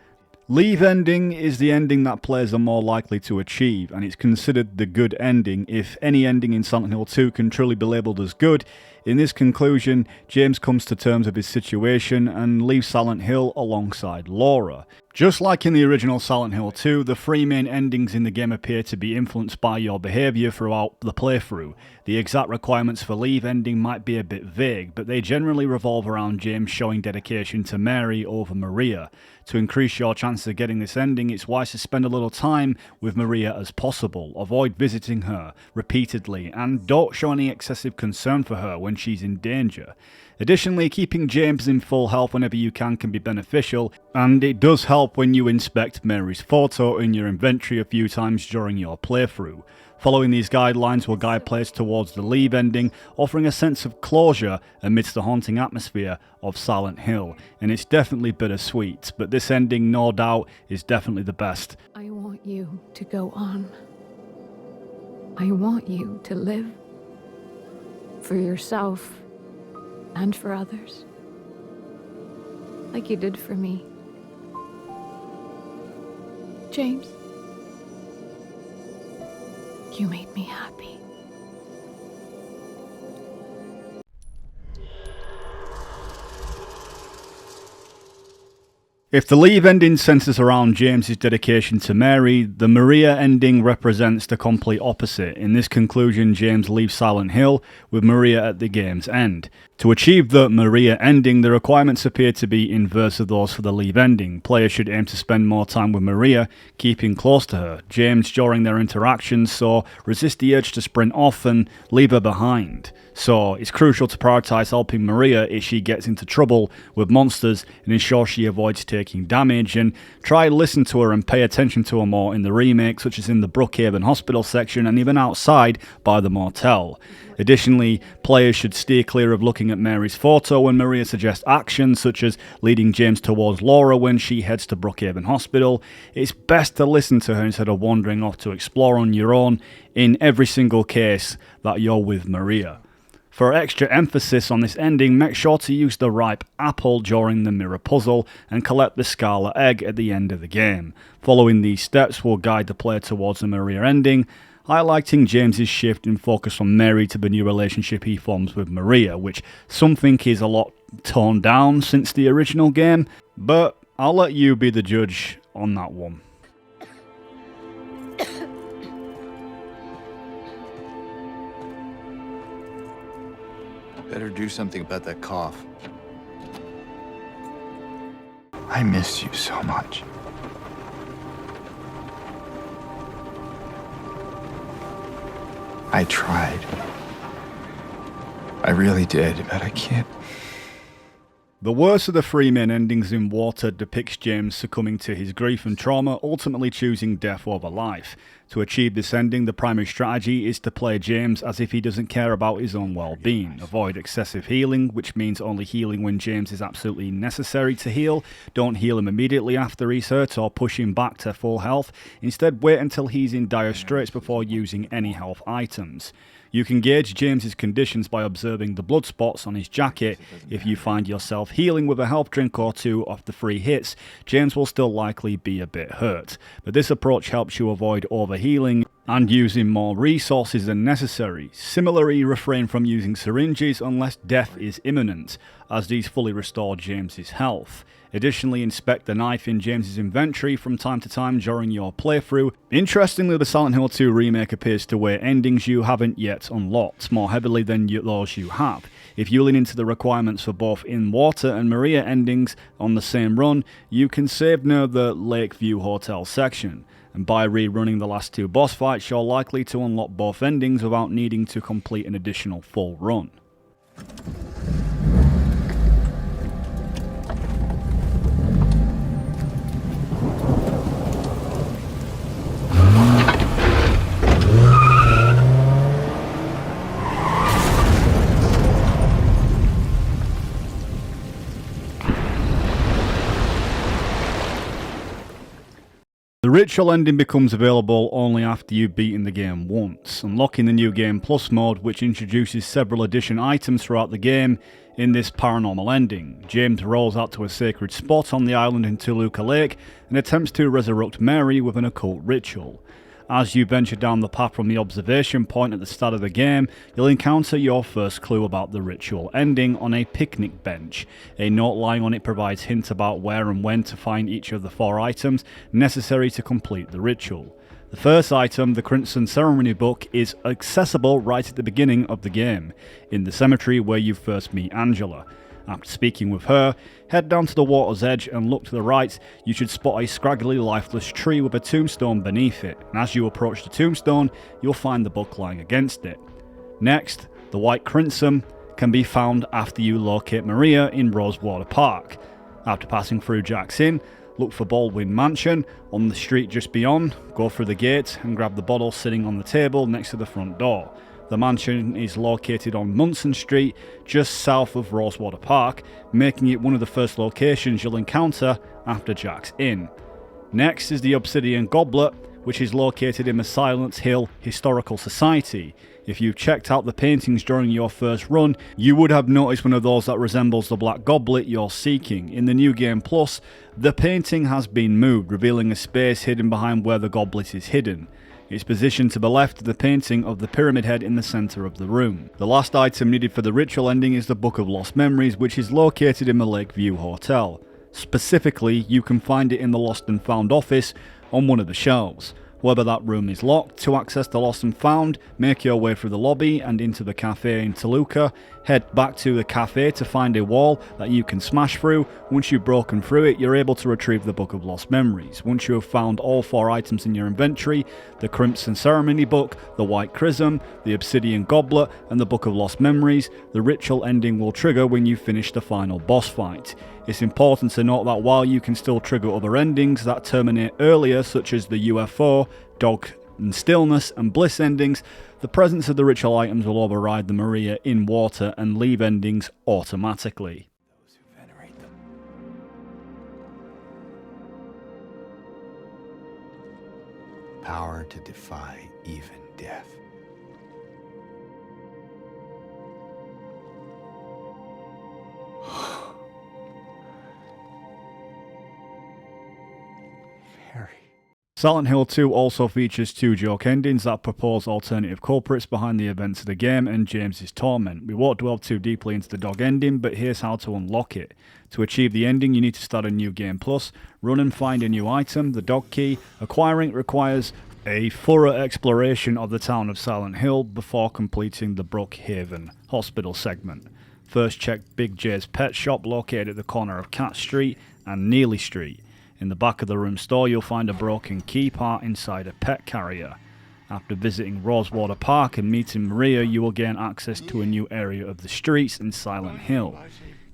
Leave ending is the ending that players are more likely to achieve, and it's considered the good ending if any ending in Silent Hill 2 can truly be labelled as good. In this conclusion, James comes to terms with his situation and leaves Silent Hill alongside Laura. Just like in the original Silent Hill 2, the 3 main endings in the game appear to be influenced by your behaviour throughout the playthrough. The exact requirements for leave ending might be a bit vague, but they generally revolve around James showing dedication to Mary over Maria. To increase your chances of getting this ending, it's wise to spend a little time with Maria as possible, avoid visiting her repeatedly, and don't show any excessive concern for her when she's in danger. Additionally, keeping James in full health whenever you can be beneficial, and it does help when you inspect Mary's photo in your inventory a few times during your playthrough. Following these guidelines will guide players towards the leave ending, offering a sense of closure amidst the haunting atmosphere of Silent Hill. And it's definitely bittersweet, but this ending, no doubt, is definitely the best. I want you to go on. I want you to live. For yourself. And for others. Like you did for me. James. You made me happy. If the leave ending centres around James's dedication to Mary, the Maria ending represents the complete opposite. In this conclusion, James leaves Silent Hill with Maria at the game's end. To achieve the Maria ending, the requirements appear to be inverse of those for the leave ending. Players should aim to spend more time with Maria, keeping close to her. James, during their interactions, so resist the urge to sprint off and leave her behind. So it's crucial to prioritise helping Maria if she gets into trouble with monsters and ensure she avoids taking damage, and try listen to her and pay attention to her more in the remake, such as in the Brookhaven hospital section and even outside by the motel. Additionally, players should steer clear of looking at Mary's photo when Maria suggests actions such as leading James towards Laura when she heads to Brookhaven Hospital. It's best to listen to her instead of wandering off to explore on your own in every single case that you're with Maria. For extra emphasis on this ending, make sure to use the ripe apple during the mirror puzzle and collect the scarlet egg at the end of the game. Following these steps will guide the player towards the Maria ending, highlighting James's shift in focus from Mary to the new relationship he forms with Maria, which some think is a lot toned down since the original game, but I'll let you be the judge on that one. Better do something about that cough. I miss you so much. I tried. I really did, but I can't. The worst of the 3 main endings in Water depicts James succumbing to his grief and trauma, ultimately choosing death over life. To achieve this ending, the primary strategy is to play James as if he doesn't care about his own well-being. Avoid excessive healing, which means only healing when James is absolutely necessary to heal. Don't heal him immediately after he's hurt or push him back to full health. Instead, wait until he's in dire straits before using any health items. You can gauge James's conditions by observing the blood spots on his jacket. If you find yourself healing with a health drink or 2 off the 3 hits, James will still likely be a bit hurt. But this approach helps you avoid overhealing and using more resources than necessary. Similarly, refrain from using syringes unless death is imminent, as these fully restore James's health. Additionally, inspect the knife in James's inventory from time to time during your playthrough. Interestingly, the Silent Hill 2 remake appears to weigh endings you haven't yet unlocked more heavily than those you have. If you lean into the requirements for both In Water and Maria endings on the same run, you can save near the Lakeview Hotel section. And by rerunning the last 2 boss fights, you're likely to unlock both endings without needing to complete an additional full run. ritual ending becomes available only after you've beaten the game once, unlocking the new Game Plus mode, which introduces several additional items throughout the game. In this paranormal ending, James rolls out to a sacred spot on the island in Toluca Lake and attempts to resurrect Mary with an occult ritual. As you venture down the path from the observation point at the start of the game, you'll encounter your first clue about the ritual ending on a picnic bench. A note lying on it provides hints about where and when to find each of the 4 items necessary to complete the ritual. The first item, the Crimson Ceremony book, is accessible right at the beginning of the game, in the cemetery where you first meet Angela. After speaking with her, head down to the water's edge and look to the right. You should spot a scraggly, lifeless tree with a tombstone beneath it, and as you approach the tombstone, you'll find the book lying against it. Next, the White Crimson can be found after you locate Maria in Rosewater Park. After passing through Jack's Inn, look for Baldwin Mansion on the street just beyond, go through the gate and grab the bottle sitting on the table next to the front door. The mansion is located on Munson Street, just south of Rosewater Park, making it one of the first locations you'll encounter after Jack's Inn. Next is the Obsidian Goblet, which is located in the Silent Hill Historical Society. If you've checked out the paintings during your first run, you would have noticed one of those that resembles the black goblet you're seeking. In the new Game Plus, the painting has been moved, revealing a space hidden behind where the goblet is hidden. It's positioned to the left of the painting of the pyramid head in the centre of the room. The last item needed for the ritual ending is the Book of Lost Memories, which is located in the Lakeview Hotel. Specifically, you can find it in the Lost and Found office on one of the shelves. Whether that room is locked, to access the Lost and Found, make your way through the lobby and into the cafe in Toluca. Head back to the cafe to find a wall that you can smash through. Once you've broken through it, you're able to retrieve the Book of Lost Memories. Once you have found all 4 items in your inventory, the Crimson Ceremony book, the White Chrism, the Obsidian Goblet, and the Book of Lost Memories, the ritual ending will trigger when you finish the final boss fight. It's important to note that while you can still trigger other endings that terminate earlier, such as the UFO, Dog and Stillness and Bliss endings, the presence of the ritual items will override the Maria in water and leave endings automatically. Those who venerate them. Power to defy even death. Silent Hill 2 also features 2 joke endings that propose alternative culprits behind the events of the game and James's torment. We won't dwell too deeply into the dog ending, but here's how to unlock it. To achieve the ending, you need to start a new Game Plus, run and find a new item, the dog key. Acquiring it requires a thorough exploration of the town of Silent Hill before completing the Brookhaven hospital segment. First, check Big J's pet shop located at the corner of Cat Street and Neely Street. In the back of the room store, you'll find a broken key part inside a pet carrier. After visiting Rosewater Park and meeting Maria, you will gain access to a new area of the streets in Silent Hill.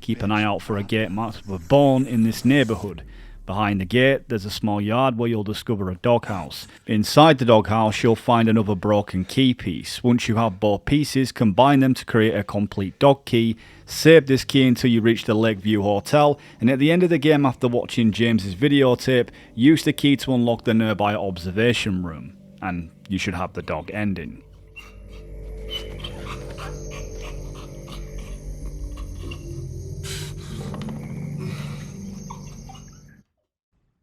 Keep an eye out for a gate marked with a bone in this neighbourhood. Behind the gate, there's a small yard where you'll discover a doghouse. Inside the doghouse, you'll find another broken key piece. Once you have both pieces, combine them to create a complete dog key. Save this key until you reach the Lakeview Hotel, and at the end of the game, after watching James's videotape, use the key to unlock the nearby observation room, and you should have the dog ending.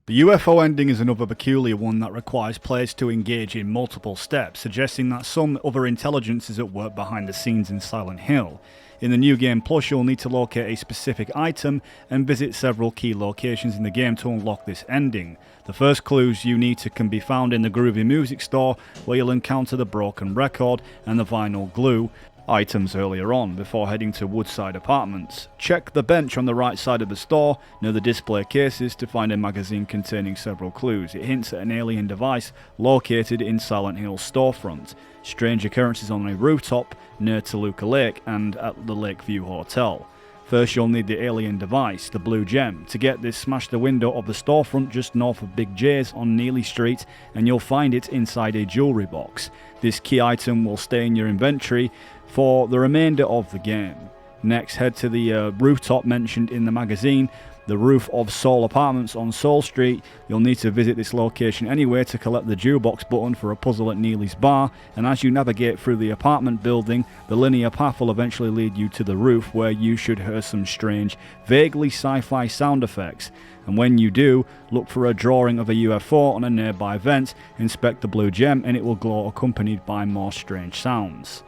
The UFO ending is another peculiar one that requires players to engage in multiple steps, suggesting that some other intelligence is at work behind the scenes in Silent Hill. In the new Game Plus, you'll need to locate a specific item and visit several key locations in the game to unlock this ending. The first clues you need to can be found in the groovy music store, where you'll encounter the broken record and the vinyl glue items earlier on, before heading to Woodside Apartments. Check the bench on the right side of the store near the display cases to find a magazine containing several clues. It hints at an alien device located in Silent Hill's storefront, strange occurrences on a rooftop near Toluca Lake, and at the Lakeview Hotel. First, you'll need the alien device, the blue gem. To get this, smash the window of the storefront just north of Big J's on Neely Street, and you'll find it inside a jewellery box. This key item will stay in your inventory for the remainder of the game. Next, head to the rooftop mentioned in the magazine, the roof of Soul Apartments on Soul Street. You'll need to visit this location anyway to collect the jukebox button for a puzzle at Neely's bar, and as you navigate through the apartment building, the linear path will eventually lead you to the roof, where you should hear some strange, vaguely sci-fi sound effects. And when you do, look for a drawing of a UFO on a nearby vent, inspect the blue gem, and it will glow accompanied by more strange sounds.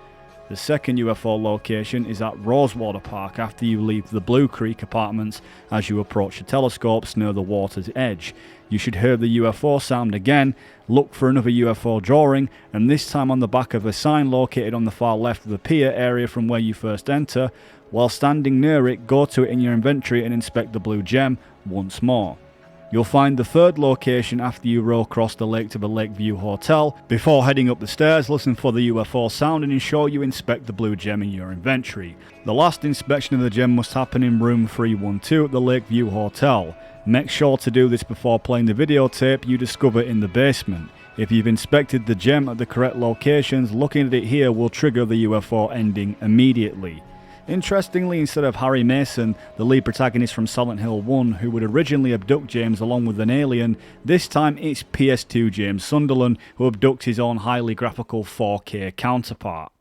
The second UFO location is at Rosewater Park after you leave the Blue Creek apartments as you approach the telescopes near the water's edge. You should hear the UFO sound again, look for another UFO drawing, and this time on the back of a sign located on the far left of the pier area from where you first enter. While standing near it, go to it in your inventory and inspect the blue gem once more. You'll find the third location after you row across the lake to the Lakeview Hotel. Before heading up the stairs, listen for the UFO sound and ensure you inspect the blue gem in your inventory. The last inspection of the gem must happen in room 312 at the Lakeview Hotel. Make sure to do this before playing the videotape you discover in the basement. If you've inspected the gem at the correct locations, looking at it here will trigger the UFO ending immediately. Interestingly, instead of Harry Mason, the lead protagonist from Silent Hill 1, who would originally abduct James along with an alien, this time it's PS2 James Sunderland, who abducts his own highly graphical 4K counterpart.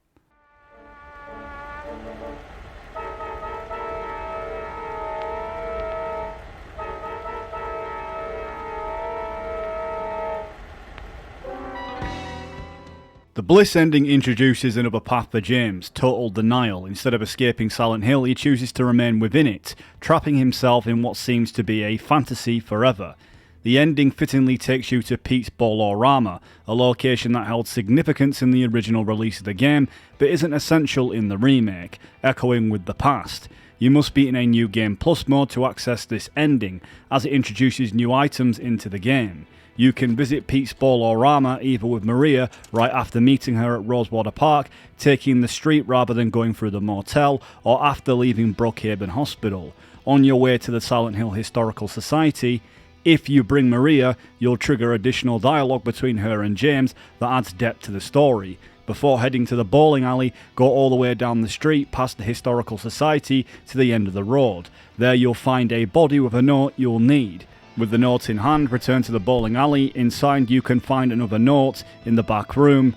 The Bliss ending introduces another path for James, total denial. Instead of escaping Silent Hill, he chooses to remain within it, trapping himself in what seems to be a fantasy forever. The ending fittingly takes you to Pete's Bolorama, a location that held significance in the original release of the game, but isn't essential in the remake, echoing with the past. You must be in a New Game Plus mode to access this ending, as it introduces new items into the game. You can visit Pete's Bolorama either with Maria right after meeting her at Rosewater Park, taking the street rather than going through the motel, or after leaving Brookhaven Hospital. On your way to the Silent Hill Historical Society, if you bring Maria, you'll trigger additional dialogue between her and James that adds depth to the story. Before heading to the bowling alley, go all the way down the street past the Historical Society to the end of the road. There you'll find a body with a note you'll need. With the note in hand, return to the bowling alley. Inside you can find another note in the back room.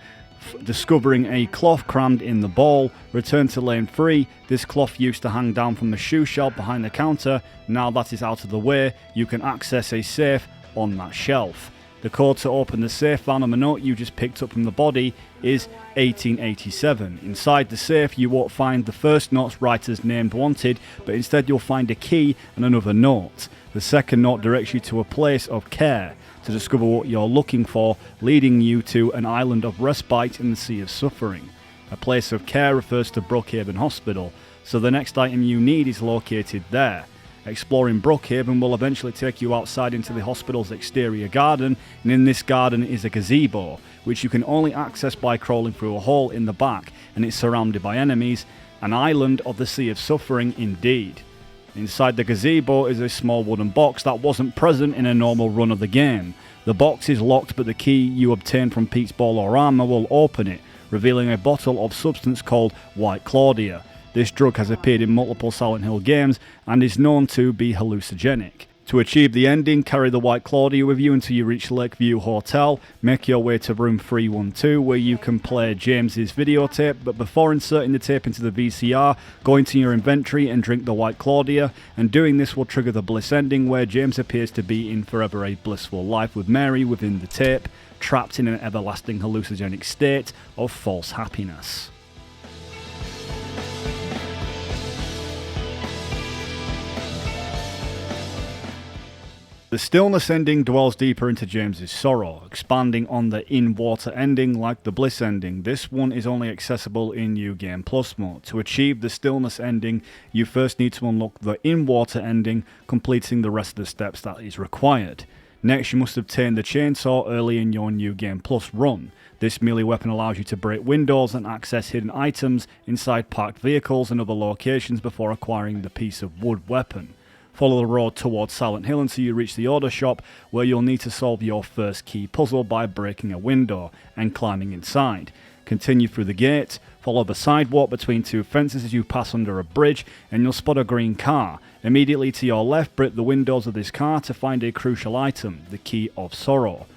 Discovering a cloth crammed in the bowl, return to lane 3. This cloth used to hang down from the shoe shelf behind the counter. Now that is out of the way, you can access a safe on that shelf. The code to open the safe found on the note you just picked up from the body is 1887. Inside the safe you won't find the first note's writer's name wanted, but instead you'll find a key and another note. The second note directs you to a place of care to discover what you're looking for, leading you to an island of respite in the Sea of Suffering. A place of care refers to Brookhaven Hospital, so the next item you need is located there. Exploring Brookhaven will eventually take you outside into the hospital's exterior garden, and in this garden is a gazebo, which you can only access by crawling through a hole in the back, and it's surrounded by enemies. An island of the Sea of Suffering indeed. Inside the gazebo is a small wooden box that wasn't present in a normal run of the game. The box is locked, but the key you obtain from Pete's Bolorama will open it, revealing a bottle of substance called White Claudia. This drug has appeared in multiple Silent Hill games and is known to be hallucinogenic. To achieve the ending, carry the White Claudia with you until you reach Lakeview Hotel. Make your way to room 312 where you can play James's videotape, but before inserting the tape into the VCR, go into your inventory and drink the White Claudia, and doing this will trigger the Bliss ending where James appears to be in forever a blissful life with Mary within the tape, trapped in an everlasting hallucinogenic state of false happiness. The Stillness ending dwells deeper into James's sorrow, expanding on the in-water ending like the Bliss ending. This one is only accessible in New Game Plus mode. To achieve the Stillness ending, you first need to unlock the in-water ending, completing the rest of the steps that is required. Next, you must obtain the chainsaw early in your New Game Plus run. This melee weapon allows you to break windows and access hidden items inside parked vehicles and other locations before acquiring the piece of wood weapon. Follow the road towards Silent Hill until you reach the order shop, where you'll need to solve your first key puzzle by breaking a window and climbing inside. Continue through the gate, Follow the sidewalk between two fences as you pass under a bridge, and you'll spot a green car. Immediately to your left, break the windows of this car to find a crucial item, the Key of Sorrow.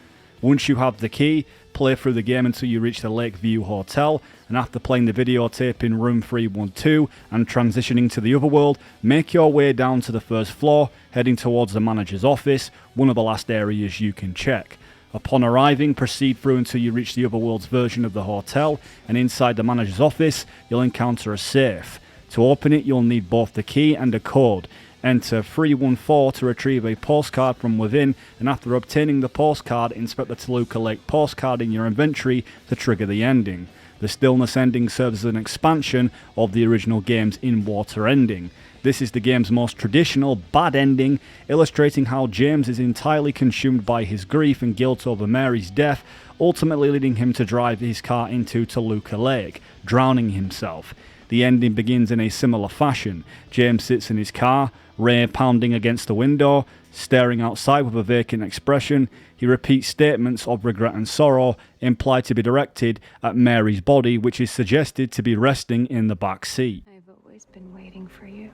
Once you have the key, play through the game until you reach the Lakeview Hotel, and after playing the videotape in room 312 and transitioning to the otherworld, make your way down to the first floor, heading towards the manager's office, one of the last areas you can check. Upon arriving, proceed through until you reach the otherworld's version of the hotel, and inside the manager's office, you'll encounter a safe. To open it, you'll need both the key and a code. Enter 314 to retrieve a postcard from within, and after obtaining the postcard, inspect the Toluca Lake postcard in your inventory to trigger the ending. The Stillness ending serves as an expansion of the original game's in-water ending. This is the game's most traditional bad ending, illustrating how James is entirely consumed by his grief and guilt over Mary's death, ultimately leading him to drive his car into Toluca Lake, drowning himself. The ending begins in a similar fashion. James sits in his car, Ray pounding against the window, staring outside with a vacant expression. He repeats statements of regret and sorrow, implied to be directed at Mary's body, which is suggested to be resting in the back seat. I've always been waiting for you.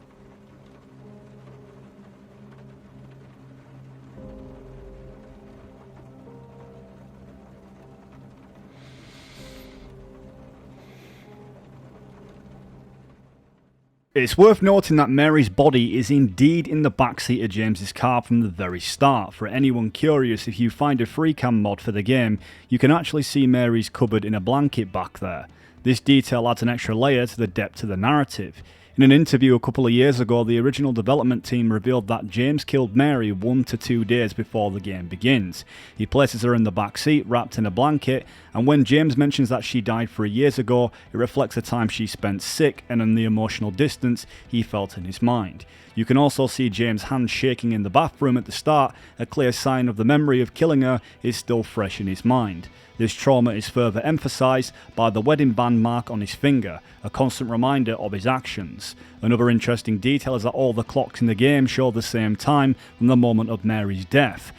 It's worth noting that Mary's body is indeed in the backseat of James's car from the very start. For anyone curious, if you find a FreeCam mod for the game, you can actually see Mary's covered in a blanket back there. This detail adds an extra layer to the depth of the narrative. In an interview a couple of years ago, the original development team revealed that James killed Mary 1 to 2 days before the game begins. He places her in the back seat, wrapped in a blanket, and when James mentions that she died 3 years ago, it reflects the time she spent sick and in the emotional distance he felt in his mind. You can also see James' hands shaking in the bathroom at the start, a clear sign of the memory of killing her is still fresh in his mind. This trauma is further emphasised by the wedding band mark on his finger, a constant reminder of his actions. Another interesting detail is that all the clocks in the game show the same time from the moment of Mary's death.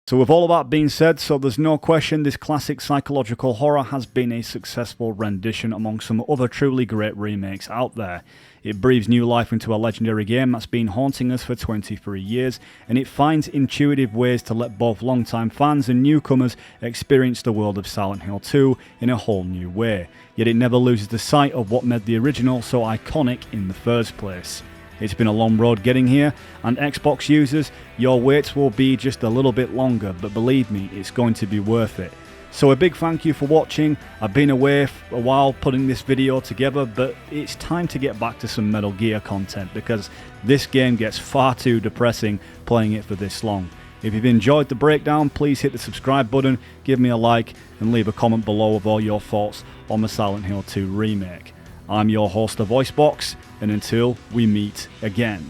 So with all of that being said, so there's no question this classic psychological horror has been a successful rendition among some other truly great remakes out there. It breathes new life into a legendary game that's been haunting us for 23 years, and it finds intuitive ways to let both longtime fans and newcomers experience the world of Silent Hill 2 in a whole new way. Yet it never loses the sight of what made the original so iconic in the first place. It's been a long road getting here, and Xbox users, your waits will be just a little bit longer, but believe me, it's going to be worth it. So a big thank you for watching. I've been away for a while putting this video together, but it's time to get back to some Metal Gear content, because this game gets far too depressing playing it for this long. If you've enjoyed the breakdown, please hit the subscribe button, give me a like, and leave a comment below with all your thoughts on the Silent Hill 2 remake. I'm your host, The VoiceBox, and until we meet again.